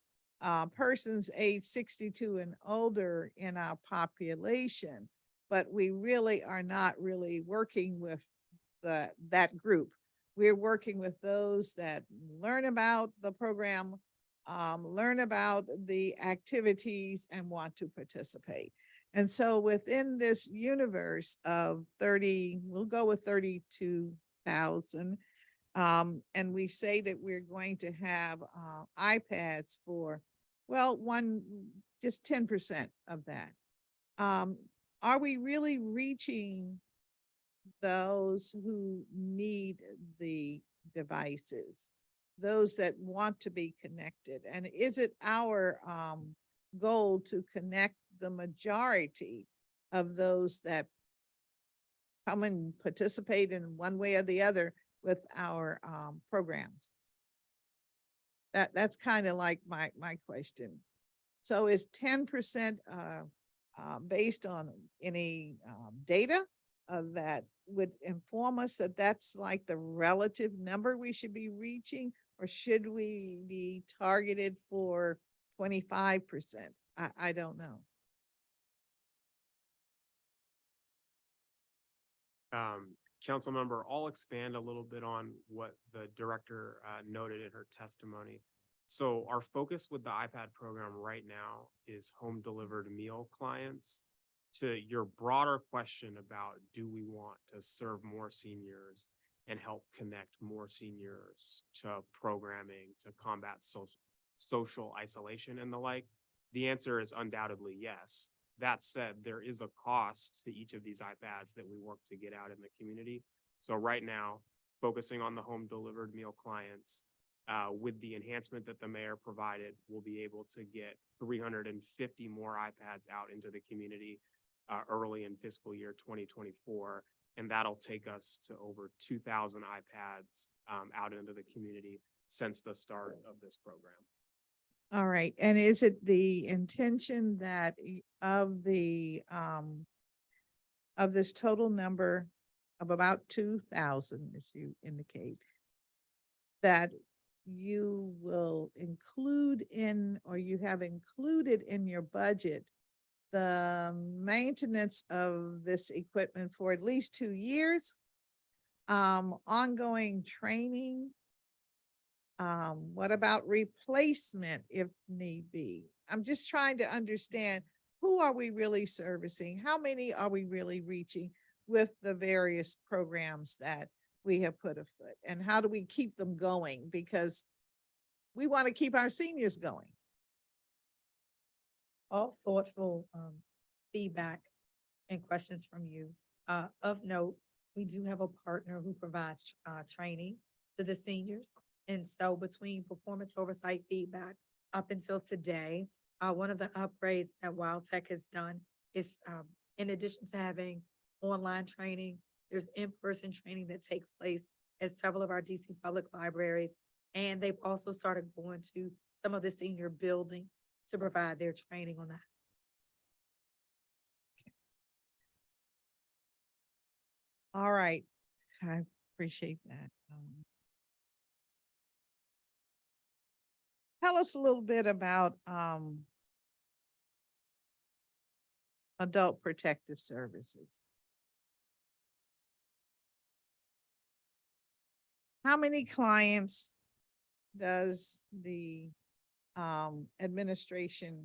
Speaker 1: persons age 62 and older in our population, but we really are not really working with that group. We're working with those that learn about the program, learn about the activities and want to participate. And so within this universe of 30, we'll go with 32,000. And we say that we're going to have iPads for, well, just 10% of that. Are we really reaching those who need the devices, those that want to be connected? And is it our goal to connect the majority of those that come and participate in one way or the other with our programs? That's kind of like my question. So is 10% based on any data that would inform us that that's like the relative number we should be reaching, or should we be targeted for 25%? I don't know.
Speaker 6: Council member, I'll expand a little bit on what the director noted in her testimony. So our focus with the iPad program right now is home delivered meal clients. To your broader question about, do we want to serve more seniors and help connect more seniors to programming to combat social isolation and the like? The answer is undoubtedly yes. That said, there is a cost to each of these iPads that we work to get out in the community. So right now, focusing on the home delivered meal clients, with the enhancement that the mayor provided, we'll be able to get 350 more iPads out into the community early in fiscal year 2024. And that'll take us to over 2,000 iPads out into the community since the start of this program.
Speaker 1: All right. And is it the intention that of the of this total number of about 2,000, as you indicate, that you will include in, or you have included in your budget, the maintenance of this equipment for at least 2 years, ongoing training? What about replacement if need be? I'm just trying to understand, who are we really servicing? How many are we really reaching with the various programs that we have put afoot? And how do we keep them going? Because we want to keep our seniors going.
Speaker 7: All thoughtful feedback and questions from you. Of note, we do have a partner who provides training to the seniors. And so between performance oversight feedback up until today, one of the upgrades that WildTech has done It's, in addition to having online training, there's in-person training that takes place at several of our DC public libraries. And they've also started going to some of the senior buildings to provide their training on that.
Speaker 1: All right, I appreciate that. Tell us a little bit about adult protective services. How many clients does the administration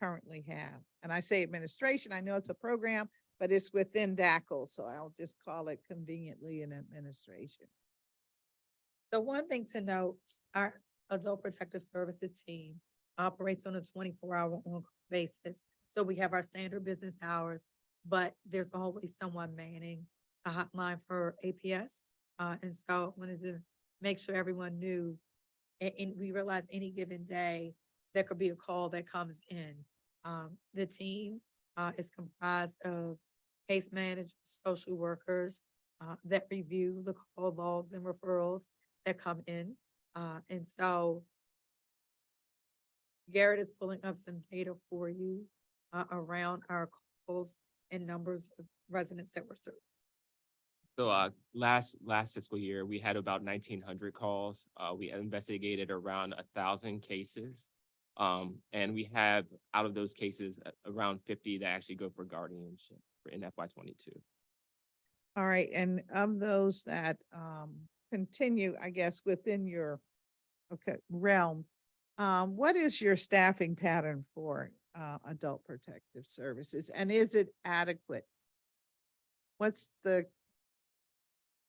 Speaker 1: currently have? And I say administration, I know it's a program, but it's within DACL, so I'll just call it conveniently an administration.
Speaker 7: The one thing to note, our adult protective services team operates on a 24-hour basis. So we have our standard business hours, but there's always someone manning a hotline for APS. And so I wanted to make sure everyone knew, and we realize any given day, there could be a call that comes in. The team is comprised of case managers, social workers that review the call logs and referrals that come in. And so Garrett is pulling up some data for you around our calls and numbers of residents that were served.
Speaker 11: So last fiscal year, we had about 1,900 calls. We investigated around 1,000 cases. And we have, out of those cases, around 50 that actually go for guardianship in FY22.
Speaker 1: All right, and of those that continue, I guess, within your realm, what is your staffing pattern for adult protective services, and is it adequate? What's the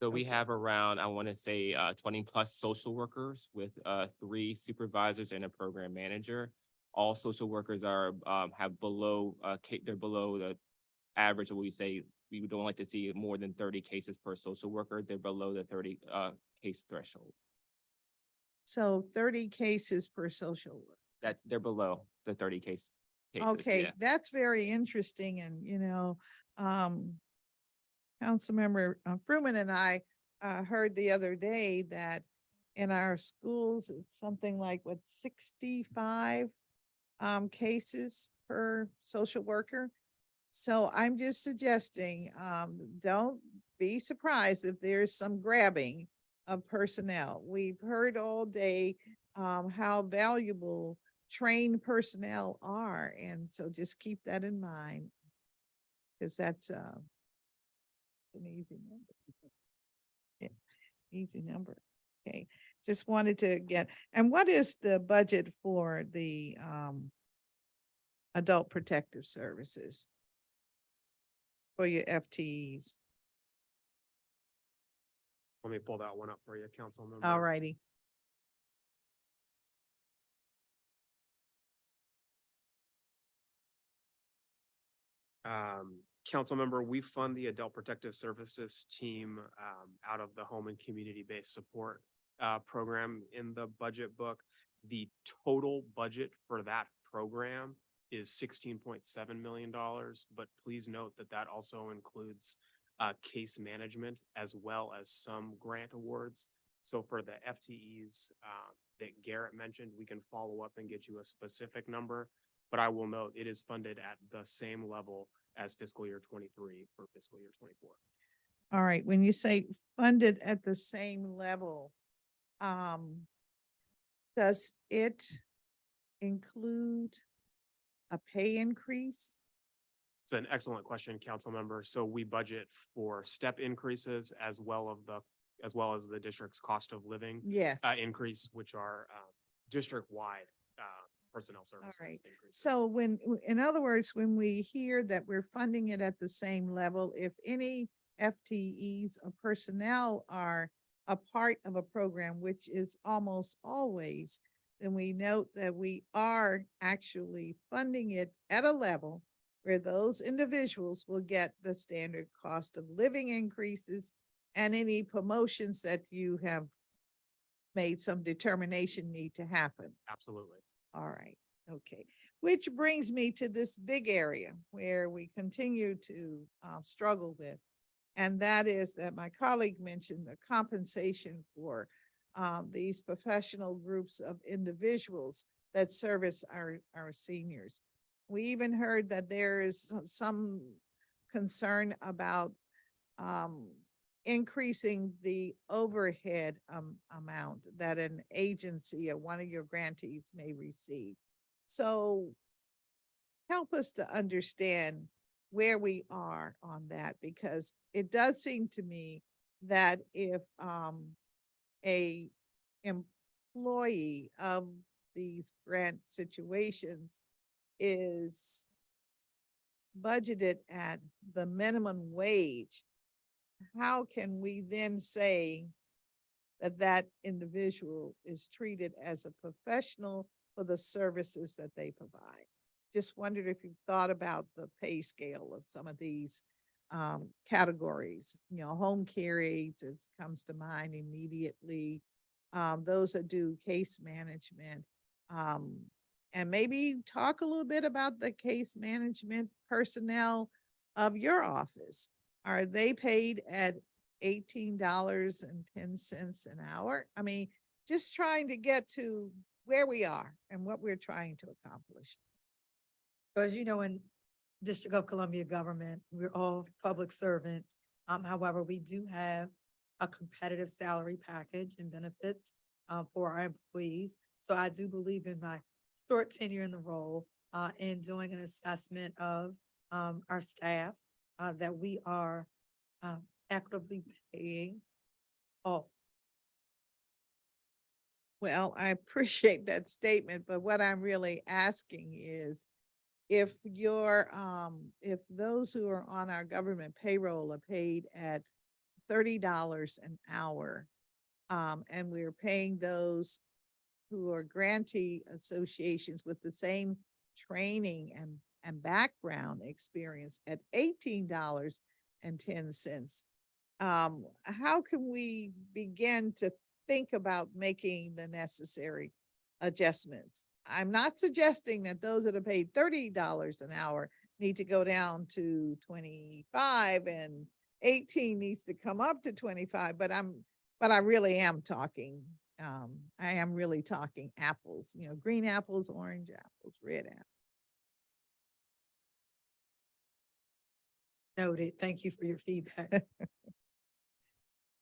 Speaker 11: So we have around, I want to say 20 plus social workers with 3 supervisors and a program manager. All social workers are have below they're below the average of what we say. We don't like to see more than 30 cases per social worker. They're below the 30 case threshold.
Speaker 1: So 30 cases per social worker.
Speaker 11: They're below the 30 cases.
Speaker 1: Okay,
Speaker 11: yeah.
Speaker 1: that's very interesting. And, Councilmember Fruman and I heard the other day that in our schools, it's something like 65 cases per social worker. So I'm just suggesting, don't be surprised if there's some grabbing of personnel. We've heard all day how valuable trained personnel are. And so just keep that in mind, because that's an easy number. Yeah, easy number. Okay, just wanted to get, and what is the budget for the adult protective services for your FTEs?
Speaker 6: Let me pull that one up for you, Councilmember.
Speaker 1: All righty.
Speaker 6: Councilmember, we fund the Adult Protective Services team out of the Home and Community-Based Support program in the budget book. The total budget for that program is $16.7 million, but please note that that also includes case management as well as some grant awards. So for the FTEs that Garrett mentioned, we can follow up and get you a specific number, but I will note it is funded at the same level as fiscal year 23 for fiscal year 24.
Speaker 1: All right, when you say funded at the same level, does it include a pay increase?
Speaker 6: It's an excellent question, Councilmember. So we budget for step increases as well as the district's cost of living increase, which are district-wide personnel services.
Speaker 1: All right.
Speaker 6: Increases.
Speaker 1: So in other words, when we hear that we're funding it at the same level, if any FTEs or personnel are a part of a program, which is almost always, then we note that we are actually funding it at a level where those individuals will get the standard cost of living increases and any promotions that you have made some determination need to happen.
Speaker 6: Absolutely.
Speaker 1: All right. Okay. which brings me to this big area where we continue to struggle with. And that is that my colleague mentioned the compensation for these professional groups of individuals that service our seniors. We even heard that there is some concern about increasing the overhead amount that an agency or one of your grantees may receive. So help us to understand where we are on that, because it does seem to me that if a employee of these grant situations is budgeted at the minimum wage, how can we then say that that individual is treated as a professional for the services that they provide? Just wondered if you've thought about the pay scale of some of these categories. You know, home care aides comes to mind immediately. Those that do case management, and maybe talk a little bit about the case management personnel of your office. Are they paid at $18.10 an hour? I mean, just trying to get to where we are and what we're trying to accomplish.
Speaker 7: As you know, in District of Columbia government, we're all public servants. However, we do have a competitive salary package and benefits for our employees. So I do believe in my short tenure in the role in doing an assessment of our staff that we are equitably paying all.
Speaker 1: Well, I appreciate that statement, but what I'm really asking is if if those who are on our government payroll are paid at $30 an hour, and we're paying those who are grantee associations with the same training and background experience at $18.10. How can we begin to think about making the necessary adjustments? I'm not suggesting that those that are paid $30 an hour need to go down to 25 and 18 needs to come up to 25, but I really am talking, I am really talking apples, you know, green apples, orange apples, red apples.
Speaker 7: Noted. Thank you for your feedback.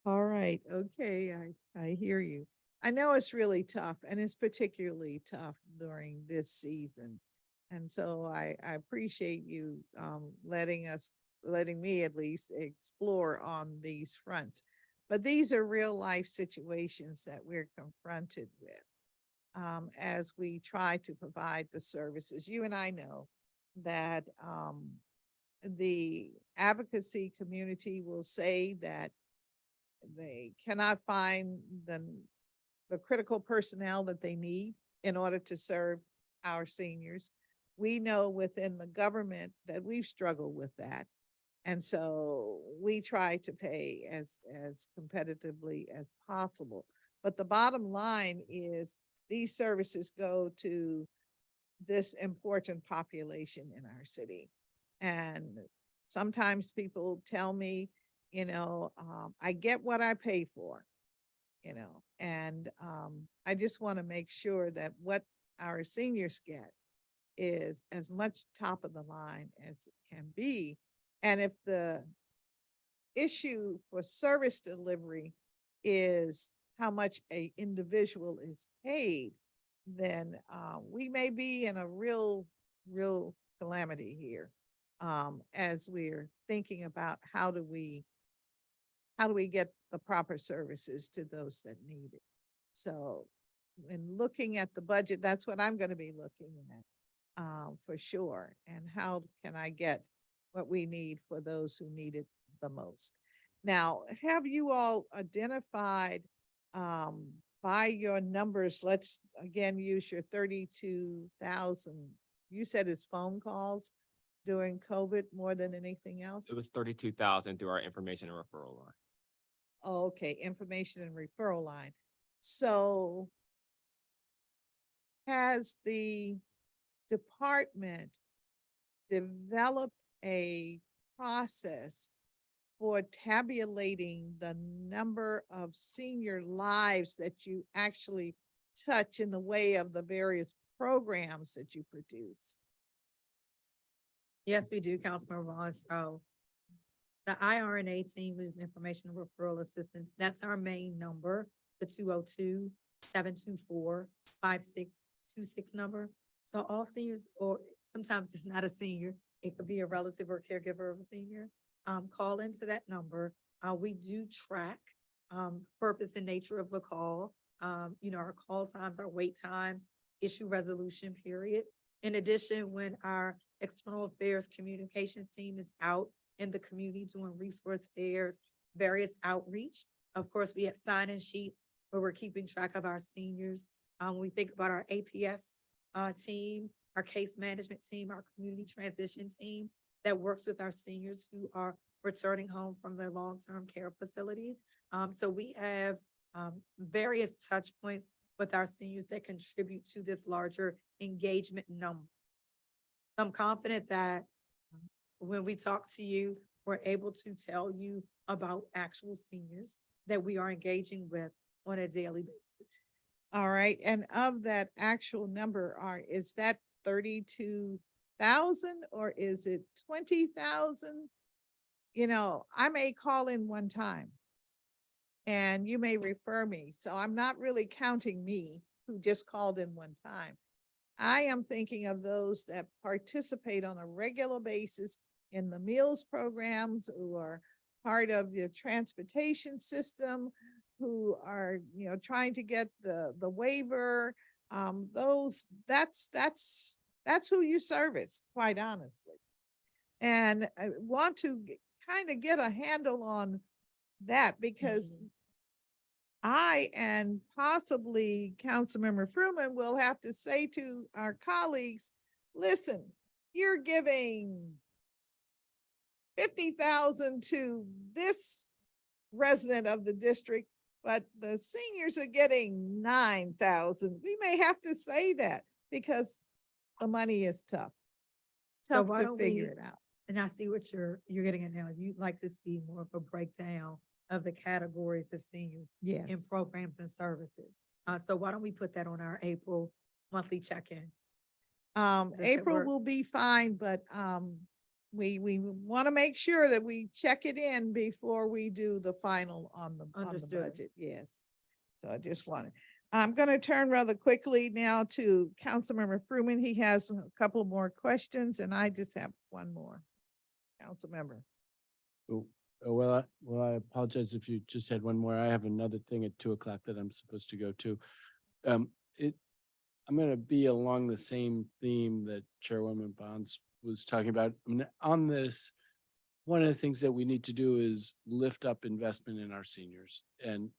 Speaker 1: All right. Okay. I hear you. I know it's really tough, and it's particularly tough during this season. And so I appreciate you letting me at least explore on these fronts. But these are real life situations that we're confronted with as we try to provide the services. You and I know that the advocacy community will say that they cannot find the critical personnel that they need in order to serve our seniors. We know within the government that we've struggled with that. And so we try to pay as competitively as possible. But the bottom line is these services go to this important population in our city. And sometimes people tell me, you know, I get what I pay for, you know, and I just want to make sure that what our seniors get is as much top of the line as it can be. And if the issue for service delivery is how much an individual is paid, then we may be in a real calamity here as we're thinking about how do we get the proper services to those that need it. So when looking at the budget, that's what I'm going to be looking at for sure. And how can I get what we need for those who need it the most? Now, have you all identified by your numbers, let's again use your 32,000, you said it's phone calls during COVID more than anything else?
Speaker 11: It was 32,000 through our information and referral line.
Speaker 1: Oh, okay, information and referral line. So has the department develop a process for tabulating the number of senior lives that you actually touch in the way of the various programs that you produce?
Speaker 7: Yes, we do, Councilmember Vaughn. So the IRNA team, which is Information Referral Assistance, that's our main number, the 202-724-5626 number. So all seniors, or sometimes it's not a senior, it could be a relative or caregiver of a senior, call into that number. We do track purpose and nature of the call, our call times, our wait times, issue resolution period. In addition, when our external affairs communications team is out in the community doing resource fairs, various outreach, of course, we have sign-in sheets where we're keeping track of our seniors. When we think about our APS team, our case management team, our community transition team that works with our seniors who are returning home from their long-term care facilities. So we have various touch points with our seniors that contribute to this larger engagement number. I'm confident that when we talk to you, we're able to tell you about actual seniors that we are engaging with on a daily basis.
Speaker 1: All right, and of that actual number, is that 32,000 or is it 20,000? I may call in one time and you may refer me. So I'm not really counting me who just called in one time. I am thinking of those that participate on a regular basis in the meals programs, who are part of the transportation system, who are, trying to get the waiver. That's who you service, quite honestly. And I want to kind of get a handle on that, because I and possibly Councilmember Fruman will have to say to our colleagues, listen, you're giving 50,000 to this resident of the district, but the seniors are getting 9,000. We may have to say that because the money is tough.
Speaker 7: So
Speaker 1: Tough
Speaker 7: why
Speaker 1: to
Speaker 7: don't
Speaker 1: figure
Speaker 7: we-
Speaker 1: it out.
Speaker 7: And I see what you're getting at now. You'd like to see more of a breakdown of the categories of seniors in
Speaker 1: Yes.
Speaker 7: programs and services. So why don't we put that on our April monthly check-in? Does that
Speaker 1: April
Speaker 7: work?
Speaker 1: will be fine, but we want to make sure that we check it in before we do the final on the
Speaker 7: Understood.
Speaker 1: budget. Yes. So I just wanted, I'm going to turn rather quickly now to Councilmember Fruman. He has a couple more questions and I just have one more. Councilmember.
Speaker 2: Well, I apologize if you just had one more. I have another thing at 2:00 that I'm supposed to go to. I'm going to be along the same theme that Chairwoman Bonds was talking about. I mean, on this, one of the things that we need to do is lift up investment in our seniors. And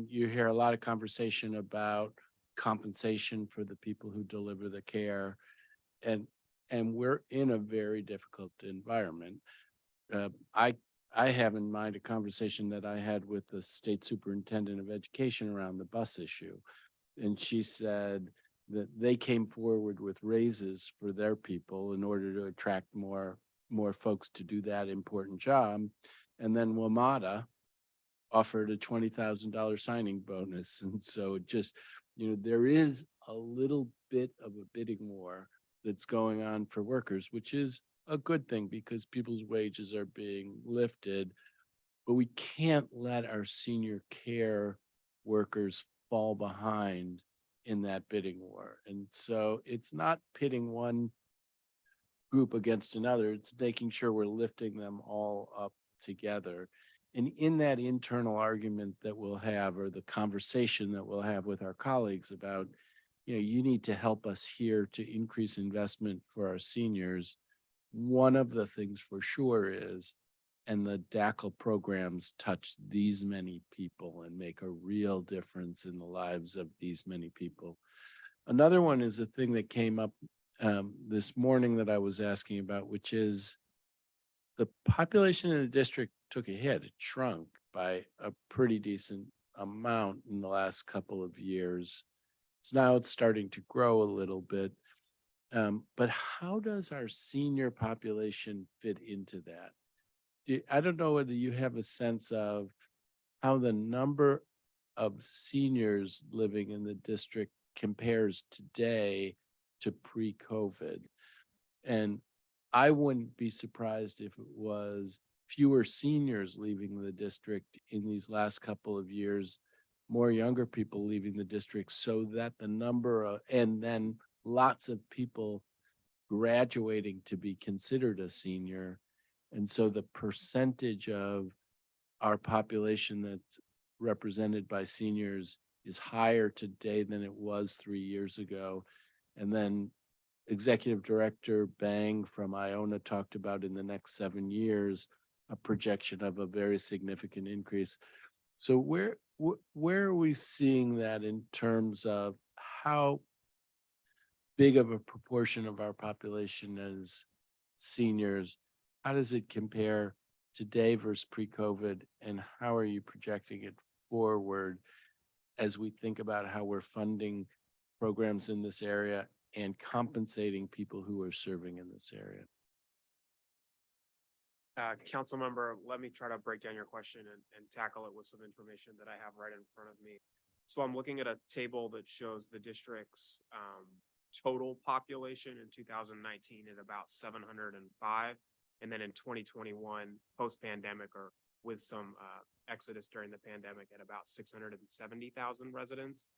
Speaker 2: you hear a lot of conversation about compensation for the people who deliver the care. And we're in a very difficult environment. I have in mind a conversation that I had with the state superintendent of education around the bus issue. And she said that they came forward with raises for their people in order to attract more folks to do that important job. And then WMATA offered a $20,000 signing bonus. And so just, there is a little bit of a bidding war that's going on for workers, which is a good thing because people's wages are being lifted, but we can't let our senior care workers fall behind in that bidding war. And so it's not pitting one group against another, it's making sure we're lifting them all up together. And in that internal argument that we'll have, or the conversation that we'll have with our colleagues about, you need to help us here to increase investment for our seniors. One of the things for sure is, and the DACL programs touch these many people and make a real difference in the lives of these many people. Another one is a thing that came up this morning that I was asking about, which is the population in the district took a hit. It shrunk by a pretty decent amount in the last couple of years. It's starting to grow a little bit. But how does our senior population fit into that? I don't know whether you have a sense of how the number of seniors living in the district compares today to pre-COVID. And I wouldn't be surprised if it was fewer seniors leaving the district in these last couple of years, more younger people leaving the district, so that the number of, and then lots of people graduating to be considered a senior. And so the percentage of our population that's represented by seniors is higher today than it was 3 years ago. And then Executive Director Bang from Iona talked about in the next 7 years, a projection of a very significant increase. So where are we seeing that in terms of how big of a proportion of our population as seniors? How does it compare today versus pre-COVID, and how are you projecting it forward as we think about how we're funding programs in this area and compensating people who are serving in this area?
Speaker 6: Council member, let me try to break down your question and tackle it with some information that I have right in front of me. So I'm looking at a table that shows the district's total population in 2019 at about 705. And then in 2021, post-pandemic or with some exodus during the pandemic, at about 670,000 residents.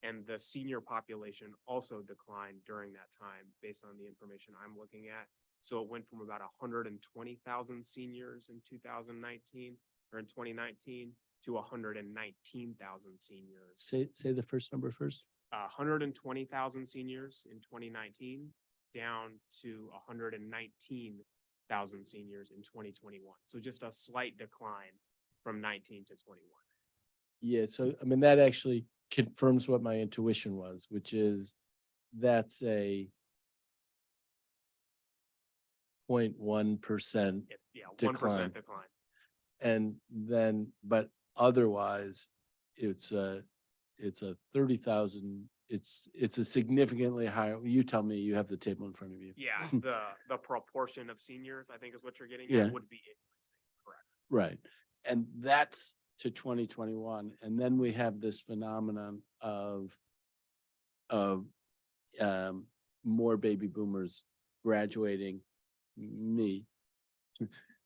Speaker 6: And the senior population also declined during that time based on the information I'm looking at. So it went from about 120,000 seniors in 2019 or in 2019 to 119,000 seniors.
Speaker 2: Say the first number first.
Speaker 6: 120,000 seniors in 2019 down to 119,000 seniors in 2021. So just a slight decline from 19 to 21.
Speaker 2: Yeah, so I mean, that actually confirms what my intuition was, which is that's a 0.1%
Speaker 6: Yeah, 1%
Speaker 2: decline.
Speaker 6: decline.
Speaker 2: And then, but otherwise, it's a 30,000. It's a significantly higher. You tell me, you have the table in front of you.
Speaker 6: Yeah, the proportion of seniors, I think is what you're getting
Speaker 2: Yeah.
Speaker 6: at, would be increasing, correct?
Speaker 2: Right. And that's to 2021. And then we have this phenomenon of more baby boomers graduating. Me,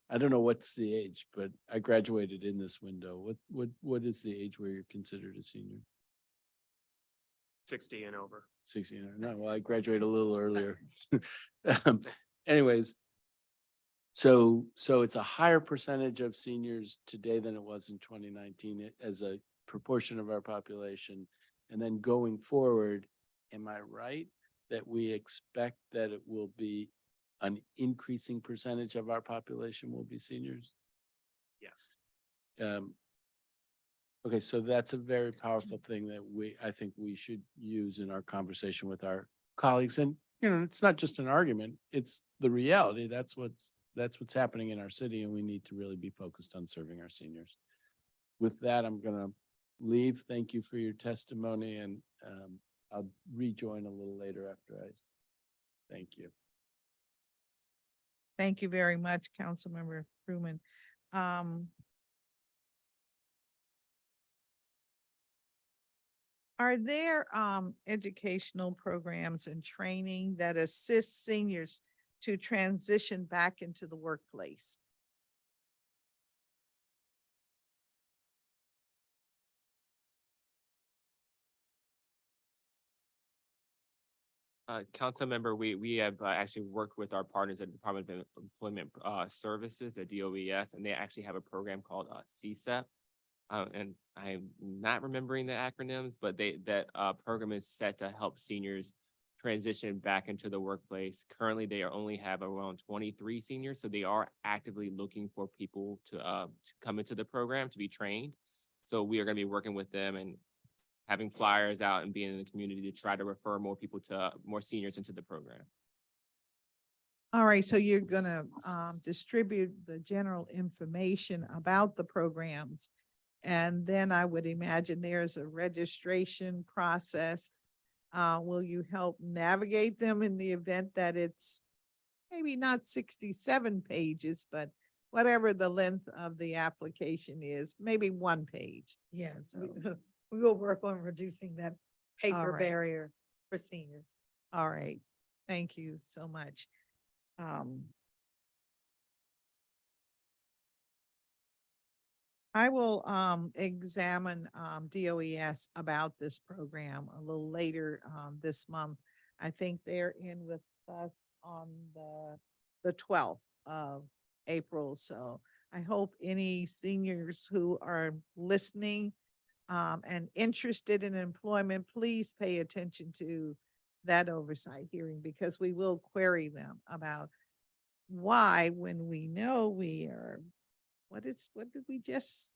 Speaker 2: I don't know what's the age, but I graduated in this window. What is the age where you're considered a senior?
Speaker 6: 60 and over.
Speaker 2: 60. No, well, I graduated a little earlier. Anyways, so it's a higher percentage of seniors today than it was in 2019 as a proportion of our population. And then going forward, am I right that we expect that it will be an increasing percentage of our population will be seniors?
Speaker 6: Yes.
Speaker 2: Okay, so that's a very powerful thing that I think we should use in our conversation with our colleagues. And, you know, it's not just an argument, it's the reality. That's what's happening in our city, and we need to really be focused on serving our seniors. With that, I'm gonna leave. Thank you for your testimony, and I'll rejoin a little later after I thank you.
Speaker 1: Thank you very much, Councilmember Fruman. Are there educational programs and training that assist seniors to transition back into the workplace?
Speaker 11: Council member, we have actually worked with our partners at the Department of Employment Services at DOES, and they actually have a program called CEAL. And I'm not remembering the acronyms, but that program is set to help seniors transition back into the workplace. Currently, they only have around 23 seniors, so they are actively looking for people to come into the program to be trained. So we are going to be working with them and having flyers out and being in the community to try to refer more people to more seniors into the program.
Speaker 1: All right, so you're gonna distribute the general information about the programs. And then I would imagine there's a registration process Will you help navigate them in the event that it's maybe not 67 pages, but whatever the length of the application is, maybe 1 page?
Speaker 7: Yes,
Speaker 1: So-
Speaker 7: we will work on reducing that paper
Speaker 1: right.
Speaker 7: barrier for seniors.
Speaker 1: All right, thank you so much. I will examine DOES about this program a little later this month. I think they're in with us on the 12th of April. So I hope any seniors who are listening and interested in employment, please pay attention to that oversight hearing, because we will query them about why, when we know we are, what did we just,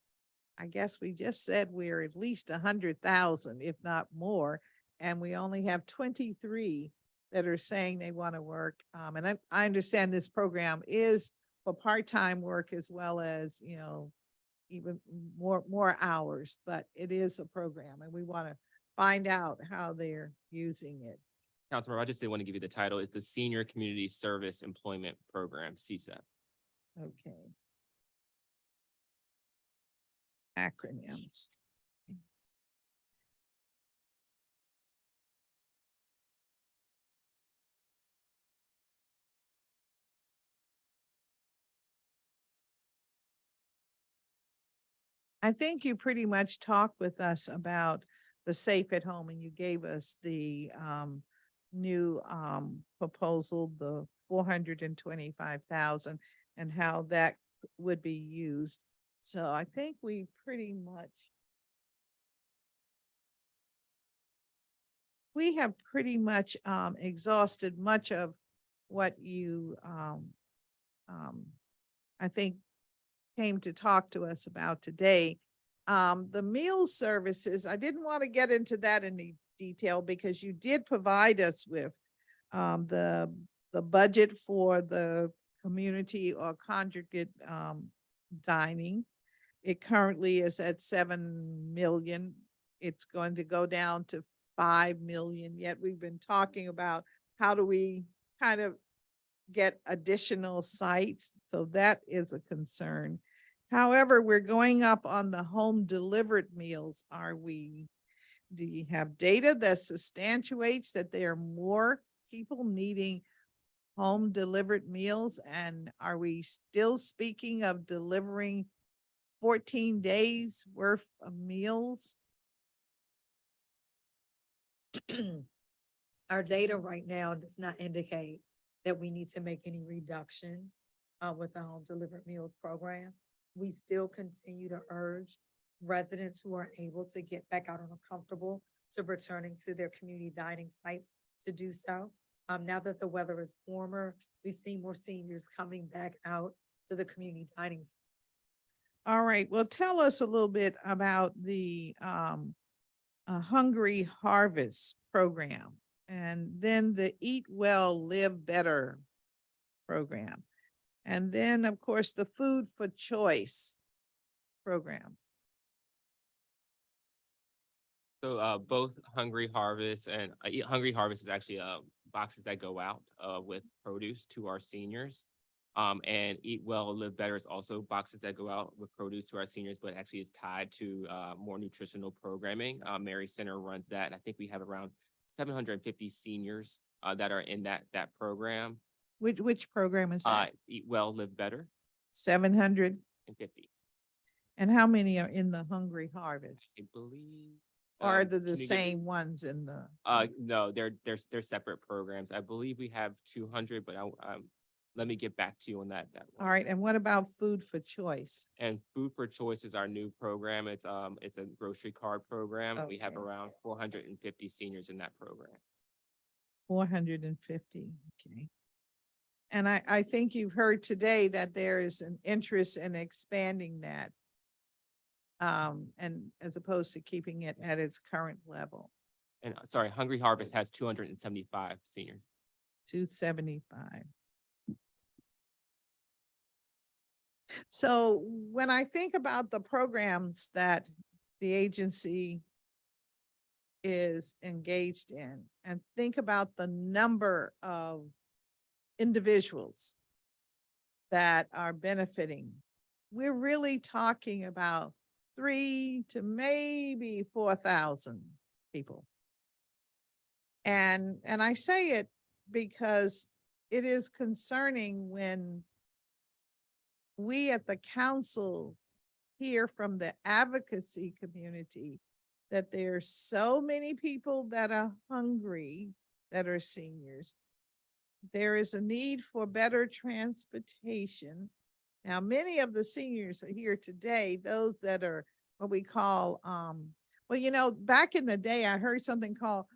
Speaker 1: I guess we just said we're at least 100,000, if not more, and we only have 23 that are saying they want to work. And I understand this program is for part-time work as well as, you know, even more hours, but it is a program and we want to find out how they're using it.
Speaker 11: Councilmember, I just did want to give you the title. It's the Senior Community Service Employment Program, CSEP.
Speaker 1: Okay. Acronyms. I think you pretty much talked with us about the Safe at Home, and you gave us the new proposal, the 425,000, and how that would be used. So I think we pretty much, we have pretty much exhausted much of what you I think came to talk to us about today. The meal services, I didn't want to get into that in the detail because you did provide us with the budget for the community or congregate dining. It currently is at 7 million. It's going to go down to 5 million. Yet we've been talking about how do we kind of get additional sites. So that is a concern. However, we're going up on the home delivered meals. Do you have data that substantiates that there are more people needing home delivered meals? And are we still speaking of delivering 14 days worth of meals?
Speaker 7: Our data right now does not indicate that we need to make any reduction with the home delivered meals program. We still continue to urge residents who are able to get back out and are comfortable to returning to their community dining sites to do so. Now that the weather is warmer, we see more seniors coming back out to the community dining sites.
Speaker 1: All right, well, tell us a little bit about the Hungry Harvest program, and then the Eat Well, Live Better program. And then, of course, the Food for Choice programs.
Speaker 11: So both Hungry Harvest and Hungry Harvest is actually boxes that go out with produce to our seniors. And Eat Well, Live Better is also boxes that go out with produce to our seniors, but actually is tied to more nutritional programming. Mary Center runs that. And I think we have around 750 seniors that are in that program.
Speaker 1: Which program is that?
Speaker 11: Eat Well, Live Better.
Speaker 1: 750. And how many are in the Hungry Harvest?
Speaker 11: I believe.
Speaker 1: Or are they the
Speaker 11: can you give me-
Speaker 1: same ones in the?
Speaker 11: No, they're separate programs. I believe we have 200, but let me get back to you on that.
Speaker 1: All right, and what about Food for Choice?
Speaker 11: And Food for Choice is our new program. It's a grocery card program. We have
Speaker 1: Okay.
Speaker 11: around 450 seniors in that program.
Speaker 1: 450, okay. And I think you've heard today that there is an interest in expanding that. And as opposed to keeping it at its current level,
Speaker 11: And sorry, Hungry Harvest has 275 seniors.
Speaker 1: 275. So when I think about the programs that the agency is engaged in, and think about the number of individuals that are benefiting, we're really talking about 3 to maybe 4,000 people. And I say it because it is concerning when we at the council hear from the advocacy community that there's so many people that are hungry that are seniors. There is a need for better transportation. Now, many of the seniors are here today, those that are what we call, well, you know, back in the day, I heard something called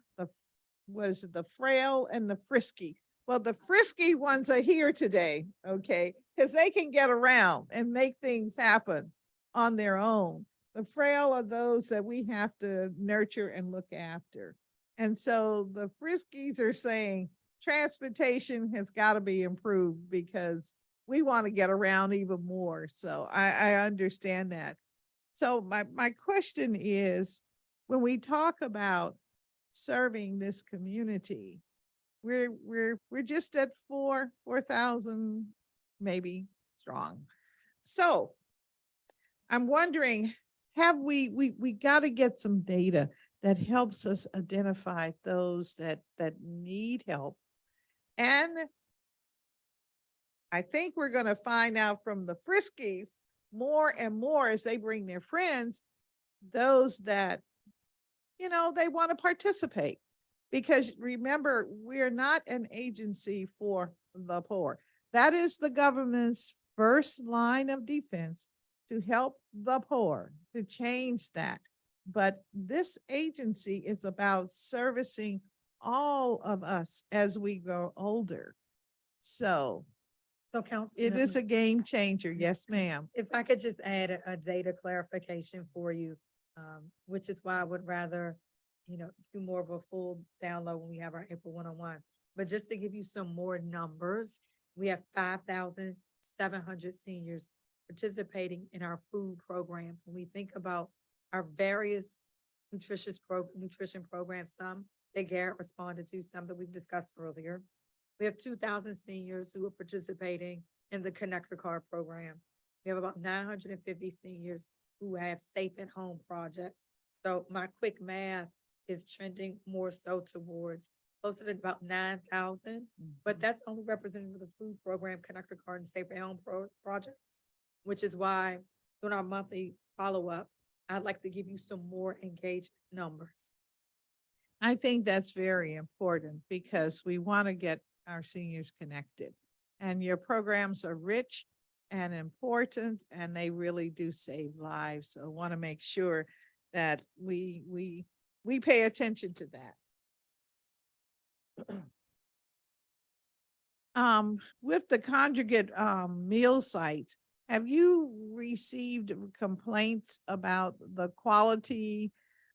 Speaker 1: the frail and the frisky. Well, the frisky ones are here today, okay? Because they can get around and make things happen on their own. The frail are those that we have to nurture and look after. And so the friskies are saying transportation has got to be improved because we want to get around even more. So I understand that. So my question is, when we talk about serving this community, we're just at 4,000 maybe strong. So I'm wondering, have we got to get some data that helps us identify those that need help. And I think we're going to find out from the friskies more and more as they bring their friends, those that, you know, they want to participate. Because remember, we're not an agency for the poor. That is the government's first line of defense, to help the poor, to change that. But this agency is about servicing all of us as we grow older. So
Speaker 7: Council,
Speaker 1: it is a game changer. Yes, ma'am.
Speaker 7: if I could just add a data clarification for you, which is why I would rather, do more of a full download when we have our April one-on-one. But just to give you some more numbers, we have 5,700 seniors participating in our food programs. When we think about our various nutrition programs, some that Garrett responded to, some that we've discussed earlier. We have 2,000 seniors who are participating in the Connector Card program. We have about 950 seniors who have safe at home projects. So my quick math is trending more so towards closer to about 9,000, but that's only representative of the food program, Connector Card, and safe at home projects, which is why during our monthly follow-up, I'd like to give you some more engaged numbers.
Speaker 1: I think that's very important because we want to get our seniors connected. And your programs are rich and important, and they really do save lives. So I want to make sure that we pay attention to that. With the conjugate meal sites, have you received complaints about the quality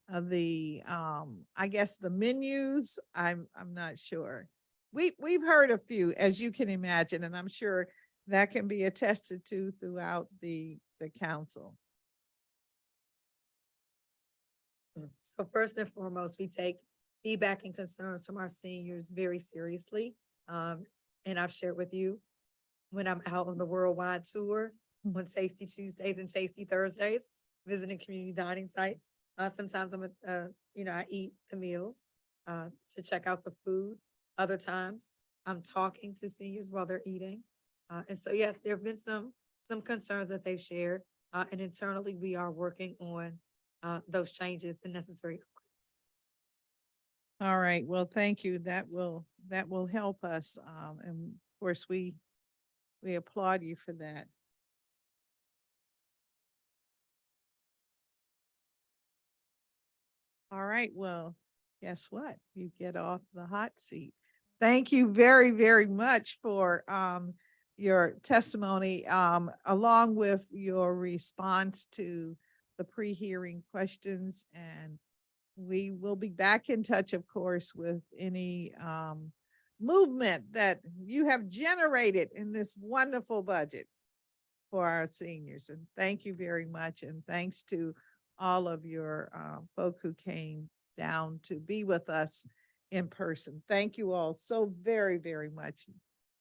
Speaker 1: of the I guess the menus? I'm not sure. We've heard a few, as you can imagine, and I'm sure that can be attested to throughout the council.
Speaker 7: So first and foremost, we take feedback and concerns from our seniors very seriously. And I've shared with you when I'm out on the worldwide tour on Tasty Tuesdays and Tasty Thursdays, visiting community dining sites. Sometimes I eat the meals to check out the food. Other times I'm talking to seniors while they're eating. And so, yes, there have been some concerns that they've shared. And internally, we are working on those changes and necessary.
Speaker 1: All right. Well, thank you. That will help us. And of course, we applaud you for that. All right. Well, guess what? You get off the hot seat. Thank you very, very much for your testimony, along with your response to the pre-hearing questions. And we will be back in touch, of course, with any movement that you have generated in this wonderful budget for our seniors. And thank you very much. And thanks to all of your folk who came down to be with us in person. Thank you all so very, very much.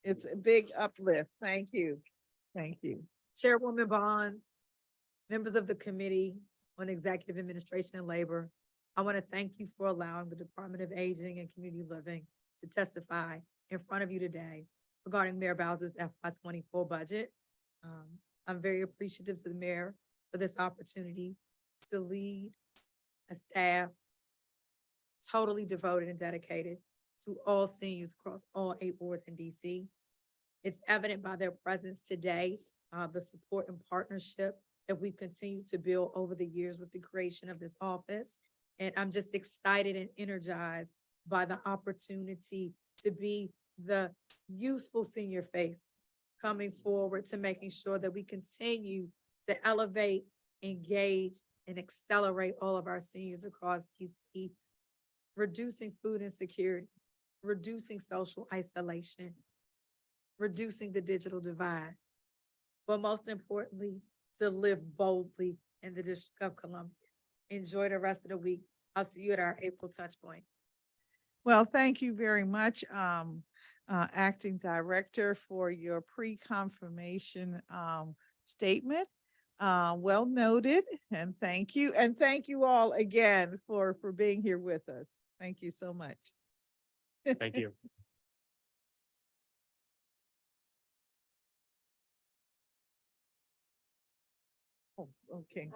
Speaker 1: It's a big uplift. Thank you. Thank you.
Speaker 7: Chairwoman Bond, members of the Committee on Executive Administration and Labor, I want to thank you for allowing the Department of Aging and Community Living to testify in front of you today regarding Mayor Bowser's FY24 budget. I'm very appreciative to the mayor for this opportunity to lead a staff totally devoted and dedicated to all seniors across all 8 wards in DC. It's evident by their presence today, the support and partnership that we've continued to build over the years with the creation of this office. And I'm just excited and energized by the opportunity to be the useful senior face coming forward to making sure that we continue to elevate, engage, and accelerate all of our seniors across DC, reducing food insecurity, reducing social isolation, reducing the digital divide, but most importantly, to live boldly in the District of Columbia. Enjoy the rest of the week. I'll see you at our April touch point.
Speaker 1: Well, thank you very much, Acting Director, for your pre-confirmation statement. Well noted, and thank you. And thank you all again for being here with us. Thank you so much.
Speaker 6: Thank you.
Speaker 1: Oh, okay.